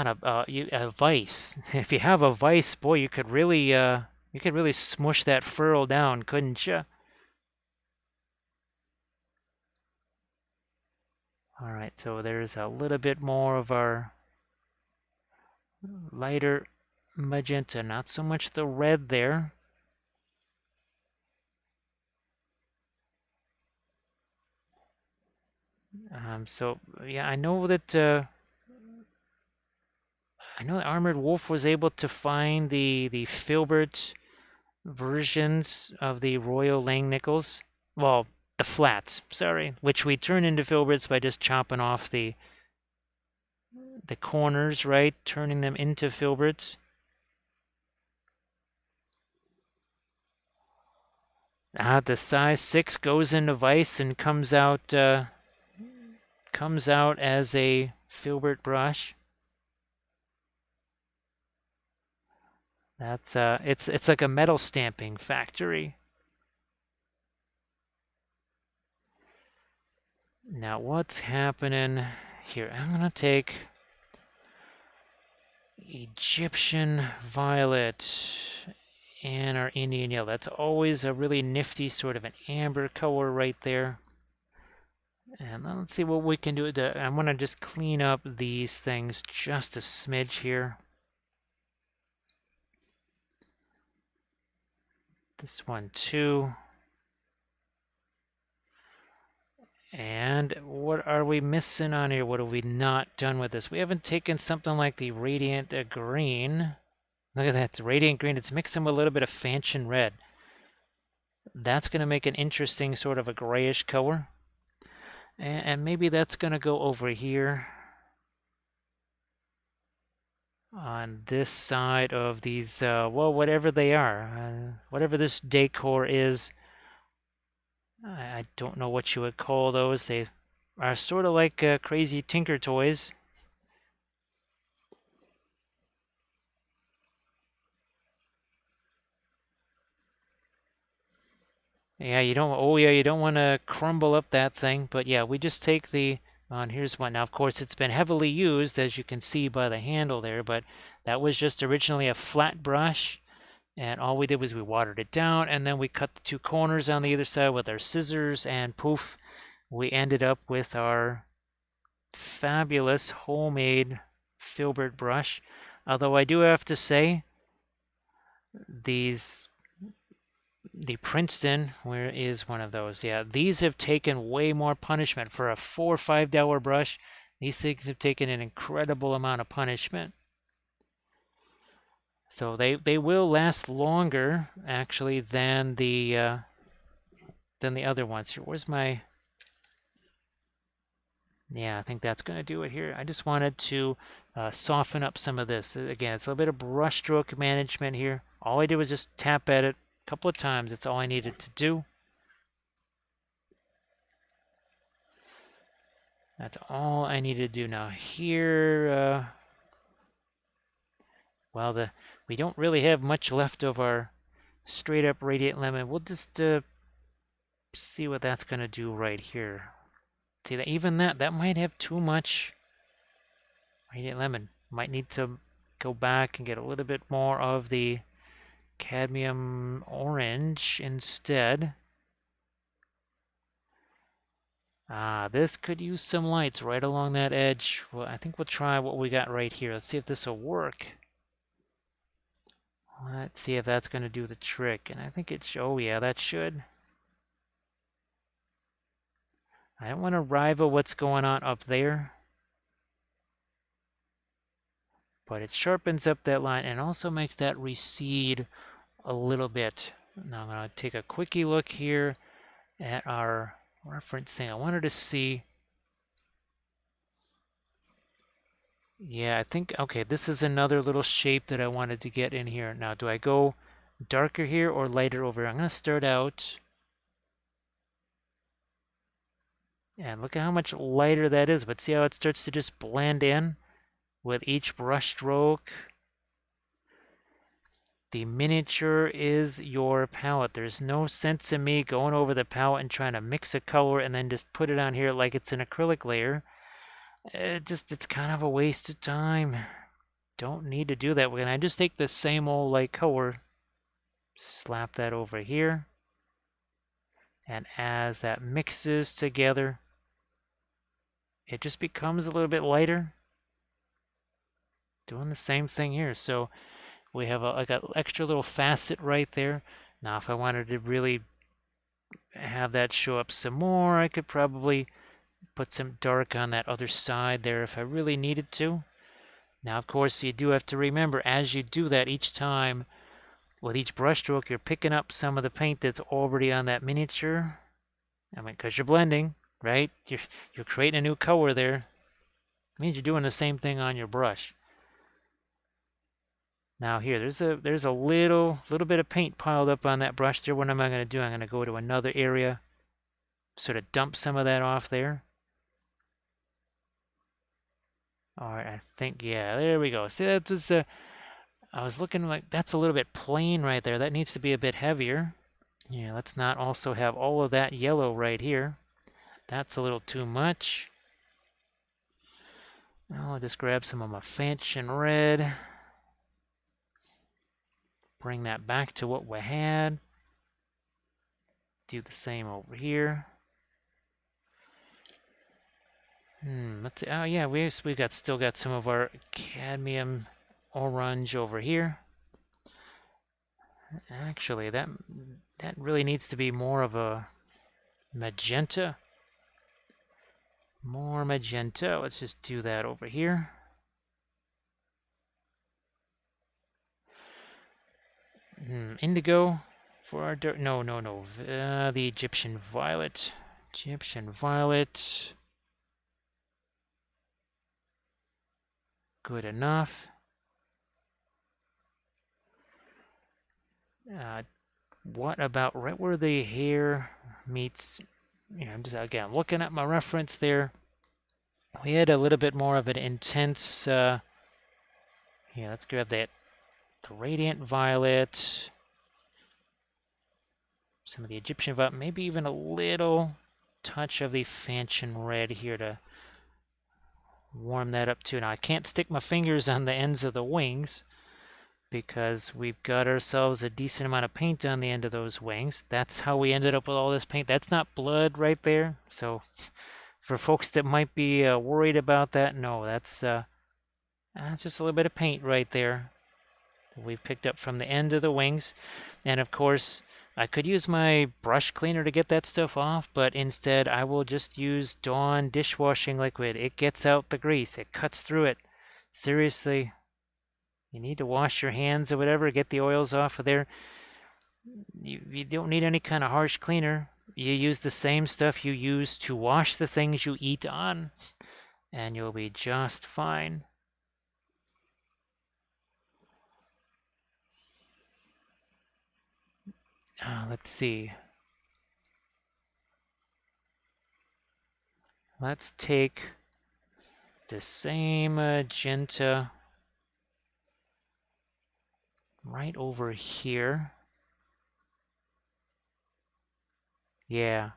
a vise. If you have a vise, boy, you could really smush that furrow down, couldn't you? All right, so there's a little bit more of our lighter magenta, not so much the red there. So yeah, I know that Armored Wolf was able to find the filbert versions of the Royal Langnickels. Well, the flats, sorry, which we turn into filberts by just chopping off the corners, right? Turning them into filberts. The size 6 goes into vise and comes out as a filbert brush. That's it's like a metal stamping factory. Now what's happening here? I'm gonna take Egyptian violet and our Indian yellow. That's always a really nifty sort of an amber color right there. And let's see what we can do. I'm gonna just clean up these things just a smidge here. This one too. And what are we missing on here? What have we not done with this? We haven't taken something like the Radiant Green. Look at that, it's Radiant Green. It's mixing with a little bit of Fanchon Red. That's going to make an interesting sort of a grayish color. And maybe that's going to go over here on this side of these, well, whatever they are. Whatever this decor is. I don't know what you would call those. They are sort of like crazy Tinker Toys. Yeah, you don't. Oh, yeah, you don't want to crumble up that thing. But yeah, we just take the. And here's one. Now, of course, it's been heavily used, as you can see by the handle there. But that was just originally a flat brush, and all we did was we watered it down, and then we cut the two corners on the other side with our scissors, and poof, we ended up with our fabulous homemade filbert brush. Although I do have to say, the Princeton, where is one of those? Yeah, these have taken way more punishment for a $4 or $5 brush. These things have taken an incredible amount of punishment. So they will last longer actually than the other ones. Here, where's my? Yeah, I think that's going to do it here. I just wanted to soften up some of this. Again, it's a little bit of brush stroke management here. All I did was just tap at it a couple of times. That's all I needed to do. That's all I need to do now. Here, well, we don't really have much left of our straight up Radiant Lemon. We'll just see what that's going to do right here. See, that even that might have too much Radiant Lemon. Might need to go back and get a little bit more of the cadmium orange instead. This could use some lights right along that edge. Well, I think we'll try what we got right here. Let's see if this will work. Let's see if that's going to do the trick. And I think it should. Oh, yeah, that should. I don't want to rival what's going on up there. But it sharpens up that line and also makes that recede a little bit. Now I'm going to take a quickie look here at our reference thing. I wanted to see. Yeah, I think, okay, this is another little shape that I wanted to get in here. Now, do I go darker here or lighter over here? I'm going to start out. And look at how much lighter that is. But see how it starts to just blend in with each brush stroke. The miniature is your palette. There's no sense in me going over the palette and trying to mix a color and then just put it on here like it's an acrylic layer. It's kind of a waste of time. Don't need to do that. When I just take the same old light color, slap that over here. And as that mixes together, it just becomes a little bit lighter. Doing the same thing here. So we have like an extra little facet right there. Now, if I wanted to really have that show up some more, I could probably put some dark on that other side there if I really needed to. Now, of course, you do have to remember, as you do that each time, with each brush stroke, you're picking up some of the paint that's already on that miniature. I mean, because you're blending, right? You're creating a new color there. It means you're doing the same thing on your brush. Now here, there's a little bit of paint piled up on that brush there. What am I going to do? I'm going to go to another area, sort of dump some of that off there. All right, I think, yeah, there we go. See, that was, I was looking like that's a little bit plain right there. That needs to be a bit heavier. Yeah, let's not also have all of that yellow right here. That's a little too much. I'll just grab some of my Fanchon red. Bring that back to what we had. Do the same over here. Let's see. Oh yeah, we still got some of our cadmium orange over here. Actually, that really needs to be more of a magenta. More magenta. Let's just do that over here. Indigo for our dirt. No. The Egyptian violet. Egyptian violet. Good enough. What about right where the hair meets? I'm just again looking at my reference there. We had a little bit more of an intense. Yeah, let's grab that. The radiant violet. Some of the Egyptian violet. Maybe even a little touch of the Fanchon red here to warm that up too. Now I can't stick my fingers on the ends of the wings because we've got ourselves a decent amount of paint on the end of those wings. That's how we ended up with all this paint. That's not blood right there. So for folks that might be worried about that, no, that's just a little bit of paint right there that we've picked up from the end of the wings. And of course, I could use my brush cleaner to get that stuff off, but instead I will just use Dawn dishwashing liquid. It gets out the grease. It cuts through it. Seriously, you need to wash your hands or whatever, get the oils off of there. You don't need any kind of harsh cleaner. You use the same stuff you use to wash the things you eat on, and you'll be just fine. Let's see. Let's take the same magenta right over here. Yeah.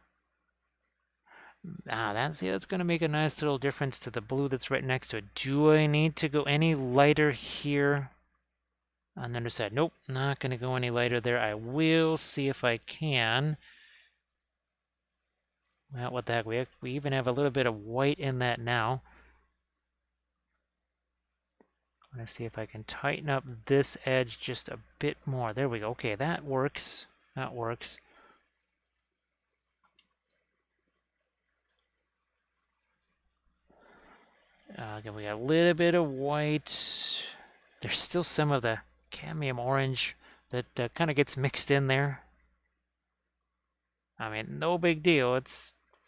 That's going to make a nice little difference to the blue that's right next to it. Do I need to go any lighter here on the underside? Nope, not going to go any lighter there. I will see if I can. Well, what the heck, we even have a little bit of white in that now. I'm going to see if I can tighten up this edge just a bit more. There we go. Okay, that works. That works. Again, we got a little bit of white. There's still some of the cadmium orange that kind of gets mixed in there. I mean, no big deal.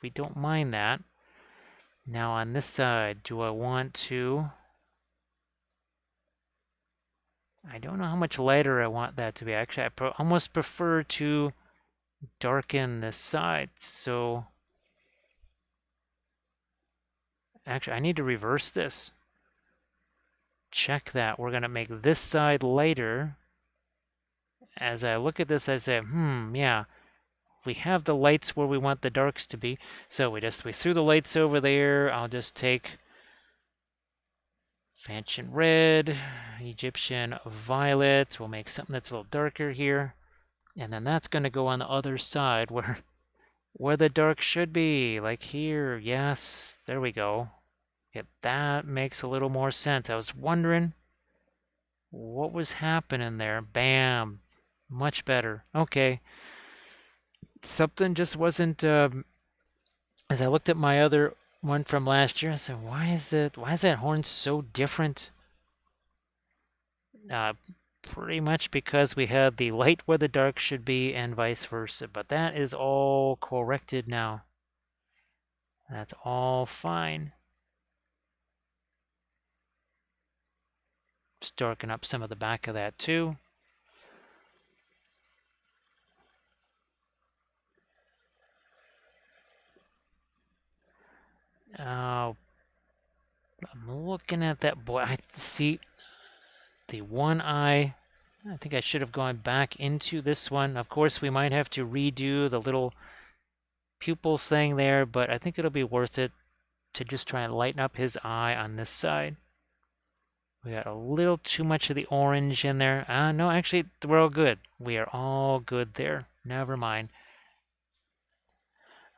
We don't mind that. Now on this side, do I want to? I don't know how much lighter I want that to be. Actually, I almost prefer to darken this side. So actually, I need to reverse this. Check that. We're going to make this side lighter. As I look at this, I say, yeah, we have the lights where we want the darks to be. So we threw the lights over there. I'll just take Fanchon red, Egyptian violet. We'll make something that's a little darker here. And then that's going to go on the other side where the dark should be, like here. Yes, there we go. Okay, that makes a little more sense. I was wondering what was happening there. Bam. Much better. Okay. Something just wasn't, as I looked at my other one from last year, I said, why is that horn so different? pretty much because we had the light where the dark should be and vice versa. But that is all corrected now. That's all fine. Just darken up some of the back of that too. I'm looking at that boy. I see the one eye. I think I should have gone back into this one. Of course, we might have to redo the little pupil thing there, but I think it'll be worth it to just try and lighten up his eye on this side. We got a little too much of the orange in there. No, actually, we're all good. We are all good there. Never mind.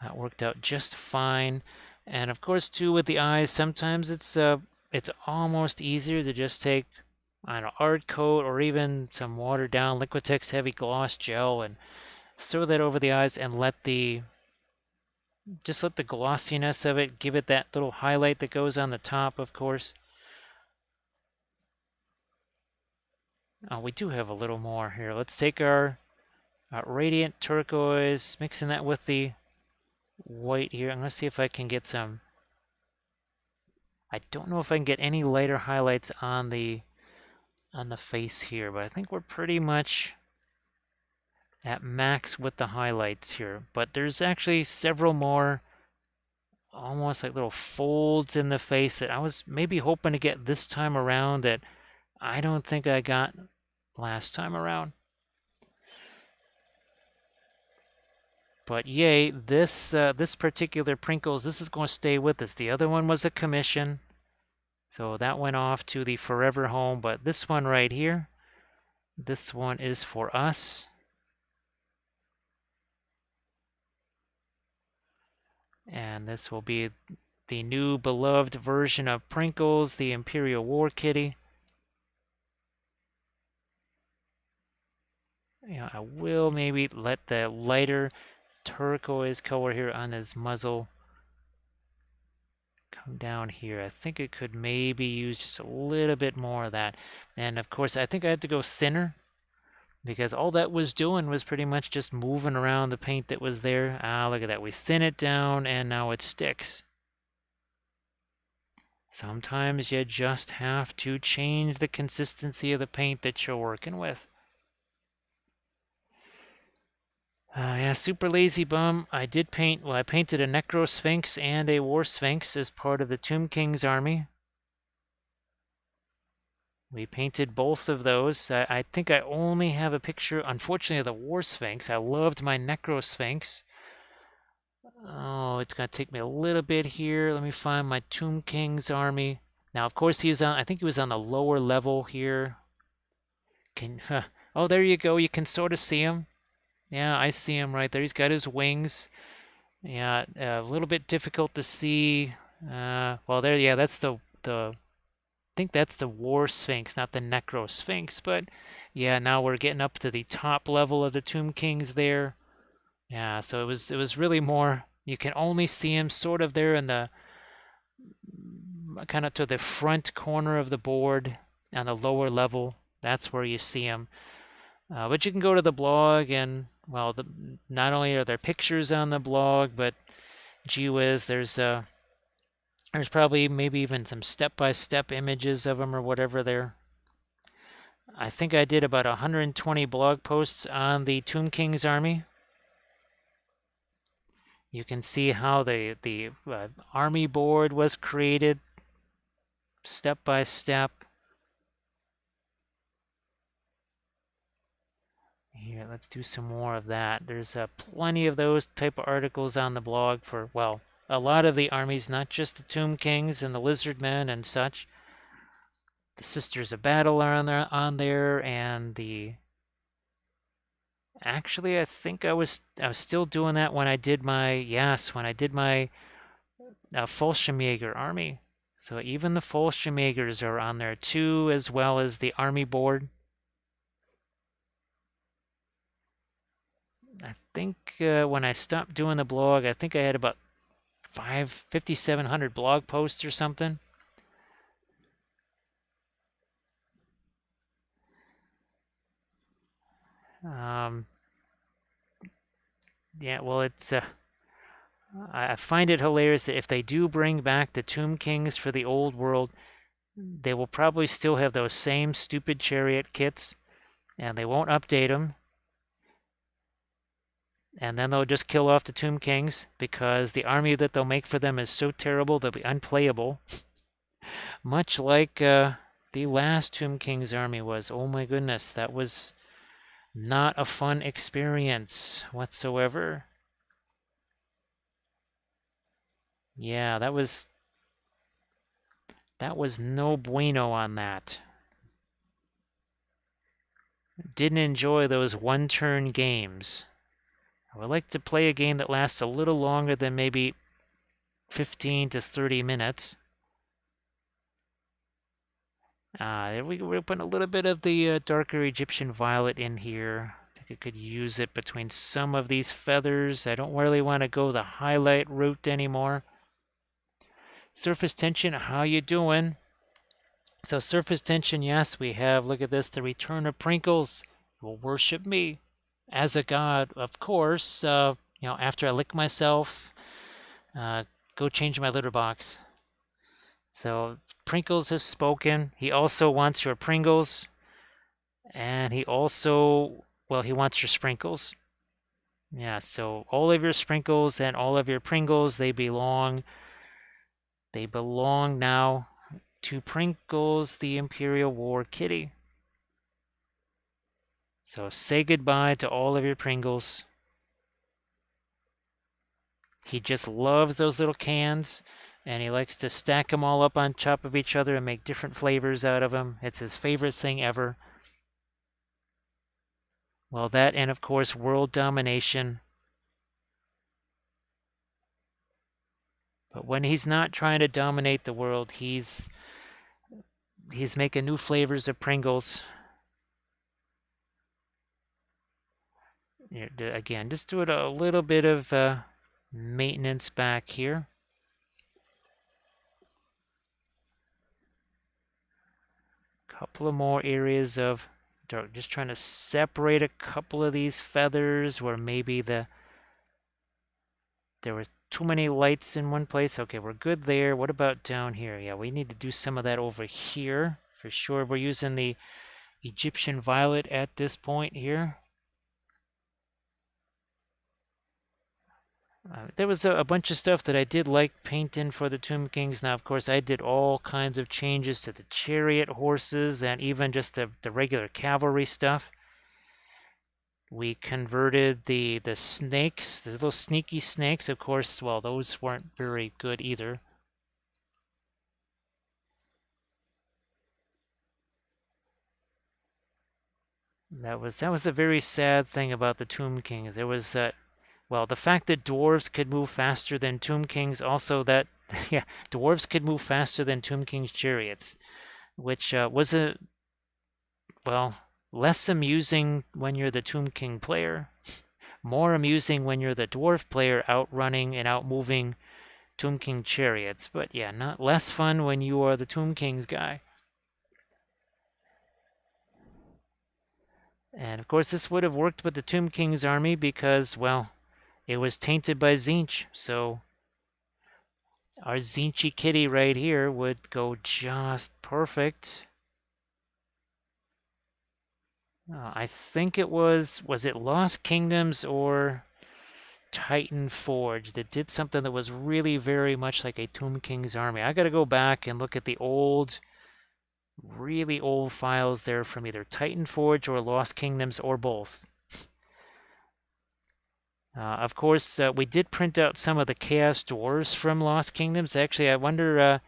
That worked out just fine. And of course, too, with the eyes, sometimes it's almost easier to just take, I don't know, art coat or even some watered down Liquitex heavy gloss gel and throw that over the eyes and just let the glossiness of it give it that little highlight that goes on the top, of course. We do have a little more here. Let's take our radiant turquoise, mixing that with the white here. I'm going to see if I can get some. I don't know if I can get any lighter highlights on the face here, but I think we're pretty much at max with the highlights here. But there's actually several more almost like little folds in the face that I was maybe hoping to get this time around that I don't think I got last time around. But yay, this particular Prinkles, this is going to stay with us. The other one was a commission, so that went off to the forever home. But this one right here, this one is for us. And this will be the new beloved version of Prinkles, the Imperial War Kitty. I will maybe let the lighter turquoise color here on his muzzle come down here. I think it could maybe use just a little bit more of that. And of course, I think I have to go thinner because all that was doing was pretty much just moving around the paint that was there. Look at that. We thin it down and now it sticks. Sometimes you just have to change the consistency of the paint that you're working with. Yeah, super lazy bum. I painted a Necro Sphinx and a War Sphinx as part of the Tomb King's army. We painted both of those. I think I only have a picture, unfortunately, of the War Sphinx. I loved my Necro Sphinx. Oh, it's going to take me a little bit here. Let me find my Tomb King's army. Now, of course, I think he was on the lower level here. Oh, there you go. You can sort of see him. Yeah, I see him right there. He's got his wings. Yeah, a little bit difficult to see. Well, there, yeah, that's I think that's the War Sphinx, not the Necro Sphinx. But yeah, now we're getting up to the top level of the Tomb Kings there. Yeah, so it was really more. You can only see him sort of there in the kind of to the front corner of the board on the lower level. That's where you see him. But you can go to the blog and, well, not only are there pictures on the blog, but gee whiz, there's probably maybe even some step-by-step images of them or whatever there. I think I did about 120 blog posts on the Tomb King's army. You can see how the army board was created step by step. Here, let's do some more of that. There's plenty of those type of articles on the blog for, well, a lot of the armies, not just the Tomb Kings and the Lizard Men and such. The Sisters of Battle are on there, and the. Actually, I think I was still doing that when I did my Fallschirmjäger army. So even the Fallschirmjägers are on there too, as well as the army board. I think when I stopped doing the blog, I think I had about 5,700 blog posts or something. Um, yeah, well, it's I find it hilarious that if they do bring back the Tomb Kings for the old world, they will probably still have those same stupid chariot kits, and they won't update them. And then they'll just kill off the Tomb Kings because the army that they'll make for them is so terrible they'll be unplayable. Much like the last Tomb King's army was. Oh my goodness, that was not a fun experience whatsoever. Yeah, that was no bueno on that. Didn't enjoy those one-turn games. I would like to play a game that lasts a little longer than maybe 15 to 30 minutes. We're putting a little bit of the darker Egyptian violet in here. I think I could use it between some of these feathers. I don't really want to go the highlight route anymore. Surface tension, how you doing? So surface tension, yes, we have, look at this, the return of Prinkles. You will worship me as a god, of course. After I lick myself, go change my litter box. So Prinkles has spoken. He also wants your Pringles. And he also, well, he wants your sprinkles. Yeah, so all of your sprinkles and all of your Pringles, they belong now to Prinkles the Imperial War Kitty. So say goodbye to all of your Pringles. He just loves those little cans, and he likes to stack them all up on top of each other and make different flavors out of them. It's his favorite thing ever. Well, that and of course world domination. But when he's not trying to dominate the world, he's making new flavors of Pringles. Again, just do it a little bit of maintenance back here. Couple of more areas of dark. Just trying to separate a couple of these feathers where maybe there were too many lights in one place. Okay, we're good there. What about down here? Yeah, we need to do some of that over here for sure. We're using the Egyptian violet at this point here. There was a bunch of stuff that I did like painting for the Tomb Kings. Now, of course, I did all kinds of changes to the chariot horses and even just the regular cavalry stuff. We converted the snakes, the little sneaky snakes. Of course, well, those weren't very good either. That was a very sad thing about the Tomb Kings. There was well, the fact that dwarves could move faster than Tomb Kings, also that, yeah, dwarves could move faster than Tomb King's chariots, which was well, less amusing when you're the Tomb King player, more amusing when you're the dwarf player outrunning and outmoving Tomb King chariots, but yeah, not less fun when you are the Tomb King's guy. And of course, this would have worked with the Tomb King's army because, well, it was tainted by Zinch, so our Zinchy kitty right here would go just perfect. I think it was it Lost Kingdoms or Titan Forge that did something that was really very much like a Tomb King's army. I got to go back and look at the old, really old files there from either Titan Forge or Lost Kingdoms or both. Of course, we did print out some of the Chaos Dwarves from Lost Kingdoms. Actually, I wonder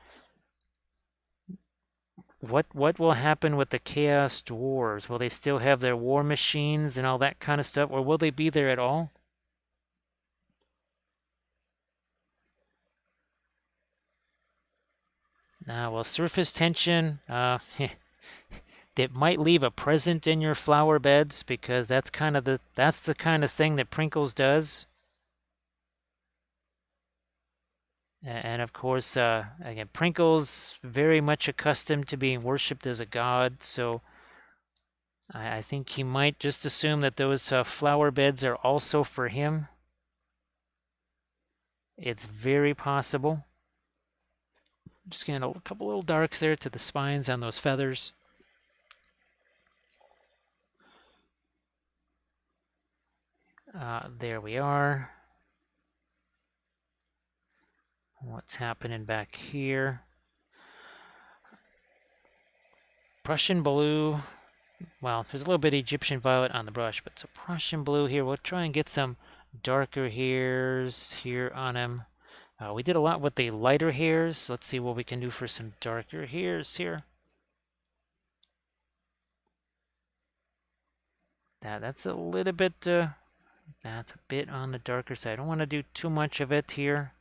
what will happen with the Chaos Dwarves. Will they still have their war machines and all that kind of stuff, or will they be there at all? Well, surface tension, it might leave a present in your flower beds because that's the kind of thing that Prinkles does. And of course, again, Prinkles very much accustomed to being worshipped as a god, so I think he might just assume that those flower beds are also for him. It's very possible. Just getting a couple little darks there to the spines on those feathers. There we are. What's happening back here? Prussian blue. Well, there's a little bit of Egyptian violet on the brush, but it's a Prussian blue here. We'll try and get some darker hairs here on him. We did a lot with the lighter hairs. Let's see what we can do for some darker hairs here. That's a little bit, that's a bit on the darker side. I don't want to do too much of it here.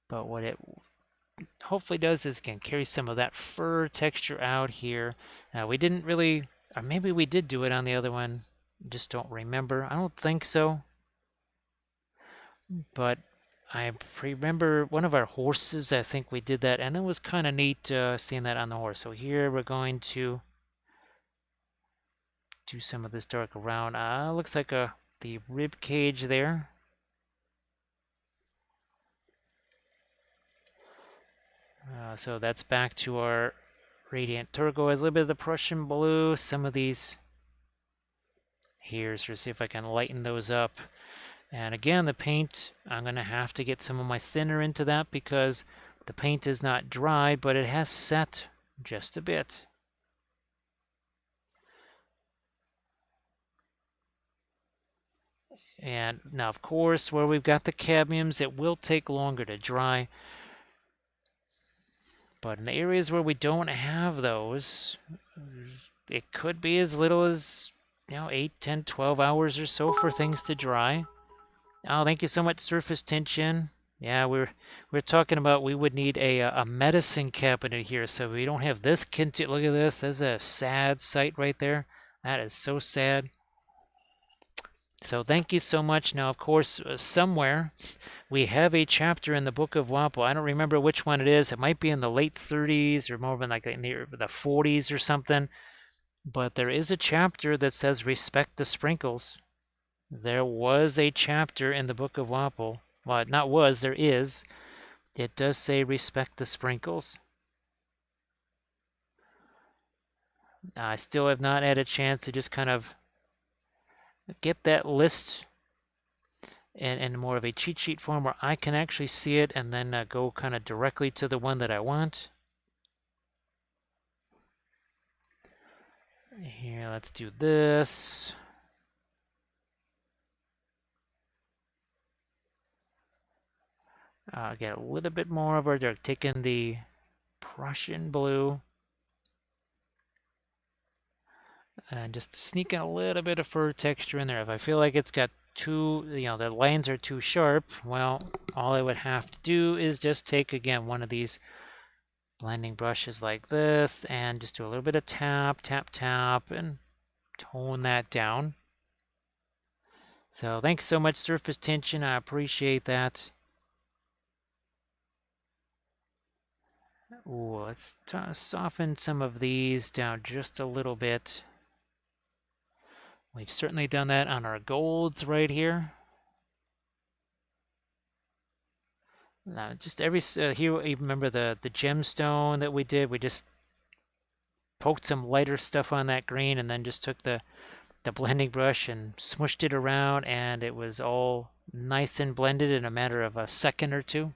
But what it hopefully does is can carry some of that fur texture out here. We didn't really, or maybe we did do it on the other one. Just don't remember. I don't think so. But I remember one of our horses, I think we did that, and it was kind of neat seeing that on the horse. So here we're going to do some of this dark around. Looks like the rib cage there. So that's back to our radiant turquoise, a little bit of the Prussian blue, some of these here, so see if I can lighten those up. And again, the paint, I'm going to have to get some of my thinner into that because the paint is not dry, but it has set just a bit. And now, of course, where we've got the cadmiums, it will take longer to dry. But in the areas where we don't have those, it could be as little as, 8, 10, 12 hours or so for things to dry. Oh, thank you so much, Surface Tension. Yeah, we're talking about we would need a medicine cabinet here, so we don't have this. Look at this. That's a sad sight right there. That is so sad. So thank you so much. Now, of course, somewhere we have a chapter in the Book of Wappel. I don't remember which one it is. It might be in the late 30s or more than like in the 40s or something. But there is a chapter that says respect the sprinkles. There was a chapter in the Book of Wappel. Well, not was, there is. It does say respect the sprinkles. I still have not had a chance to just kind of get that list in more of a cheat sheet form where I can actually see it and then go kind of directly to the one that I want. Here, let's do this. Get a little bit more of our dark. Taking the Prussian blue and just sneaking a little bit of fur texture in there. If I feel like it's got too, the lines are too sharp, well, all I would have to do is just take, again, one of these blending brushes like this and just do a little bit of tap, tap, tap, and tone that down. So thanks so much, Surface Tension. I appreciate that. Ooh, let's soften some of these down just a little bit. We've certainly done that on our golds right here. Just every here, you remember the gemstone that we did? We just poked some lighter stuff on that green and then just took the blending brush and smushed it around, and it was all nice and blended in a matter of a second or two.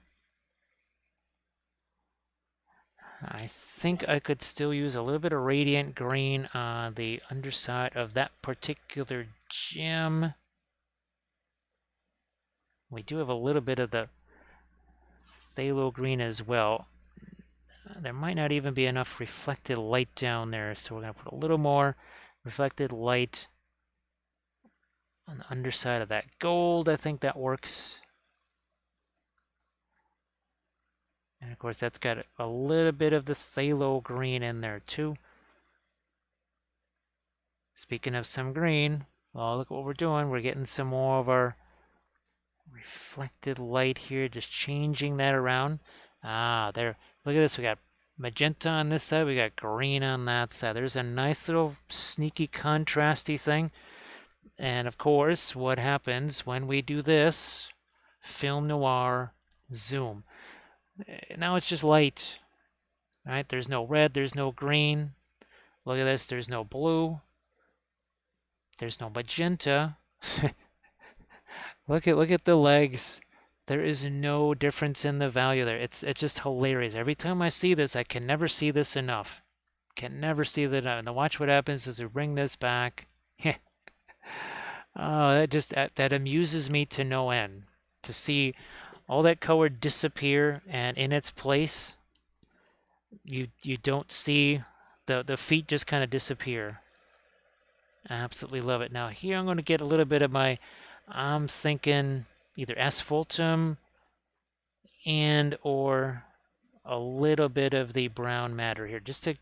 I think I could still use a little bit of radiant green on the underside of that particular gem. We do have a little bit of the phthalo green as well. There might not even be enough reflected light down there, so we're going to put a little more reflected light on the underside of that gold. I think that works. And of course, that's got a little bit of the phthalo green in there too. Speaking of some green, well, look what we're doing. We're getting some more of our reflected light here, just changing that around. There. Look at this. We got magenta on this side, we got green on that side. There's a nice little sneaky contrasty thing. And of course, what happens when we do this? Film noir, zoom. Now it's just light, right? There's no red, there's no green. Look at this, there's no blue. There's no magenta. Look at the legs. There is no difference in the value there. It's just hilarious. Every time I see this, I can never see this enough. Can never see that enough. And watch what happens as we bring this back. Oh, that amuses me to no end. To see all that color disappear, and in its place, you don't see the feet just kind of disappear. I absolutely love it. Now here I'm going to get a little bit of my, I'm thinking either asphaltum and or a little bit of the brown matter here, just to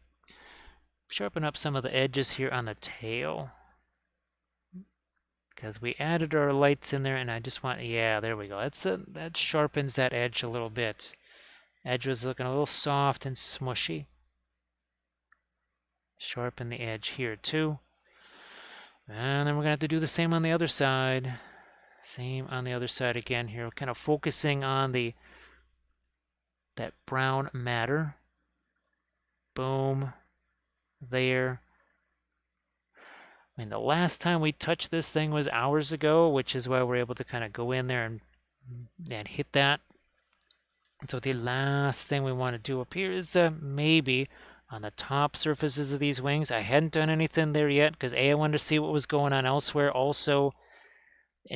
sharpen up some of the edges here on the tail. Because we added our lights in there, and I just want, yeah, there we go. That sharpens that edge a little bit. Edge was looking a little soft and smushy. Sharpen the edge here too. And then we're going to have to do the same on the other side. Same on the other side again here. We're kind of focusing on that brown matter. Boom. There. I mean, the last time we touched this thing was hours ago, which is why we're able to kind of go in there and hit that. So the last thing we want to do up here is maybe on the top surfaces of these wings. I hadn't done anything there yet because I wanted to see what was going on elsewhere. Also,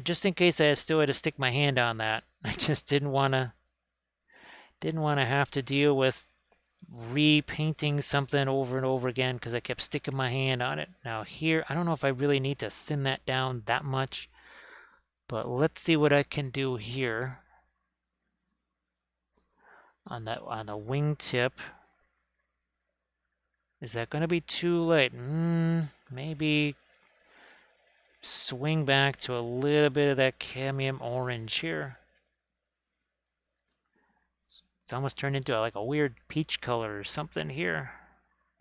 just in case I still had to stick my hand on that, I just didn't want to have to deal with repainting something over and over again because I kept sticking my hand on it. Now here, I don't know if I really need to thin that down that much, but let's see what I can do here on the wingtip. Is that going to be too light? Maybe swing back to a little bit of that cadmium orange here. It's almost turned into like a weird peach color or something here.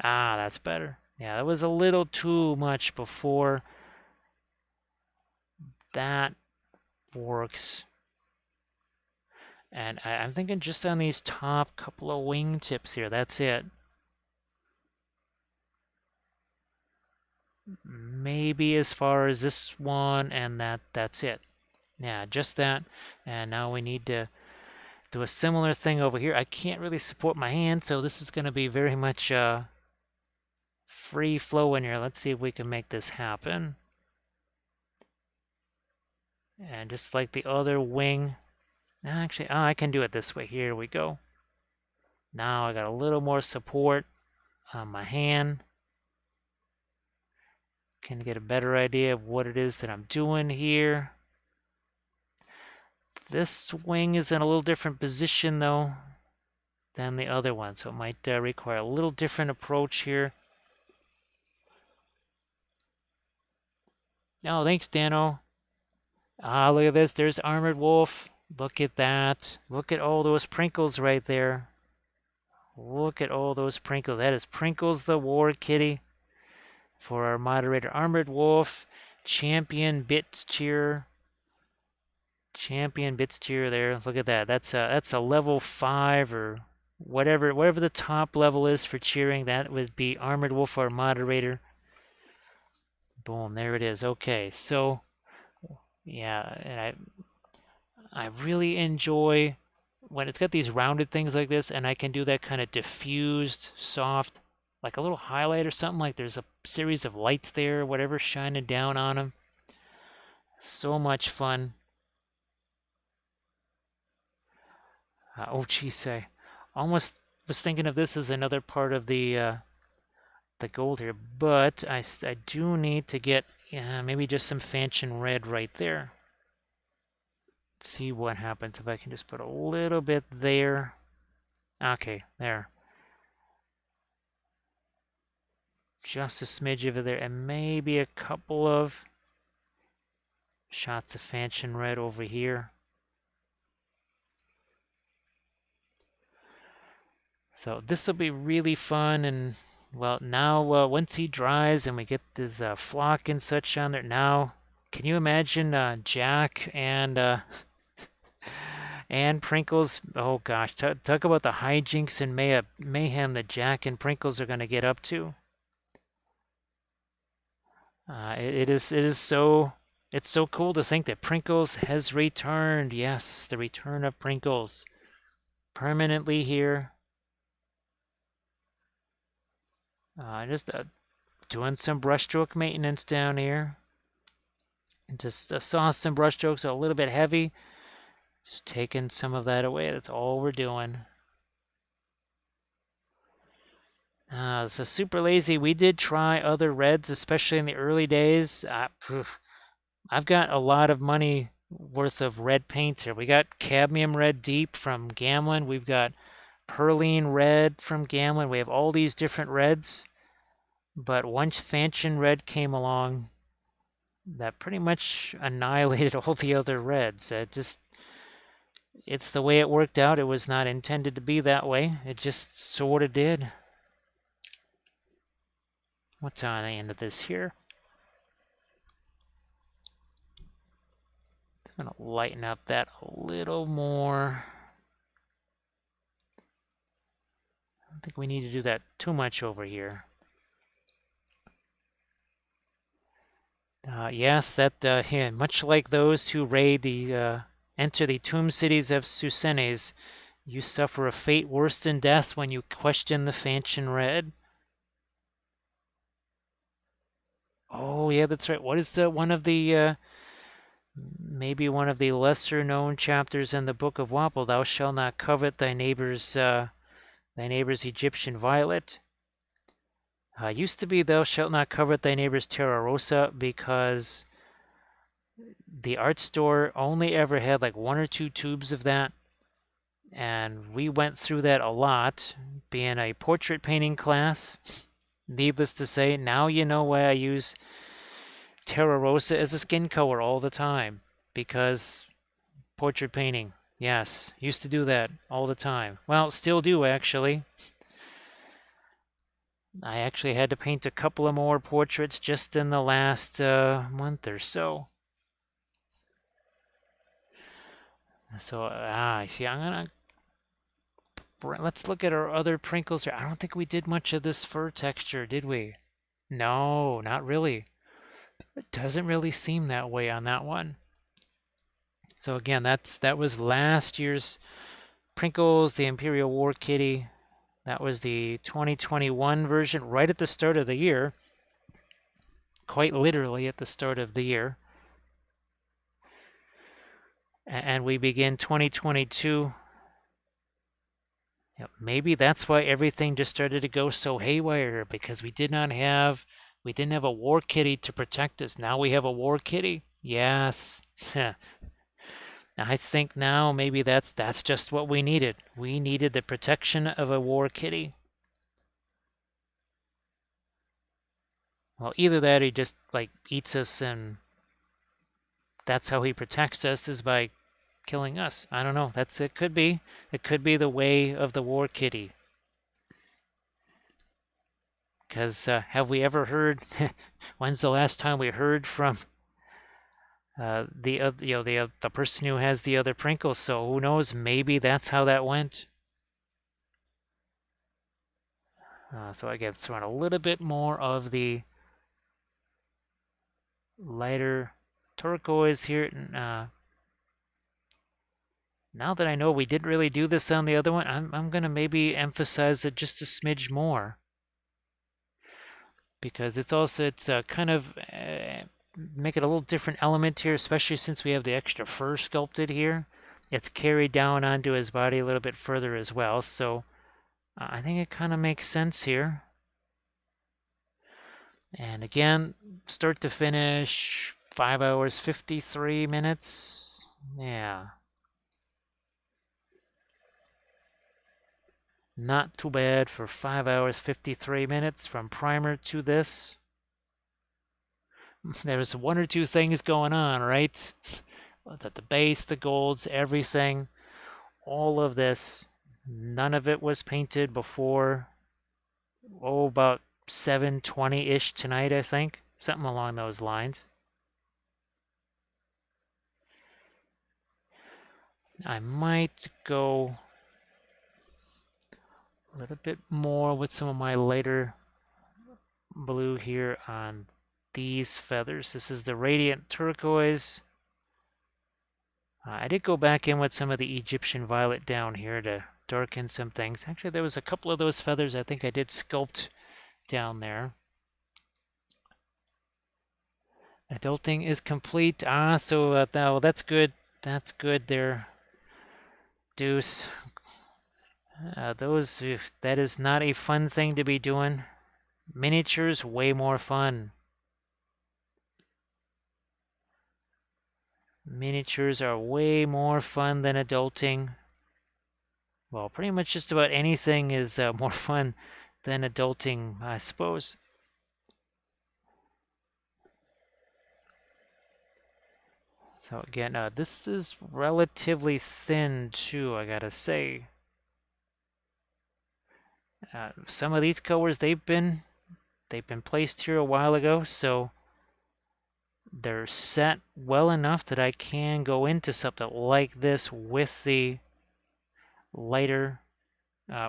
Ah, that's better. Yeah, that was a little too much before. That works. And I'm thinking just on these top couple of wingtips here, that's it. Maybe as far as this one, and that's it. Yeah, just that. And now we need to do a similar thing over here. I can't really support my hand, so this is going to be very much free flow in here. Let's see if we can make this happen. And just like the other wing, actually, I can do it this way. Here we go. Now I got a little more support on my hand. Can get a better idea of what it is that I'm doing here. This wing is in a little different position though than the other one, so it might require a little different approach here. Oh, thanks, Dano. Ah, look at this. There's Armored Wolf. Look at that. Look at all those Prinkles right there. Look at all those Prinkles. That is Prinkles the War Kitty. For our moderator, Armored Wolf, Champion Bit Cheer. Champion Bits Cheer there. Look at that. That's a level 5 or whatever the top level is for cheering. That would be Armored Wolf, our moderator. Boom, there it is. Okay, so yeah, and I really enjoy when it's got these rounded things like this, and I can do that kind of diffused, soft, like a little highlight or something, like there's a series of lights there, whatever, shining down on them. So much fun. Oh, geez, say, almost was thinking of this as another part of the gold here, but I do need to get maybe just some fanchon red right there. Let's see what happens if I can just put a little bit there. Okay, there. Just a smidge over there, and maybe a couple of shots of fanchon red over here. So this will be really fun. And well, now once he dries and we get this flock and such on there, now can you imagine Jack and Prinkles? Oh gosh, talk about the hijinks and mayhem that Jack and Prinkles are going to get up to. It is so it's so cool to think that Prinkles has returned. Yes, the return of Prinkles permanently here. Just doing some brushstroke maintenance down here. Just saw some brushstrokes a little bit heavy. Just taking some of that away. That's all we're doing. So super lazy. We did try other reds, especially in the early days. I've got a lot of money worth of red paints here. We got cadmium red deep from Gamlin. We've got Perline red from Gamlin. We have all these different reds. But once Fanchon red came along, that pretty much annihilated all the other reds. It's the way it worked out. It was not intended to be that way. It just sort of did. What's on the end of this here? I'm going to lighten up that a little more. I don't think we need to do that too much over here. Yes, that yeah, much like those who raid the enter the tomb cities of Susenes, you suffer a fate worse than death when you question the Fanchon Red. Oh yeah, that's right. What is one of the maybe one of the lesser known chapters in the Book of Wappel? Thou shalt not covet thy neighbor's Egyptian violet. Used to be thou shalt not covet thy neighbor's terra rosa because the art store only ever had like 1 or 2 tubes of that, and we went through that a lot, being a portrait painting class. Needless to say, now you know why I use terra rosa as a skin color all the time, because portrait painting. Yes, used to do that all the time. Well, still do actually. I actually had to paint a couple of more portraits just in the last month or so. So, I see. Let's look at our other Prinkles here. I don't think we did much of this fur texture, did we? No, not really. It doesn't really seem that way on that one. So again, that was last year's Prinkles, the Imperial War Kitty. That was the 2021 version, right at the start of the year. Quite literally at the start of the year. And we begin 2022. Maybe that's why everything just started to go so haywire, because we didn't have a War Kitty to protect us. Now we have a War Kitty. Yes. I think now maybe that's just what we needed. We needed the protection of a War Kitty. Well, either that or he just like eats us, and that's how he protects us, is by killing us. I don't know. It could be. It could be the way of the War Kitty. Because have we ever heard? When's the last time we heard from the person who has the other Prinkles? So who knows? Maybe that's how that went. So I get thrown a little bit more of the lighter turquoise here. Now that I know we didn't really do this on the other one, I'm gonna maybe emphasize it just a smidge more, because it's kind of make it a little different element here, especially since we have the extra fur sculpted here. It's carried down onto his body a little bit further as well, so I think it kind of makes sense here. And again, start to finish, 5 hours, 53 minutes. Yeah. Not too bad for 5 hours, 53 minutes from primer to this. There's 1 or 2 things going on, right? The base, the golds, everything, all of this. None of it was painted before, about 7:20-ish tonight, I think. Something along those lines. I might go a little bit more with some of my lighter blue here on these feathers. This is the Radiant Turquoise. I did go back in with some of the Egyptian Violet down here to darken some things. Actually, there was a couple of those feathers I think I did sculpt down there. Adulting is complete. So that's good. That's good there, Deuce. That is not a fun thing to be doing. Miniatures, way more fun. Miniatures are way more fun than adulting. Well, pretty much just about anything is more fun than adulting, I suppose. So again, this is relatively thin too, I gotta say. Some of these colors they've been placed here a while ago, so they're set well enough that I can go into something like this with the lighter,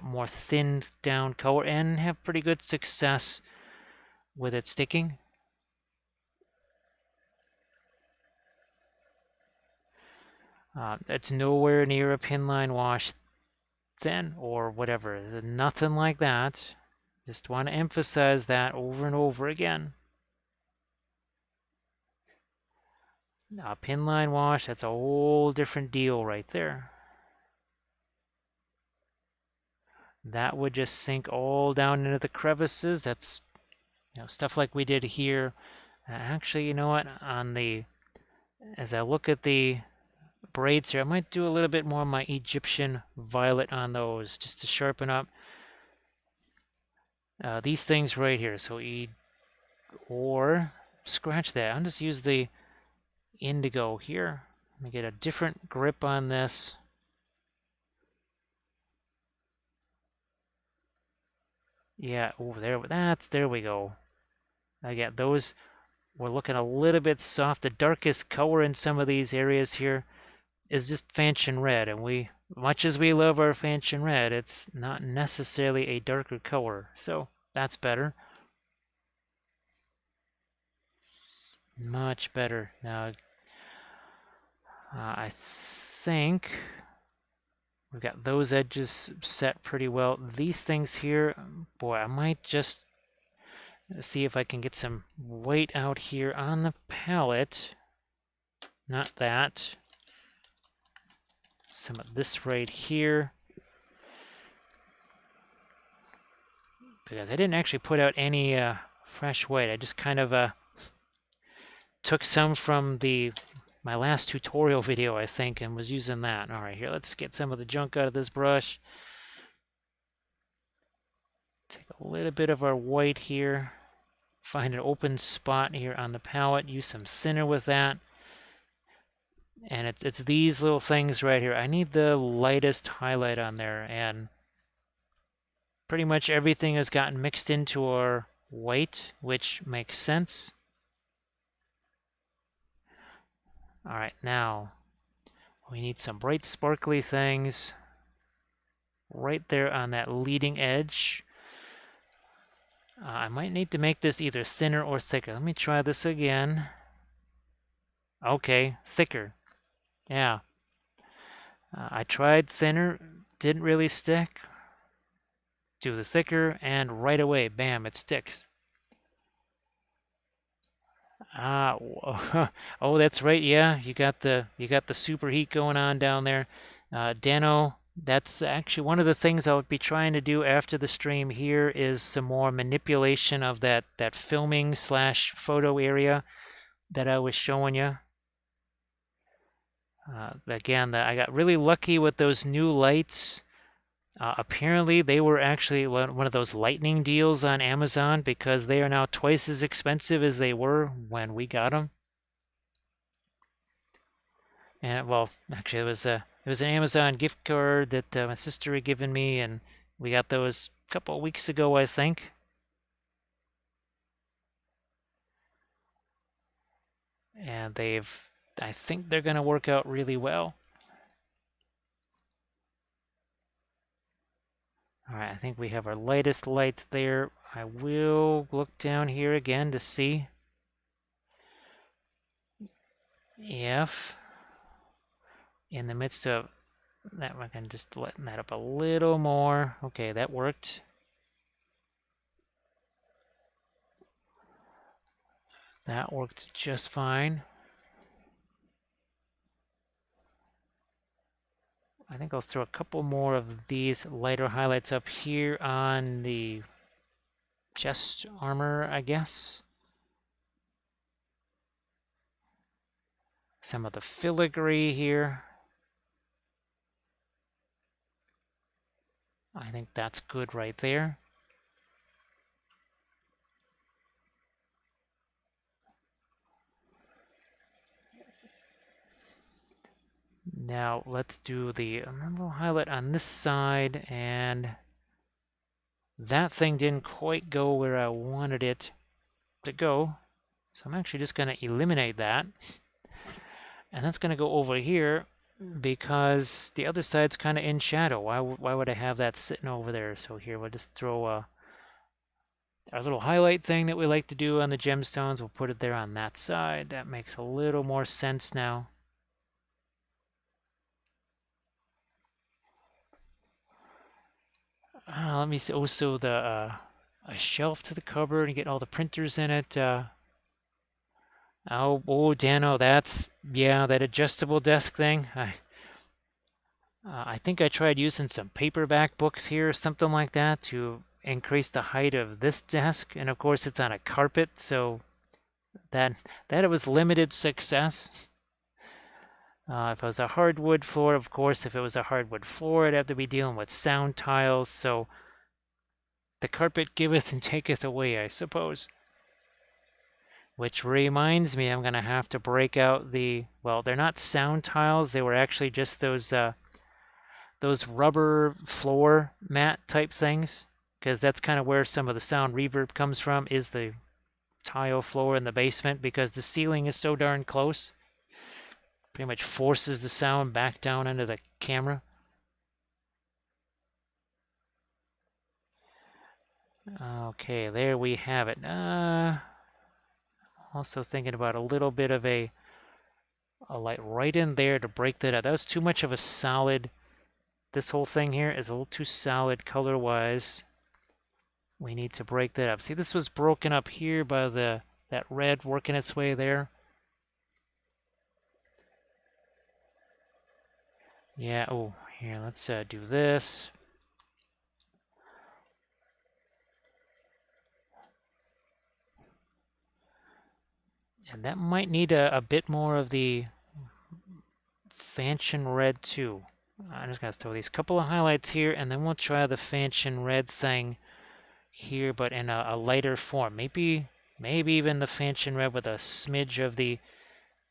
more thinned down color and have pretty good success with it sticking. It's nowhere near a pinline wash thin or whatever. There's nothing like that. Just want to emphasize that over and over again. A pinline wash, that's a whole different deal right there. That would just sink all down into the crevices. That's stuff like we did here. Actually, you know what? As I look at the braids here, I might do a little bit more of my Egyptian violet on those just to sharpen up these things right here. So or scratch that. I'll just use the indigo here. Let me get a different grip on this. Yeah, over there we go. I got those. We're looking a little bit soft. The darkest color in some of these areas here is just Fanchon Red, and much as we love our Fanchon Red, it's not necessarily a darker color, so that's better. Much better. Now, I think we've got those edges set pretty well. These things here, boy, I might just see if I can get some weight out here on the palette. Not that. Some of this right here. Because I didn't actually put out any fresh white. I just kind of took some from my last tutorial video, I think, and was using that. All right, here, let's get some of the junk out of this brush. Take a little bit of our white here. Find an open spot here on the palette. Use some thinner with that. And it's these little things right here. I need the lightest highlight on there, and pretty much everything has gotten mixed into our white, which makes sense. All right, now we need some bright sparkly things right there on that leading edge. I might need to make this either thinner or thicker. Let me try this again. Okay, thicker. Yeah. I tried thinner, didn't really stick. Do the thicker, and right away, bam, it sticks. Oh, that's right. Yeah, you got the superheat going on down there. Dano, that's actually one of the things I would be trying to do after the stream here is some more manipulation of that filming / photo area that I was showing you. Again, I got really lucky with those new lights. Apparently, they were actually one of those lightning deals on Amazon because they are now twice as expensive as they were when we got them. And well, actually, it was an Amazon gift card that my sister had given me, and we got those a couple of weeks ago, I think. And I think they're going to work out really well. All right, I think we have our lightest lights there. I will look down here again to see if in the midst of that, I can just lighten that up a little more. Okay, that worked. That worked just fine. I think I'll throw a couple more of these lighter highlights up here on the chest armor, I guess. Some of the filigree here. I think that's good right there. Now let's do the little highlight on this side, and that thing didn't quite go where I wanted it to go. So I'm actually just going to eliminate that. And that's going to go over here because the other side's kind of in shadow. Why would I have that sitting over there? So here we'll just throw our little highlight thing that we like to do on the gemstones. We'll put it there on that side. That makes a little more sense now. Let me see. Also, a shelf to the cupboard and get all the printers in it. Oh, Dano, yeah, that adjustable desk thing. I think I tried using some paperback books here or something like that to increase the height of this desk, and of course it's on a carpet, so that it was limited success. If it was a hardwood floor, of course, if it was a hardwood floor, I'd have to be dealing with sound tiles, so the carpet giveth and taketh away, I suppose. Which reminds me, I'm going to have to break out well, they're not sound tiles, they were actually just those rubber floor mat type things, because that's kind of where some of the sound reverb comes from, is the tile floor in the basement, because the ceiling is so darn close. Pretty much forces the sound back down into the camera. Okay, there we have it. Also thinking about a little bit of a light right in there to break that up. That was too much of a solid. This whole thing here is a little too solid color-wise. We need to break that up. See, this was broken up here by that red working its way there. Yeah, oh, here, let's do this. And that might need a bit more of the Fanchon red too. I'm just going to throw these couple of highlights here, and then we'll try the Fanchon red thing here, but in a lighter form. Maybe even the Fanchon red with a smidge of the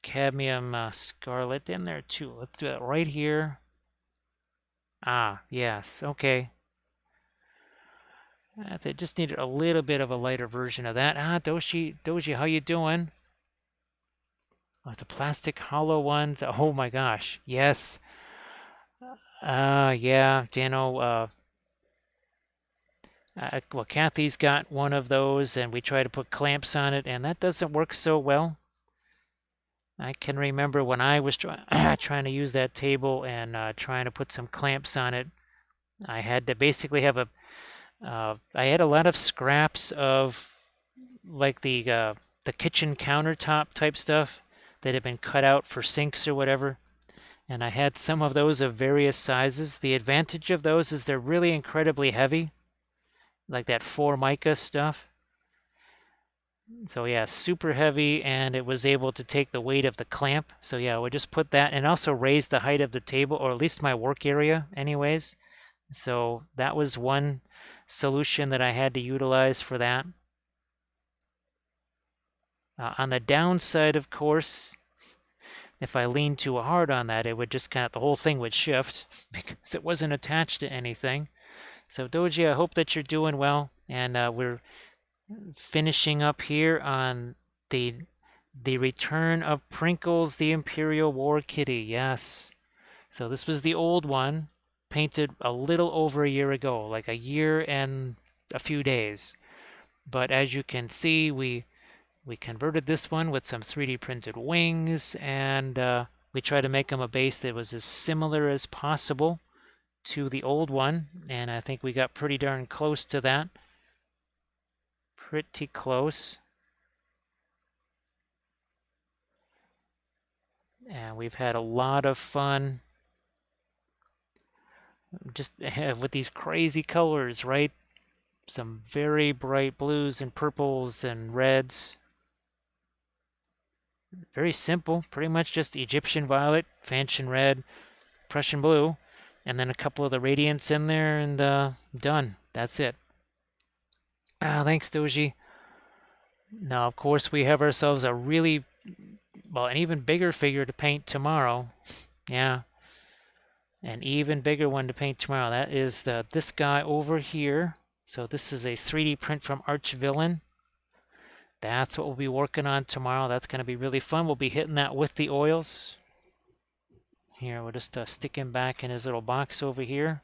cadmium scarlet in there too. Let's do that right here. Ah, yes, okay. That's it. Just needed a little bit of a lighter version of that. Ah, Doji, how you doing? Oh, the plastic hollow ones. Oh my gosh, yes. Yeah, Dano. Well, Kathy's got one of those, and we try to put clamps on it, and that doesn't work so well. I can remember when I was trying to use that table and trying to put some clamps on it. I had to basically have I had a lot of scraps of like the kitchen countertop type stuff that had been cut out for sinks or whatever. And I had some of those of various sizes. The advantage of those is they're really incredibly heavy, like that Formica stuff. So yeah, super heavy, and it was able to take the weight of the clamp. So yeah, I would just put that, and also raise the height of the table, or at least my work area anyways. So that was one solution that I had to utilize for that. On the downside, of course, if I leaned too hard on that, it would just the whole thing would shift because it wasn't attached to anything. So Doji, I hope that you're doing well, and we're finishing up here on the return of Prinkles the Imperial War Kitty. Yes. So this was the old one, painted a little over a year ago, like a year and a few days. But as you can see, we converted this one with some 3D printed wings, and we tried to make them a base that was as similar as possible to the old one, and I think we got pretty darn close to that. Pretty close. And we've had a lot of fun just with these crazy colors, right? Some very bright blues and purples and reds. Very simple, pretty much just Egyptian violet, Fanchon red, Prussian blue, and then a couple of the radiants in there, and done. That's it. Thanks, Doji. Now, of course, we have ourselves a really, well, an even bigger figure to paint tomorrow. Yeah, an even bigger one to paint tomorrow. That is this guy over here. So this is a 3D print from Archvillain. That's what we'll be working on tomorrow. That's going to be really fun. We'll be hitting that with the oils. Here, we'll just stick him back in his little box over here.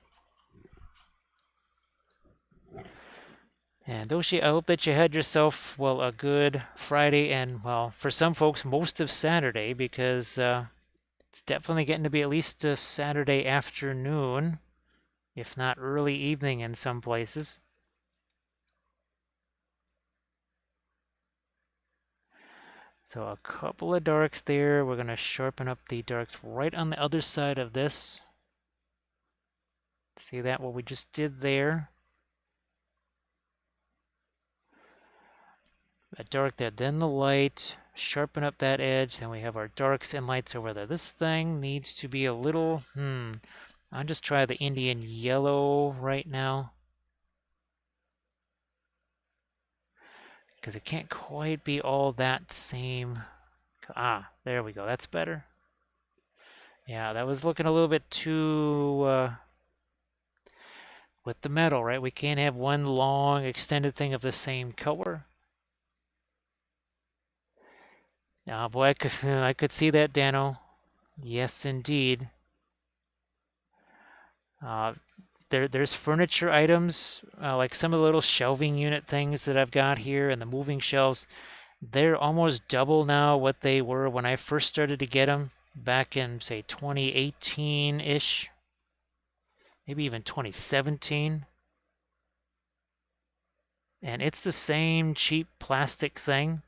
And Doshi, I hope that you had yourself, well, a good Friday and, well, for some folks, most of Saturday, because it's definitely getting to be at least a Saturday afternoon, if not early evening in some places. So a couple of darks there. We're going to sharpen up the darks right on the other side of this. See that, what we just did there? A dark there, then the light, sharpen up that edge, then we have our darks and lights over there. This thing needs to be a little, I'll just try the Indian yellow right now, because it can't quite be all that same. There we go, that's better. Yeah, that was looking a little bit too, with the metal, right? We can't have one long extended thing of the same color. Oh boy, I could see that, Dano. Yes, indeed. There's furniture items, like some of the little shelving unit things that I've got here and the moving shelves. They're almost double now what they were when I first started to get them back in, say, 2018-ish, maybe even 2017. And it's the same cheap plastic thing,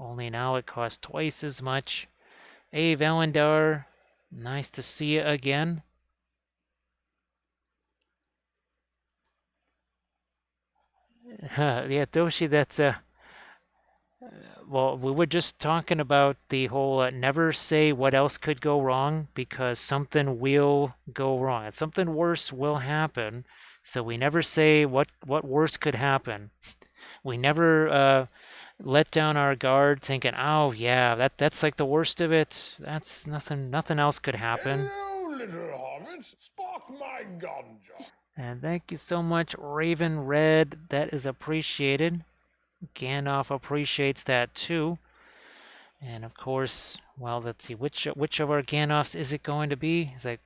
only now it costs twice as much. Hey, Valendar, nice to see you again. Yeah, Doshi, that's well, we were just talking about the whole never say what else could go wrong, because something will go wrong and something worse will happen. So we never say what worse could happen. We never let down our guard thinking, oh yeah, that's like the worst of it. That's nothing else could happen. Hello, little hobbit. Spark my ganja. And thank you so much, Raven Red. That is appreciated. Gandalf appreciates that too. And of course, well, let's see, which of our Gandalfs is it going to be? He's like,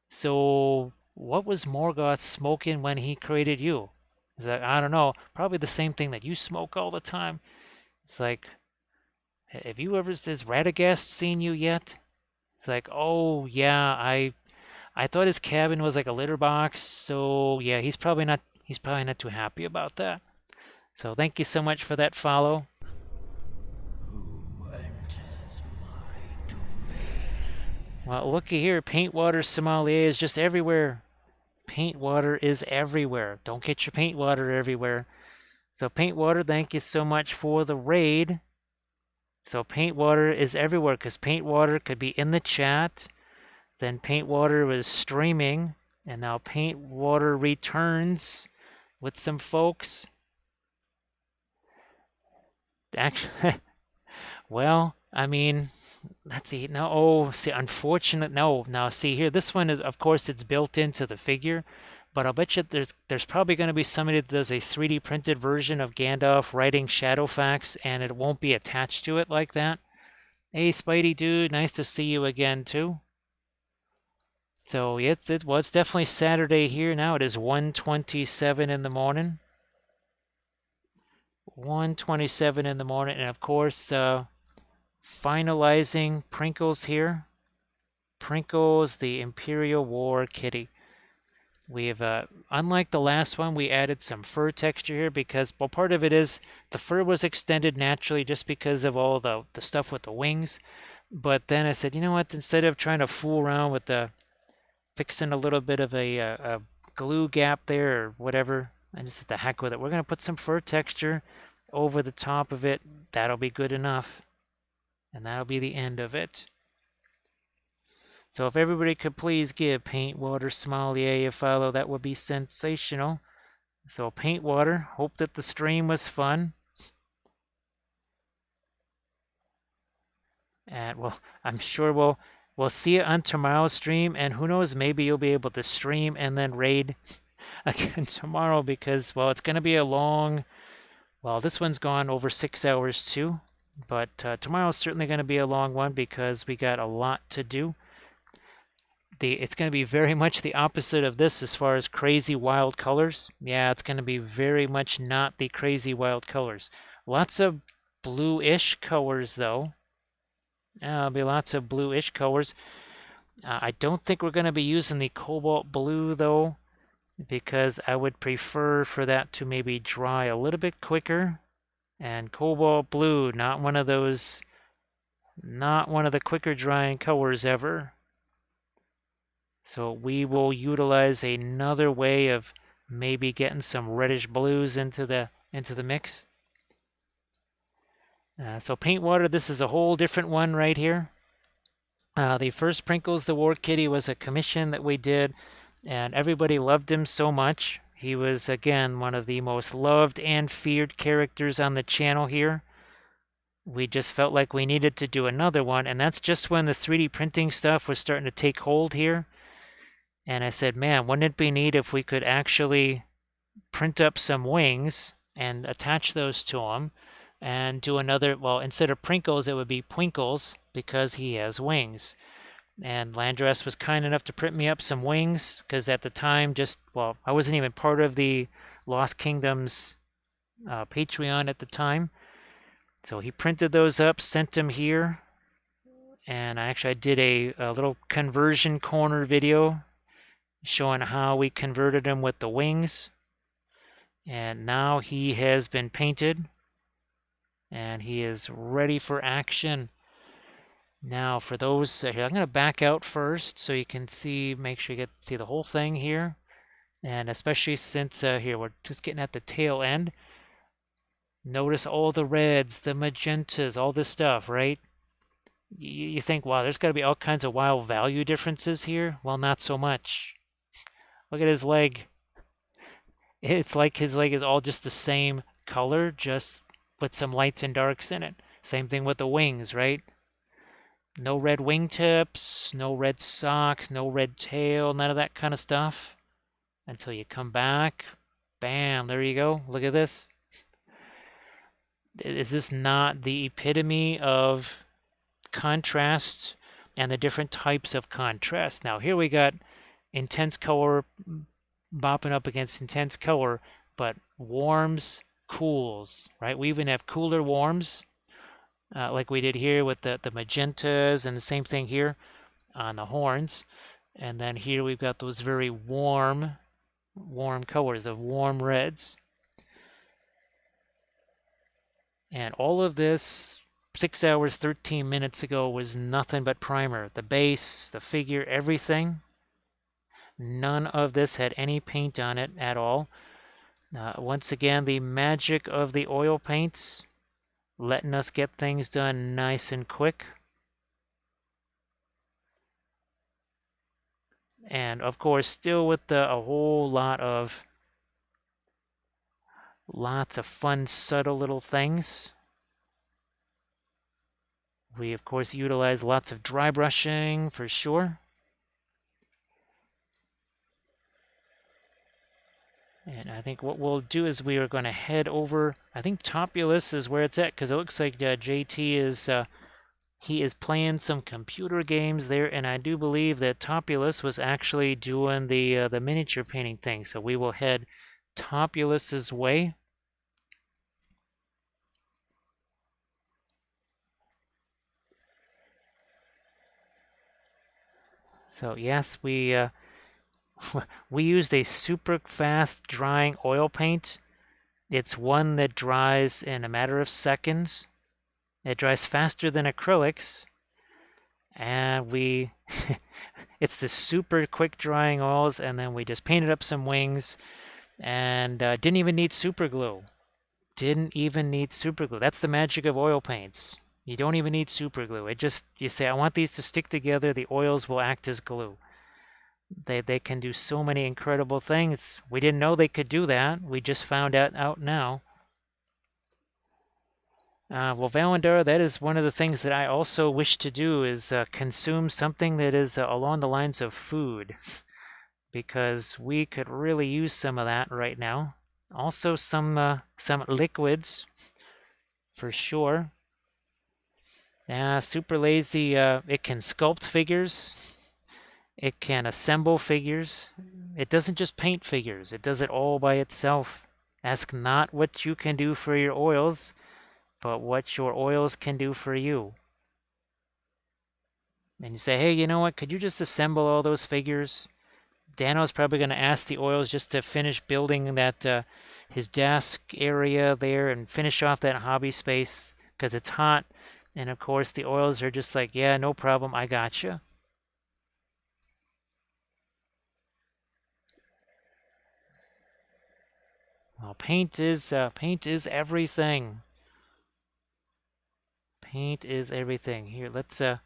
so what was Morgoth smoking when he created you? He's like, I don't know, probably the same thing that you smoke all the time. It's like, have you ever, has Radagast seen you yet? It's like, oh yeah, I thought his cabin was like a litter box, so yeah, he's probably not too happy about that. So thank you so much for that follow. Who enters my domain? Well, looky here, paint water sommelier is just everywhere. Paint water is everywhere. Don't get your paint water everywhere. So paint water, thank you so much for the raid. So paint water is everywhere, because paint water could be in the chat. Then paint water was streaming, and now paint water returns with some folks. Actually, Well, I mean, let's see. No, oh, see, unfortunate. No, now see here. This one is, of course, it's built into the figure, but I'll bet you there's probably going to be somebody that does a 3D printed version of Gandalf writing Shadowfax, and it won't be attached to it like that. Hey, Spidey dude, nice to see you again too. So it was definitely Saturday here. Now it is 1:27 in the morning. 1:27 in the morning, and of course, finalizing Prinkles here. Prinkles the Imperial War Kitty. We've, unlike the last one, we added some fur texture here because, well, part of it is the fur was extended naturally just because of all the stuff with the wings. But then I said, you know what, instead of trying to fool around with the fixing a little bit of a glue gap there or whatever, I just said the heck with it. We're going to put some fur texture over the top of it. That'll be good enough. And that'll be the end of it. So if everybody could please give Paint Water Sommelier a follow, that would be sensational. So Paint Water, hope that the stream was fun. And well, I'm sure we'll see you on tomorrow's stream, and who knows, maybe you'll be able to stream and then raid again tomorrow because, well, it's going to be a long, well, this one's gone over 6 hours too, but tomorrow's certainly going to be a long one because we got a lot to do. It's going to be very much the opposite of this as far as crazy wild colors. Yeah, it's going to be very much not the crazy wild colors. Lots of bluish colors though. There'll be lots of bluish colors. I don't think we're going to be using the cobalt blue though, because I would prefer for that to maybe dry a little bit quicker. And cobalt blue, not one of those, not one of the quicker drying colors ever. So we will utilize another way of maybe getting some reddish blues into the mix. So paint water, this is a whole different one right here. The first Prinkles the War Kitty was a commission that we did, and everybody loved him so much. He was, again, one of the most loved and feared characters on the channel here. We just felt like we needed to do another one, and that's just when the 3D printing stuff was starting to take hold here. And I said, man, wouldn't it be neat if we could actually print up some wings and attach those to him and do another, well, instead of Prinkles, it would be Pwinkles because he has wings. And Landress was kind enough to print me up some wings because at the time, well, I wasn't even part of the Lost Kingdoms Patreon at the time. So he printed those up, sent them here. And I did a little conversion corner video showing how we converted him with the wings. And now he has been painted and he is ready for action. Now for those, here, I'm going to back out first so you can see, make sure you see the whole thing here. And especially since here, we're just getting at the tail end. Notice all the reds, the magentas, all this stuff, right? You think, wow, there's got to be all kinds of wild value differences here. Well, not so much. Look at his leg. It's like his leg is all just the same color, just with some lights and darks in it. Same thing with the wings, right? No red wingtips, no red socks, no red tail, none of that kind of stuff. Until you come back. Bam, there you go. Look at this. Is this not the epitome of contrast and the different types of contrast? Now here we got intense color bopping up against intense color, but warms, cools, right? We even have cooler warms, like we did here with the magentas, and the same thing here on the horns. And then here we've got those very warm colors, the warm reds. And all of this 6 hours, 13 minutes ago was nothing but primer. The base, the figure, everything. None of this had any paint on it at all. Once again, the magic of the oil paints, letting us get things done nice and quick. And of course, still with a whole lot of lots of fun, subtle little things. We, of course, utilize lots of dry brushing for sure. And I think what we'll do is we are going to head over. I think Topulus is where it's at because it looks like JT is he is playing some computer games there, and I do believe that Topulus was actually doing the miniature painting thing. So we will head Topulus's way. So yes, we used a super fast drying oil paint. It's one that dries in a matter of seconds. It dries faster than acrylics, and it's the super quick drying oils, and then we just painted up some wings, and didn't even need super glue. Didn't even need super glue. That's the magic of oil paints. You don't even need super glue. It just, you say, I want these to stick together. The oils will act as glue. They can do so many incredible things. We didn't know they could do that. We just found out now. Well, Valandar, that is one of the things that I also wish to do is consume something that is along the lines of food, because we could really use some of that right now. Also, some liquids, for sure. Super lazy. It can sculpt figures. It can assemble figures. It doesn't just paint figures. It does it all by itself. Ask not what you can do for your oils, but what your oils can do for you. And you say, hey, you know what? Could you just assemble all those figures? Dano's probably going to ask the oils just to finish building that his desk area there and finish off that hobby space because it's hot. And of course, the oils are just like, yeah, no problem, I gotcha. Well, paint is everything. Paint is everything. Here, let's get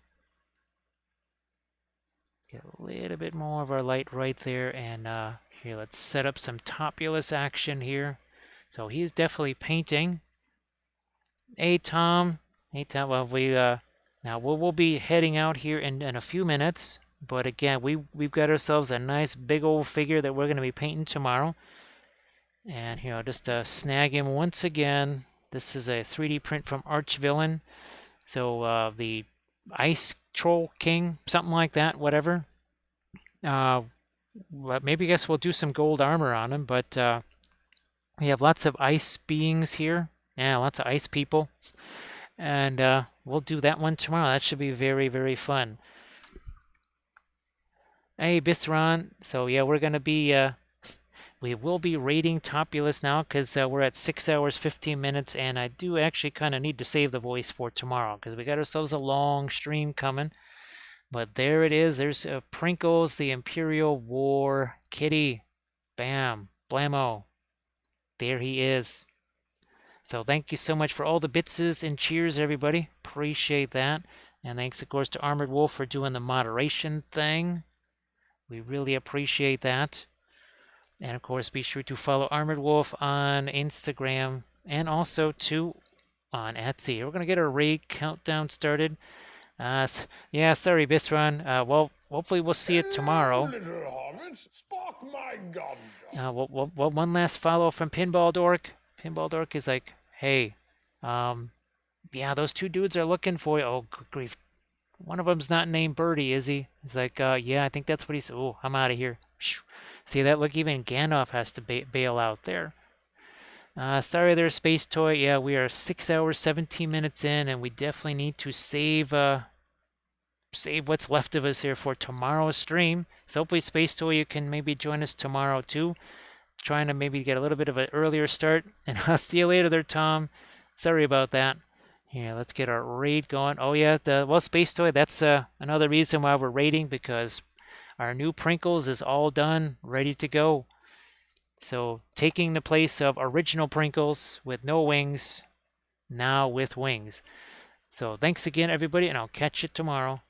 a little bit more of our light right there, and here, let's set up some Topulus action here. So he's definitely painting. Hey, Tom. Hey, Tom. Well, now we'll be heading out here in a few minutes. But again, we've got ourselves a nice big old figure that we're going to be painting tomorrow. And here, I'll just snag him once again. This is a 3D print from Archvillain. So the Ice Troll King, something like that, whatever. Maybe I guess we'll do some gold armor on him, but we have lots of ice beings here. Yeah, lots of ice people. And we'll do that one tomorrow. That should be very, very fun. Hey, Bithron. So yeah, we're going to be, we will be rating Topulus now because we're at 6 hours, 15 minutes, and I do actually kind of need to save the voice for tomorrow because we got ourselves a long stream coming. But there it is. There's Prinkles, the Imperial War Kitty. Bam. Blammo. There he is. So thank you so much for all the bitses and cheers, everybody. Appreciate that. And thanks, of course, to Armored Wolf for doing the moderation thing. We really appreciate that. And, of course, be sure to follow Armored Wolf on Instagram and also, too, on Etsy. We're going to get our raid countdown started. Yeah, sorry, Bithron. Well, hopefully we'll see it tomorrow. Little hobbits, spark my gun. Well, one last follow from Pinball Dork. Pinball Dork is like, hey, yeah, those two dudes are looking for you. Oh, good grief. One of them's not named Birdie, is he? He's like, yeah, I think that's what he said. Oh, I'm out of here. See that? Look, even Gandalf has to bail out there. Sorry there, Space Toy. Yeah, we are 6 hours, 17 minutes in, and we definitely need to save what's left of us here for tomorrow's stream. So hopefully, Space Toy, you can maybe join us tomorrow too. Trying to maybe get a little bit of an earlier start. And I'll see you later there, Tom. Sorry about that. Here, let's get our raid going. Oh yeah, well, Space Toy, that's another reason why we're raiding, because our new Prinkles is all done, ready to go. So taking the place of original Prinkles with no wings, now with wings. So thanks again, everybody, and I'll catch you tomorrow.